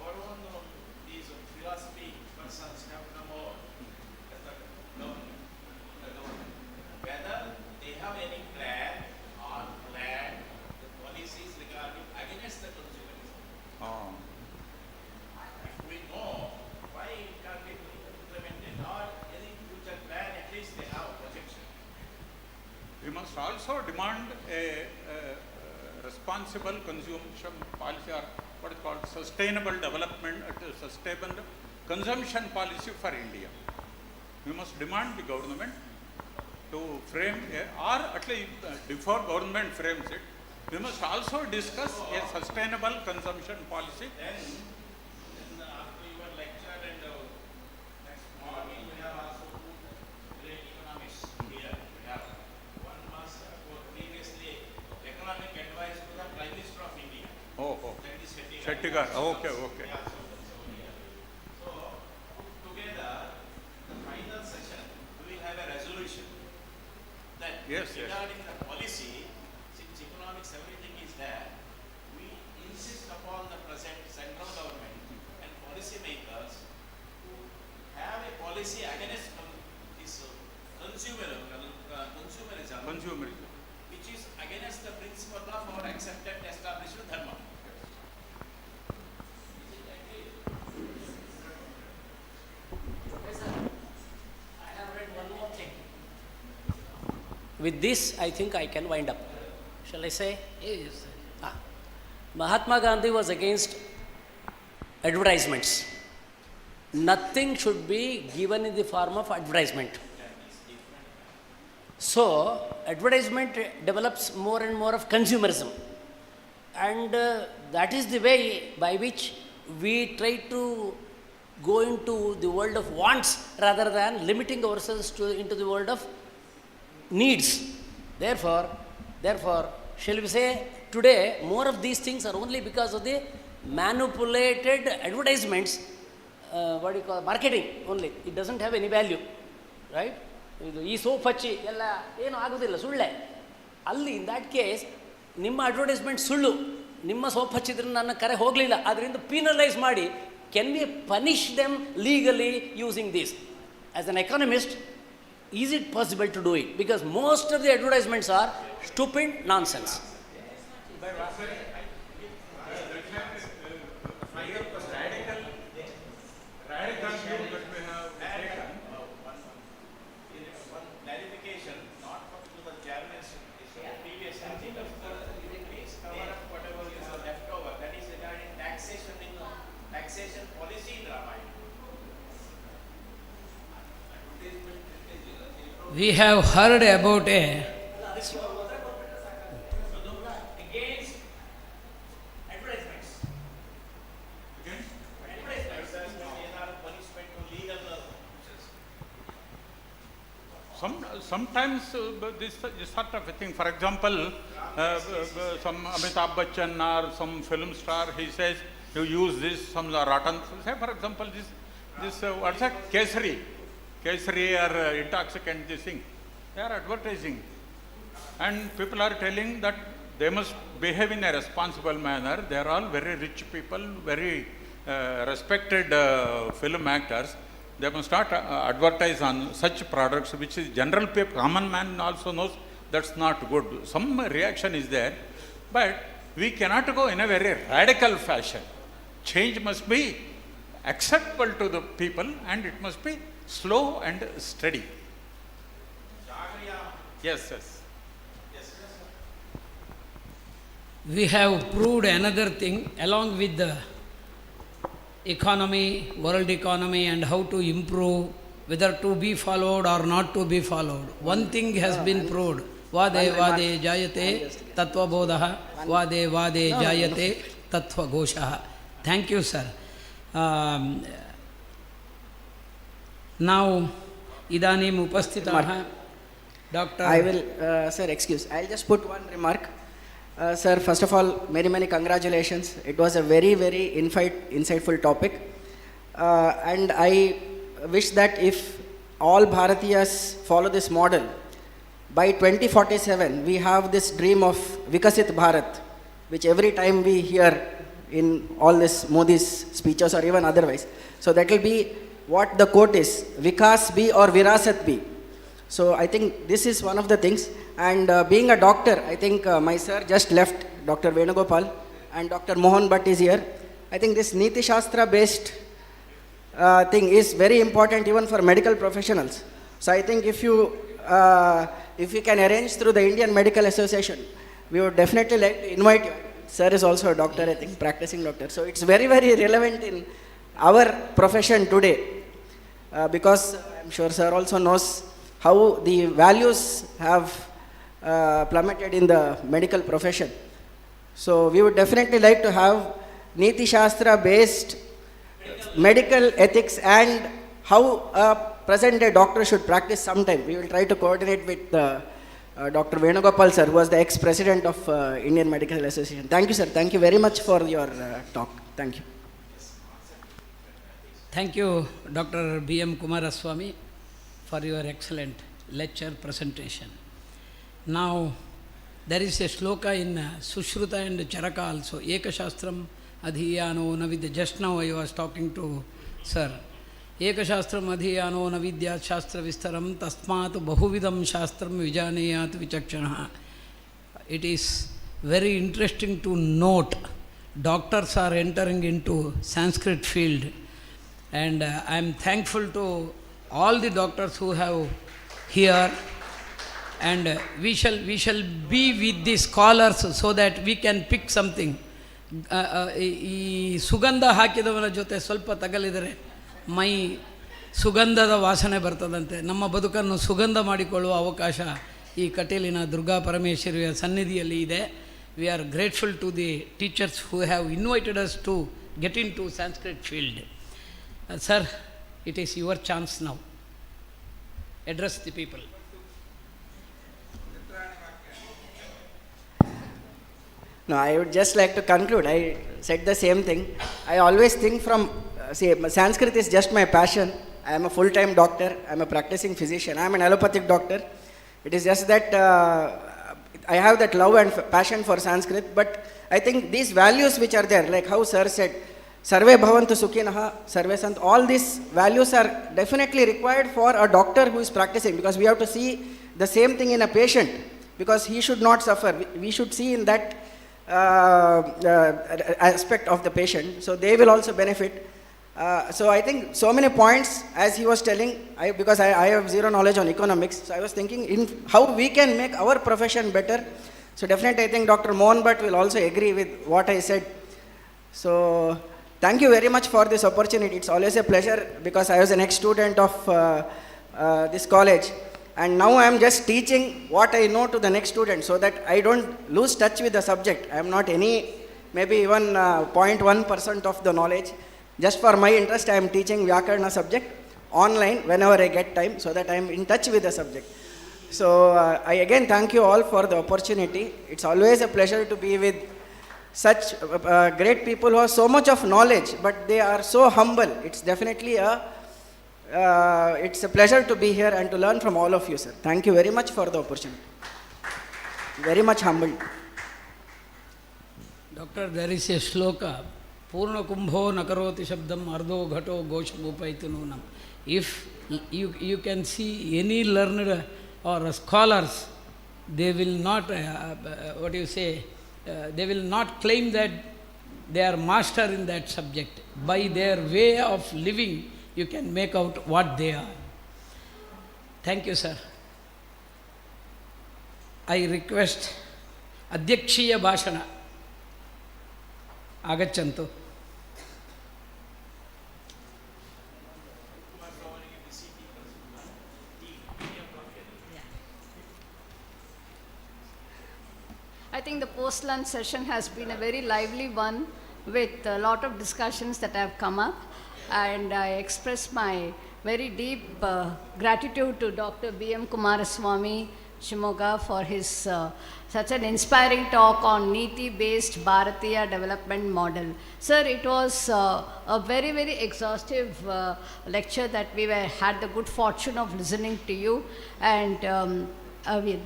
our own these philosophy persons have come over as the government. Whether they have any plan the policies regarding against the consumerism. If we know why it can't be implemented or any future plan, at least they have projection.
We must also demand a responsible consumption policy, or what is called sustainable development, sustainable consumption policy for India. We must demand the government to frame, or at least before government frames it, we must also discuss a sustainable consumption policy.
Then after your lecture and next morning, we have also put great economics here. We have one master previously economic advice to the Prime Minister of India. That is
Shettigar. Okay.
Yeah, so put together the final session, we will have a resolution that regarding the policy, since economics everything is there, we insist upon the present central government and policy makers to have a policy against this accepted established dharma.
I have read one more thing. With this, I think I can wind up. Shall I say? Yes. Mahatma Gandhi was against advertisements. Nothing should be given in the form of advertisement. So, advertisement develops more and more of consumerism. And that is the way by which we try to go into the world of wants rather than limiting ourselves into the world of needs. Therefore, shall we say, today more of these things are only because of the manipulated advertisements, marketing only. It doesn't have any value, right? ಈ soap ಹಚ್ಚಿ ಎಲ್ಲ ಏನೂ ಆಗೋದಿಲ್ಲ, ಸುಳ್ಳೆ. ಅಲ್ಲಿ in that case ನಿಮ್ಮ advertisement ಸುಳ್ಳು, ನಿಮ್ಮ soap ಹಚ್ಚಿದ್ರೆ ನನ್ನ ಕರೆ ಹೋಗಲಿಲ್ಲ, ಅದರಿಂದ ಪೀನಲೈಸ್ ಮಾಡಿ, can we punish them legally using this? As an economist, is it possible to do it? Because most of the advertisements are stupid nonsense. We have heard about a against advertisements.
Sometimes this sort of a thing. For example, some Amitabh Bachchan or some film star, he says, you use this, some rotten. Say, for example, this what's that? Kesari or intoxicant, this thing. They are advertising. And people are telling that they must behave in a responsible manner. They are all very rich people, very respected film actors. They must not advertise on such products, which is general people, common man also knows that's not good. Some reaction is there, but we cannot go in a very radical fashion. Change must be acceptable to the people, and it must be slow and steady. Yes.
We have proved another thing along with the economy, world economy, and how to improve, whether to be followed or not to be followed. One thing has been proved. Vade jayate tattva bodha, vade jayate tattva gosha. Thank you, sir. Now, idanim upastitaha, Doctor.
I will, sir, excuse. I'll just put one remark. Sir, first of all, many congratulations. It was a very insightful topic. And I wish that if all Bharatiyas follow this model, by 2047, we have this dream of Vikasit Bharat, which every time we hear in all this Modi's speeches or even otherwise. So that will be what the quote is, Vikas be or Virasat be. So I think this is one of the things. And being a doctor, I think my sir just left, Dr. Venugopal, and Dr. Mohan Bhatt is here. I think this Neethishastra based thing is very important even for medical professionals. So I think if you can arrange through the Indian Medical Association, we would definitely like to invite you. Sir is also a doctor, I think, practicing doctor. So it's very relevant in our profession today, because I'm sure sir also knows how the values have plummeted in the medical profession. So we would definitely like to have Neethishastra based medical ethics and how a present day doctor should practice sometime. We will try to coordinate with Dr. Venugopal sir, who was the ex-president of Indian Medical Association. Thank you, sir. Thank you very much for your talk. Thank you.
Thank you, Dr. B.M. Kumaraswamy, for your excellent lecture presentation. Now, there is a shloka in Sushruta and Charaka also. Ekashastram adhiyano navidya. Just now I was talking to sir. Ekashastram adhiyano navidya shastra vistaram tasmat bahuvidam shastram vijaneyat vichakshana. It is
very interesting to note. Doctors are entering into Sanskrit field, and I am thankful to all the doctors who have here, and we shall be with the scholars so that we can pick something. ಈ ಸುಗಂಧ ಹಾಕಿದವನ ಜೊತೆ ಸ್ವಲ್ಪ ತಗಲಿದರೆ ಮೈ ಸುಗಂಧದ ವಾಸನೆ ಬರ್ತದಂತೆ. ನಮ್ಮ ಬದುಕನ್ನು ಸುಗಂಧ ಮಾಡಿಕೊಳ್ಳುವ ಅವಕಾಶ ಈ ಕಟೀಲಿನ ದುರ್ಗಾ ಪರಮೇಶ್ವರಿಯ ಸನ್ನಿಧಿಯಲ್ಲಿ ಇದೆ. We are grateful to the teachers who have invited us to get into Sanskrit field. Sir, it is your chance now. Address the people.
No, I would just like to conclude. I said the same thing. I always think from, Sanskrit is just my passion. I am a full-time doctor. I am a practicing physician. I am an allopathic doctor. It is just that I have that love and passion for Sanskrit. But I think these values which are there, like how Sir said, Sarve Bhavantu Sukhinaha, Sarve Sant, all these values are definitely required for a doctor who is practicing, because we have to see the same thing in a patient, because he should not suffer. We should see in that aspect of the patient, so they will also benefit. So I think so many points, as he was telling, because I have zero knowledge on economics, so I was thinking in how we can make our profession better. So definitely I think Dr. Mohan Bhatt will also agree with what I said. So thank you very much for this opportunity. It's always a pleasure, because I was an ex-student of this college. And now I am just teaching what I know to the next student, so that I don't lose touch with the subject. I am not any, maybe even 0.1% of the knowledge. Just for my interest, I am teaching Vyakarna subject online whenever I get time, so that I am in touch with the subject. So I again thank you all for the opportunity. It's always a pleasure to be with such great people who have so much of knowledge, but they are so humble. It's definitely it's a pleasure to be here and to learn from all of you, sir. Thank you very much for the opportunity. Very much humbled.
Doctor, there is a shloka, Purna Kumbho Nakaroti Shabdam Ardo Ghato Goshabupaitu Nunam. If you can see any learner or scholars, they will not, they will not claim that they are master in that subject. By their way of living, you can make out what they are. Thank you, sir. I request Adhyakshiya Bhashana. Agachantu.
I think the post-lunch session has been a very lively one, with a lot of discussions that have come up. And I express my very deep gratitude to Dr. B.M. Kumaraswamy Shimoga for his such an inspiring talk on Neeti-based Bharatiya development model. Sir, it was a very, very exhaustive lecture that we had the good fortune of listening to you. And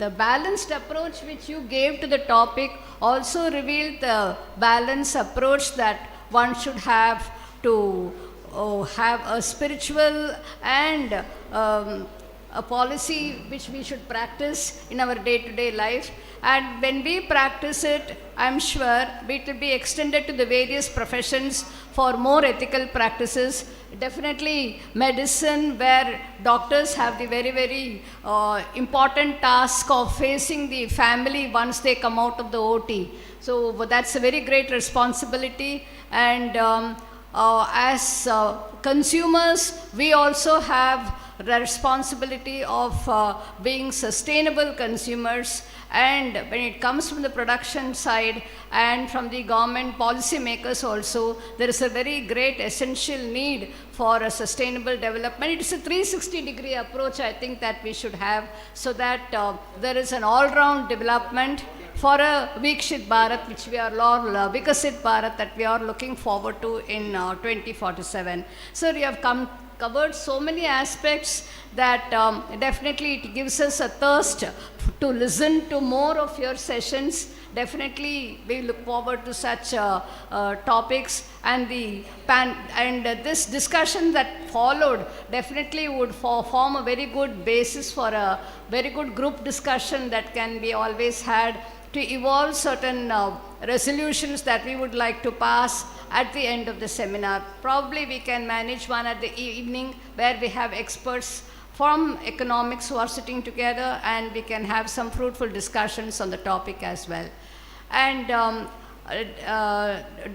the balanced approach which you gave to the topic also revealed the balanced approach that one should have to have a spiritual and a policy which we should practice in our day-to-day life. And when we practice it, I'm sure it will be extended to the various professions for more ethical practices. Definitely medicine, where doctors have the very, very important task of facing the family once they come out of the OT. So that's a very great responsibility. And as consumers, we also have the responsibility of being sustainable consumers. And when it comes from the production side and from the government policy makers also, there is a very great essential need for a sustainable development. It is a 360-degree approach, I think, that we should have, so that there is an all-round development for a Vikshit Bharat, which we are all Vikasit Bharat, that we are looking forward to in 2047. Sir, you have covered so many aspects that definitely it gives us a thirst to listen to more of your sessions. Definitely we look forward to such topics, and this discussion that followed definitely would form a very good basis for a very good group discussion that can be always had to evolve certain resolutions that we would like to pass at the end of the seminar. Probably we can manage one at the evening where we have experts from economics who are sitting together, and we can have some fruitful discussions on the topic as well. And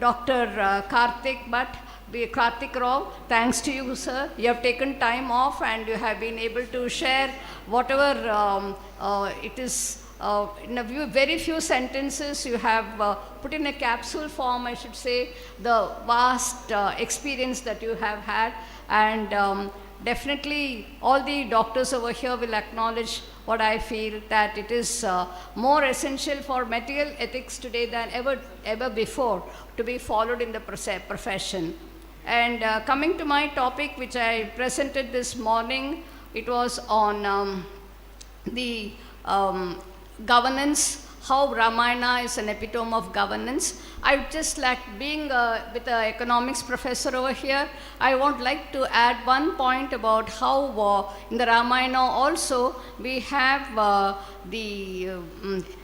Dr. Karthik Rao, thanks to you, sir. You have taken time off and you have been able to share whatever it is in a very few sentences. You have put in a capsule form, I should say, the vast experience that you have had. And definitely all the doctors over here will acknowledge what I feel, that it is more essential for material ethics today than ever before to be followed in the profession. And coming to my topic, which I presented this morning, it was on the governance, how Ramayana is an epitome of governance. I would just like, being with an economics professor over here, I would like to add one point about how in the Ramayana also we have the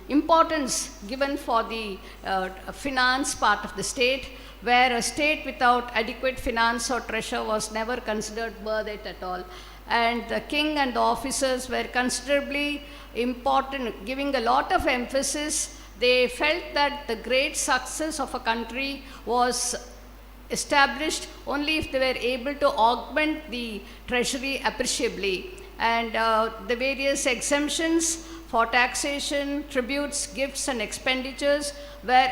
importance given for the finance part of the state, where a state without adequate finance or treasure was never considered worth it at all. And the king and the officers were considerably important, giving a lot of emphasis. They felt that the great success of a country was established only if they were able to augment the treasury appreciably. And the various exemptions for taxation, tributes, gifts and expenditures were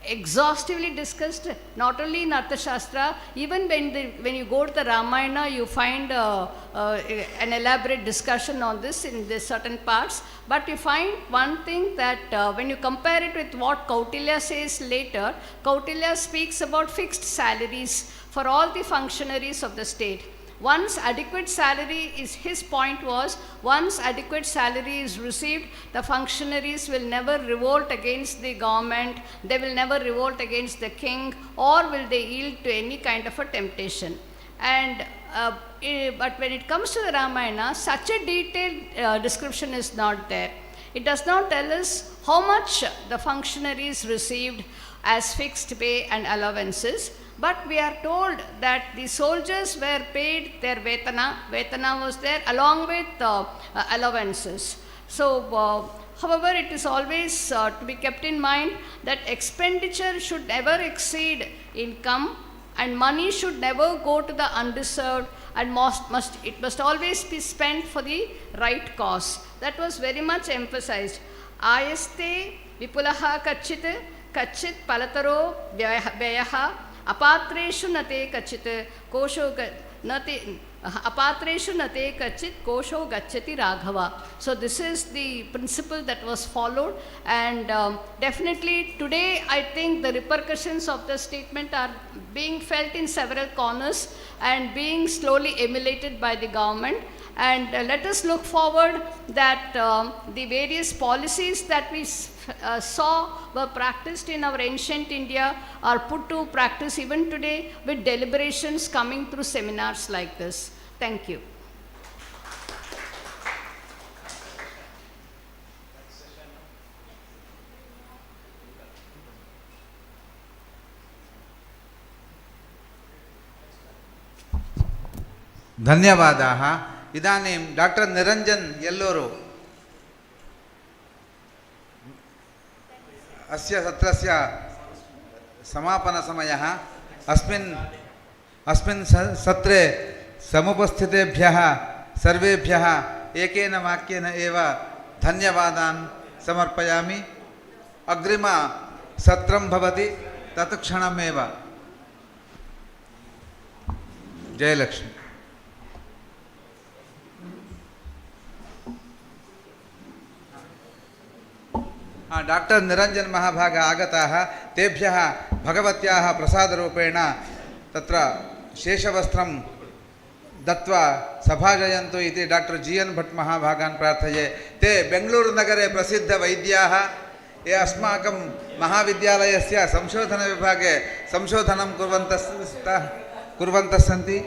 exhaustively discussed, not only in Arthashastra, even when you go to the Ramayana, you find an elaborate discussion on this in the certain parts. But you find one thing, that when you compare it with what Kautilya says later, Kautilya speaks about fixed salaries for all the functionaries of the state. Once adequate salary is, his point was, once adequate salary is received, the functionaries will never revolt against the government, they will never revolt against the king, or will they yield to any kind of a temptation. And but when it comes to the Ramayana, such a detailed description is not there. It does not tell us how much the functionaries received as fixed pay and allowances. But we are told that the soldiers were paid their Vetana. Vetana was there along with allowances. So, however, it is always to be kept in mind that expenditure should never exceed income, and money should never go to the undeserved, and it must always be spent for the right cause. That was very much emphasized. Ayaste vipulaha kachit palataro vyayaha apatreshu nate kachit kosho nate apatreshu nate kachit kosho gachati raghava. So this is the principle that was followed, and definitely today I think the repercussions of the statement are being felt in several corners and being slowly emulated by the government. And let us look forward that the various policies that we saw were practiced in our ancient India are put to practice even today with deliberations coming through seminars like this. Thank you.
धन्यवादाः. इदानीं doctor Niranjan येल्लूरु अस्य सत्रस्य समापनसमयः. अस्मिन् सत्रे समुपस्थितेभ्यः सर्वेभ्यः एकेन वाक्येन एव धन्यवादान् समर्पयामि. अग्रिमसत्रं भवति तत्क्षणमेव. जयलक्ष्मी. डॉक्टर निरंजन महाभाग आगताः. तेभ्यः भगवत्याः प्रसादरूपेण तत्र शेषवस्त्रं दत्वा सभाजयन्तु इति डॉक्टर GN भट्ट महाभागान् प्रार्थये. ते बेङ्गलूरुनगरे प्रसिद्धवैद्याः, ये अस्माकं महाविद्यालयस्य संशोधनविभागे संशोधनं कुर्वन्तः सन्ति.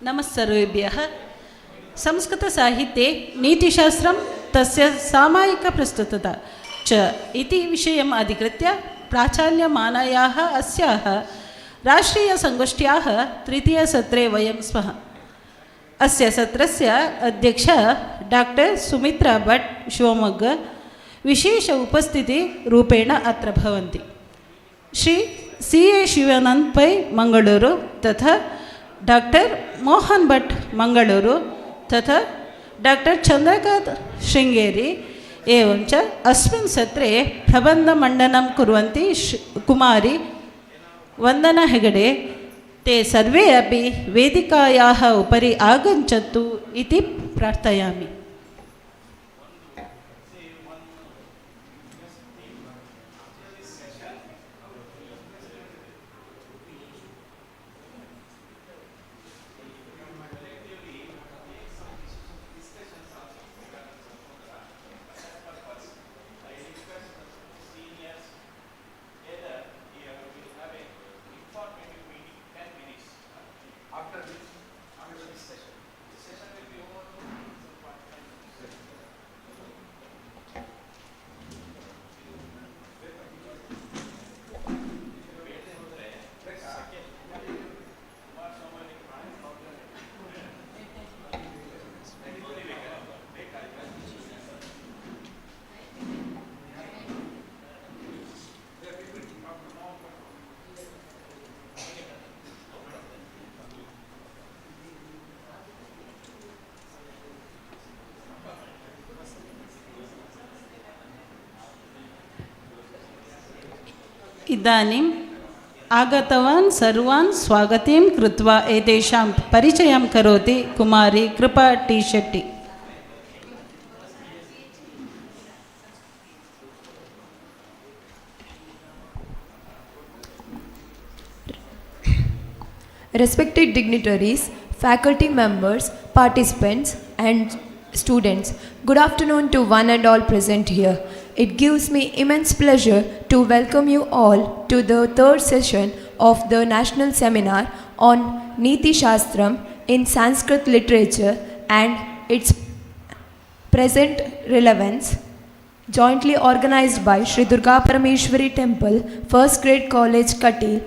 नमः सर्वेभ्यः। संस्कृतसाहित्ये नीतिशास्त्रं तस्य सामायिकप्रस्तुतता च इति विषयम् अधिकृत्य प्राचाल्यमानायाः अस्याः राष्ट्रीयसङ्गोष्ठ्याः तृतीयसत्रे वयं स्मः। अस्य सत्रस्य अध्यक्षा डाक्टर् सुमित्रा भट् शिवमोग्ग विशेष उपस्थितिरूपेण अत्र भवन्ति। श्री CA शिवानंद पै मंगलूरु तथा डॉक्टर मोहन भट्ट मंगलूरु तथा डॉक्टर चंद्रकांत श्रृंगेरी एवं च अस्मिन् सत्रे प्रबन्धमण्डनं कुर्वन्ति कुमारी वंदना हेगडे। ते सर्वे अपि वेदिकायाः उपरि आगच्छन्तु इति प्रार्थयामि। इदानीम् आगतवान् सर्वान् स्वागतं कृत्वा एतेषां परिचयं करोति कुमारी कृपा T Shetty.
Respected dignitaries, faculty members, participants and students, good afternoon to one and all present here. It gives me immense pleasure to welcome you all to the third session of the National Seminar on Neethishastram in Sanskrit literature and its present relevance, jointly organized by Shree Durgaparameshwari Temple, FirstGradeCollege, Kateel,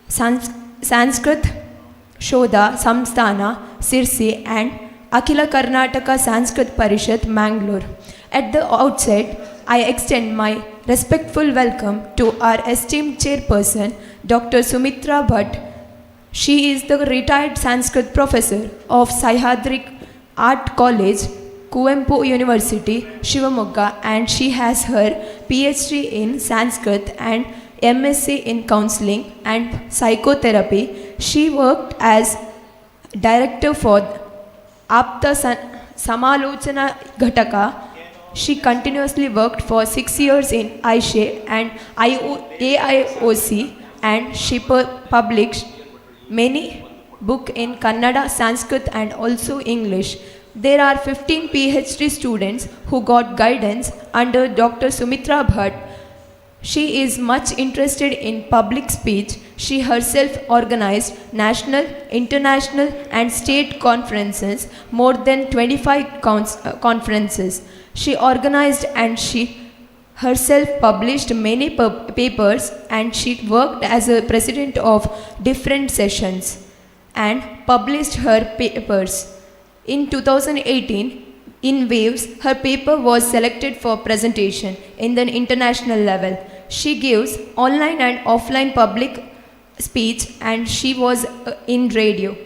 Sanskrit, Shodha, Samsthana, Sirsi and Akhila Karnataka Sanskrit Parishat, Mangalore. At the outset, I extend my respectful welcome to our esteemed chairperson, Dr. Sumitra Bhatt. She is the retired Sanskrit professor of Sahyadri Art College, Kuvempu University, Shivamogga, and she has her PhD in Sanskrit and MSc in Counseling and Psychotherapy. She worked as director for Apta Samalochana Ghataka. She continuously worked for 6 years in AISHE and AIOC, and she published many books in Kannada, Sanskrit and also English. There are 15 PhD students who got guidance under Dr. Sumitra Bhatt. She is much interested in public speech. She herself organized national, international and state conferences, more than 25 conferences. She organized and she herself published many papers, and she worked as a president of different sessions and published her papers. In 2018, in Waves, her paper was selected for presentation in the international level. She gives online and offline public speech and she was in radio.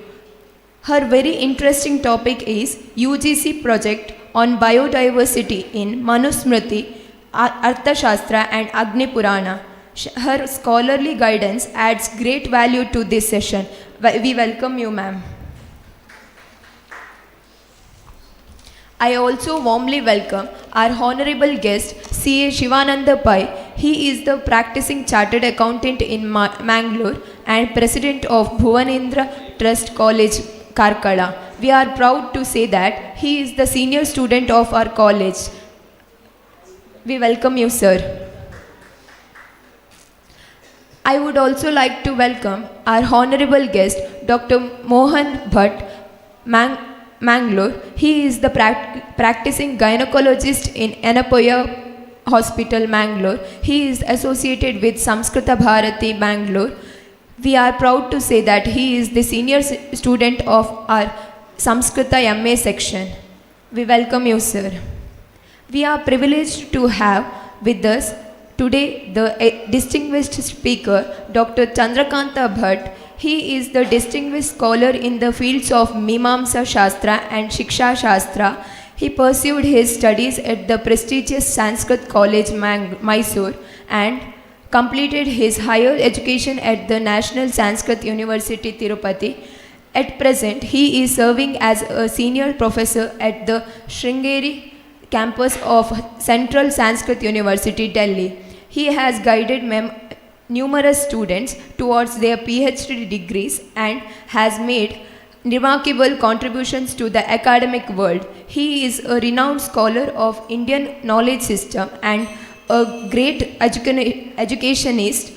Her very interesting topic is UGC project on biodiversity in Manusmriti, Arthashastra and Agni Purana. Her scholarly guidance adds great value to this session. We welcome you, ma'am. I also warmly welcome our honorable guest, CA Shivananda Pai. He is the practicing chartered accountant in Mangalore and president of Bhuvanendra Trust College, Karkala. We are proud to say that he is the senior student of our college. We welcome you, sir. I would also like to welcome our honorable guest, Dr. Mohan Bhatt, Mangalore. He is the practicing gynecologist in Anapoya Hospital, Mangalore. He is associated with Samskrita Bharati, Bangalore. We are proud to say that he is the senior student of our Samskrita MA section. We welcome you, sir. We are privileged to have with us today the distinguished speaker, Dr. Chandrakanta Bhatt. He is the distinguished scholar in the fields of Mimamsa Shastra and Shiksha Shastra. He pursued his studies at the prestigious Sanskrit College, Mysore, and completed his higher education at the National Sanskrit University, Tirupati. At present, he is serving as a senior professor at the Sringeri campus of Central Sanskrit University, Delhi. He has guided numerous students towards their PhD degrees and has made remarkable contributions to the academic world. He is a renowned scholar of Indian knowledge system and a great educationist.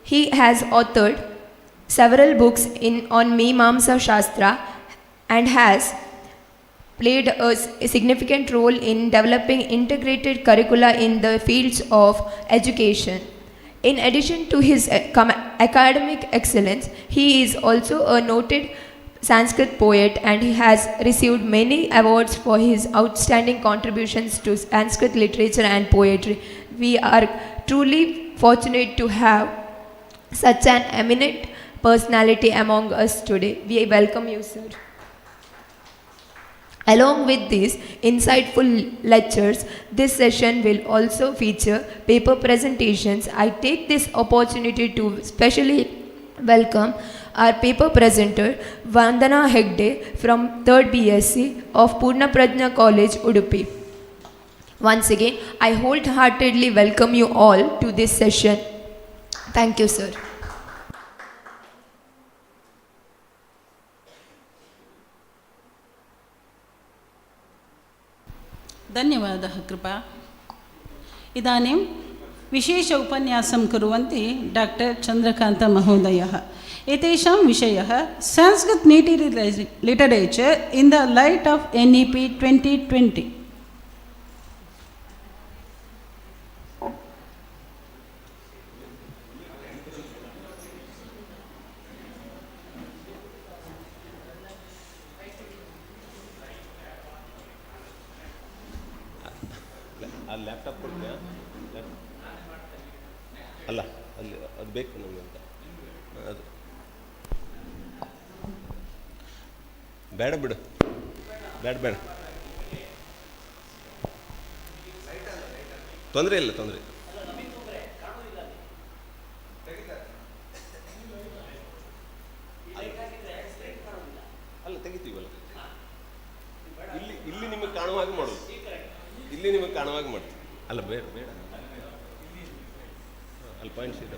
He has authored several books on Mimamsa Shastra and has played a significant role in developing integrated curricula in the fields of education. In addition to his academic excellence, he is also a noted Sanskrit poet and he has received many awards for his outstanding contributions to Sanskrit literature and poetry. We are truly fortunate to have such an eminent personality among us today. We welcome you, sir. Along with these insightful lectures, this session will also feature paper presentations. I take this opportunity to specially welcome our paper presenter, Vandana Hegde from 3rd BSc of Purna Prajna College, Udupi. Once again, I wholeheartedly welcome you all to this session. Thank you, sir.
धन्यवादः कृपा। इदानीं विशेष उपन्यासं कुर्वन्ति doctor Chandrakant महोदयः। एतेषां विषयः Sanskrit literature in the light of NEP 2020।
Laptop ಕೊಡ್ತೀಯಾ? ಅಲ್ಲ ಅಲ್ಲಿ ಅದು ಬೇಕು ನಮಗೆ ಅಂತ ಅದು ಬೇಡ ಬಿಡು ಬೇಡ ತೊಂದರೆ ಇಲ್ಲ ಅಲ್ಲ ತೆಗಿತೀವಲ್ಲ ಇಲ್ಲಿ ನಿಮಗೆ ಕಾಣುವ ಹಾಗೆ ಮಾಡೋದು ಮಾಡ್ತೀವಿ ಅಲ್ಲ ಬೇಡ ಅಲ್ಲಿ ಪಾಯಿಂಟ್ಸ್ ಇದೆ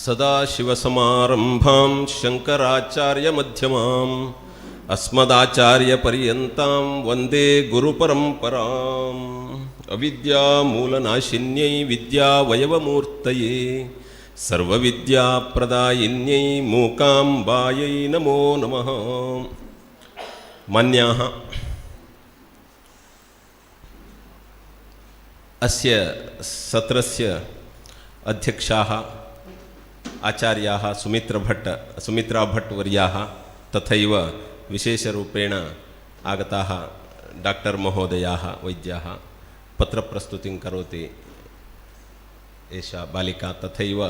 ಸದಾಶಿವಸಮಾರಂಭಾಂ ಶಂಕರಾಚಾರ್ಯಮಧ್ಯಮಾಂ ಅಸ್ಮದಾಚಾರ್ಯಪರ್ಯಂತಾಂ ವಂದೇ ಗುರುಪರಂಪರಾಂ ಅವಿದ್ಯಾಮೂಲನಾಶಿನ್ಯೈ ವಿದ್ಯಾವಯವಮೂರ್ತಯೇ ಸರ್ವವಿದ್ಯಾಪ್ರದಾಯಿನ್ಯೈ ಮೂಕಾಂಬಾಯೈ ನಮೋ ನಮಃ. ಮಾನ್ಯಾಃ ಅಸ್ಯ ಸತ್ರಸ್ಯ ಅಧ್ಯಕ್ಷಾः ಆಚಾರ್ಯಾः ಸುಮಿತ್ರಾ ಭಟ್ ವರ್ಯಾः ತಥೈವ ವಿಶೇಷरूपेण आगताः ಡಾಕ್ಟರ್ ಮಹೋದಯಾः ವೈದ್ಯಾः पत्रप्रस्तुतिं करोति एषा बालिका तथैव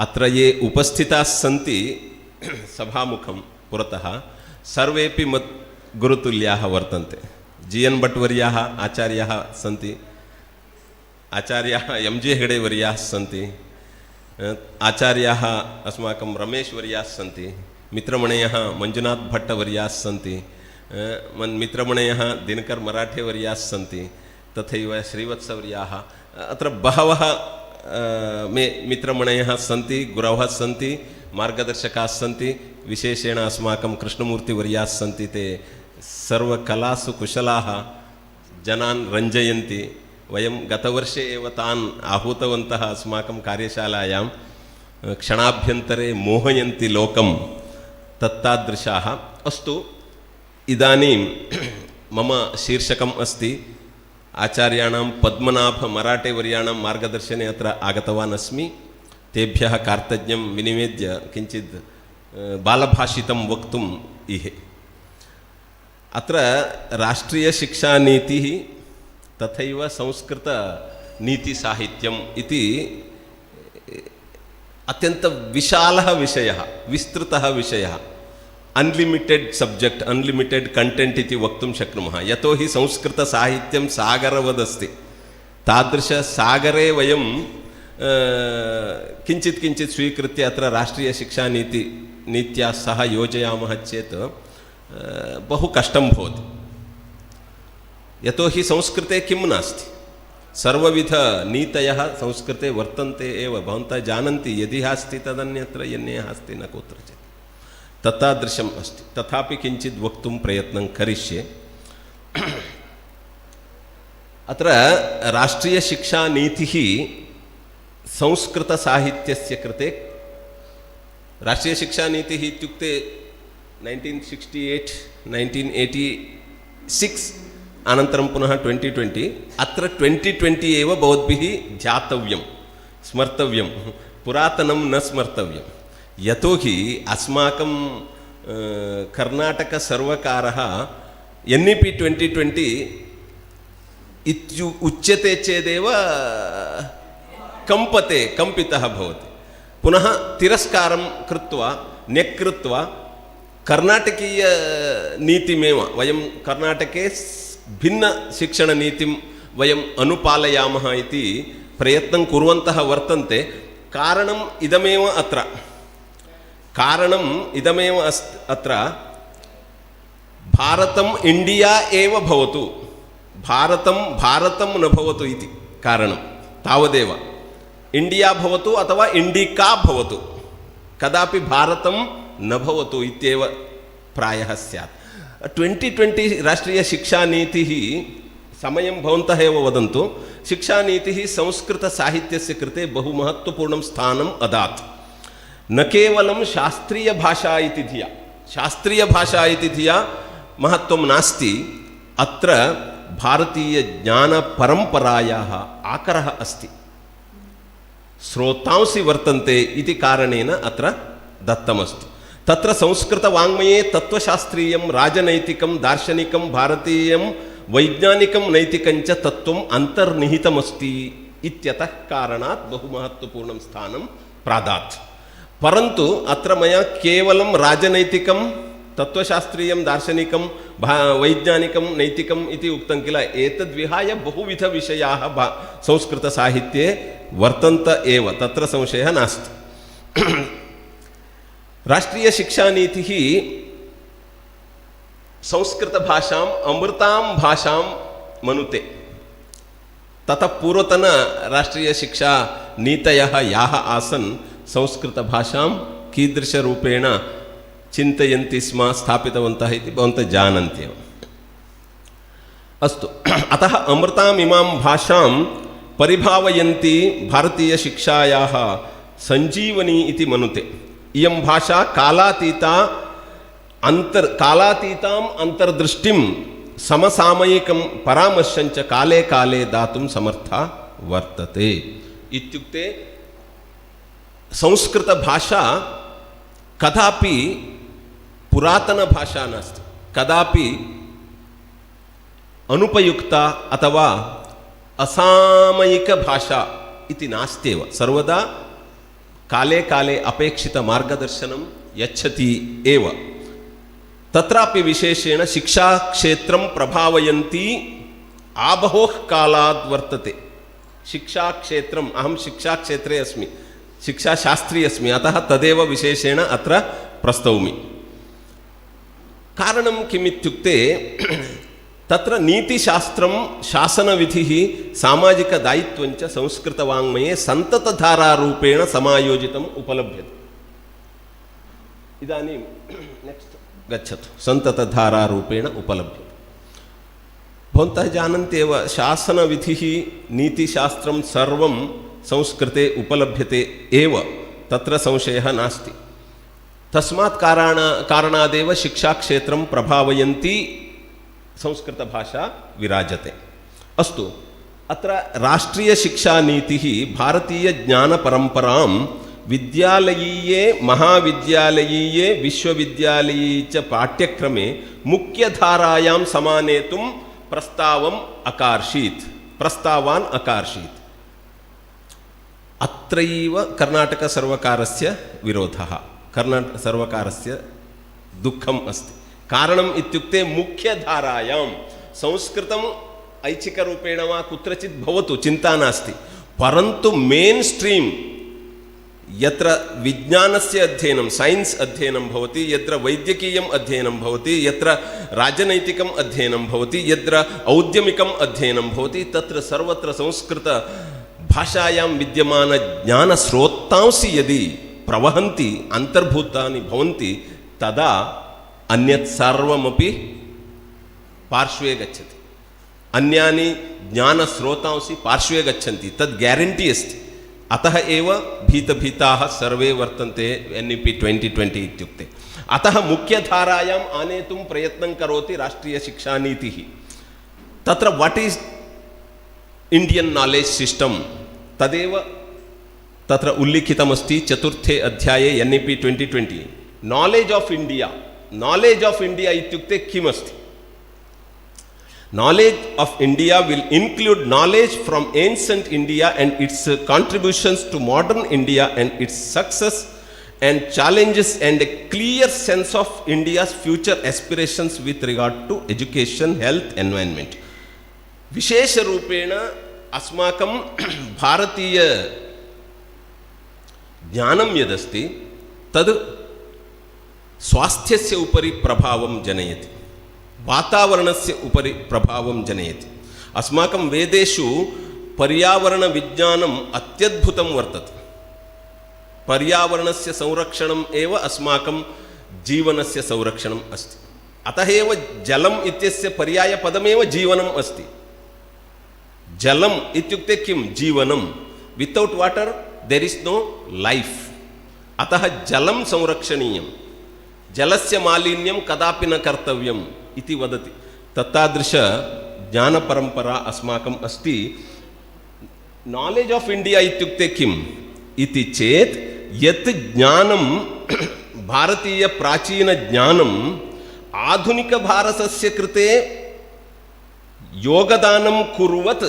अत्र ये उपस्थिताः सन्ति सभामुखं पुरतः सर्वेपि मत् गुरुतुल्याः वर्तन्ते. GN भट् वर्याः आचार्याः सन्ति, आचार्याः MG हेगडे वर्याः सन्ति, आचार्याः अस्माकं रमेश वर्याः सन्ति, मित्रमणयः मंजुनाथ भट्ट वर्याः सन्ति, मित्रमणयः दिनकर मराठे वर्याः सन्ति, तथैव श्रीवत्सवर्याः अत्र बहवः मे मित्रमणयः सन्ति, गुरवः सन्ति, मार्गदर्शकाः सन्ति, विशेषेण अस्माकं कृष्णमूर्तिवर्याः सन्ति. ते सर्वकलासु कुशलाः जनान् रञ्जयन्ति। वयं गतवर्षे एव तान् आहूतवन्तः अस्माकं कार्यशालायां, क्षणाभ्यन्तरे मोहयन्ति लोकं तत्तादृशाः। अस्तु, इदानीं मम शीर्षकम् अस्ति आचार्याणां पद्मनाभमराठेवर्याणां मार्गदर्शने अत्र आगतवान् अस्मि। तेभ्यः कार्तज्ञं विनिवेद्य किञ्चित् बालभाषितं वक्तुम् इहे। अत्र राष्ट्रियशिक्षानीतिः तथैव संस्कृतनीतिसाहित्यम् इति अत्यन्तविशालः विषयः, विस्तृतः विषयः, अनलिमिटेड सब्जेक्ट, अनलिमिटेड कंटेंट इति वक्तुं शक्नुमः। यतोहि संस्कृतसाहित्यं सागरवदस्ति। तादृशसागरे वयं किञ्चित् किञ्चित् स्वीकृत्य अत्र राष्ट्रियशिक्षानीत्या सह योजयामः चेत् बहु कष्टं भवति। यतोहि संस्कृते किं नास्ति, सर्वविधनीतयः संस्कृते वर्तन्ते एव। भवन्तः जानन्ति, यदि अस्ति तदन्यत्र, यन्ये अस्ति न कुत्रचित्। तत्तादृशम् अस्ति। तथापि किञ्चित् वक्तुं प्रयत्नं करिष्ये। अत्र राष्ट्रियशिक्षानीतिः संस्कृतसाहित्यस्य कृते, राष्ट्रियशिक्षानीतिः इत्युक्ते 1968, 1986 अनन्तरं पुनः 2020। अत्र 2020 एव भवद्भिः ध्यातव्यं, स्मर्तव्यं, पुरातनं न स्मर्तव्यं। यतोहि अस्माकं कर्नाटकसर्वकारः NEP 2020 उच्यते चेदेव कंपितः भवति। पुनः तिरस्कारं कृत्वा न्यक्कृत्वा कर्नाटकीयनीतिमेव वयं कर्नाटके भिन्नशिक्षणनीतिं वयं अनुपालयामः इति प्रयत्नं कुर्वन्तः वर्तन्ते। कारणम् इदमेव अत्र भारतम् इण्डिया एव भवतु, भारतं न भवतु इति कारणं तावदेव। इण्डिया भवतु अथवा इण्डिका भवतु, कदापि भारतं न भवतु इत्येव प्रायः स्यात्। 2020 राष्ट्रियशिक्षानीतिः, समयं भवन्तः एव वदन्तु, शिक्षानीतिः संस्कृतसाहित्यस्य कृते बहु महत्त्वपूर्णं स्थानम् अदात्। न केवलं शास्त्रीयभाषा इति धिया महत्त्वं नास्ति, अत्र भारतीयज्ञानपरम्परायाः आकरः अस्ति, स्रोतांसि वर्तन्ते इति कारणेन अत्र दत्तमस्ति। तत्र संस्कृतवाङ्मये तत्त्वशास्त्रीयं, राजनैतिकं, दार्शनिकं, भारतीयं, वैज्ञानिकं, नैतिकञ्च तत्त्वम् अन्तर्निहितमस्ति इत्यतः कारणात् बहु महत्त्वपूर्णं स्थानं प्रादात्। परन्तु अत्र मया केवलं राजनैतिकं, तत्त्वशास्त्रीयं, दार्शनिकं, वैज्ञानिकं, नैतिकम् इति उक्तं किल। एतद्विहाय बहुविधविषयाः संस्कृतसाहित्ये वर्तन्त एव, तत्र संशयः नास्ति। राष्ट्रियशिक्षानीतिः संस्कृतभाषाम् अमृतां भाषां मनुते। ततः पूर्वतन राष्ट्रियशिक्षानीतयः याः आसन्, संस्कृतभाषां कीदृशरूपेण चिन्तयन्ति स्म, स्थापितवन्तः इति भवन्तः जानन्त्येव। अस्तु, अतः अमृताम् इमां भाषां परिभावयन्ति भारतीयशिक्षायाः सञ्जीवनी इति मनुते। इयं भाषा कालातीताम् अन्तर्दृष्टिं, समसामयिकं परामर्शञ्च काले काले दातुं समर्था वर्तते। इत्युक्ते संस्कृतभाषा कदापि पुरातनभाषा नास्ति, कदापि अनुपयुक्ता अथवा असामयिकभाषा इति नास्त्येव। सर्वदा काले काले अपेक्षितमार्गदर्शनं यच्छति एव। तत्रापि विशेषेण शिक्षाक्षेत्रं प्रभावयन्ती आबहोः कालाद् वर्तते। शिक्षाक्षेत्रम्, अहं शिक्षाक्षेत्रे अस्मि, शिक्षाशास्त्री अस्मि, अतः तदेव विशेषेण अत्र प्रस्तौमि। कारणं किमित्युक्ते तत्र नीतिशास्त्रं, शासनविधिः, सामाजिकदायित्वञ्च संस्कृतवाङ्मये सन्ततधारारूपेण समायोजितम् उपलभ्यते। इदानीं नेक्स्ट् गच्छतु सन्ततधारारूपेण उपलभ्यते। भवन्तः जानन्ति एव शासनविधिः नीतिशास्त्रं सर्वं संस्कृते उपलभ्यते एव, तत्र संशयः नास्ति। तस्मात् कारणादेव शिक्षाक्षेत्रं प्रभावयन्ती संस्कृतभाषा विराजते। अस्तु, अत्र राष्ट्रियशिक्षानीतिः भारतीयज्ञानपरम्परां विद्यालयीये महाविद्यालयीये विश्वविद्यालये च पाठ्यक्रमे मुख्यधारायां समानेतुं प्रस्तावान् अकार्षीत्। अत्रैव कर्णाटकसर्वकारस्य विरोधः, कर्णाटकसर्वकारस्य दुःखम् अस्ति। कारणम् इत्युक्ते मुख्यधारायां संस्कृतम् ऐच्छिकरूपेण वा कुत्रचित् भवतु, चिन्ता नास्ति, परन्तु मेन् स्ट्रीम् यत्र विज्ञानस्य अध्ययनं सैन्स् अध्ययनं भवति, यत्र वैद्यकीयम् अध्ययनं भवति, यत्र राजनैतिकम् अध्ययनं भवति, यत्र औद्यमिकम् अध्ययनं भवति, तत्र सर्वत्र संस्कृतभाषायां विद्यमानज्ञानस्रोतांसि यदि प्रवहन्ति, अन्तर्भूतानि भवन्ति, तदा अन्यत् सर्वमपि पार्श्वे गच्छति। अन्यानि ज्ञानस्रोतांसि पार्श्वे गच्छन्ति, तद् ग्यारण्टी अस्ति। अतः एव भीतभीताः सर्वे वर्तन्ते NEP 2020 इत्युक्ते। अतः मुख्यधारायाम् आनेतुं प्रयत्नं करोति राष्ट्रियशिक्षानीतिः। तत्र what is Indian knowledge system तदेव तत्र उल्लिखितमस्ति 4थे अध्याये NEP 2020। नालेज् आफ् इण्डिया इत्युक्ते किमस्ति? Knowledge of India will include knowledge from ancient India and its contributions to modern India and its success and challenges, and a clear sense of India's future aspirations with regard to education, health, environment. विशेषरूपेण अस्माकं भारतीय ज्ञानं यदस्ति तद् स्वास्थ्यस्य उपरि प्रभावं जनयति, वातावरणस्य उपरि प्रभावं जनयति। अस्माकं वेदेषु पर्यावरणविज्ञानम् अत्यद्भुतं वर्तते। पर्यावरणस्य संरक्षणम् एव अस्माकं जीवनस्य संरक्षणम् अस्ति। अतः एव जलम् इत्यस्य पर्यायपदमेव जीवनम् अस्ति। जलम् इत्युक्ते किं? जीवनं। Without water there is no life. अतः जलं संरक्षणीयं, जलस्य मालिन्यं कदापि न कर्तव्यम् इति वदति। तत्तादृश ज्ञानपरम्परा अस्माकम् अस्ति। नालेज् आफ् इण्डिया इत्युक्ते किम् इति चेत् यत् ज्ञानं भारतीयप्राचीनज्ञानम् आधुनिकभारतस्य कृते योगदानं कुर्वत्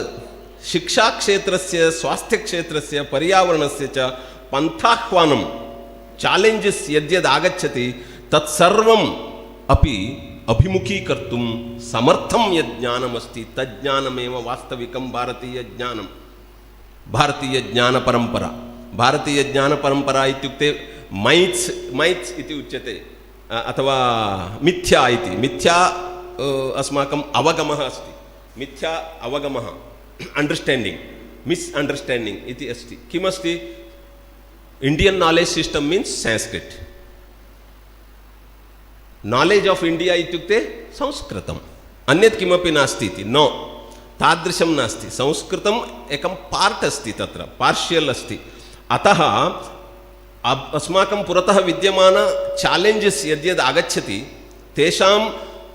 शिक्षाक्षेत्रस्य, स्वास्थ्यक्षेत्रस्य, पर्यावरणस्य च पन्थाह्वानं चालेञ्जस् यद्यद् आगच्छति तत्सर्वम् अपि अभिमुखीकर्तुं समर्थं यत् ज्ञानमस्ति तज्ज्ञानमेव वास्तविकं भारतीयज्ञानं, भारतीयज्ञानपरम्परा। भारतीयज्ञानपरम्परा इत्युक्ते मैत्स् इति उच्यते, अथवा मिथ्या इति। मिथ्या अस्माकम् अवगमः अस्ति, मिथ्या अवगमः, अण्डर्स्टाण्डिङ्ग्, मिस्अण्डर्स्टाण्डिङ्ग् इति अस्ति। किमस्ति? Indian knowledge system means Sanskrit. Knowledge of India इत्युक्ते संस्कृतम्, अन्यत् किमपि नास्ति इति। नो, तादृशं नास्ति। संस्कृतम् एकं पार्ट् अस्ति, तत्र पार्शियल् अस्ति। अतः अस्माकं पुरतः विद्यमान चालेञ्जस् यद्यद् आगच्छति तेषां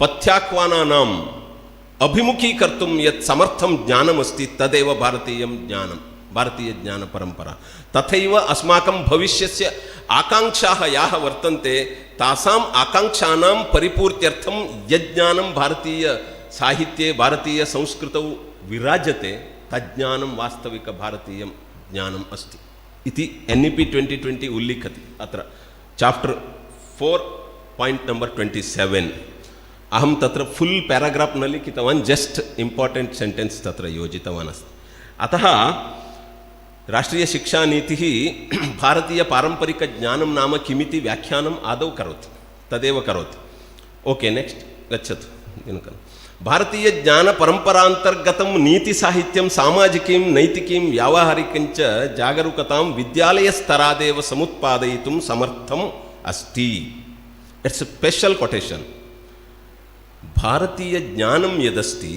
पथ्याह्वानानाम् अभिमुखीकर्तुं यत् समर्थं ज्ञानमस्ति तदेव भारतीयं ज्ञानं, भारतीयज्ञानपरम्परा। तथैव अस्माकं भविष्यस्य आकाङ्क्षाः याः वर्तन्ते तासाम् आकाङ्क्षानां परिपूर्त्यर्थं यज्ञानं भारतीयसाहित्ये, भारतीयसंस्कृतौ विराजते तज्ज्ञानं वास्तविकभारतीयं ज्ञानम् अस्ति इति NEP 2020 उल्लिखति। अत्र चाप्टर् 4 पायिण्ट् नम्बर् 27। अहं तत्र फुल् पेराग्राफ् न लिखितवान्, जस्ट् इम्पार्टेण्ट् सेण्टेन्स् तत्र योजितवान् अस्ति। अतः राष्ट्रियशिक्षानीतिः भारतीयपारम्परिकज्ञानं नाम किमिति व्याख्यानम् आदौ करोति, तदेव करोति। ओके, नेक्स्ट् गच्छतु। भारतीयज्ञानपरम्परान्तर्गतं नीतिसाहित्यं सामाजिकीं, नैतिकीं, व्यावहारिकञ्च जागरूकतां विद्यालयस्तरादेव समुत्पादयितुं समर्थम् अस्ति। It's a special quotation. भारतीयज्ञानं यदस्ति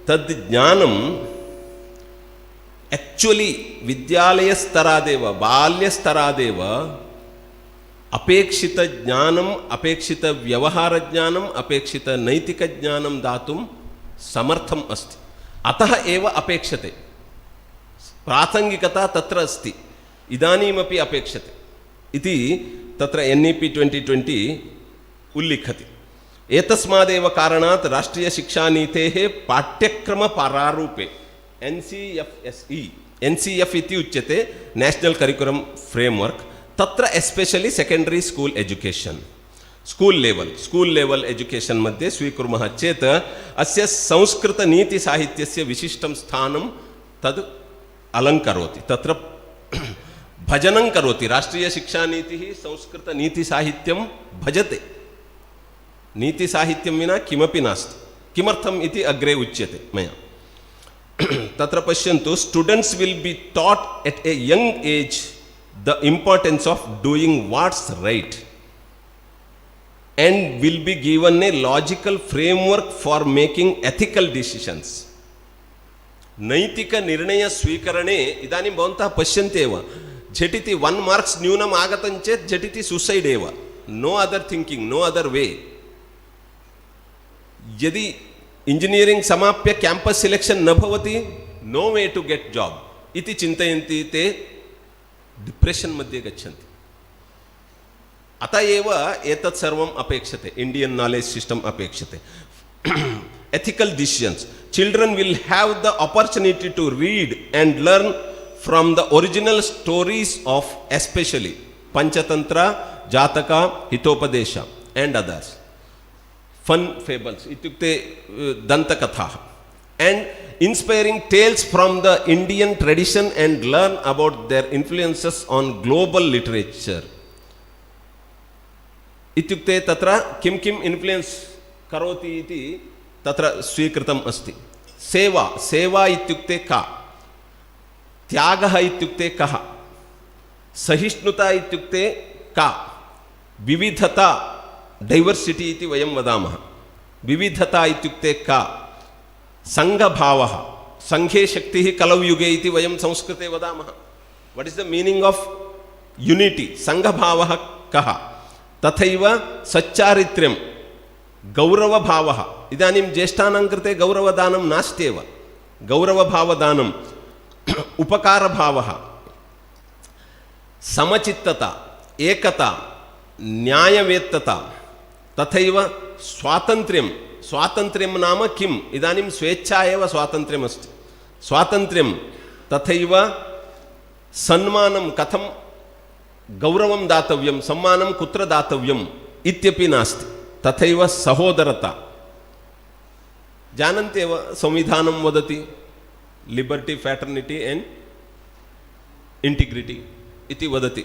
तद् ज्ञानम् एक्चुअली विद्यालयस्तरादेव बाल्यस्तरादेव अपेक्षितज्ञानम् अपेक्षितव्यवहारज्ञानम् अपेक्षितनैतिकज्ञानं दातुं समर्थम् अस्ति. अतः एव अपेक्षते. प्रासङ्गिकता तत्र अस्ति, इदानीमपि अपेक्षते इति तत्र NEP 2020 उल्लिखति. एतस्मादेव कारणात् राष्ट्रियशिक्षानीतेः पाठ्यक्रमपरारूपे NCF इति उच्यते, नेशनल् करिकुलम् फ्रेम्वर्क्. तत्र especially secondary school education, school level education मध्ये स्वीकुर्मः चेत् अस्य संस्कृतनीतिसाहित्यस्य विशिष्टं स्थानं तद् अलङ्करोति, तत्र भजनं करोति. राष्ट्रियशिक्षानीतिः संस्कृतनीतिसाहित्यं भजते. नीतिसाहित्यं विना किमपि नास्ति. किमर्थम् इति अग्रे उच्यते मया. तत्र पश्यन्तु, students will be taught at a young age the importance of doing what's right and will be given a logical framework for making ethical decisions. नैतिकनिर्णयस्वीकरणे इदानीं भवन्तः पश्यन्ति एव, झटिति 1 मार्क्स् न्यूनम् आगतं चेत् झटिति सुसैड् एव, no other thinking, no other way. यदि इंजीनियरिंग समाप्य कैंपस सिलेक्शन न भवति, no way to get job इति चिन्तयन्ति ते डिप्रेशन मध्ये गच्छन्ति. अतः एव एतत् सर्वम् अपेक्षते. इंडियन नॉलेज सिस्टम अपेक्षते. ethical decisions. Children will have the opportunity to read and learn from the original stories of especially Panchatantra, Jataka, Hitopadesha and others. Fun fables, ityukte dantakatha, and inspiring tales from the Indian tradition and learn about their influences on global literature. इत्युक्ते तत्र किं किम् influence करोति इति तत्र स्वीकृतम् अस्ति. सेवा इत्युक्ते का, त्यागः इत्युक्ते कः, सहिष्णुता इत्युक्ते का, विविधता डैवर्सिटी इति वयं वदामः. विविधता इत्युक्ते का, संघभावः, संघे शक्तिः कलौ युगे इति वयं संस्कृते वदामः. What is the meaning of unity, संघभावः कः. तथैव सच्चारित्र्यं, गौरवभावः. इदानीं ज्येष्ठानां कृते गौरवदानं नास्त्येव. गौरवभावदानम्, उपकारभावः, समचित्तता, एकता, न्यायवेत्तता, तथैव स्वातन्त्र्यं. स्वातन्त्र्यं नाम किम्? इदानीं स्वेच्छा एव स्वातन्त्र्यम् अस्ति. स्वातन्त्र्यं, तथैव सन्मानं, कथं गौरवं दातव्यं, सम्मानं कुत्र दातव्यम् इत्यपि नास्ति. तथैव सहोदरता. जानन्ति एव, संविधानं वदति लिबर्टी, फ्रेटर्निटी एंड इंटिग्रिटी इति वदति.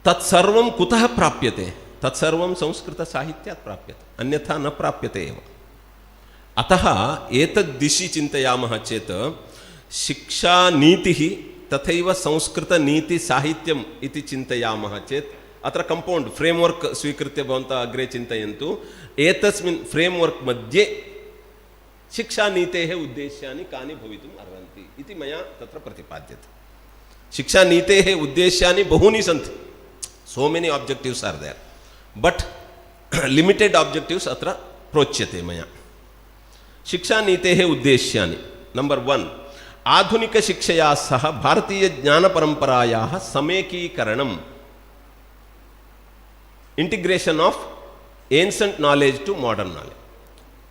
तत्सर्वं कुतः प्राप्यते? तत्सर्वं संस्कृतसाहित्यात् प्राप्यते, अन्यथा न प्राप्यते एव. अतः एतद्दिशि चिन्तयामः चेत् शिक्षानीतिः तथैव संस्कृतनीतिसाहित्यम् इति चिन्तयामः चेत् अत्र कंपौंड फ्रेमवर्क स्वीकृत्य भवन्तः अग्रे चिन्तयन्तु. एतस्मिन् फ्रेमवर्क मध्ये शिक्षानीतेः उद्देश्यानि कानि भवितुम् अर्हन्ति इति मया तत्र प्रतिपाद्यते. शिक्षानीतेः उद्देश्यानि बहूनि सन्ति. So many objectives are there, but limited objectives अत्र प्रोच्यते मया. शिक्षानीतेः उद्देश्यानि. नंबर 1, आधुनिकशिक्षया सह भारतीयज्ञानपरम्परायाः समेकीकरणम्, integration of ancient knowledge to modern knowledge.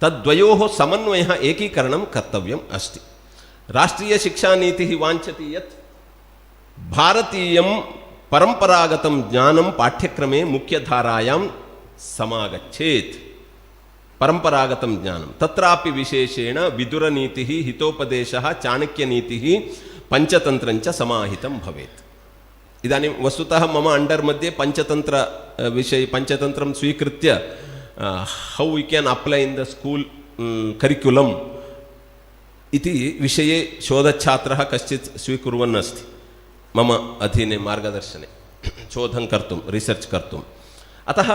तद्वयोः समन्वयः एकीकरणं कर्तव्यम् अस्ति. राष्ट्रियशिक्षानीतिः वाञ्छति यत् भारतीयं परम्परागतं ज्ञानं पाठ्यक्रमे मुख्यधारायां समागच्छेत्. परम्परागतं ज्ञानं, तत्रापि विशेषेण विदुरनीतिः, हितोपदेशः, चाणक्यनीतिः, पंचतन्त्रञ्च समाहितं भवेत्. इदानीं वस्तुतः मम अंडर मध्ये पंचतंत्र विषय, पंचतंत्रं स्वीकृत्य how we can apply in the school curriculum इति विषये शोधच्छात्रः कश्चित् स्वीकुर्वन् अस्ति. मम अधीने मार्गदर्शने शोधं कर्तुं, रिसर्च कर्तुं. अतः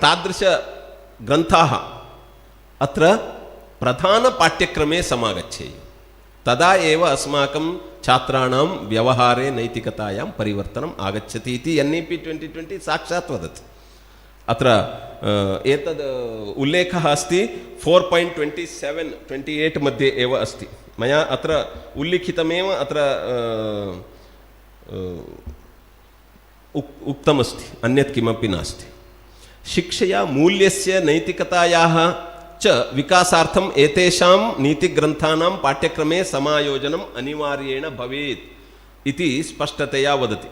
तादृशग्रन्थाः अत्र प्रधानपाठ्यक्रमे समागच्छेयुः। तदा एव अस्माकं छात्राणां व्यवहारे नैतिकतायां परिवर्तनम् आगच्छति इति NEP 2020 साक्षात् वदति। अत्र एतद् उल्लेखः अस्ति 4.27-28 मध्ये एव अस्ति। मया अत्र उल्लिखितमेव अत्र उक्तमस्ति, अन्यत् किमपि नास्ति। शिक्षया मूल्यस्य नैतिकतायाः च विकासार्थम् एतेषां नीतिग्रन्थानां पाठ्यक्रमे समायोजनम् अनिवार्येण भवेत् इति स्पष्टतया वदति।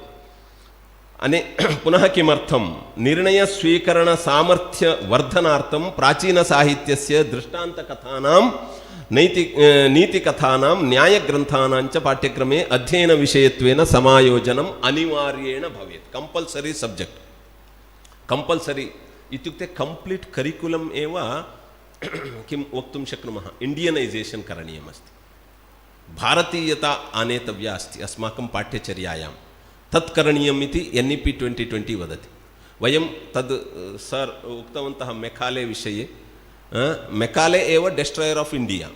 पुनः किमर्थं निर्णयस्वीकरणसामर्थ्यवर्धनार्थं प्राचीनसाहित्यस्य दृष्टान्तकथानां नीतिकथानां न्यायग्रन्थानां च पाठ्यक्रमे अध्ययनविषयत्वेन समायोजनम् अनिवार्येण भवेत्। कंपल्सरी सब्जेक्ट, कंपल्सरी इत्युक्ते कंप्लीट करिकुलम् एव किं वक्तुं शक्नुमः, इंडियनैजेशन् करणीयमस्ति। भारतीयता आनेतव्या अस्ति अस्माकं पाठ्यचर्यायां, तत् करणीयम् इति NEP 2020 वदति। वयं तद् सर् उक्तवन्तः मेकाले विषये। मेकाले एव डेस्ट्रायर् आफ् इण्डिया।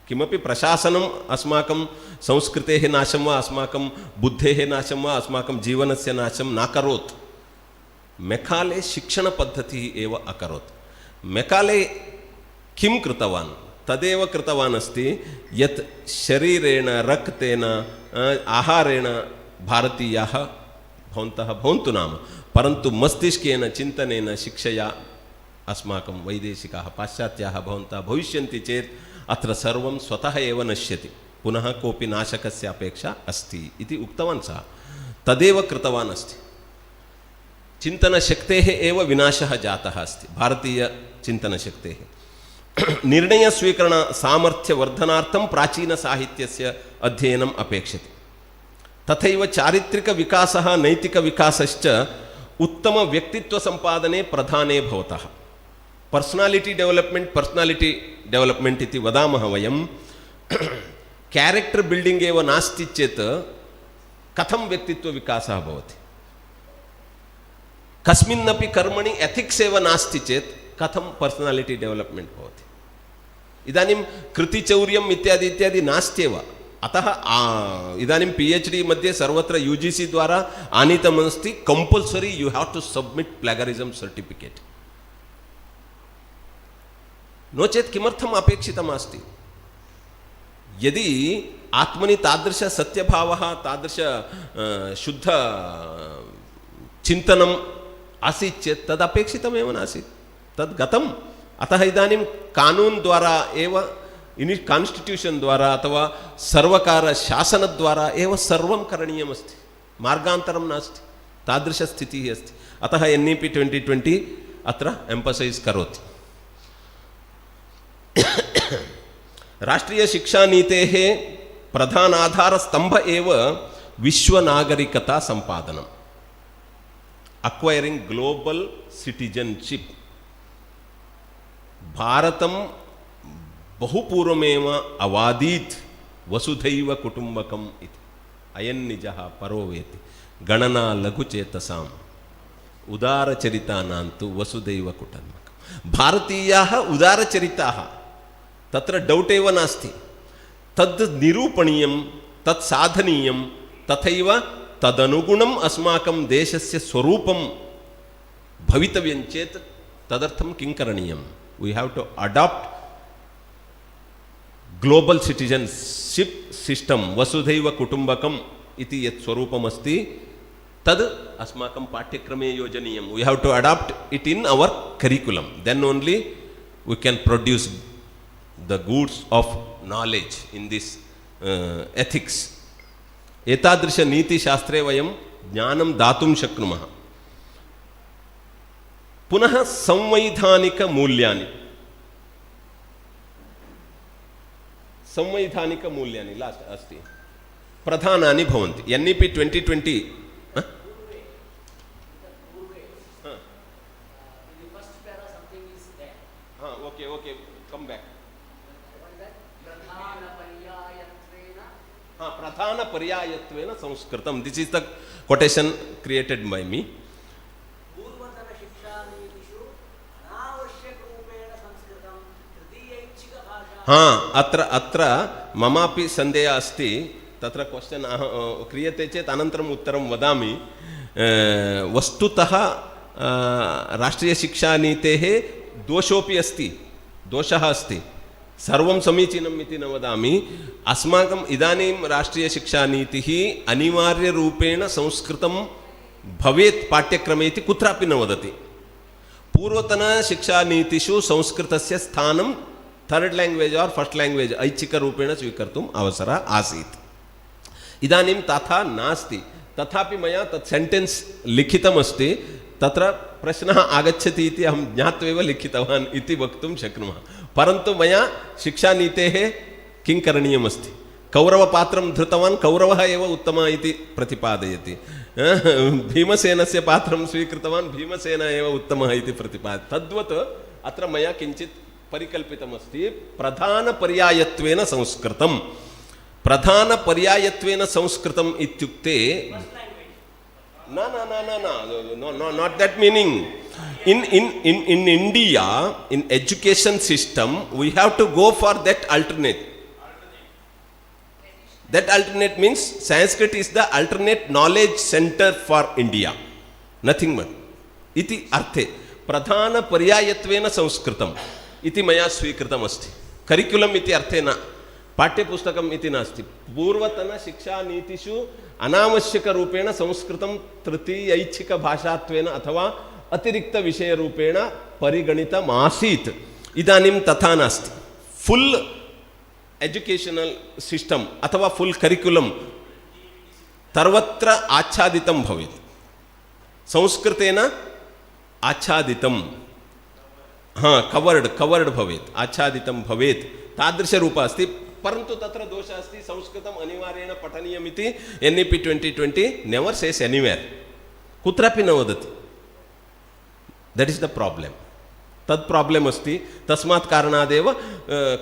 किमपि प्रशासनम् अस्माकं संस्कृतेः नाशं वा अस्माकं बुद्धेः नाशं वा अस्माकं जीवनस्य नाशं न करोत्। मेकाले शिक्षणपद्धतिः एव अकरोत्। मेकाले किं कृतवान् तदेव कृतवान् अस्ति, यत् शरीरेण रक्तेन आहारेण भारतीयाः भवन्तः भवन्तु नाम, परन्तु मस्तिष्केन चिन्तनेन शिक्षया अस्माकं वैदेशिकाः पाश्चात्याः भवन्तः भविष्यन्ति चेत् अत्र सर्वं स्वतः एव नश्यति, पुनः कोऽपि नाशकस्य अपेक्षा अस्ति इति उक्तवान् सः। तदेव कृतवान् अस्ति। चिन्तनशक्तेः एव विनाशः जातः अस्ति, भारतीयचिन्तनशक्तेः। निर्णयस्वीकरणसामर्थ्यवर्धनार्थं प्राचीनसाहित्यस्य अध्ययनम् अपेक्षते। तथैव चारित्रिकविकासः नैतिकविकासश्च उत्तमव्यक्तित्वसम्पादने प्रधाने भवतः। पर्सनालिटी डेवलप्मेंट इति वदामः वयं। क्यारेक्टर् बिल्डिंग एव नास्ति चेत् कथं व्यक्तित्वविकासः भवति? कस्मिन्नपि कर्मणि एथिक्स् एव नास्ति चेत् कथं पर्सनालिटी डेवलप्मेंट भवति? इदानीं कृतिचौर्यम् इत्यादि इत्यादि नास्त्येव। अतः इदानीं PhD मध्ये सर्वत्र UGC द्वारा आनीतमस्ति, compulsory you have to submit plagiarism certificate. No चेत् किमर्थम् अपेक्षितमस्ति? यदि आत्मनि तादृश सत्यभावः, तादृश शुद्ध चिन्तनम् आसीत् चेत् तदपेक्षितमेव नासीत्, तद् गतम्। अतः इदानीं कानून् द्वारा एव, कान्स्टिट्यूशन् द्वारा अथवा सर्वकारशासनद्वारा एव सर्वं करणीयमस्ति, मार्गान्तरं नास्ति, तादृशस्थितिः अस्ति। अतः NEP 2020 अत्र एम्पसैस् करोति। राष्ट्रीयशिक्षानीतेः प्रधानाधारस्तम्भ एव विश्वनागरिकता सम्पादनम्, अक्वैरिंग ग्लोबल सिटिजनशिप। भारतं बहुपूर्वमेव अवादीत् वसुधैव कुटुम्बकम् इति। अयन्निजः परो वेति गणना लघुचेतसाम् उदारचरितानां तु वसुधैव कुटुम्बकम्। भारतीयाः उदारचरिताः, तत्र डौट् एव नास्ति। तद् निरूपणीयं, तत् साधनीयं, तथैव तदनुगुणम् अस्माकं देशस्य स्वरूपं भवितव्यं चेत् तदर्थं किं करणीयं? We have to adopt global citizenship system, वसुधैव कुटुम्बकम् इति यत् स्वरूपमस्ति तद् अस्माकं पाठ्यक्रमे योजनीयं। We have to adopt it in our curriculum, then only we can produce the goods of knowledge in this ethics. एतादृश नीतिशास्त्रे वयं ज्ञानं दातुं शक्नुमः। पुनः संवैधानिकमूल्यानि, संवैधानिकमूल्यानि लास्ट अस्ति, प्रधानानि भवन्ति। NEP 2020 okay okay come back. प्रधानपर्यायत्वेन संस्कृतं, this is the quotation created by me. अत्र ममापि सन्देहः अस्ति तत्र क्वश्चन् क्रियते चेत् अनन्तरम् उत्तरं वदामि वस्तुतः राष्ट्रियशिक्षानीतेः दोषोऽपि अस्ति दोषः अस्ति सर्वं समीचीनम् इति न वदामि अस्माकम् इदानीं राष्ट्रियशिक्षानीतिः अनिवार्यरूपेण संस्कृतं भवेत् पाठ्यक्रमे इति कुत्रापि न वदति पूर्वतनशिक्षानीतिषु संस्कृतस्य स्थानं थर्ड लैंग्वेज और फर्स्ट लैंग्वेज ऐच्छिकरूपेण स्वीकर्तुम् अवसरः आसीत् इदानीं तथा नास्ति तथापि मया तत् सेण्टेन्स् लिखितमस्ति तत्र प्रश्नः आगच्छति इति अहं ज्ञात्वैव लिखितवान् इति वक्तुं शक्नुमः परन्तु मया शिक्षानीतेः किं करणीयमस्ति कौरवपात्रं धृतवान् कौरवः एव उत्तमः इति प्रतिपादयति भीमसेनस्य पात्रं स्वीकृतवान् भीमसेन एव उत्तमः इति प्रतिपादयति तद्वत् अत्र मया किञ्चित् परिकल्पितमस्ति प्रधानपर्यायत्वेन संस्कृतं प्रधानपर्यायत्वेन संस्कृतम् इत्युक्ते no not that meaning in India in education system we have to go for that alternate means Sanskrit is the alternate knowledge center for India nothing but iti arthe pradhana paryayatvena sanskritam iti maya स्वीकृतम् अस्ति करिक्युलम् इति अर्थेन पाठ्यपुस्तकम् इति नास्ति पूर्वतनशिक्षानीतिषु अनावश्यकरूपेण संस्कृतं तृतीयैच्छिकभाषात्वेन अथवा अतिरिक्तविषयरूपेण परिगणितमासीत् इदानीं तथा नास्ति फुल् एजुकेशनल् सिस्टम् अथवा फुल् करिक्युलम् सर्वत्र आच्छादितं भवेत् संस्कृतेन आच्छादितं कवर्ड् भवेत् आच्छादितं भवेत् तादृशरूपः अस्ति परन्तु तत्र दोषः अस्ति संस्कृतम् अनिवार्येण पठनीयमिति NEP 2020 नेवर् सेस् एनिवेर् कुत्रापि न वदति दट् इस् द प्राब्लम् तत् प्राब्लम् अस्ति तस्मात् कारणादेव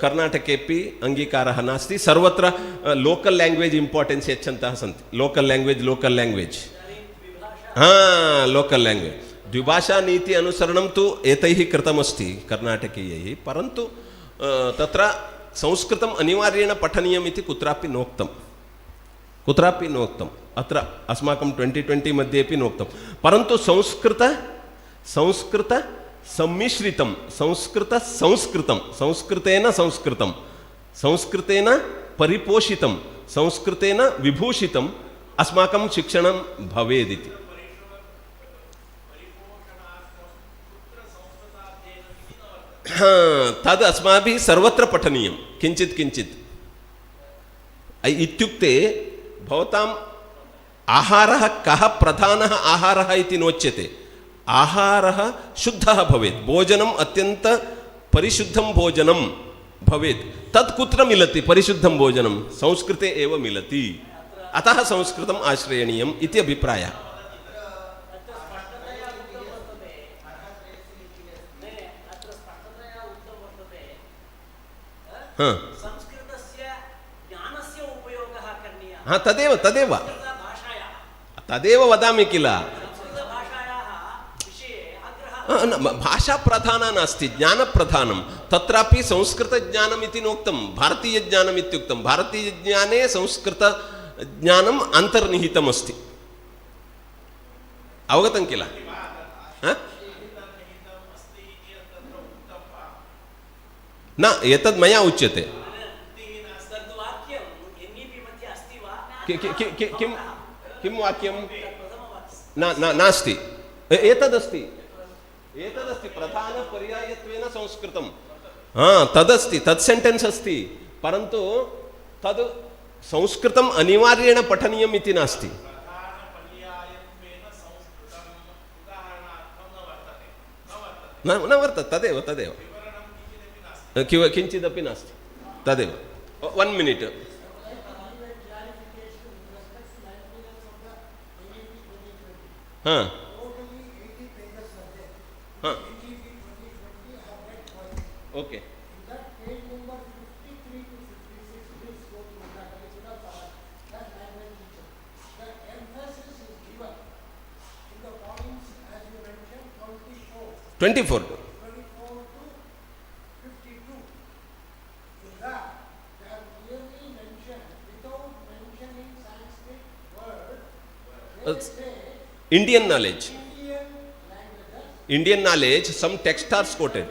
कर्णाटकेपि अङ्गीकारः नास्ति सर्वत्र लोकल् लैंग्वेज इम्पार्टेन्स् यच्छन्तः सन्ति लोकल् लैंग्वेज लोकल् लैंग्वेज द्विभाषा नीति अनुसरणं तु एतैः कृतमस्ति कर्णाटकीयैः परन्तु तत्र संस्कृतम् अनिवार्येण पठनीयम् इति कुत्रापि नोक्तम् अत्र अस्माकं 2020 मध्येपि नोक्तं परन्तु संस्कृत सम्मिश्रितं संस्कृतेन परिपोषितं संस्कृतेन विभूषितम् अस्माकं शिक्षणं भवेदिति तद् अस्माभिः सर्वत्र पठनीयं किञ्चित् इत्युक्ते भवताम् आहारः कः प्रधानः आहारः इति नोच्यते आहारः शुद्धः भवेत् भोजनम् अत्यन्त परिशुद्धं भोजनं भवेत् तत् कुत्र मिलति परिशुद्धं भोजनं संस्कृते एव मिलति अतः संस्कृतम् आश्रयणीयम् इति अभिप्रायः तदेव वदामि किल भाषा प्रधाना नास्ति ज्ञानप्रधानं तत्रापि संस्कृतज्ञानम् इति नोक्तं भारतीयज्ञानम् इत्युक्तं भारतीयज्ञाने संस्कृतज्ञानम् अन्तर्निहितम् अस्ति अवगतं किल न एतद् मया उच्यते किं वाक्यं नास्ति एतदस्ति प्रधानपर्यायत्वेन संस्कृतं तदस्ति तत् सेण्टेन्स् अस्ति परन्तु तद् संस्कृतम् अनिवार्येण पठनीयम् इति नास्ति न वर्तते तदेव किञ्चिदपि नास्ति तदेव 1 minute okay 24.
24 to 52. In that, they have clearly mentioned, without mentioning Sanskrit word, they say
Indian knowledge.
Indian languages.
Indian knowledge, some texts are quoted.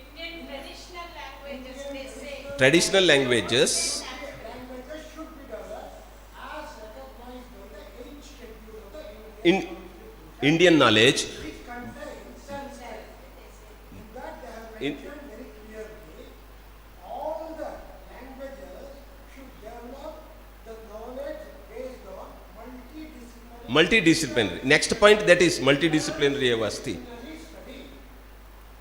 Indian traditional languages, they say.
Traditional languages.
Languages should be developed as recognized by the 8th schedule of the
In Indian knowledge.
which contains Sanskrit. In that they have
In,
mentioned very clearly, all the languages should develop the knowledge based on
multidisciplinary. Next point, that is multidisciplinary eva asti.
study,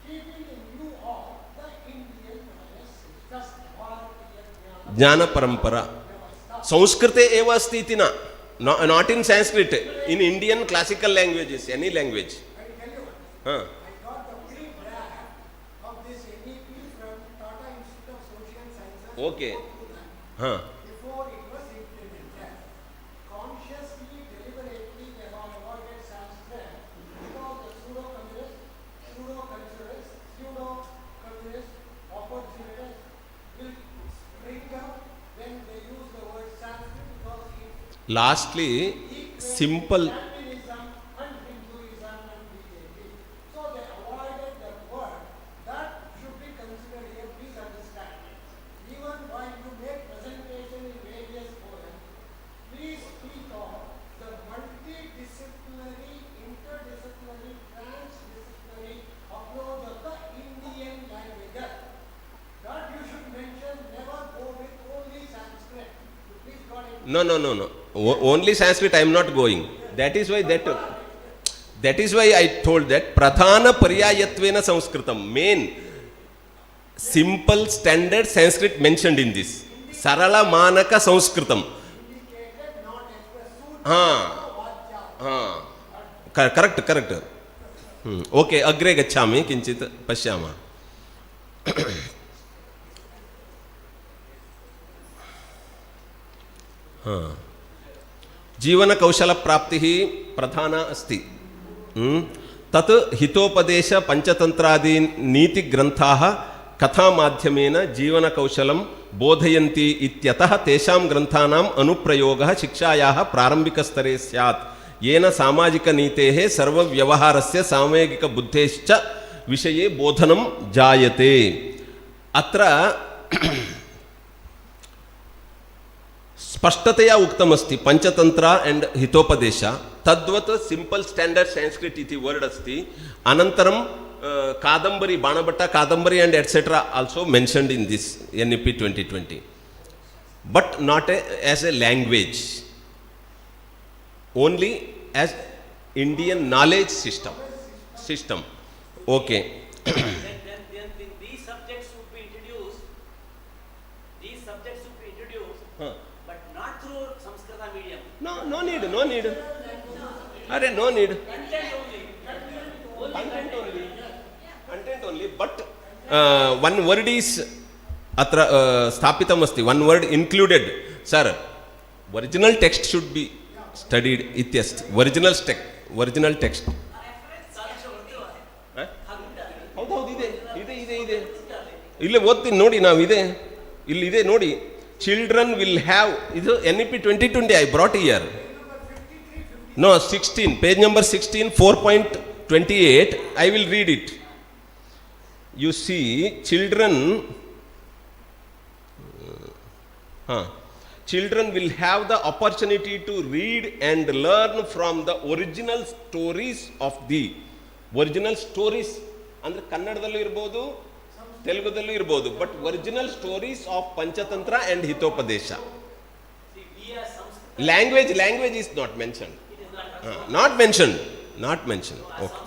keeping in view of the Indian system.
Jnana parampara. Samskrite eva asti iti na. Not in Sanskrit, in Indian classical languages, any language. Huh.
I got the pre-draft of this NEP from Tata Institute of Social Sciences.
Okay. Huh.
Before it was implemented. Consciously, deliberately, they have avoided Sanskrit because the pseudo-culturists, opportunists will spring up when they use the word Sanskrit because it
Lastly, simple.
Shaivism and Hinduism and BJP. So they avoided the word that should be considered here. Please understand. Even while you make presentation in various forums, please speak of the multidisciplinary, interdisciplinary, transdisciplinary approach of the Indian languages. That you should mention, never go with only Sanskrit. You please got it.
No. Only Sanskrit I am not going. That is why I told that Pradhana Paryayatvena Sanskritam. Main, simple, standard Sanskrit mentioned in this. Sarala Manaka Sanskritam. Correct. Okay, agre gacchami kinchit pashyama. जीवन कौशल प्राप्ति प्रधान अस्ति तत् हितोपदेश पंचतंत्रादि नीति ग्रंथाः कथा माध्यमेन जीवन कौशलं बोधयन्ति इत्यतः तेषां ग्रंथानाम् अनुप्रयोगः शिक्षायाः प्रारंभिक स्तरे स्यात् येन सामाजिक नीतेः सर्वव्यवहारस्य सामूहिक बुद्धेश्च विषये बोधनं जायते अत्र स्पष्टतया उक्तमस्ति पंचतंत्र एंड हितोपदेश तद्वत् सिंपल स्टैंडर्ड संस्कृत इति वर्ड अस्ति अनंतरम Kadambari Banabhatta Kadambari and etcetera also mentioned in this NEP 2020 but not as a language only as Indian knowledge system okay No need. Arre, no need. Content only. But one word is atra sthapitam asti. One word included. Sir, original text should be studied. Ityasti. Original text. ಹೌದು ಇದೆ ಇಲ್ಲೇ ಓದ್ತೀನಿ ನೋಡಿ ನಾವು ಇಲ್ಲಿದೆ ನೋಡಿ Children will have, ಇದು NEP 2020 I brought here. No, 16, page number 16, 4.28, I will read it. You see, children will have the opportunity to read and learn from the original stories of the, original stories, ಅಂದರೆ ಕನ್ನಡದಲ್ಲೂ ಇರ್ಬೋದು ತೆಲುಗುದಲ್ಲೂ ಇರಬಹುದು but original stories of Panchatantra and Hitopadesha language is not mention okay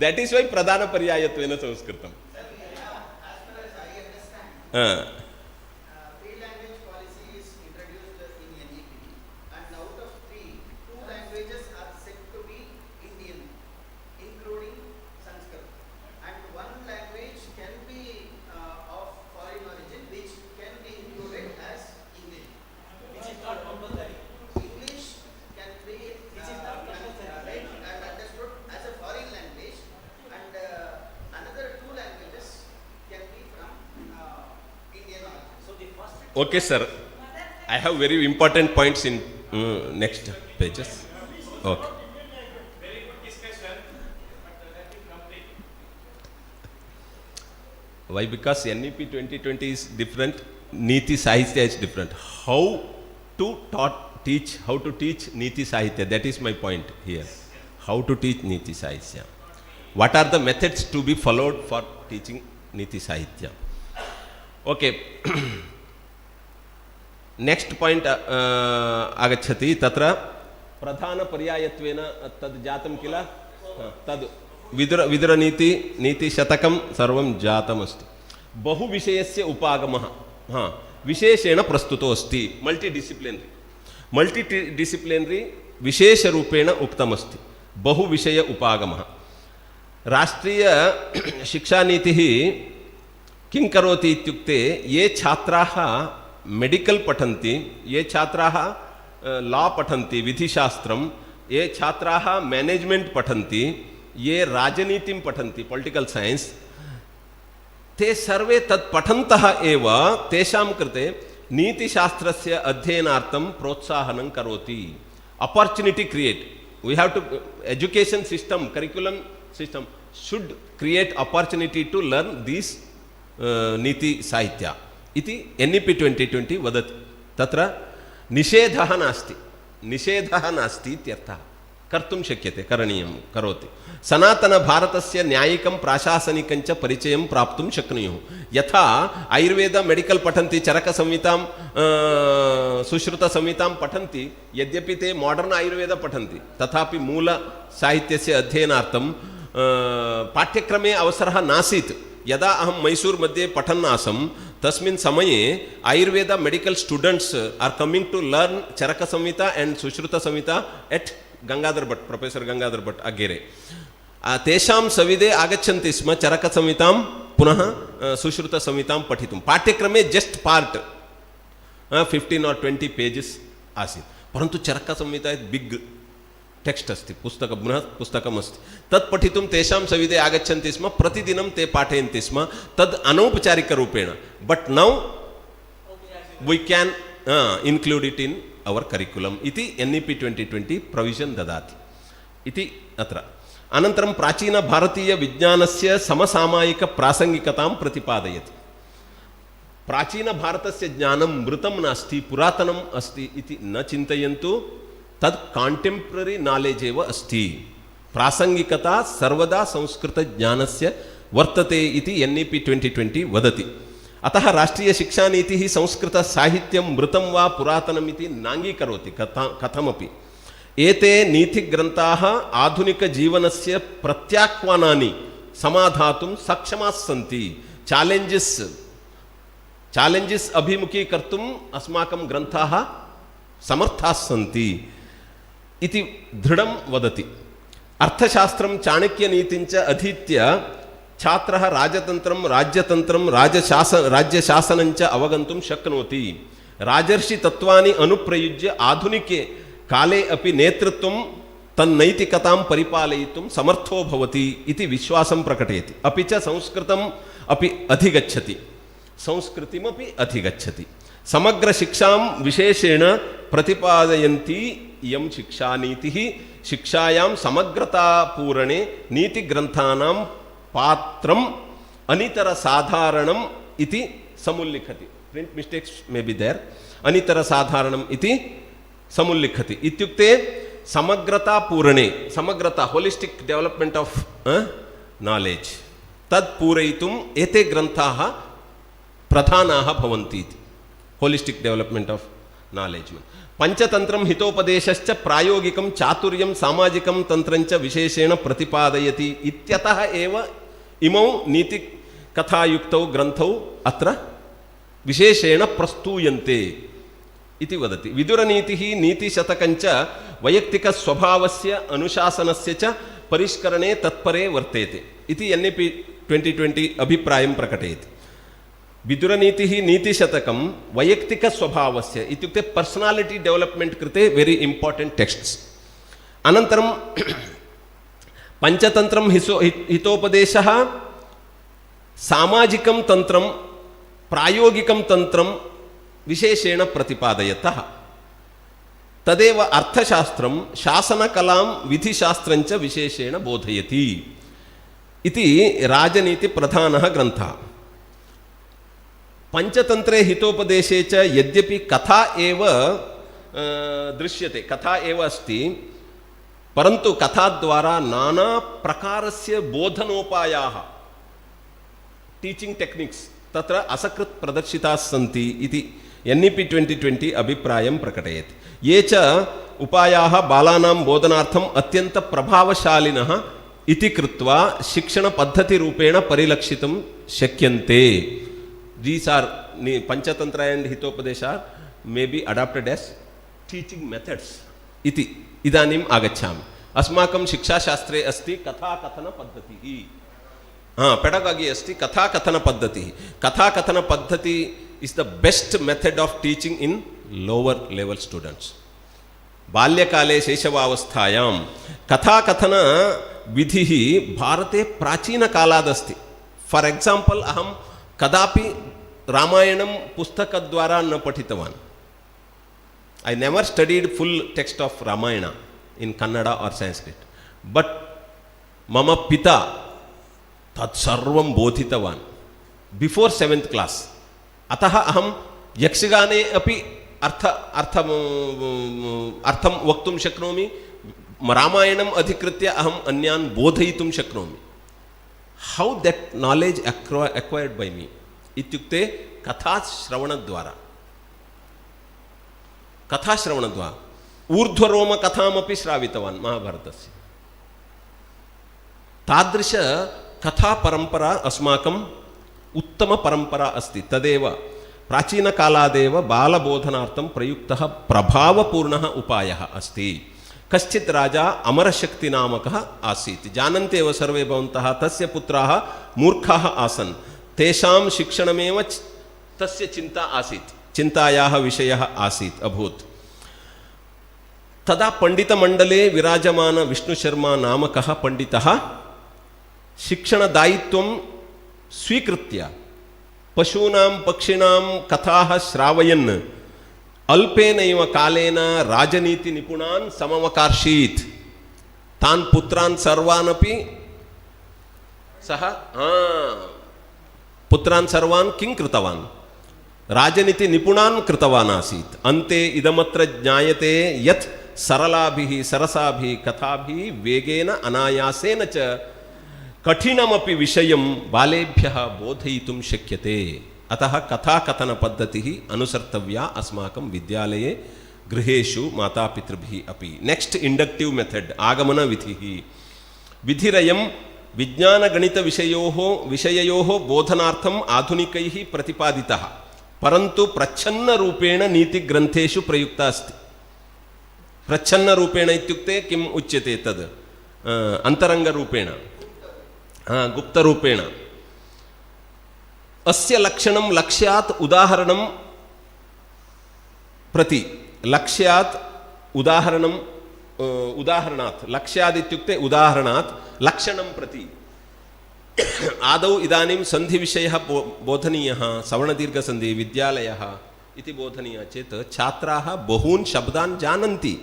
that is why ಪ್ರಧಾನ ಪರ್ಯಾಯತ್ವೇನ ಸಂಸ್ಕೃತಂ Okay, sir. I have very important points in next pages. Okay. Why? Because NEP 2020 is different, Niti Sahitya is different. How to teach Niti Sahitya, that is my point here. How to teach Niti Sahitya. What are the methods to be followed for teaching Niti Sahitya? Okay. Next point agachati tatra pradhana paryayatvena tad jatam kila tad vidura niti shatakam sarvam jatam asti bahu vishayasya upagamah visheshena prastuto asti multidisciplinary vishesha rupena uktam asti bahu vishaya upagamah राष्ट्रीय शिक्षा नीति किं करोति इत्युक्ते ये छात्राः medical पठन्ति ये छात्राः लॉ पठन्ति विधिशास्त्रं ये छात्राः मैनेजमेंट पठन्ति ये राजनीतिं पठन्ति पॉलिटिकल साइंस ते सर्वे तत् पठन्तः एव तेषां कृते नीतिशास्त्रस्य अध्ययनार्थं प्रोत्साहनं करोति opportunity create we have to education system curriculum system should create opportunity to learn these नीति साहित्य इति NEP 2020 वदति तत्र निषेधः नास्ति इत्यर्थः कर्तुं शक्यते करणीयं करोति सनातनभारतस्य न्यायिकं प्राशासनिकं च परिचयं प्राप्तुं शक्नुयुः यथा आयुर्वेद मेडिकल पठन्ति चरकसंहितां सुश्रुतसंहितां पठन्ति यद्यपि ते मॉडर्न आयुर्वेद पठन्ति तथापि मूलसाहित्यस्य अध्ययनार्थं पाठ्यक्रमे अवसरः नासीत् यदा अहं मैसूर मध्ये पठन् आसम् तस्मिन् समये Ayurveda medical students are coming to learn Charaka Samhita and Sushruta Samhita at Gangadhar Bhatt professor Gangadhar Bhatt अगेरे तेषां सविधे आगच्छन्ति स्म चरक संहितां पुनः सुश्रुत संहितां पठितुं पाठ्यक्रमे जस्ट पार्ट 15 or 20 पेजेस आसीत् परन्तु चरक संहिता बिग टेक्स्ट अस्ति पुस्तक बृहत् पुस्तकम् अस्ति तत् पठितुं तेषां सविधे आगच्छन्ति स्म प्रतिदिनं ते पाठयन्ति स्म तद् अनौपचारिकरूपेण but now we can include it in our curriculum इति NEP 2020 प्रोविजन ददाति इति अत्र अनन्तरं प्राचीन भारतीय विज्ञानस्य समसामयिक प्रासंगिकतां प्रतिपादयति प्राचीन भारतस्य ज्ञानं मृतं नास्ति पुरातनम् अस्ति इति न चिन्तयन्तु तद कांटेम्पररी नॉलेज एव अस्ति प्रासंगिकता सर्वदा संस्कृत ज्ञानस्य वर्तते इति NEP 2020 वदति अतः राष्ट्रीय शिक्षा नीतिः संस्कृत साहित्यं मृतं वा पुरातनम् इति नाङ्गीकरोति कथमपि एते नीतिग्रन्थाः आधुनिक जीवनस्य प्रत्याह्वानानि समाधातुं सक्षमाः सन्ति चैलेंजेस अभिमुखीकर्तुम् अस्माकं ग्रन्थाः समर्थाः सन्ति इति दृढं वदति अर्थशास्त्रं चाणक्यनीतिञ्च अधीत्य छात्रः राजतन्त्रं राज्यतन्त्रं राज्यशासनञ्च अवगन्तुं शक्नोति राजर्षि तत्त्वानि अनुप्रयुज्य आधुनिके काले अपि नेतृत्वं तन्नैतिकतां परिपालयितुं समर्थो भवति इति विश्वासं प्रकटयति अपि च संस्कृतम् अपि अधिगच्छति संस्कृतिमपि अधिगच्छति समग्र शिक्षां विशेषेण प्रतिपादयन्ती इयं शिक्षानीतिः शिक्षायां समग्रतापूरणे नीतिग्रन्थानां पात्रम् अनितरसाधारणम् इति समुल्लिखति print mistakes may be there अनितरसाधारणम् इति समुल्लिखति इत्युक्ते समग्रतापूरणे समग्रता होलिस्टिक डेवलपमेंट ऑफ नॉलेज तत् पूरयितुम् एते ग्रन्थाः प्रधानाः भवन्ति इति होलिस्टिक डेवलपमेंट ऑफ नॉलेज पंचतंत्रं हितोपदेशश्च प्रायोगिकं चातुर्यं सामाजिकं तंत्रञ्च विशेषेण प्रतिपादयति इत्यतः एव इमौ नीतिकथायुक्तौ ग्रन्थौ अत्र विशेषेण प्रस्तूयन्ते इति वदति विदुरनीतिः नीतिशतकञ्च वैयक्तिकस्वभावस्य अनुशासनस्य च परिष्करणे तत्परे वर्तेते इति NEP 2020 अभिप्रायं प्रकटयति विदुरनीतिः नीतिशतकं वैयक्तिकस्वभावस्य इत्युक्ते पर्सनालिटी डेवलपमेंट कृते वेरी इंपॉर्टेंट टेक्स्ट्स अनन्तरं पंचतंत्रं हितोपदेशः सामाजिकं तंत्रं प्रायोगिकं तंत्रं विशेषेण प्रतिपादयतः तदेव अर्थशास्त्रं शासनकलां विधिशास्त्रञ्च विशेषेण बोधयति इति राजनीतिप्रधानः ग्रन्थः। पंचतंत्रे हितोपदेशे च यद्यपि कथा एव दृश्यते, कथा एव अस्ति, परन्तु कथाद्वारा नाना प्रकारस्य बोधनोपायाः टीचिंग टेक्निक्स तत्र असकृत् प्रदर्शिताः सन्ति इति NEP 2020 अभिप्रायं प्रकटयति। ये च उपायाः बालानां बोधनार्थम् अत्यन्त प्रभावशालिनः इति कृत्वा शिक्षणपद्धतिरूपेण परिलक्षितुं शक्यन्ते। These are Panchatantra and Hitopadesha may be adopted as teaching methods iti idanim agacchami. Asmakam shiksha shastre asti katha kathana paddhatihi. Pedagogy asti katha kathana paddhatihi. Katha kathana paddhati is the best method of teaching in lower level students. बाल्यकाले शैशवावस्थायां कथा कथन विधिः भारते प्राचीनकालादस्ति. For example अहं कदापि रामायणं पुस्तकद्वारा न पठितवान्. I never studied full text of Ramayana in Kannada or Sanskrit. But mama pita tat sarvam bodhitavan before 7th class. Atah aham yakshigane api अर्थम वक्तुं शक्नोमि. रामायणम् अधिकृत्य अहम् अन्यान् बोधयितुं शक्नोमि. How that knowledge acquired by me इत्युक्ते कथाश्रवणद्वारा. ऊर्ध्वरोम कथामपि श्रावितवान् महाभारतस्य. तादृश कथा परंपरा अस्माकं उत्तम परंपरा अस्ति. तदेव प्राचीनकालादेव बालबोधनार्थं प्रयुक्तः प्रभावपूर्णः उपायः अस्ति. कश्चित् राजा अमरशक्ति नामकः आसीत्. जानन्ति एव सर्वे भवन्तः. तस्य पुत्राः मूर्खाः आसन्. तेषां शिक्षणमेव तस्य चिन्ता आसीत्, चिन्तायाः विषयः आसीत् अभूत्. तदा पंडितमण्डले विराजमान विष्णुशर्मा नामकः पंडितः शिक्षणदायित्वं स्वीकृत्य पशूनां पक्षिणां कथाः श्रावयन् अल्पेनैव कालेन राजनीति निपुणान् समवकार्षीत्. तान् पुत्रान् सर्वान् अपि सः पुत्रान् सर्वान् किं कृतवान्? राजनीति निपुणान् कृतवान् आसीत्. अन्ते इदमत्र ज्ञायते यत् सरलाभिः सरसाभिः कथाभिः वेगेन अनायासेन च कठिनमपि विषयं बालेभ्यः बोधयितुं शक्यते. अतः कथा कथन पद्धतिः अनुसर्तव्या अस्माकं विद्यालये गृहेषु मातापितृभिः अपि. नेक्स्ट इंडक्टिव मेथड आगमन विधिः. विधिरयं विज्ञानगणितविषयोः बोधनार्थम् आधुनिकैः प्रतिपादितः, परन्तु प्रच्छन्नरूपेण नीतिग्रन्थेषु प्रयुक्तः अस्ति. प्रच्छन्नरूपेण इत्युक्ते किम् उच्यते? तद् अन्तरङ्गरूपेण, गुप्तरूपेण. अस्य लक्षणं लक्ष्यात् उदाहरणं प्रति. लक्ष्यात् उदाहरणं उदाहरणात्. लक्ष्यात् इत्युक्ते उदाहरणात् लक्षणं प्रति. आदौ इदानीं सन्धिविषयः बोधनीयः, सवर्णदीर्घसन्धि विद्यालयः इति बोधनीयः चेत् छात्राः बहून् शब्दान् जानन्ति.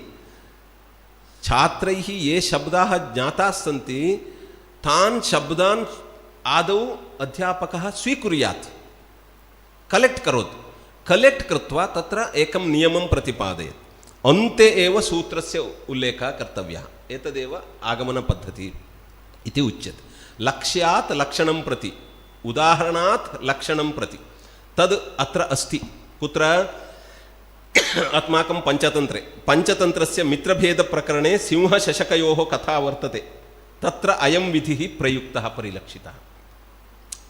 छात्रैः ये शब्दाः ज्ञाताः सन्ति तान् शब्दान् आदौ अध्यापकः स्वीकुर्यात्, कलेक्ट करोतु. कलेक्ट कृत्वा तत्र एकं नियमं प्रतिपादयेत्. अन्ते एव सूत्रस्य उल्लेखः कर्तव्यः. एतदेव आगमनपद्धतिः इति उच्यते. लक्ष्यात् लक्षणं प्रति, उदाहरणात् लक्षणं प्रति. तद् अत्र अस्ति. कुत्र? अस्माकं पंचतंत्रे. पंचतंत्रस्य मित्रभेदप्रकरणे सिंहशशकयोः कथा वर्तते. तत्र अयं विधिः प्रयुक्तः परिलक्षितः.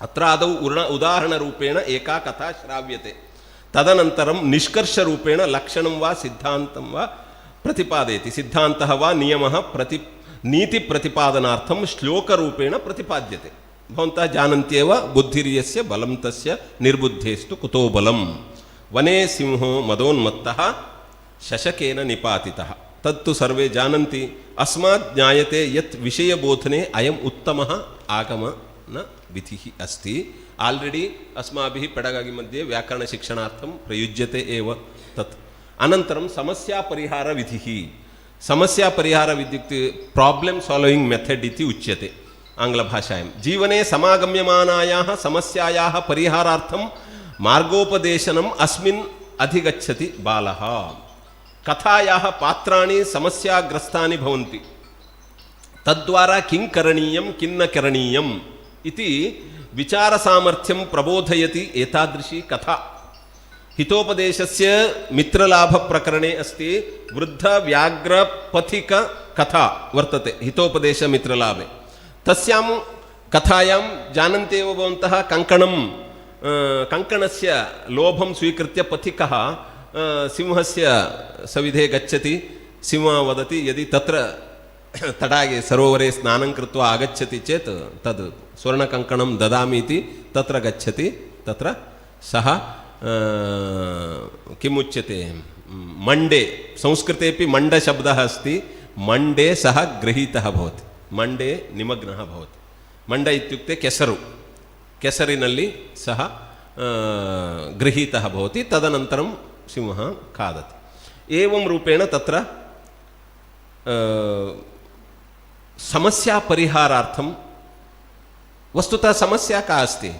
अत्र आदौ उदाहरणरूपेण एका कथा श्राव्यते. तदनन्तरं निष्कर्षरूपेण लक्षणं वा सिद्धान्तं वा प्रतिपादयति. सिद्धान्तः वा नियमः नीतिप्रतिपादनार्थं श्लोकरूपेण प्रतिपाद्यते. भवन्तः जानन्त्येव बुद्धिर्यस्य बलं तस्य निर्बुद्धेस्तु कुतो बलम्. वने सिंहो मदोन्मत्तः शशकेन निपातितः. तत्तु सर्वे जानन्ति. अस्मात् ज्ञायते यत् विषयबोधने अयम् उत्तमः आगमन विधिः अस्ति. आल्रेडि अस्माभिः पेडगागि मध्ये व्याकरणशिक्षणार्थं प्रयुज्यते एव तत्। अनन्तरं समस्यापरिहारविधिः, समस्यापरिहारविधिः प्राब्लम् साल्विङ्ग् मेथड् इति उच्यते आङ्ग्लभाषायां। जीवने समागम्यमानायाः समस्यायाः परिहारार्थं मार्गोपदेशनम् अस्मिन् अधिगच्छति बालः। कथायाः पात्राणि समस्याग्रस्तानि भवन्ति, तद्वारा किं करणीयं किं न करणीयम् इति विचारसामर्थ्यं प्रबोधयति एतादृशी कथा। हितोपदेशस्य मित्रलाभप्रकरणे अस्ति वृद्धव्याघ्रपथिककथा वर्तते हितोपदेशमित्रलाभे। तस्यां कथायां जानन्ति एव भवन्तः कङ्कणस्य लोभं स्वीकृत्य पथिकः सिंहस्य सविधे गच्छति। सिंहः वदति यदि तत्र तडागे सरोवरे स्नानं कृत्वा आगच्छति चेत् तद् स्वर्णकङ्कणं ददामि इति तत्र गच्छति। तत्र सः किमुच्यते मण्डे, संस्कृतेपि मण्डशब्दः अस्ति, मण्डे सः गृहीतः भवति, मण्डे निमग्नः भवति। मण्ड इत्युक्ते केसरु, केसरिನಲ್ಲಿ सः गृहीतः भवति, तदनन्तरं सिंहः खादति। एवं रूपेण तत्र समस्यापरिहारार्थं वस्तुतः समस्या का अस्ति?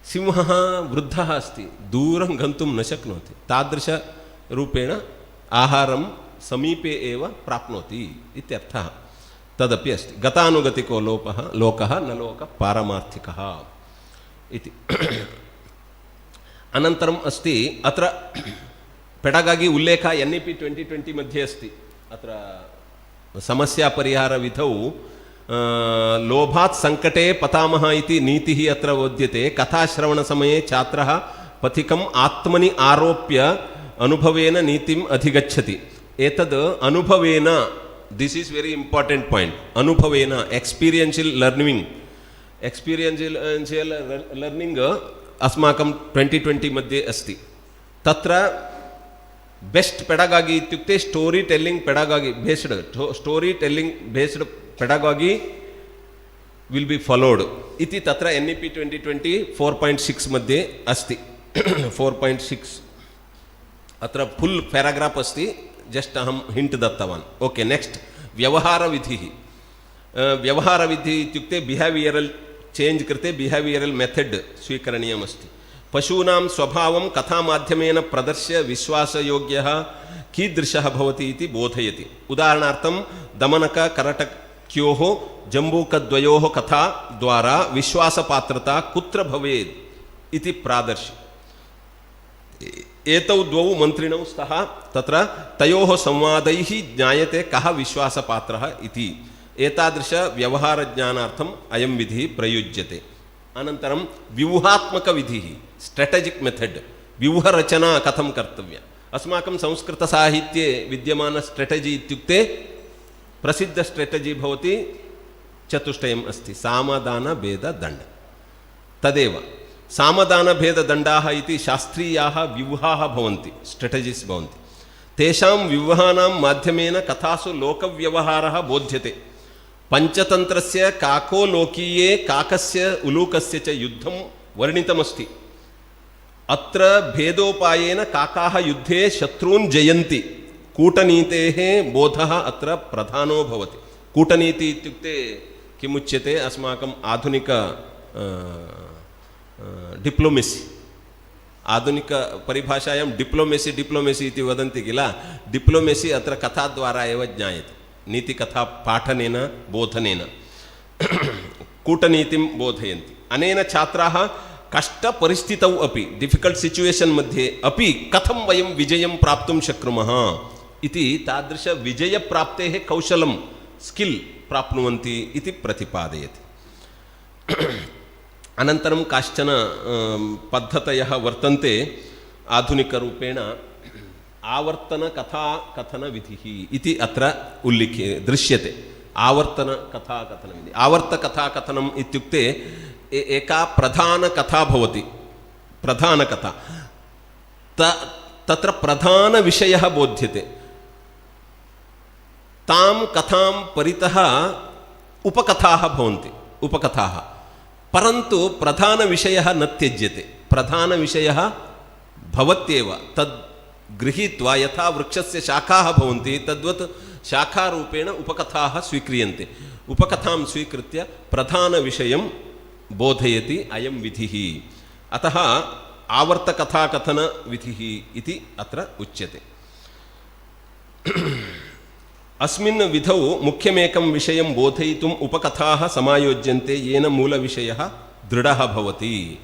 सिंहः वृद्धः अस्ति, दूरं गन्तुं न शक्नोति, तादृशरूपेण आहारं समीपे एव प्राप्नोति इत्यर्थः। तदपि अस्ति। गतानुगतिको लोकः न लोकः पारमार्थिकः इति। अनन्तरम् अस्ति अत्र पेडगागि उल्लेखः NEP 2020 मध्ये अस्ति। अत्र समस्यापरिहारविधौ लोभात् सङ्कटे पतामः इति नीतिः अत्र बोध्यते। कथाश्रवणसमये छात्रः पथिकम् आत्मनि आरोप्य अनुभवेन नीतिम् अधिगच्छति। एतद् अनुभवेन, this is very important point, अनुभवेन एक्स्पीरियन्शियल् लर्निङ्ग् अस्माकं 2020 मध्ये अस्ति। तत्र बेस्ट् पेडगागि इत्युक्ते story telling pedagogy based pedagogy will be followed इति तत्र NEP 2020 4.6 मध्ये अस्ति। 4.6 अत्र फुल् पेराग्राफ् अस्ति, जस्ट् अहं हिण्ट् दत्तवान्। ओके, नेक्स्ट् व्यवहारविधिः। व्यवहारविधिः इत्युक्ते बिहेवियरल् चेञ्ज् कृते बिहेवियरल् मेथड् स्वीकरणीयमस्ति। पशूनां स्वभावं कथामाध्यमेन प्रदर्श्य विश्वासयोग्यः कीदृशः भवति इति बोधयति। उदाहरणार्थं दमनककरटक्योः जम्बूकद्वयोः कथा द्वारा विश्वासपात्रता कुत्र भवेत् इति प्रादर्श्य। एतौ द्वौ मन्त्रिणौ स्तः, तत्र तयोः संवादैः ज्ञायते कः विश्वासपात्रः इति। एतादृशव्यवहारज्ञानार्थम् अयं विधिः प्रयुज्यते। अनन्तरं व्यूहात्मकविधिः, स्ट्रेटेजिक् मेथड्, व्यूहरचना कथं कर्तव्या। अस्माकं संस्कृतसाहित्ये विद्यमान स्ट्रेटेजि इत्युक्ते प्रसिद्ध स्ट्रेटेजि भवति चतुष्टयम् अस्ति, सामदानभेददण्ड। तदेव सामदानभेददण्डाः इति शास्त्रीयाः व्यूहाः भवन्ति, स्ट्रेटेजिस् भवन्ति। तेषां व्यूहानां माध्यमेन कथासु लोकव्यवहारः बोध्यते। पञ्चतन्त्रस्य काकोलोकीये काकस्य उलूकस्य च युद्धं वर्णितमस्ति। अत्र भेदोपायेन काकाः युद्धे शत्रून् जयन्ति। कूटनीतेः बोधः अत्र प्रधानो भवति। कूटनीति इत्युक्ते किमुच्यते? अस्माकम् आधुनिक डिप्लोमेसि, आधुनिकपरिभाषायां डिप्लोमेसि इति वदन्ति किल। डिप्लोमेसि अत्र कथाद्वारा एव ज्ञायते, नीतिकथा पाठनेन बोधनेन कूटनीतिं बोधयन्ति। अनेन छात्राः कष्टपरिस्थितौ अपि, डिफिकल्ट् सिचुवेशन् मध्ये अपि कथं वयं विजयं प्राप्तुं शक्नुमः इति तादृशविजयप्राप्तेः कौशलं, स्किल् प्राप्नुवन्ति इति प्रतिपादयति। अनन्तरं काश्चन पद्धतयः वर्तन्ते आधुनिकरूपेण। आवर्तनकथाकथनविधिः इति अत्र दृश्यते। आवर्तनकथाकथनविधिः, आवर्तकथाकथनम् इत्युक्ते एका प्रधानकथा भवति, प्रधानकथा, तत्र प्रधानविषयः बोध्यते। तां कथां परितः उपकथाः भवन्ति। उपकथाः परन्तु प्रधानविषयः न त्यज्यते, प्रधानविषयः भवत्येव। तद् गृहीत्वा यथा वृक्षस्य शाखाः भवन्ति तद्वत् शाखारूपेण उपकथाः स्वीक्रियन्ते। उपकथां स्वीकृत्य प्रधानविषयं बोधयति अयं विधिः। अतः आवर्तकथाकथनविधिः इति अत्र उच्यते। अस्मिन् विधौ मुख्यमेकं विषयं बोधयितुम् उपकथाः समायोज्यन्ते, येन मूलविषयः दृढः भवति।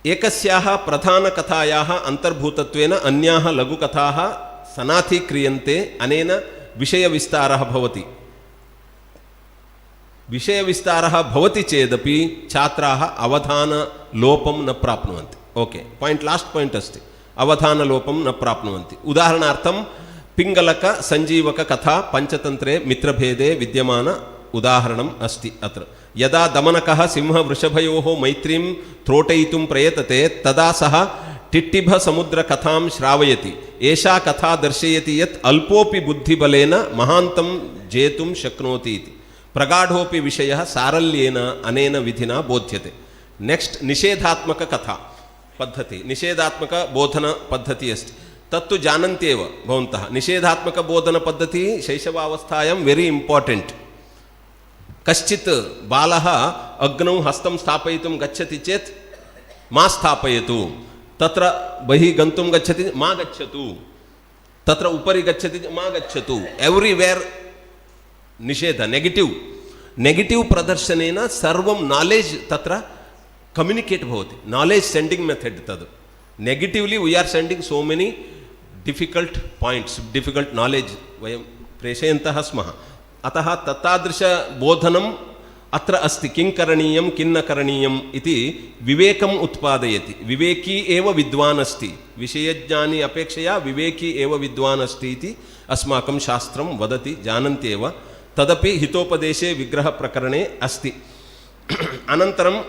एकस्याः प्रधानकथायाः अन्तर्भूतत्वेन अन्याः लघुकथाः सनाथीक्रियन्ते, अनेन विषयविस्तारः भवति। विषयविस्तारः भवति चेदपि छात्राः अवधानलोपं न प्राप्नुवन्ति। ओके, पॉइंट लास्ट पॉइंट अस्ति, अवधानलोपं न प्राप्नुवन्ति। उदाहरणार्थं पिङ्गलक सञ्जीवक कथा पञ्चतन्त्रे मित्रभेदे विद्यमान उदाहरणम् अस्ति अत्र। यदा दमनकः सिंहवृषभयोः मैत्रीं त्रोटयितुं प्रयतते तदा सः टिट्टिभसमुद्रकथां श्रावयति। एषा कथा दर्शयति यत् अल्पोऽपि बुद्धिबलेन महान्तं जेतुं शक्नोति इति। प्रगाढोऽपि विषयः सारल्येन अनेन विधिना बोध्यते। नेक्स्ट निषेधात्मक कथा पद्धति, निषेधात्मक बोधन पद्धति अस्ति। तत्तु जानन्त्येव भवन्तः, निषेधात्मक बोधन पद्धति शैशवावस्थायां वेरी इम्पार्टेण्ट्। कश्चित् बालः अग्नौ हस्तं स्थापयितुं गच्छति चेत् मा स्थापयतु, तत्र बहिः गन्तुं गच्छति मा गच्छतु, तत्र उपरि गच्छति मा गच्छतु। एव्रिवेर् निषेध, नेगेटिव् प्रदर्शनेन सर्वं नालेज् तत्र कम्युनिकेट् भवति। नालेज् सेण्डिङ्ग् मेथड् तद्। Negatively we are sending so many difficult points, difficult knowledge वयं प्रेषयन्तः स्मः। अतः तत्तादृशबोधनम् अत्र अस्ति। किं करणीयं किं न करणीयम् इति विवेकम् उत्पादयति। विवेकी एव विद्वान् अस्ति, विषयज्ञानी अपेक्षया विवेकी एव विद्वान् अस्ति इति अस्माकं शास्त्रं वदति, जानन्त्येव। तदपि हितोपदेशे विग्रहप्रकरणे अस्ति। अनन्तरं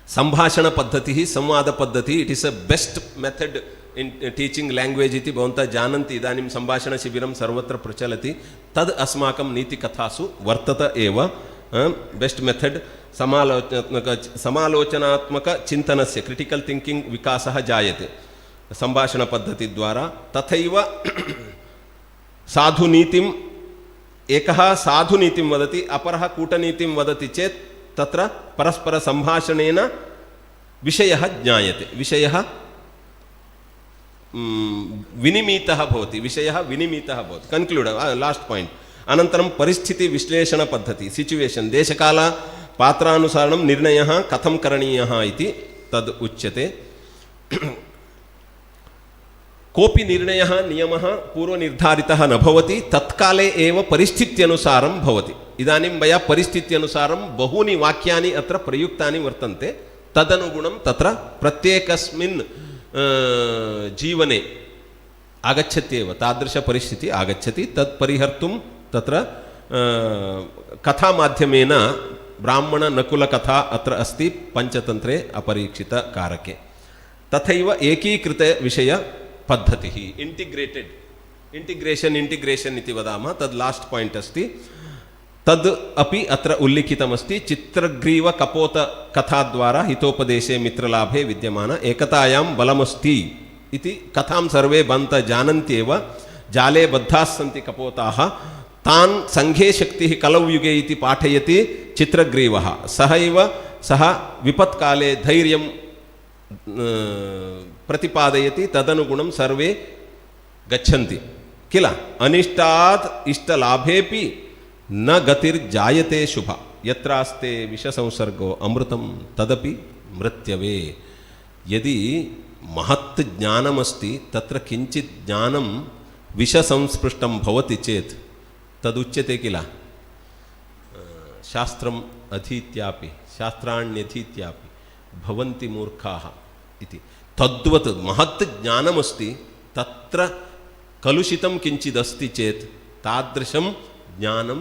सम्भाषणपद्धतिः, संवादपद्धतिः, it is a best method in teaching language इति भवन्तः जानन्ति। इदानीं सम्भाषणशिबिरं सर्वत्र प्रचलति, तद् अस्माकं नीतिकथासु वर्तत एव। बेस्ट् मेथड् समालोचनात्मकचिन्तनस्य क्रिटिकल् थिङ्किङ्ग् विकासः जायते सम्भाषणपद्धतिद्वारा। तथैव साधुनीतिम्, एकः साधुनीतिं वदति, अपरः कूटनीतिं वदति चेत् तत्र परस्परसम्भाषणेन विषयः ज्ञायते, विषयः विनिमीतः भवति, विषयः विनिमीतः भवति। Conclude last point. अनन्तरं परिस्थितिविश्लेषणपद्धति, सिचुवेशन्, देशकाल पात्रानुसारणं निर्णयः कथं करणीयः इति तद् उच्यते। कोऽपि निर्णयः नियमः पूर्वनिर्धारितः न भवति, तत्काले एव परिस्थित्यनुसारं भवति। इदानीं मया परिस्थित्यनुसारं बहूनि वाक्यानि अत्र प्रयुक्तानि वर्तन्ते, तदनुगुणं तत्र प्रत्येकस्मिन् जीवने आगच्छत्येव, तादृशपरिस्थितिः आगच्छति। तत् परिहर्तुं तत्र कथामाध्यमेन ब्राह्मणनकुलकथा अत्र अस्ति पञ्चतन्त्रे अपरीक्षितकारके। तथैव एकीकृतविषयपद्धतिः, इंटिग्रेशन् इति वदामः, तद् लास्ट पॉइंट अस्ति। तद् अपि अत्र उल्लिखितमस्ति। चित्रग्रीवकपोतकथाद्वारा हितोपदेशे मित्रलाभे विद्यमान एकतायां बलमस्ति इति कथां सर्वे भवन्तः जानन्त्येव। जाले बद्धाः सन्ति कपोताः, तान् सङ्घे शक्तिः कलौ युगे इति पाठयति चित्रग्रीवः। सः विपत्काले धैर्यं प्रतिपादयति, तदनुगुणं सर्वे गच्छन्ति किल। अनिष्टात् इष्टलाभेपि न गतिर्जायते शुभ, यत्रास्ते विषसंसर्गो अमृतं तदपि मृत्यवे। यदि महत् ज्ञानमस्ति, तत्र किञ्चित् ज्ञानं विषसंस्पृष्टं भवति चेत् तदुच्यते किल, शास्त्रम् अधीत्यापि शास्त्राण्यधीत्यापि भवन्ति मूर्खाः इति। तद्वत् महत् ज्ञानमस्ति, तत्र कलुषितं किञ्चिदस्ति चेत् तादृशं ज्ञानं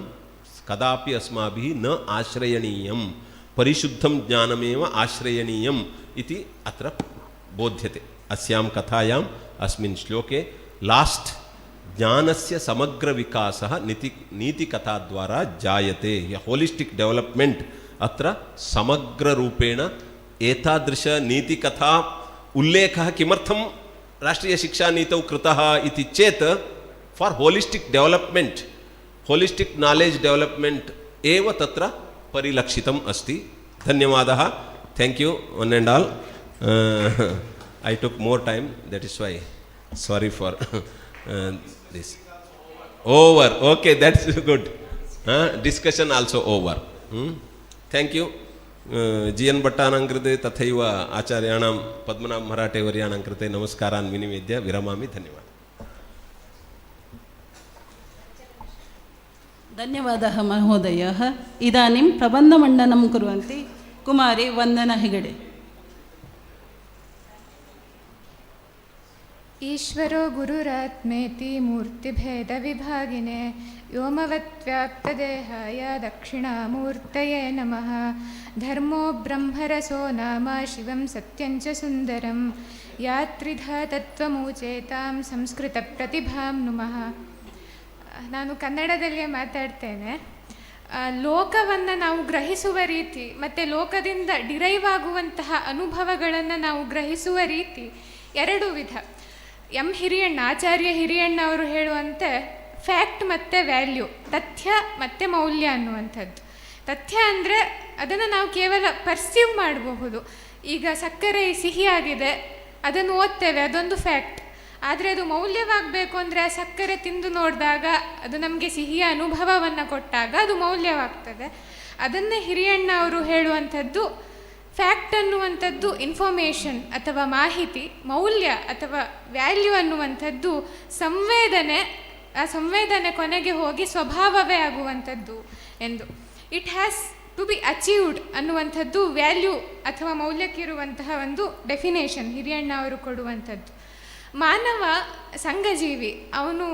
कदापि अस्माभिः न आश्रयणीयं, परिशुद्धं ज्ञानमेव आश्रयणीयम् इति अत्र बोध्यते अस्यां कथायाम्। अस्मिन् श्लोके लास्ट् ज्ञानस्य समग्रविकासः नीतिकथाद्वारा जायते। होलिस्टिक् डेवलप्मेण्ट् अत्र समग्ररूपेण एतादृशनीतिकथा उल्लेखः किमर्थं राष्ट्रीयशिक्षानीतौ कृतः इति चेत् for holistic development, holistic knowledge development एव तत्र परिलक्षितम् अस्ति. धन्यवादः. Thank you one and all. I took more time, that is why sorry for this. Over. Okay, that's good. Discussion also over. Thank you. GN भट्टानां कृते तथैव आचार्याणां पद्मनाभ मराठे वर्याणां कृते नमस्कारान् विनिवेद्य विरमामि. धन्यवादः.
धन्यवादः महोदयः. इदानीं प्रबन्धमण्डनं कुर्वन्ति कुमारी वन्दना हेगडे.
ईश्वरो गुरुरात्मेति मूर्तिभेदविभागिने व्योमवद्व्याप्तदेहाय दक्षिणामूर्तये नमः. धर्मो ब्रह्मरसो नाम शिवं सत्यञ्च सुन्दरं यात्रिधा तत्त्वमूचेतां संस्कृतप्रतिभां नुमः. ನಾನು ಕನ್ನಡದಲ್ಲೇ ಮಾತಾಡ್ತೇನೆ. ಲೋಕವನ್ನು ನಾವು ಗ್ರಹಿಸುವ ರೀತಿ ಮತ್ತು ಲೋಕದಿಂದ ಡಿರೈವ್ ಆಗುವಂತಹ ಅನುಭವಗಳನ್ನು ನಾವು ಗ್ರಹಿಸುವ ರೀತಿ ಎರಡು ವಿಧ. ಆಚಾರ್ಯ ಹಿರಿಯಣ್ಣ ಅವರು ಹೇಳುವಂತೆ ಫ್ಯಾಕ್ಟ್ ಮತ್ತು ವ್ಯಾಲ್ಯೂ, ತಥ್ಯ ಮತ್ತು ಮೌಲ್ಯ ಅನ್ನುವಂಥದ್ದು. ತಥ್ಯ ಅಂದರೆ ಅದನ್ನು ನಾವು ಕೇವಲ ಪರ್ಸೀವ್ ಮಾಡಬಹುದು. ಈಗ ಸಕ್ಕರೆ ಸಿಹಿಯಾಗಿದೆ, ಅದನ್ನು ಓದ್ತೇವೆ, ಅದೊಂದು ಫ್ಯಾಕ್ಟ್. ಆದರೆ ಅದು ಮೌಲ್ಯವಾಗಬೇಕು ಅಂದರೆ ಆ ಸಕ್ಕರೆ ತಿಂದು ನೋಡಿದಾಗ ಅದು ನಮಗೆ ಸಿಹಿಯ ಅನುಭವವನ್ನು ಕೊಟ್ಟಾಗ ಅದು ಮೌಲ್ಯವಾಗ್ತದೆ. ಅದನ್ನೇ ಹಿರಿಯಣ್ಣ ಅವರು ಹೇಳುವಂಥದ್ದು ಫ್ಯಾಕ್ಟ್ ಅನ್ನುವಂಥದ್ದು ಇನ್ಫಾರ್ಮೇಷನ್ ಅಥವಾ ಮಾಹಿತಿ, ಮೌಲ್ಯ ಅಥವಾ ವ್ಯಾಲ್ಯೂ ಅನ್ನುವಂಥದ್ದು ಸಂವೇದನೆ. ಆ ಸಂವೇದನೆ ಕೊನೆಗೆ ಹೋಗಿ ಸ್ವಭಾವವೇ ಆಗುವಂಥದ್ದು ಎಂದು. It has to be achieved ಅನ್ನುವಂಥದ್ದು ವ್ಯಾಲ್ಯೂ ಅಥವಾ ಮೌಲ್ಯಕ್ಕಿರುವಂತಹ ಒಂದು ಡೆಫಿನೇಷನ್ ಹಿರಿಯಣ್ಣ ಅವರು ಕೊಡುವಂಥದ್ದು. ಮಾನವ ಸಂಘಜೀವಿ, ಅವನು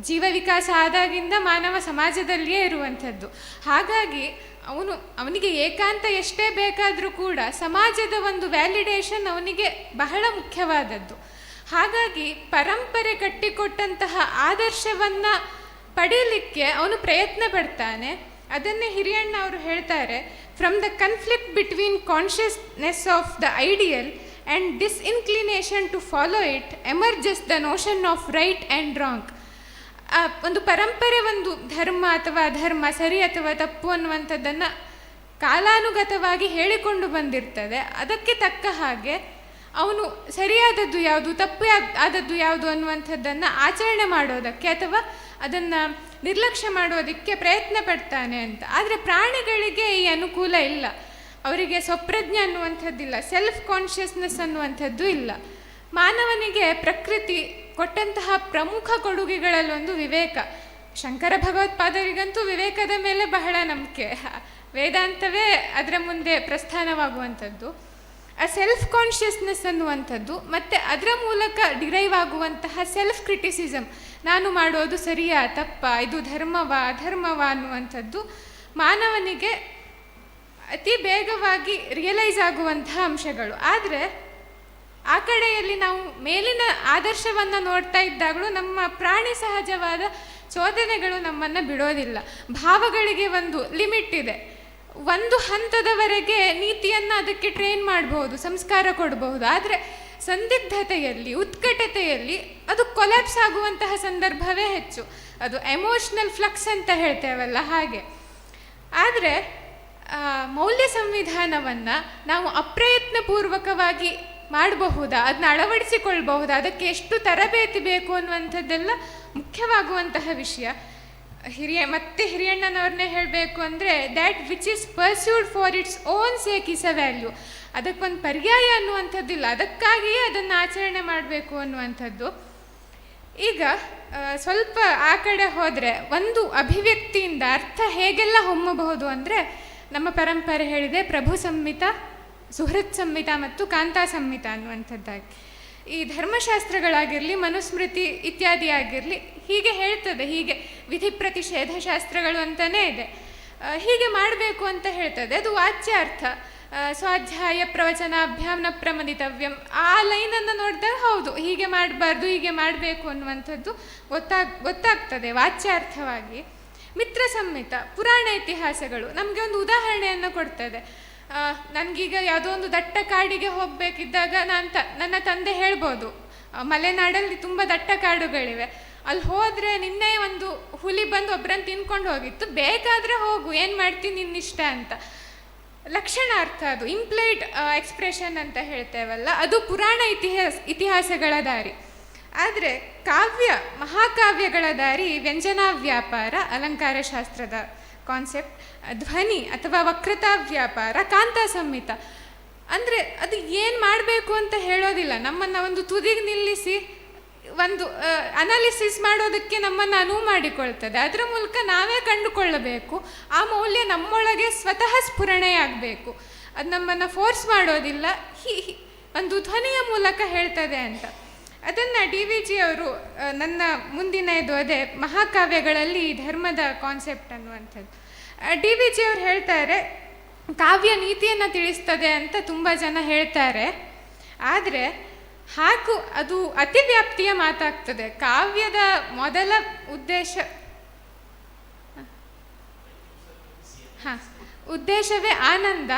ಜೀವ ವಿಕಾಸ ಆದಾಗಿಂದ ಮಾನವ ಸಮಾಜದಲ್ಲಿಯೇ ಇರುವಂಥದ್ದು. ಹಾಗಾಗಿ ಅವನಿಗೆ ಏಕಾಂತ ಎಷ್ಟೇ ಬೇಕಾದರೂ ಕೂಡ ಸಮಾಜದ ಒಂದು ವ್ಯಾಲಿಡೇಷನ್ ಅವನಿಗೆ ಬಹಳ ಮುಖ್ಯವಾದದ್ದು. ಹಾಗಾಗಿ ಪರಂಪರೆ ಕಟ್ಟಿಕೊಟ್ಟಂತಹ ಆದರ್ಶವನ್ನು ಪಡೀಲಿಕ್ಕೆ ಅವನು ಪ್ರಯತ್ನ ಪಡ್ತಾನೆ. ಅದನ್ನೇ ಹಿರಿಯಣ್ಣ ಅವರು ಹೇಳ್ತಾರೆ, from the conflict between consciousness of the ideal and disinclination to follow it emerges the notion of right and wrong. ಒಂದು ಪರಂಪರೆ ಒಂದು ಧರ್ಮ ಅಥವಾ ಅಧರ್ಮ, ಸರಿ ಅಥವಾ ತಪ್ಪು ಅನ್ನುವಂಥದ್ದನ್ನು ಕಾಲಾನುಗತವಾಗಿ ಹೇಳಿಕೊಂಡು ಬಂದಿರ್ತದೆ. ಅದಕ್ಕೆ ತಕ್ಕ ಹಾಗೆ ಅವನು ಸರಿಯಾದದ್ದು ಯಾವುದು, ತಪ್ಪು ಆದದ್ದು ಯಾವುದು ಅನ್ನುವಂಥದ್ದನ್ನು ಆಚರಣೆ ಮಾಡೋದಕ್ಕೆ ಅಥವಾ ಅದನ್ನು ನಿರ್ಲಕ್ಷ್ಯ ಮಾಡೋದಕ್ಕೆ ಪ್ರಯತ್ನ ಪಡ್ತಾನೆ ಅಂತ. ಆದರೆ ಪ್ರಾಣಿಗಳಿಗೆ ಈ ಅನುಕೂಲ ಇಲ್ಲ. ಅವರಿಗೆ ಸ್ವಪ್ರಜ್ಞೆ ಅನ್ನುವಂಥದ್ದಿಲ್ಲ, ಸೆಲ್ಫ್ ಕಾನ್ಷಿಯಸ್ನೆಸ್ ಅನ್ನುವಂಥದ್ದು ಇಲ್ಲ. ಮಾನವನಿಗೆ ಪ್ರಕೃತಿ ಕೊಟ್ಟಂತಹ ಪ್ರಮುಖ ಕೊಡುಗೆಗಳಲ್ಲೊಂದು ವಿವೇಕ. ಶಂಕರ ಭಗವತ್ಪಾದರಿಗಂತೂ ವಿವೇಕದ ಮೇಲೆ ಬಹಳ ನಂಬಿಕೆ. ವೇದಾಂತವೇ ಅದರ ಮುಂದೆ ಪ್ರಸ್ಥಾನವಾಗುವಂಥದ್ದು. ಆ ಸೆಲ್ಫ್ ಕಾನ್ಷಿಯಸ್ನೆಸ್ ಅನ್ನುವಂಥದ್ದು ಮತ್ತು ಅದರ ಮೂಲಕ ಡಿರೈವ್ ಆಗುವಂತಹ ಸೆಲ್ಫ್ ಕ್ರಿಟಿಸಿಸಮ್, ನಾನು ಮಾಡೋದು ಸರಿಯಾ ತಪ್ಪಾ, ಇದು ಧರ್ಮವಾ ಅಧರ್ಮವಾ ಅನ್ನುವಂಥದ್ದು ಮಾನವನಿಗೆ ಅತಿ ಬೇಗವಾಗಿ ರಿಯಲೈಸ್ ಆಗುವಂತಹ ಅಂಶಗಳು. ಆದರೆ ಆ ಕಡೆಯಲ್ಲಿ ನಾವು ಮೇಲಿನ ಆದರ್ಶವನ್ನು ನೋಡ್ತಾ ಇದ್ದಾಗಲೂ ನಮ್ಮ ಪ್ರಾಣಿ ಸಹಜವಾದ ಚೋದನೆಗಳು ನಮ್ಮನ್ನು ಬಿಡೋದಿಲ್ಲ. ಭಾವಗಳಿಗೆ ಒಂದು ಲಿಮಿಟ್ ಇದೆ. ಒಂದು ಹಂತದವರೆಗೆ ನೀತಿಯನ್ನು ಅದಕ್ಕೆ ಟ್ರೈನ್ ಮಾಡಬಹುದು, ಸಂಸ್ಕಾರ ಕೊಡಬಹುದು. ಆದರೆ ಸಂದಿಗ್ಧತೆಯಲ್ಲಿ, ಉತ್ಕಟತೆಯಲ್ಲಿ ಅದು ಕೊಲ್ಯಾಪ್ಸ್ ಆಗುವಂತಹ ಸಂದರ್ಭವೇ ಹೆಚ್ಚು. ಅದು ಎಮೋಷ್ನಲ್ ಫ್ಲಕ್ಸ್ ಅಂತ ಹೇಳ್ತೇವಲ್ಲ ಹಾಗೆ. ಆದರೆ ಮೌಲ್ಯ ಸಂವಿಧಾನವನ್ನು ನಾವು ಅಪ್ರಯತ್ನಪೂರ್ವಕವಾಗಿ ಮಾಡಬಹುದಾ, ಅದನ್ನ ಅಳವಡಿಸಿಕೊಳ್ಬಹುದಾ, ಅದಕ್ಕೆ ಎಷ್ಟು ತರಬೇತಿ ಬೇಕು ಅನ್ನುವಂಥದ್ದೆಲ್ಲ ಮುಖ್ಯವಾಗುವಂತಹ ವಿಷಯ. ಹಿರಿಯಣ್ಣನವ್ರನ್ನೇ ಹೇಳಬೇಕು ಅಂದರೆ that which is pursued for its own sake is a value. ಅದಕ್ಕೊಂದು ಪರ್ಯಾಯ ಅನ್ನುವಂಥದ್ದಿಲ್ಲ, ಅದಕ್ಕಾಗಿಯೇ ಅದನ್ನು ಆಚರಣೆ ಮಾಡಬೇಕು ಅನ್ನುವಂಥದ್ದು. ಈಗ ಸ್ವಲ್ಪ ಆ ಕಡೆ ಹೋದರೆ ಒಂದು ಅಭಿವ್ಯಕ್ತಿಯಿಂದ ಅರ್ಥ ಹೇಗೆಲ್ಲ ಹೊಮ್ಮಬಹುದು ಅಂದರೆ, ನಮ್ಮ ಪರಂಪರೆ ಹೇಳಿದೆ ಪ್ರಭು ಸಂಹಿತ, ಸುಹೃತ್ ಸಂಹಿತ ಮತ್ತು ಕಾಂತಾ ಸಂಹಿತ ಅನ್ನುವಂಥದ್ದಾಗಿ. ಈ ಧರ್ಮಶಾಸ್ತ್ರಗಳಾಗಿರಲಿ, ಮನುಸ್ಮೃತಿ ಇತ್ಯಾದಿ ಆಗಿರಲಿ ಹೀಗೆ ಹೇಳ್ತದೆ. ಹೀಗೆ ವಿಧಿ ಪ್ರತಿಷೇಧ ಶಾಸ್ತ್ರಗಳು ಅಂತಲೇ ಇದೆ, ಹೀಗೆ ಮಾಡಬೇಕು ಅಂತ ಹೇಳ್ತದೆ. ಅದು ವಾಚ್ಯಾರ್ಥ. ಸ್ವಾಧ್ಯಾಯ ಪ್ರವಚನಾಭ್ಯಾಂ ನ ಪ್ರಮದಿತವ್ಯಂ, ಆ ಲೈನನ್ನು ನೋಡಿದಾಗ ಹೌದು ಹೀಗೆ ಮಾಡಬಾರ್ದು, ಹೀಗೆ ಮಾಡಬೇಕು ಅನ್ನುವಂಥದ್ದು ಗೊತ್ತಾಗ್ತದೆ ವಾಚ್ಯಾರ್ಥವಾಗಿ. ಮಿತ್ರ ಸಂಹಿತ, ಪುರಾಣ ಇತಿಹಾಸಗಳು ನಮಗೆ ಒಂದು ಉದಾಹರಣೆಯನ್ನು ಕೊಡ್ತದೆ. ನನಗೀಗ ಯಾವುದೋ ಒಂದು ದಟ್ಟ ಕಾಡಿಗೆ ಹೋಗಬೇಕಿದ್ದಾಗ ನನ್ನ ತಂದೆ ಹೇಳ್ಬೋದು, ಮಲೆನಾಡಲ್ಲಿ ತುಂಬ ದಟ್ಟ ಕಾಡುಗಳಿವೆ, ಅಲ್ಲಿ ಹೋದರೆ ನಿನ್ನೆ ಒಂದು ಹುಲಿ ಬಂದು ಒಬ್ಬರನ್ನು ತಿನ್ಕೊಂಡು ಹೋಗಿತ್ತು, ಬೇಕಾದರೆ ಹೋಗು, ಏನು ಮಾಡ್ತೀನಿ ನಿನ್ನಿಷ್ಟ ಅಂತ. ಲಕ್ಷಣಾರ್ಥ, ಅದು ಇಂಪ್ಲೈಡ್ ಎಕ್ಸ್ಪ್ರೆಷನ್ ಅಂತ ಹೇಳ್ತೇವಲ್ಲ, ಅದು ಪುರಾಣ ಇತಿಹಾಸಗಳ ದಾರಿ. ಆದರೆ ಮಹಾಕಾವ್ಯಗಳ ದಾರಿ ವ್ಯಂಜನಾ ವ್ಯಾಪಾರ, ಅಲಂಕಾರ ಶಾಸ್ತ್ರದ ಕಾನ್ಸೆಪ್ಟ್, ಧ್ವನಿ ಅಥವಾ ವಕ್ರತಾ ವ್ಯಾಪಾರ, ಕಾಂತಾ ಸಂಹಿತ. ಅಂದರೆ ಅದು ಏನು ಮಾಡಬೇಕು ಅಂತ ಹೇಳೋದಿಲ್ಲ, ನಮ್ಮನ್ನು ಒಂದು ತುದಿಗೆ ನಿಲ್ಲಿಸಿ ಒಂದು ಅನಾಲಿಸಿಸ್ ಮಾಡೋದಕ್ಕೆ ನಮ್ಮನ್ನು ಅನುವು ಮಾಡಿಕೊಳ್ತದೆ. ಅದರ ಮೂಲಕ ನಾವೇ ಕಂಡುಕೊಳ್ಳಬೇಕು, ಆ ಮೌಲ್ಯ ನಮ್ಮೊಳಗೆ ಸ್ವತಃ ಸ್ಫುರಣೆಯಾಗಬೇಕು. ಅದು ನಮ್ಮನ್ನು ಫೋರ್ಸ್ ಮಾಡೋದಿಲ್ಲ, ಒಂದು ಧ್ವನಿಯ ಮೂಲಕ ಹೇಳ್ತದೆ ಅಂತ. ಅದನ್ನು DVG ಅವರು ನನ್ನ ಮುಂದಿನ ಇದು ಅದೇ ಮಹಾಕಾವ್ಯಗಳಲ್ಲಿ ಧರ್ಮದ ಕಾನ್ಸೆಪ್ಟ್ ಅನ್ನುವಂಥದ್ದು. DVG ಅವರು ಹೇಳ್ತಾರೆ, ಕಾವ್ಯ ನೀತಿಯನ್ನು ತಿಳಿಸ್ತದೆ ಅಂತ ತುಂಬ ಜನ ಹೇಳ್ತಾರೆ, ಆದರೆ ಅದು ಅತಿವ್ಯಾಪ್ತಿಯ ಮಾತಾಗ್ತದೆ. ಕಾವ್ಯದ ಮೊದಲ ಉದ್ದೇಶವೇ ಆನಂದ,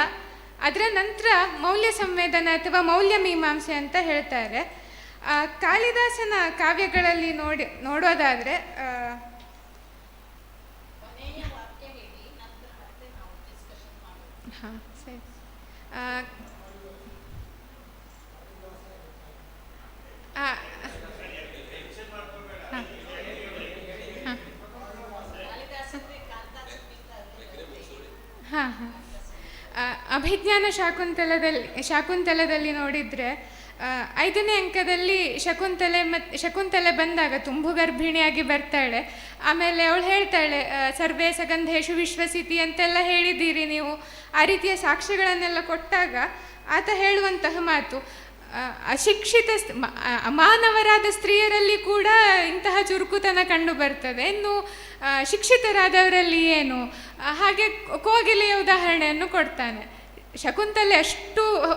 ಅದರ ನಂತರ ಮೌಲ್ಯ ಸಂವೇದನೆ ಅಥವಾ ಮೌಲ್ಯ ಮೀಮಾಂಸೆ ಅಂತ ಹೇಳ್ತಾರೆ. ಕಾಳಿದಾಸನ ಕಾವ್ಯಗಳಲ್ಲಿ ನೋಡೋದಾದರೆ ಸರಿ, ಅಭಿಜ್ಞಾನ ಶಾಕುಂತಲದಲ್ಲಿ ನೋಡಿದರೆ 5ನೇ ಅಂಕದಲ್ಲಿ ಶಕುಂತಲೆ ಬಂದಾಗ ತುಂಬು ಗರ್ಭಿಣಿಯಾಗಿ ಬರ್ತಾಳೆ. ಆಮೇಲೆ ಅವಳು ಹೇಳ್ತಾಳೆ, ಸರ್ವೇ ಸಗಂಧೇಶು ವಿಶ್ವಸಿತಿ ಅಂತೆಲ್ಲ ಹೇಳಿದ್ದೀರಿ ನೀವು, ಆ ರೀತಿಯ ಸಾಕ್ಷ್ಯಗಳನ್ನೆಲ್ಲ ಕೊಟ್ಟಾಗ ಆತ ಹೇಳುವಂತಹ ಮಾತು, ಅಶಿಕ್ಷಿತ ಅಮಾನವರಾದ ಸ್ತ್ರೀಯರಲ್ಲಿ ಕೂಡ ಇಂತಹ ಚುರುಕುತನ ಕಂಡು ಬರ್ತದೆ, ಇನ್ನು ಶಿಕ್ಷಿತರಾದವರಲ್ಲಿ ಏನು? ಹಾಗೆ ಕೋಗಿಲೆಯ ಉದಾಹರಣೆಯನ್ನು ಕೊಡ್ತಾನೆ. ಶಕುಂತಲೆ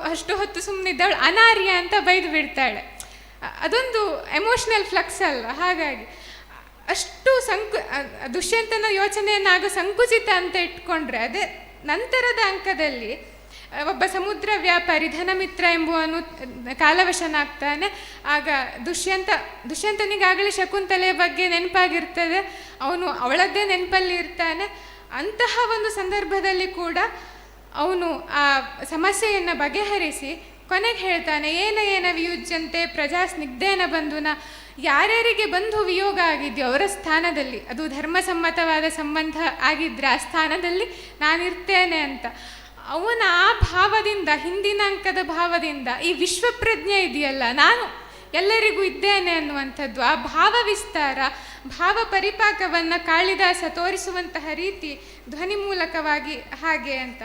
ಅಷ್ಟು ಹೊತ್ತು ಸುಮ್ಮನಿದ್ದವಳು ಅನಾರ್ಯ ಅಂತ ಬೈದು ಬಿಡ್ತಾಳೆ. ಅದೊಂದು ಎಮೋಷ್ನಲ್ ಫ್ಲಕ್ಸ್ ಅಲ್ವ, ಹಾಗಾಗಿ ಅಷ್ಟು ದುಷ್ಯಂತನ ಯೋಚನೆಯನ್ನಾಗ ಸಂಕುಚಿತ ಅಂತ ಇಟ್ಕೊಂಡ್ರೆ, ಅದೇ ನಂತರದ ಅಂಕದಲ್ಲಿ ಒಬ್ಬ ಸಮುದ್ರ ವ್ಯಾಪಾರಿ ಧನಮಿತ್ರ ಎಂಬುವನು ಕಾಲವಶನಾಗ್ತಾನೆ. ಆಗ ದುಷ್ಯಂತನಿಗಾಗಲೇ ಶಕುಂತಲೆಯ ಬಗ್ಗೆ ನೆನಪಾಗಿರ್ತದೆ, ಅವನು ಅವಳದ್ದೇ ನೆನಪಲ್ಲಿ ಇರ್ತಾನೆ. ಅಂತಹ ಒಂದು ಸಂದರ್ಭದಲ್ಲಿ ಕೂಡ ಅವನು ಆ ಸಮಸ್ಯೆಯನ್ನು ಬಗೆಹರಿಸಿ ಕೊನೆಗೆ ಹೇಳ್ತಾನೆ, ಏನ ವಿಯುಜ್ಯಂತೆ ಪ್ರಜಾ ಸ್ನಿಗ್ಧೇನ ಬಂಧುನ, ಯಾರ್ಯಾರಿಗೆ ಬಂಧು ವಿಯೋಗ ಆಗಿದೆಯೋ ಅವರ ಸ್ಥಾನದಲ್ಲಿ, ಅದು ಧರ್ಮಸಮ್ಮತವಾದ ಸಂಬಂಧ ಆಗಿದ್ದರೆ ಆ ಸ್ಥಾನದಲ್ಲಿ ನಾನಿರ್ತೇನೆ ಅಂತ. ಅವನ ಆ ಭಾವದಿಂದ, ಹಿಂದಿನ ಅಂಕದ ಭಾವದಿಂದ ಈ ವಿಶ್ವಪ್ರಜ್ಞೆ ಇದೆಯಲ್ಲ, ನಾನು ಎಲ್ಲರಿಗೂ ಇದ್ದೇನೆ ಅನ್ನುವಂಥದ್ದು, ಆ ಭಾವ ವಿಸ್ತಾರ, ಭಾವ ಪರಿಪಾಕವನ್ನು ಕಾಳಿದಾಸ ತೋರಿಸುವಂತಹ ರೀತಿ ಧ್ವನಿ ಮೂಲಕವಾಗಿ ಹಾಗೆ ಅಂತ.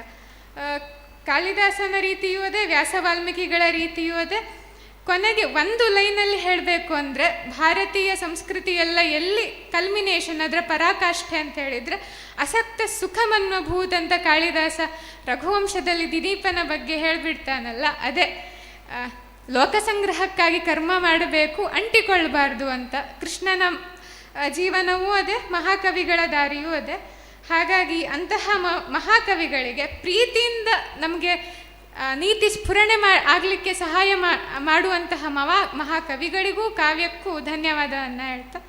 ಕಾಳಿದಾಸನ ರೀತಿಯೂ ಅದೇ, ವ್ಯಾಸ ವಾಲ್ಮೀಕಿಗಳ ರೀತಿಯೂ ಅದೇ. ಕೊನೆಗೆ ಒಂದು ಲೈನಲ್ಲಿ ಹೇಳಬೇಕು ಅಂದರೆ, ಭಾರತೀಯ ಸಂಸ್ಕೃತಿ ಎಲ್ಲ ಎಲ್ಲಿ ಕಲ್ಮಿನೇಷನ್, ಅದರ ಪರಾಕಾಷ್ಠೆ ಅಂತ ಹೇಳಿದರೆ ಅಸಕ್ತ ಸುಖಮನ್ವಭೂತ್ ಅಂತ ಕಾಳಿದಾಸ ರಘುವಂಶದಲ್ಲಿ ದಿಲೀಪನ ಬಗ್ಗೆ ಹೇಳಿಬಿಡ್ತಾನಲ್ಲ, ಅದೇ ಲೋಕಸಂಗ್ರಹಕ್ಕಾಗಿ ಕರ್ಮ ಮಾಡಬೇಕು, ಅಂಟಿಕೊಳ್ಬಾರ್ದು ಅಂತ. ಕೃಷ್ಣನ ಜೀವನವೂ ಅದೇ, ಮಹಾಕವಿಗಳ ದಾರಿಯೂ ಅದೇ. ಹಾಗಾಗಿ ಅಂತಹ ಮಹಾಕವಿಗಳಿಗೆ ಪ್ರೀತಿಯಿಂದ ನಮಗೆ ನೀತಿ ಸ್ಫುರಣೆ ಆಗಲಿಕ್ಕೆ ಸಹಾಯ ಮಾಡುವಂತಹ ಮಹಾಕವಿಗಳಿಗೂ ಕಾವ್ಯಕ್ಕೂ ಧನ್ಯವಾದವನ್ನು ಹೇಳ್ತಾ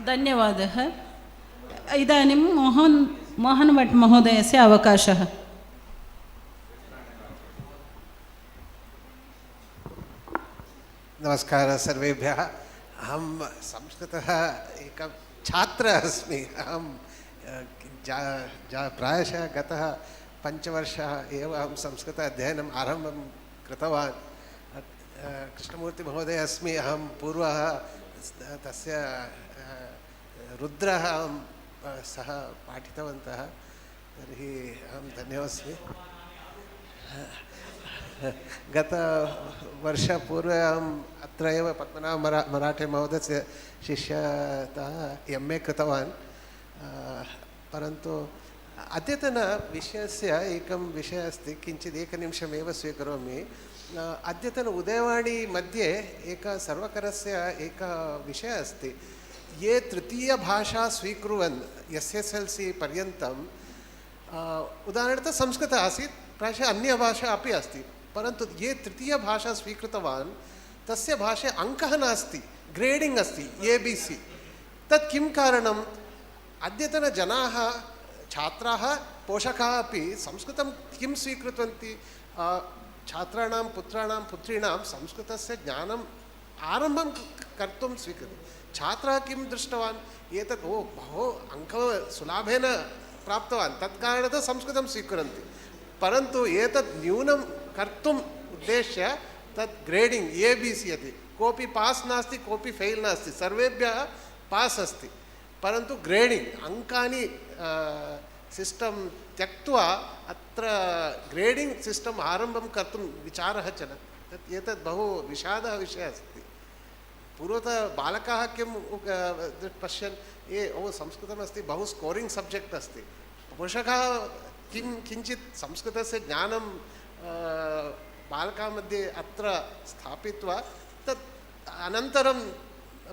धन्यवादः. इदानीं मोहन भट् महोदयस्य अवकाशः.
नमस्कारः सर्वेभ्यः. अहं संस्कृतः एकः छात्रः अस्मि. अहं प्रायशः गतः 5 वर्षः एव अहं संस्कृत अध्ययनम् आरम्भं कृतवान्. कृष्णमूर्तिमहोदयः अस्मि. अहं पूर्वः तस्य रुद्रः सः पाठितवन्तः. तर्हि अहं धन्योऽस्मि. गतवर्षपूर्वे अहम् अत्र एव पद्मनाभ मराठे महोदयस्य शिष्यतः MA कृतवान्. परन्तु अद्यतनविषयस्य एकं विषयः अस्ति, किञ्चित् एकनिमिषमेव स्वीकरोमि. अद्यतन उदयवाणी मध्ये एक सर्वकारस्य एक विषय अस्ति ये तृतीयभाषा स्वीकुर्वन् SSLC पर्यन्तं उदाहरणतः संस्कृत आसीत् प्रायशः अन्यभाषा अपि अस्ति परन्तु ये तृतीयभाषा स्वीकृतवान् तस्य भाषे अङ्कः नास्ति ग्रेडिङ्ग् अस्ति ABC तत् किं कारणम् अद्यतनजनाः छात्राः पोषकाः अपि संस्कृतं किं स्वीकृतवन्ति छात्राणां पुत्राणां पुत्रीणां संस्कृतस्य ज्ञानम् आरम्भं कर्तुं स्वीकृतं छात्रः किं दृष्टवान् एतत् बहु अङ्कः सुलभेन प्राप्तवान् तत्कारणतः संस्कृतं स्वीकुर्वन्ति परन्तु एतत् न्यूनं कर्तुम् उद्देश्य तत् ग्रेडिङ्ग् ABC इति कोऽपि पास् नास्ति कोऽपि फेल् नास्ति सर्वेभ्यः पास् अस्ति परन्तु ग्रेडिङ्ग् अङ्कानि सिस्टम् त्यक्त्वा अत्र ग्रेडिङ्ग् सिस्टम् आरम्भं कर्तुं विचारः चलति तत् एतत् बहु विषादः विषयः अस्ति पूर्वतः बालकाः किं पश्यन् संस्कृतमस्ति बहु स्कोरिङ्ग् सब्जेक्ट् अस्ति पोषकः किञ्चित् संस्कृतस्य ज्ञानं बालकाः मध्ये अत्र स्थापित्वा तत् अनन्तरं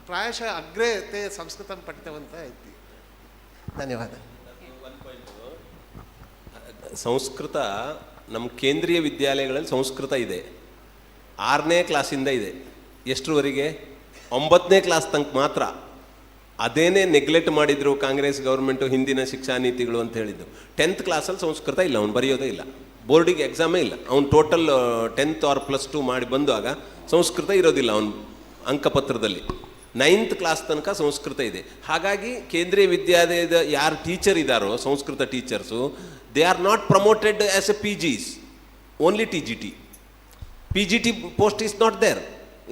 प्रायशः अग्रे ते संस्कृतं पठितवन्तः इति धन्यवादः
ಸಂಸ್ಕೃತ ನಮ್ಮ ಕೇಂದ್ರೀಯ ವಿದ್ಯಾಲಯಗಳಲ್ಲಿ ಸಂಸ್ಕೃತ ಇದೆ 6ನೇ ಕ್ಲಾಸಿಂದ ಇದೆ ಎಷ್ಟರವರೆಗೆ 9ನೇ ಕ್ಲಾಸ್ ತನಕ ಮಾತ್ರ ಅದೇನೇ ನೆಗ್ಲೆಕ್ಟ್ ಮಾಡಿದ್ರು ಕಾಂಗ್ರೆಸ್ ಗೌರ್ಮೆಂಟು ಹಿಂದಿನ ಶಿಕ್ಷಾ ನೀತಿಗಳು ಅಂತ ಹೇಳಿದ್ದು 10th ಕ್ಲಾಸಲ್ಲಿ ಸಂಸ್ಕೃತ ಇಲ್ಲ ಅವ್ನು ಬರೆಯೋದೇ ಇಲ್ಲ ಬೋರ್ಡಿಗೆ ಎಕ್ಸಾಮೇ ಇಲ್ಲ ಅವ್ನು ಟೋಟಲ್ 10th ಆರ್ +2 ಮಾಡಿ ಬಂದಾಗ ಸಂಸ್ಕೃತ ಇರೋದಿಲ್ಲ ಅವನು ಅಂಕಪತ್ರದಲ್ಲಿ 9th ಕ್ಲಾಸ್ ತನಕ ಸಂಸ್ಕೃತ ಇದೆ ಹಾಗಾಗಿ ಕೇಂದ್ರೀಯ ವಿದ್ಯಾಲಯದ ಯಾರು ಟೀಚರ್ ಇದ್ದಾರೋ Sanskrit teachers they are not promoted as a PGs only TGT PGT post is not there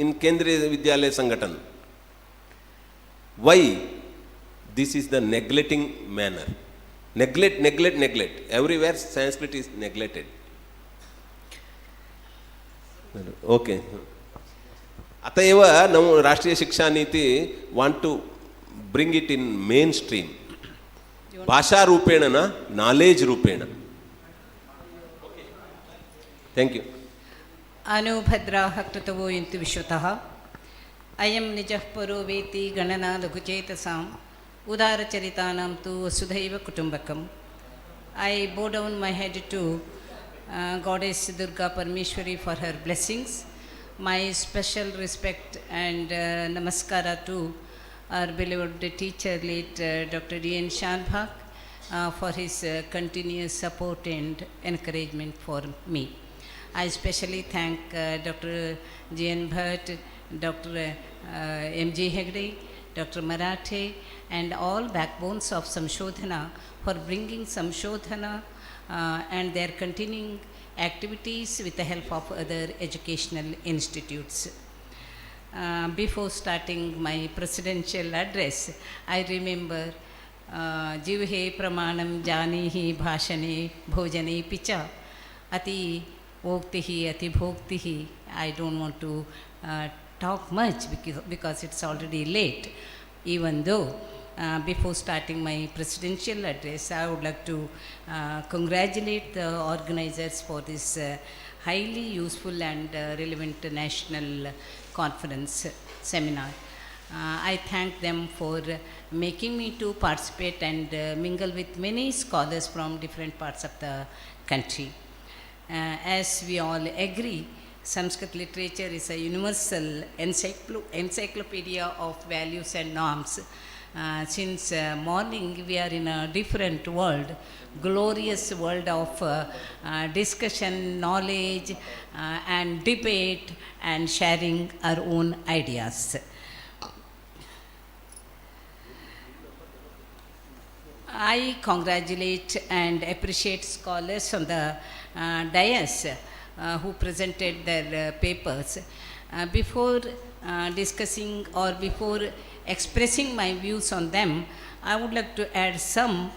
in Kendriya Vidyalaya Sangathan why this is the neglecting manner neglect everywhere Sanskrit is neglected okay अतएव ನಾವು ರಾಷ್ಟ್ರೀಯ ಶಿಕ್ಷಾ ನೀತಿ want to bring it in mainstream ಭಾಷಾ ರೂಪೇಣ knowledge ರೂಪೇಣ thank you
ಅನುಭದ್ರಾಃ ಕೃತವೋ ಇಂತು ವಿಶ್ವತಃ ಅಯಂ ನಿಜಃ ಪರೋ ವೇತಿ ಗಣನಾ ಲಘುಚೇತಸಾಂ ಉದಾರಚರಿತಾನಾಂ ತು ವಸುಧೈವ ಕುಟುಂಬಕಂ I bow down my head to Goddess Durgaparameshwari for her blessings. My special respect and namaskara to our beloved teacher, late Dr. D.N. Shanbhag, for his continuous support and encouragement for me. I especially thank Dr. G.N. Bhatt, Dr. M.J. Hegde, Dr. Marathe, and all backbones of Samshodhana for bringing Samshodhana and their continuing activities with the help of other educational institutes. Before starting my presidential address, I remember Jivhe Pramanam Janihi Bhashane Bhojane Picha Ati Voktihi Ati Bhoktihi. I don't want to talk much because it's already late. Even though before starting my presidential address, I would like to congratulate the organizers for this highly useful and relevant national conference seminar. I thank them for making me to participate and mingle with many scholars from different parts of the country. As we all agree, Sanskrit literature is a universal encyclopedia of values and norms. Since morning we are in a different world, glorious world of discussion, knowledge and debate and sharing our own ideas. I congratulate and appreciate scholars on the dais who presented their papers. Before discussing or before expressing my views on them, I would like to add some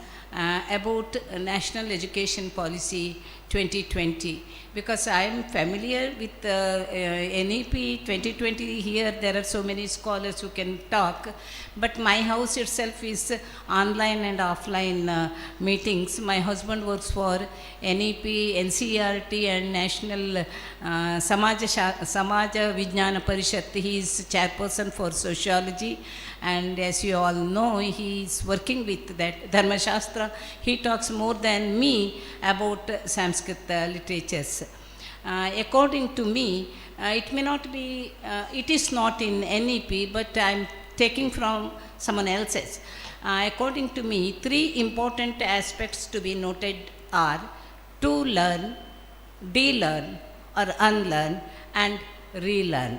about national education policy 2020, because I am familiar with NEP 2020. Here there are so many scholars who can talk, but my house itself is online and offline meetings. My husband works for NEP, NCERT and National Samaja Vijnana Parishat. He is chairperson for sociology, and as you all know, he is working with that Dharma Shastra. He talks more than me about Sanskrit literatures. According to me, it may not be, it is not in NEP, but I am taking from someone else's. According to me, 3 important aspects to be noted are to learn, de-learn or unlearn, and relearn.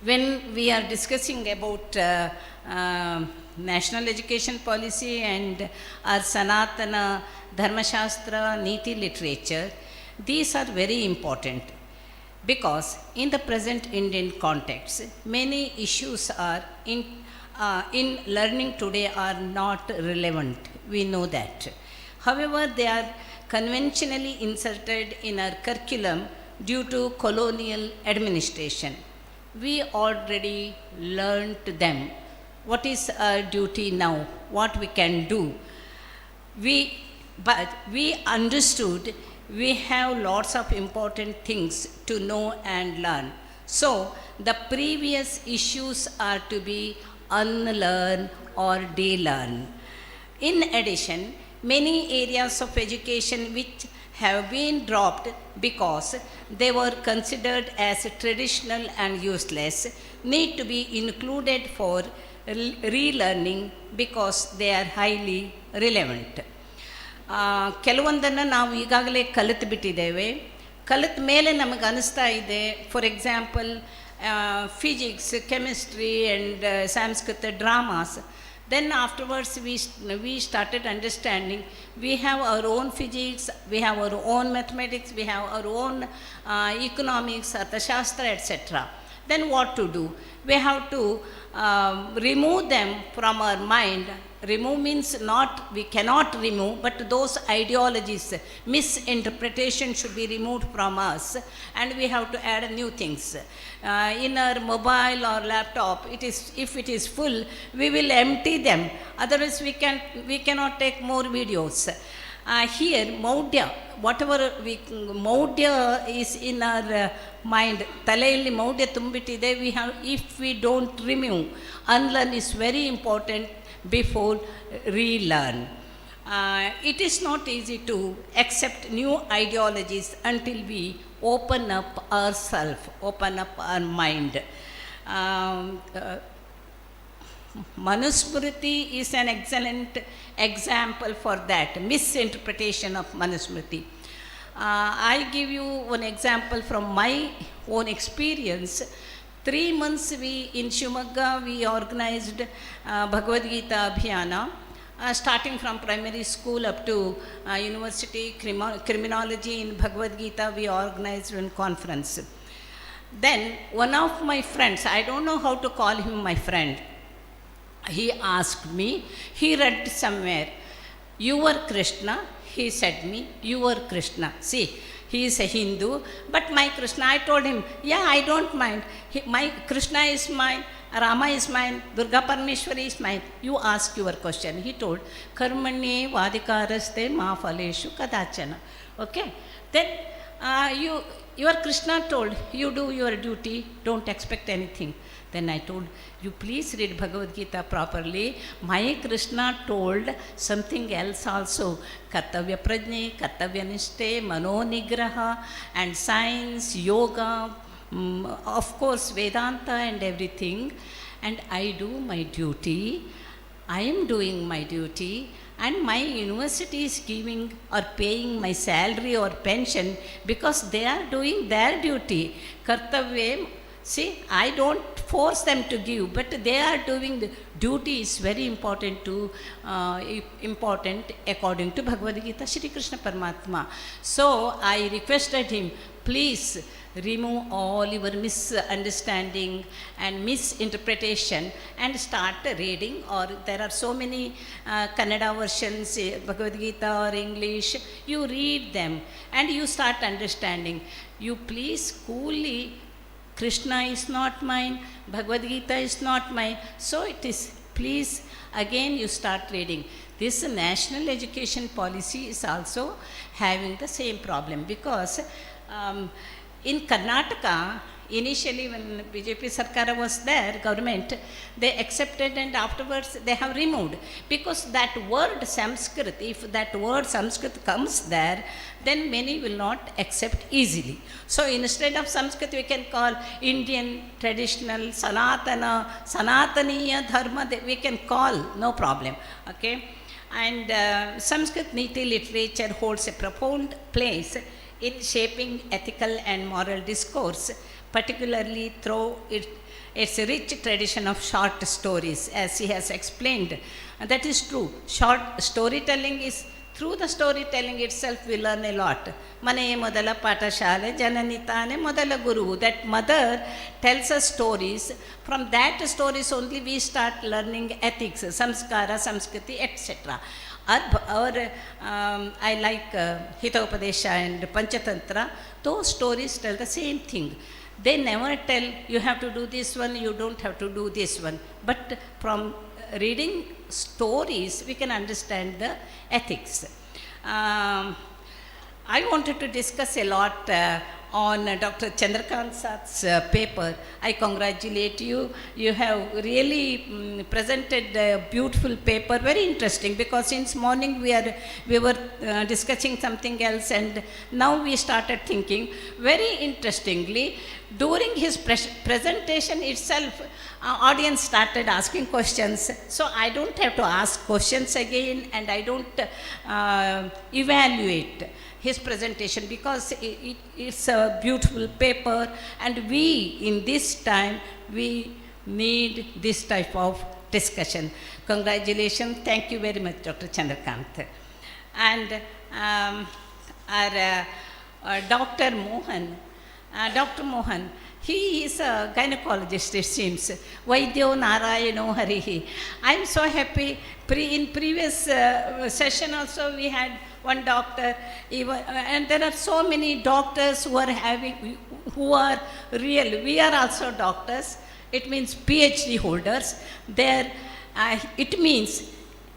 When we are discussing about national education policy and our Sanatana Dharma Shastra Neeti literature, these are very important, because in the present Indian context, many issues are in learning today are not relevant. We know that. However, they are conventionally inserted in our curriculum due to colonial administration. We already learned them. What is our duty now? What we can do? But we understood we have lots of important things to know and learn. So the previous issues are to be unlearned or de-learned. In addition, many areas of education which have been dropped because they were considered as traditional and useless need to be included for relearning because they are highly relevant. ಕೆಲವೊಂದನ್ನು ನಾವು ಈಗಾಗಲೇ ಕಲಿತು ಬಿಟ್ಟಿದ್ದೇವೆ. ಕಲಿತ ಮೇಲೆ ನಮಗೆ ಅನಿಸ್ತಾ ಇದೆ, for example physics, chemistry and Sanskrit dramas. Then afterwards we started understanding we have our own physics, we have our own mathematics, we have our own economics, Arthashastra, etc. Then what to do? We have to remove them from our mind. Remove means not, we cannot remove, but those ideologies, misinterpretation should be removed from us, and we have to add new things. In our mobile or laptop, if it is full, we will empty them. Otherwise, we cannot take more videos. Here, Maudya, whatever Maudya is in our mind, Talayalli Maudya tumbitide, we have, if we don't remove, unlearn is very important before relearn. It is not easy to accept new ideologies until we open up ourselves, open up our mind. Manusmriti is an excellent example for that, misinterpretation of Manusmriti. I give you one example from my own experience. 3 months in Shivamogga we organized Bhagavad Gita Abhiyana, starting from primary school up to university, criminology in Bhagavad Gita we organized one conference. Then one of my friends, I don't know how to call him my friend, he asked me, he read somewhere, "Your Krishna," he said me, "Your Krishna." See, he is a Hindu, but my Krishna, I told him, yeah, I don't mind. My Krishna is mine, Rama is mine, Durgaparameshwari is mine. You ask your question. He told, "Karmanye vadikaraste ma phaleshu kadachana." Okay. Then your Krishna told, you do your duty, don't expect anything. Then I told, you please read Bhagavad Gita properly. My Krishna told something else also. Kartavya prajne, kartavya nishte, mano nigraha, and science, yoga, of course Vedanta and everything. And I do my duty. I am doing my duty. And my university is giving or paying my salary or pension because they are doing their duty. Kartavya, see, I don't force them to give, but they are doing the duty is very important according to Bhagavad Gita, Shri Krishna Paramatma. So I requested him, please remove all your misunderstanding and misinterpretation and start reading. Or there are so many Kannada versions, Bhagavad Gita or English, you read them and you start understanding. You please coolly, Krishna is not mine, Bhagavad Gita is not mine, so it is, please, again you start reading. This national education policy is also having the same problem, because in Karnataka, initially when BJP Sarkar was there, government, they accepted and afterwards they have removed. Because that word Sanskrit, if that word Sanskrit comes there, then many will not accept easily. So instead of Sanskrit, we can call Indian traditional Sanatana, Sanataniya Dharma, we can call, no problem. Okay? And Sanskrit Neeti literature holds a profound place in shaping ethical and moral discourse, particularly through its rich tradition of short stories, as he has explained. And that is true. Short storytelling is, through the storytelling itself we learn a lot. Mane modala patashale jananitane modala guru. That mother tells us stories. From that stories only we start learning ethics, samskara, samskriti, etc. I like Hitopadesha and Panchatantra. Those stories tell the same thing. They never tell you have to do this one, you don't have to do this one. But from reading stories, we can understand the ethics. I wanted to discuss a lot on Dr. Chandrakant's paper. I congratulate you. You have really presented a beautiful paper, very interesting, because since morning we were discussing something else, and now we started thinking. Very interestingly, during his presentation itself, audience started asking questions. So I don't have to ask questions again, and I don't evaluate his presentation, because it's a beautiful paper, and we in this time we need this type of discussion. Congratulations. Thank you very much, Dr. Chandrakant. And our Dr. Mohan, he is a gynecologist, it seems. Vaidyo Narayano Harihi. I am so happy. In previous session also we had one doctor, and there are so many doctors who are real. We are also doctors. It means PhD holders. It means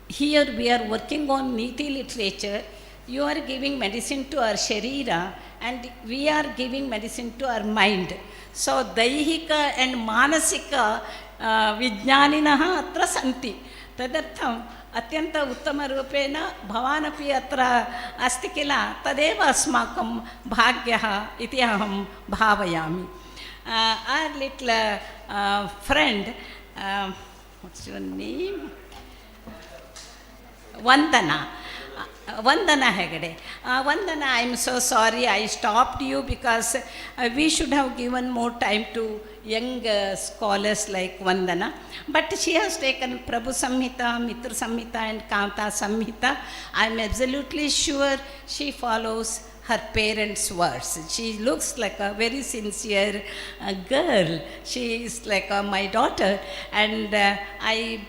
here we are working on Neeti literature. You are giving medicine to our Sharira, and we are giving medicine to our mind. So Daihika and Manasika Vijnaninaha atra santi. Tadartham अत्यंत उत्तम रूपेण भवानपि अत्र अस्ति किल, तदेव अस्माकं भाग्यः इति अहं भावयामि. Our little friend, what's your name? Vandana Hegde. Vandana, I am so sorry I stopped you, because we should have given more time to young scholars like Vandana. But she has taken Prabhu Samhita, Mitra Samhita and Kanta Samhita. I am absolutely sure she follows her parents' words. She looks like a very sincere girl. She is like my daughter, and I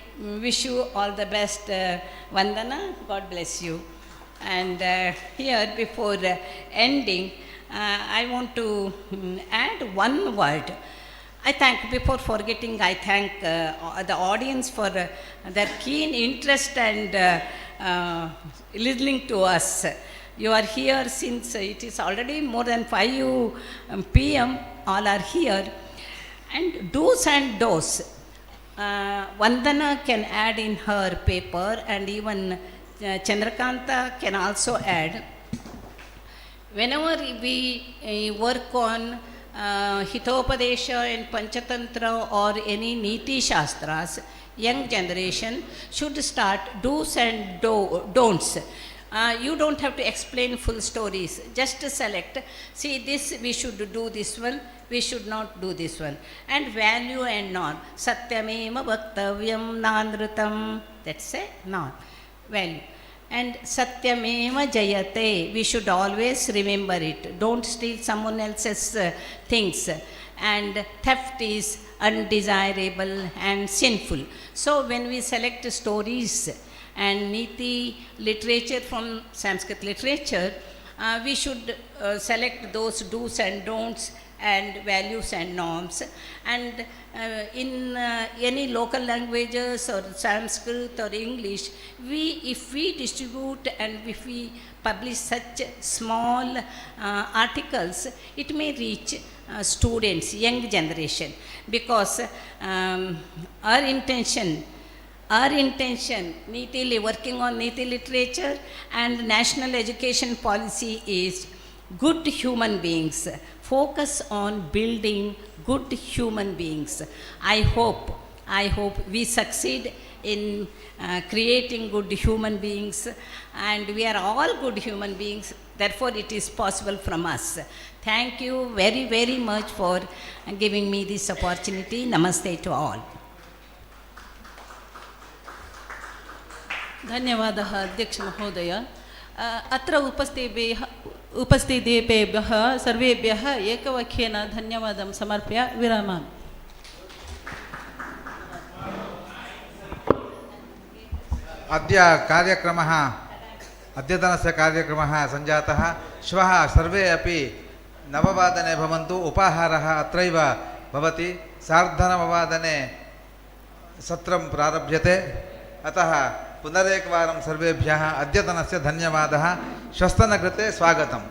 wish you all the best, Vandana. God bless you. And here, before ending, I want to add one word. Before forgetting, I thank the audience for their keen interest and listening to us. You are here since it is already more than 5 p.m. All are here. And do's and don'ts. Vandana can add in her paper, and even Chandrakanta can also add. Whenever we work on Hitopadesha and Panchatantra or any Neethishastras, young generation should start do's and don'ts. You don't have to explain full stories. Just select, see this, we should do this one, we should not do this one. And value and non. Satyamema bhaktavyam nanrutam. That's a non. Value. And Satyameva Jayate, we should always remember it. Don't steal someone else's things. And theft is undesirable and sinful. So when we select stories and Niti literature from Sanskrit literature, we should select those do's and don'ts and values and norms. And in any local languages or Sanskrit or English, if we distribute and if we publish such small articles, it may reach students, young generation, because our intention, Niti, working on Niti literature and national education policy is good human beings. Focus on building good human beings. I hope we succeed in creating good human beings, and we are all good human beings. Therefore, it is possible from us. Thank you very, very much for giving me this opportunity. Namaste to all.
धन्यवादः अध्यक्ष महोदय. अत्र उपस्थितेभ्यः सर्वेभ्यः एकवाक्येन धन्यवादं समर्प्य विरमामि.
अद्यतनस्य कार्यक्रमः सञ्जातः. श्वः सर्वे अपि 9:00 भवन्तु. उपाहारः अत्रैव भवति. 9:30 सत्रं प्रारभ्यते. अतः पुनरेकवारं सर्वेभ्यः अद्यतनस्य धन्यवादः. श्वस्तन कृते स्वागतम्.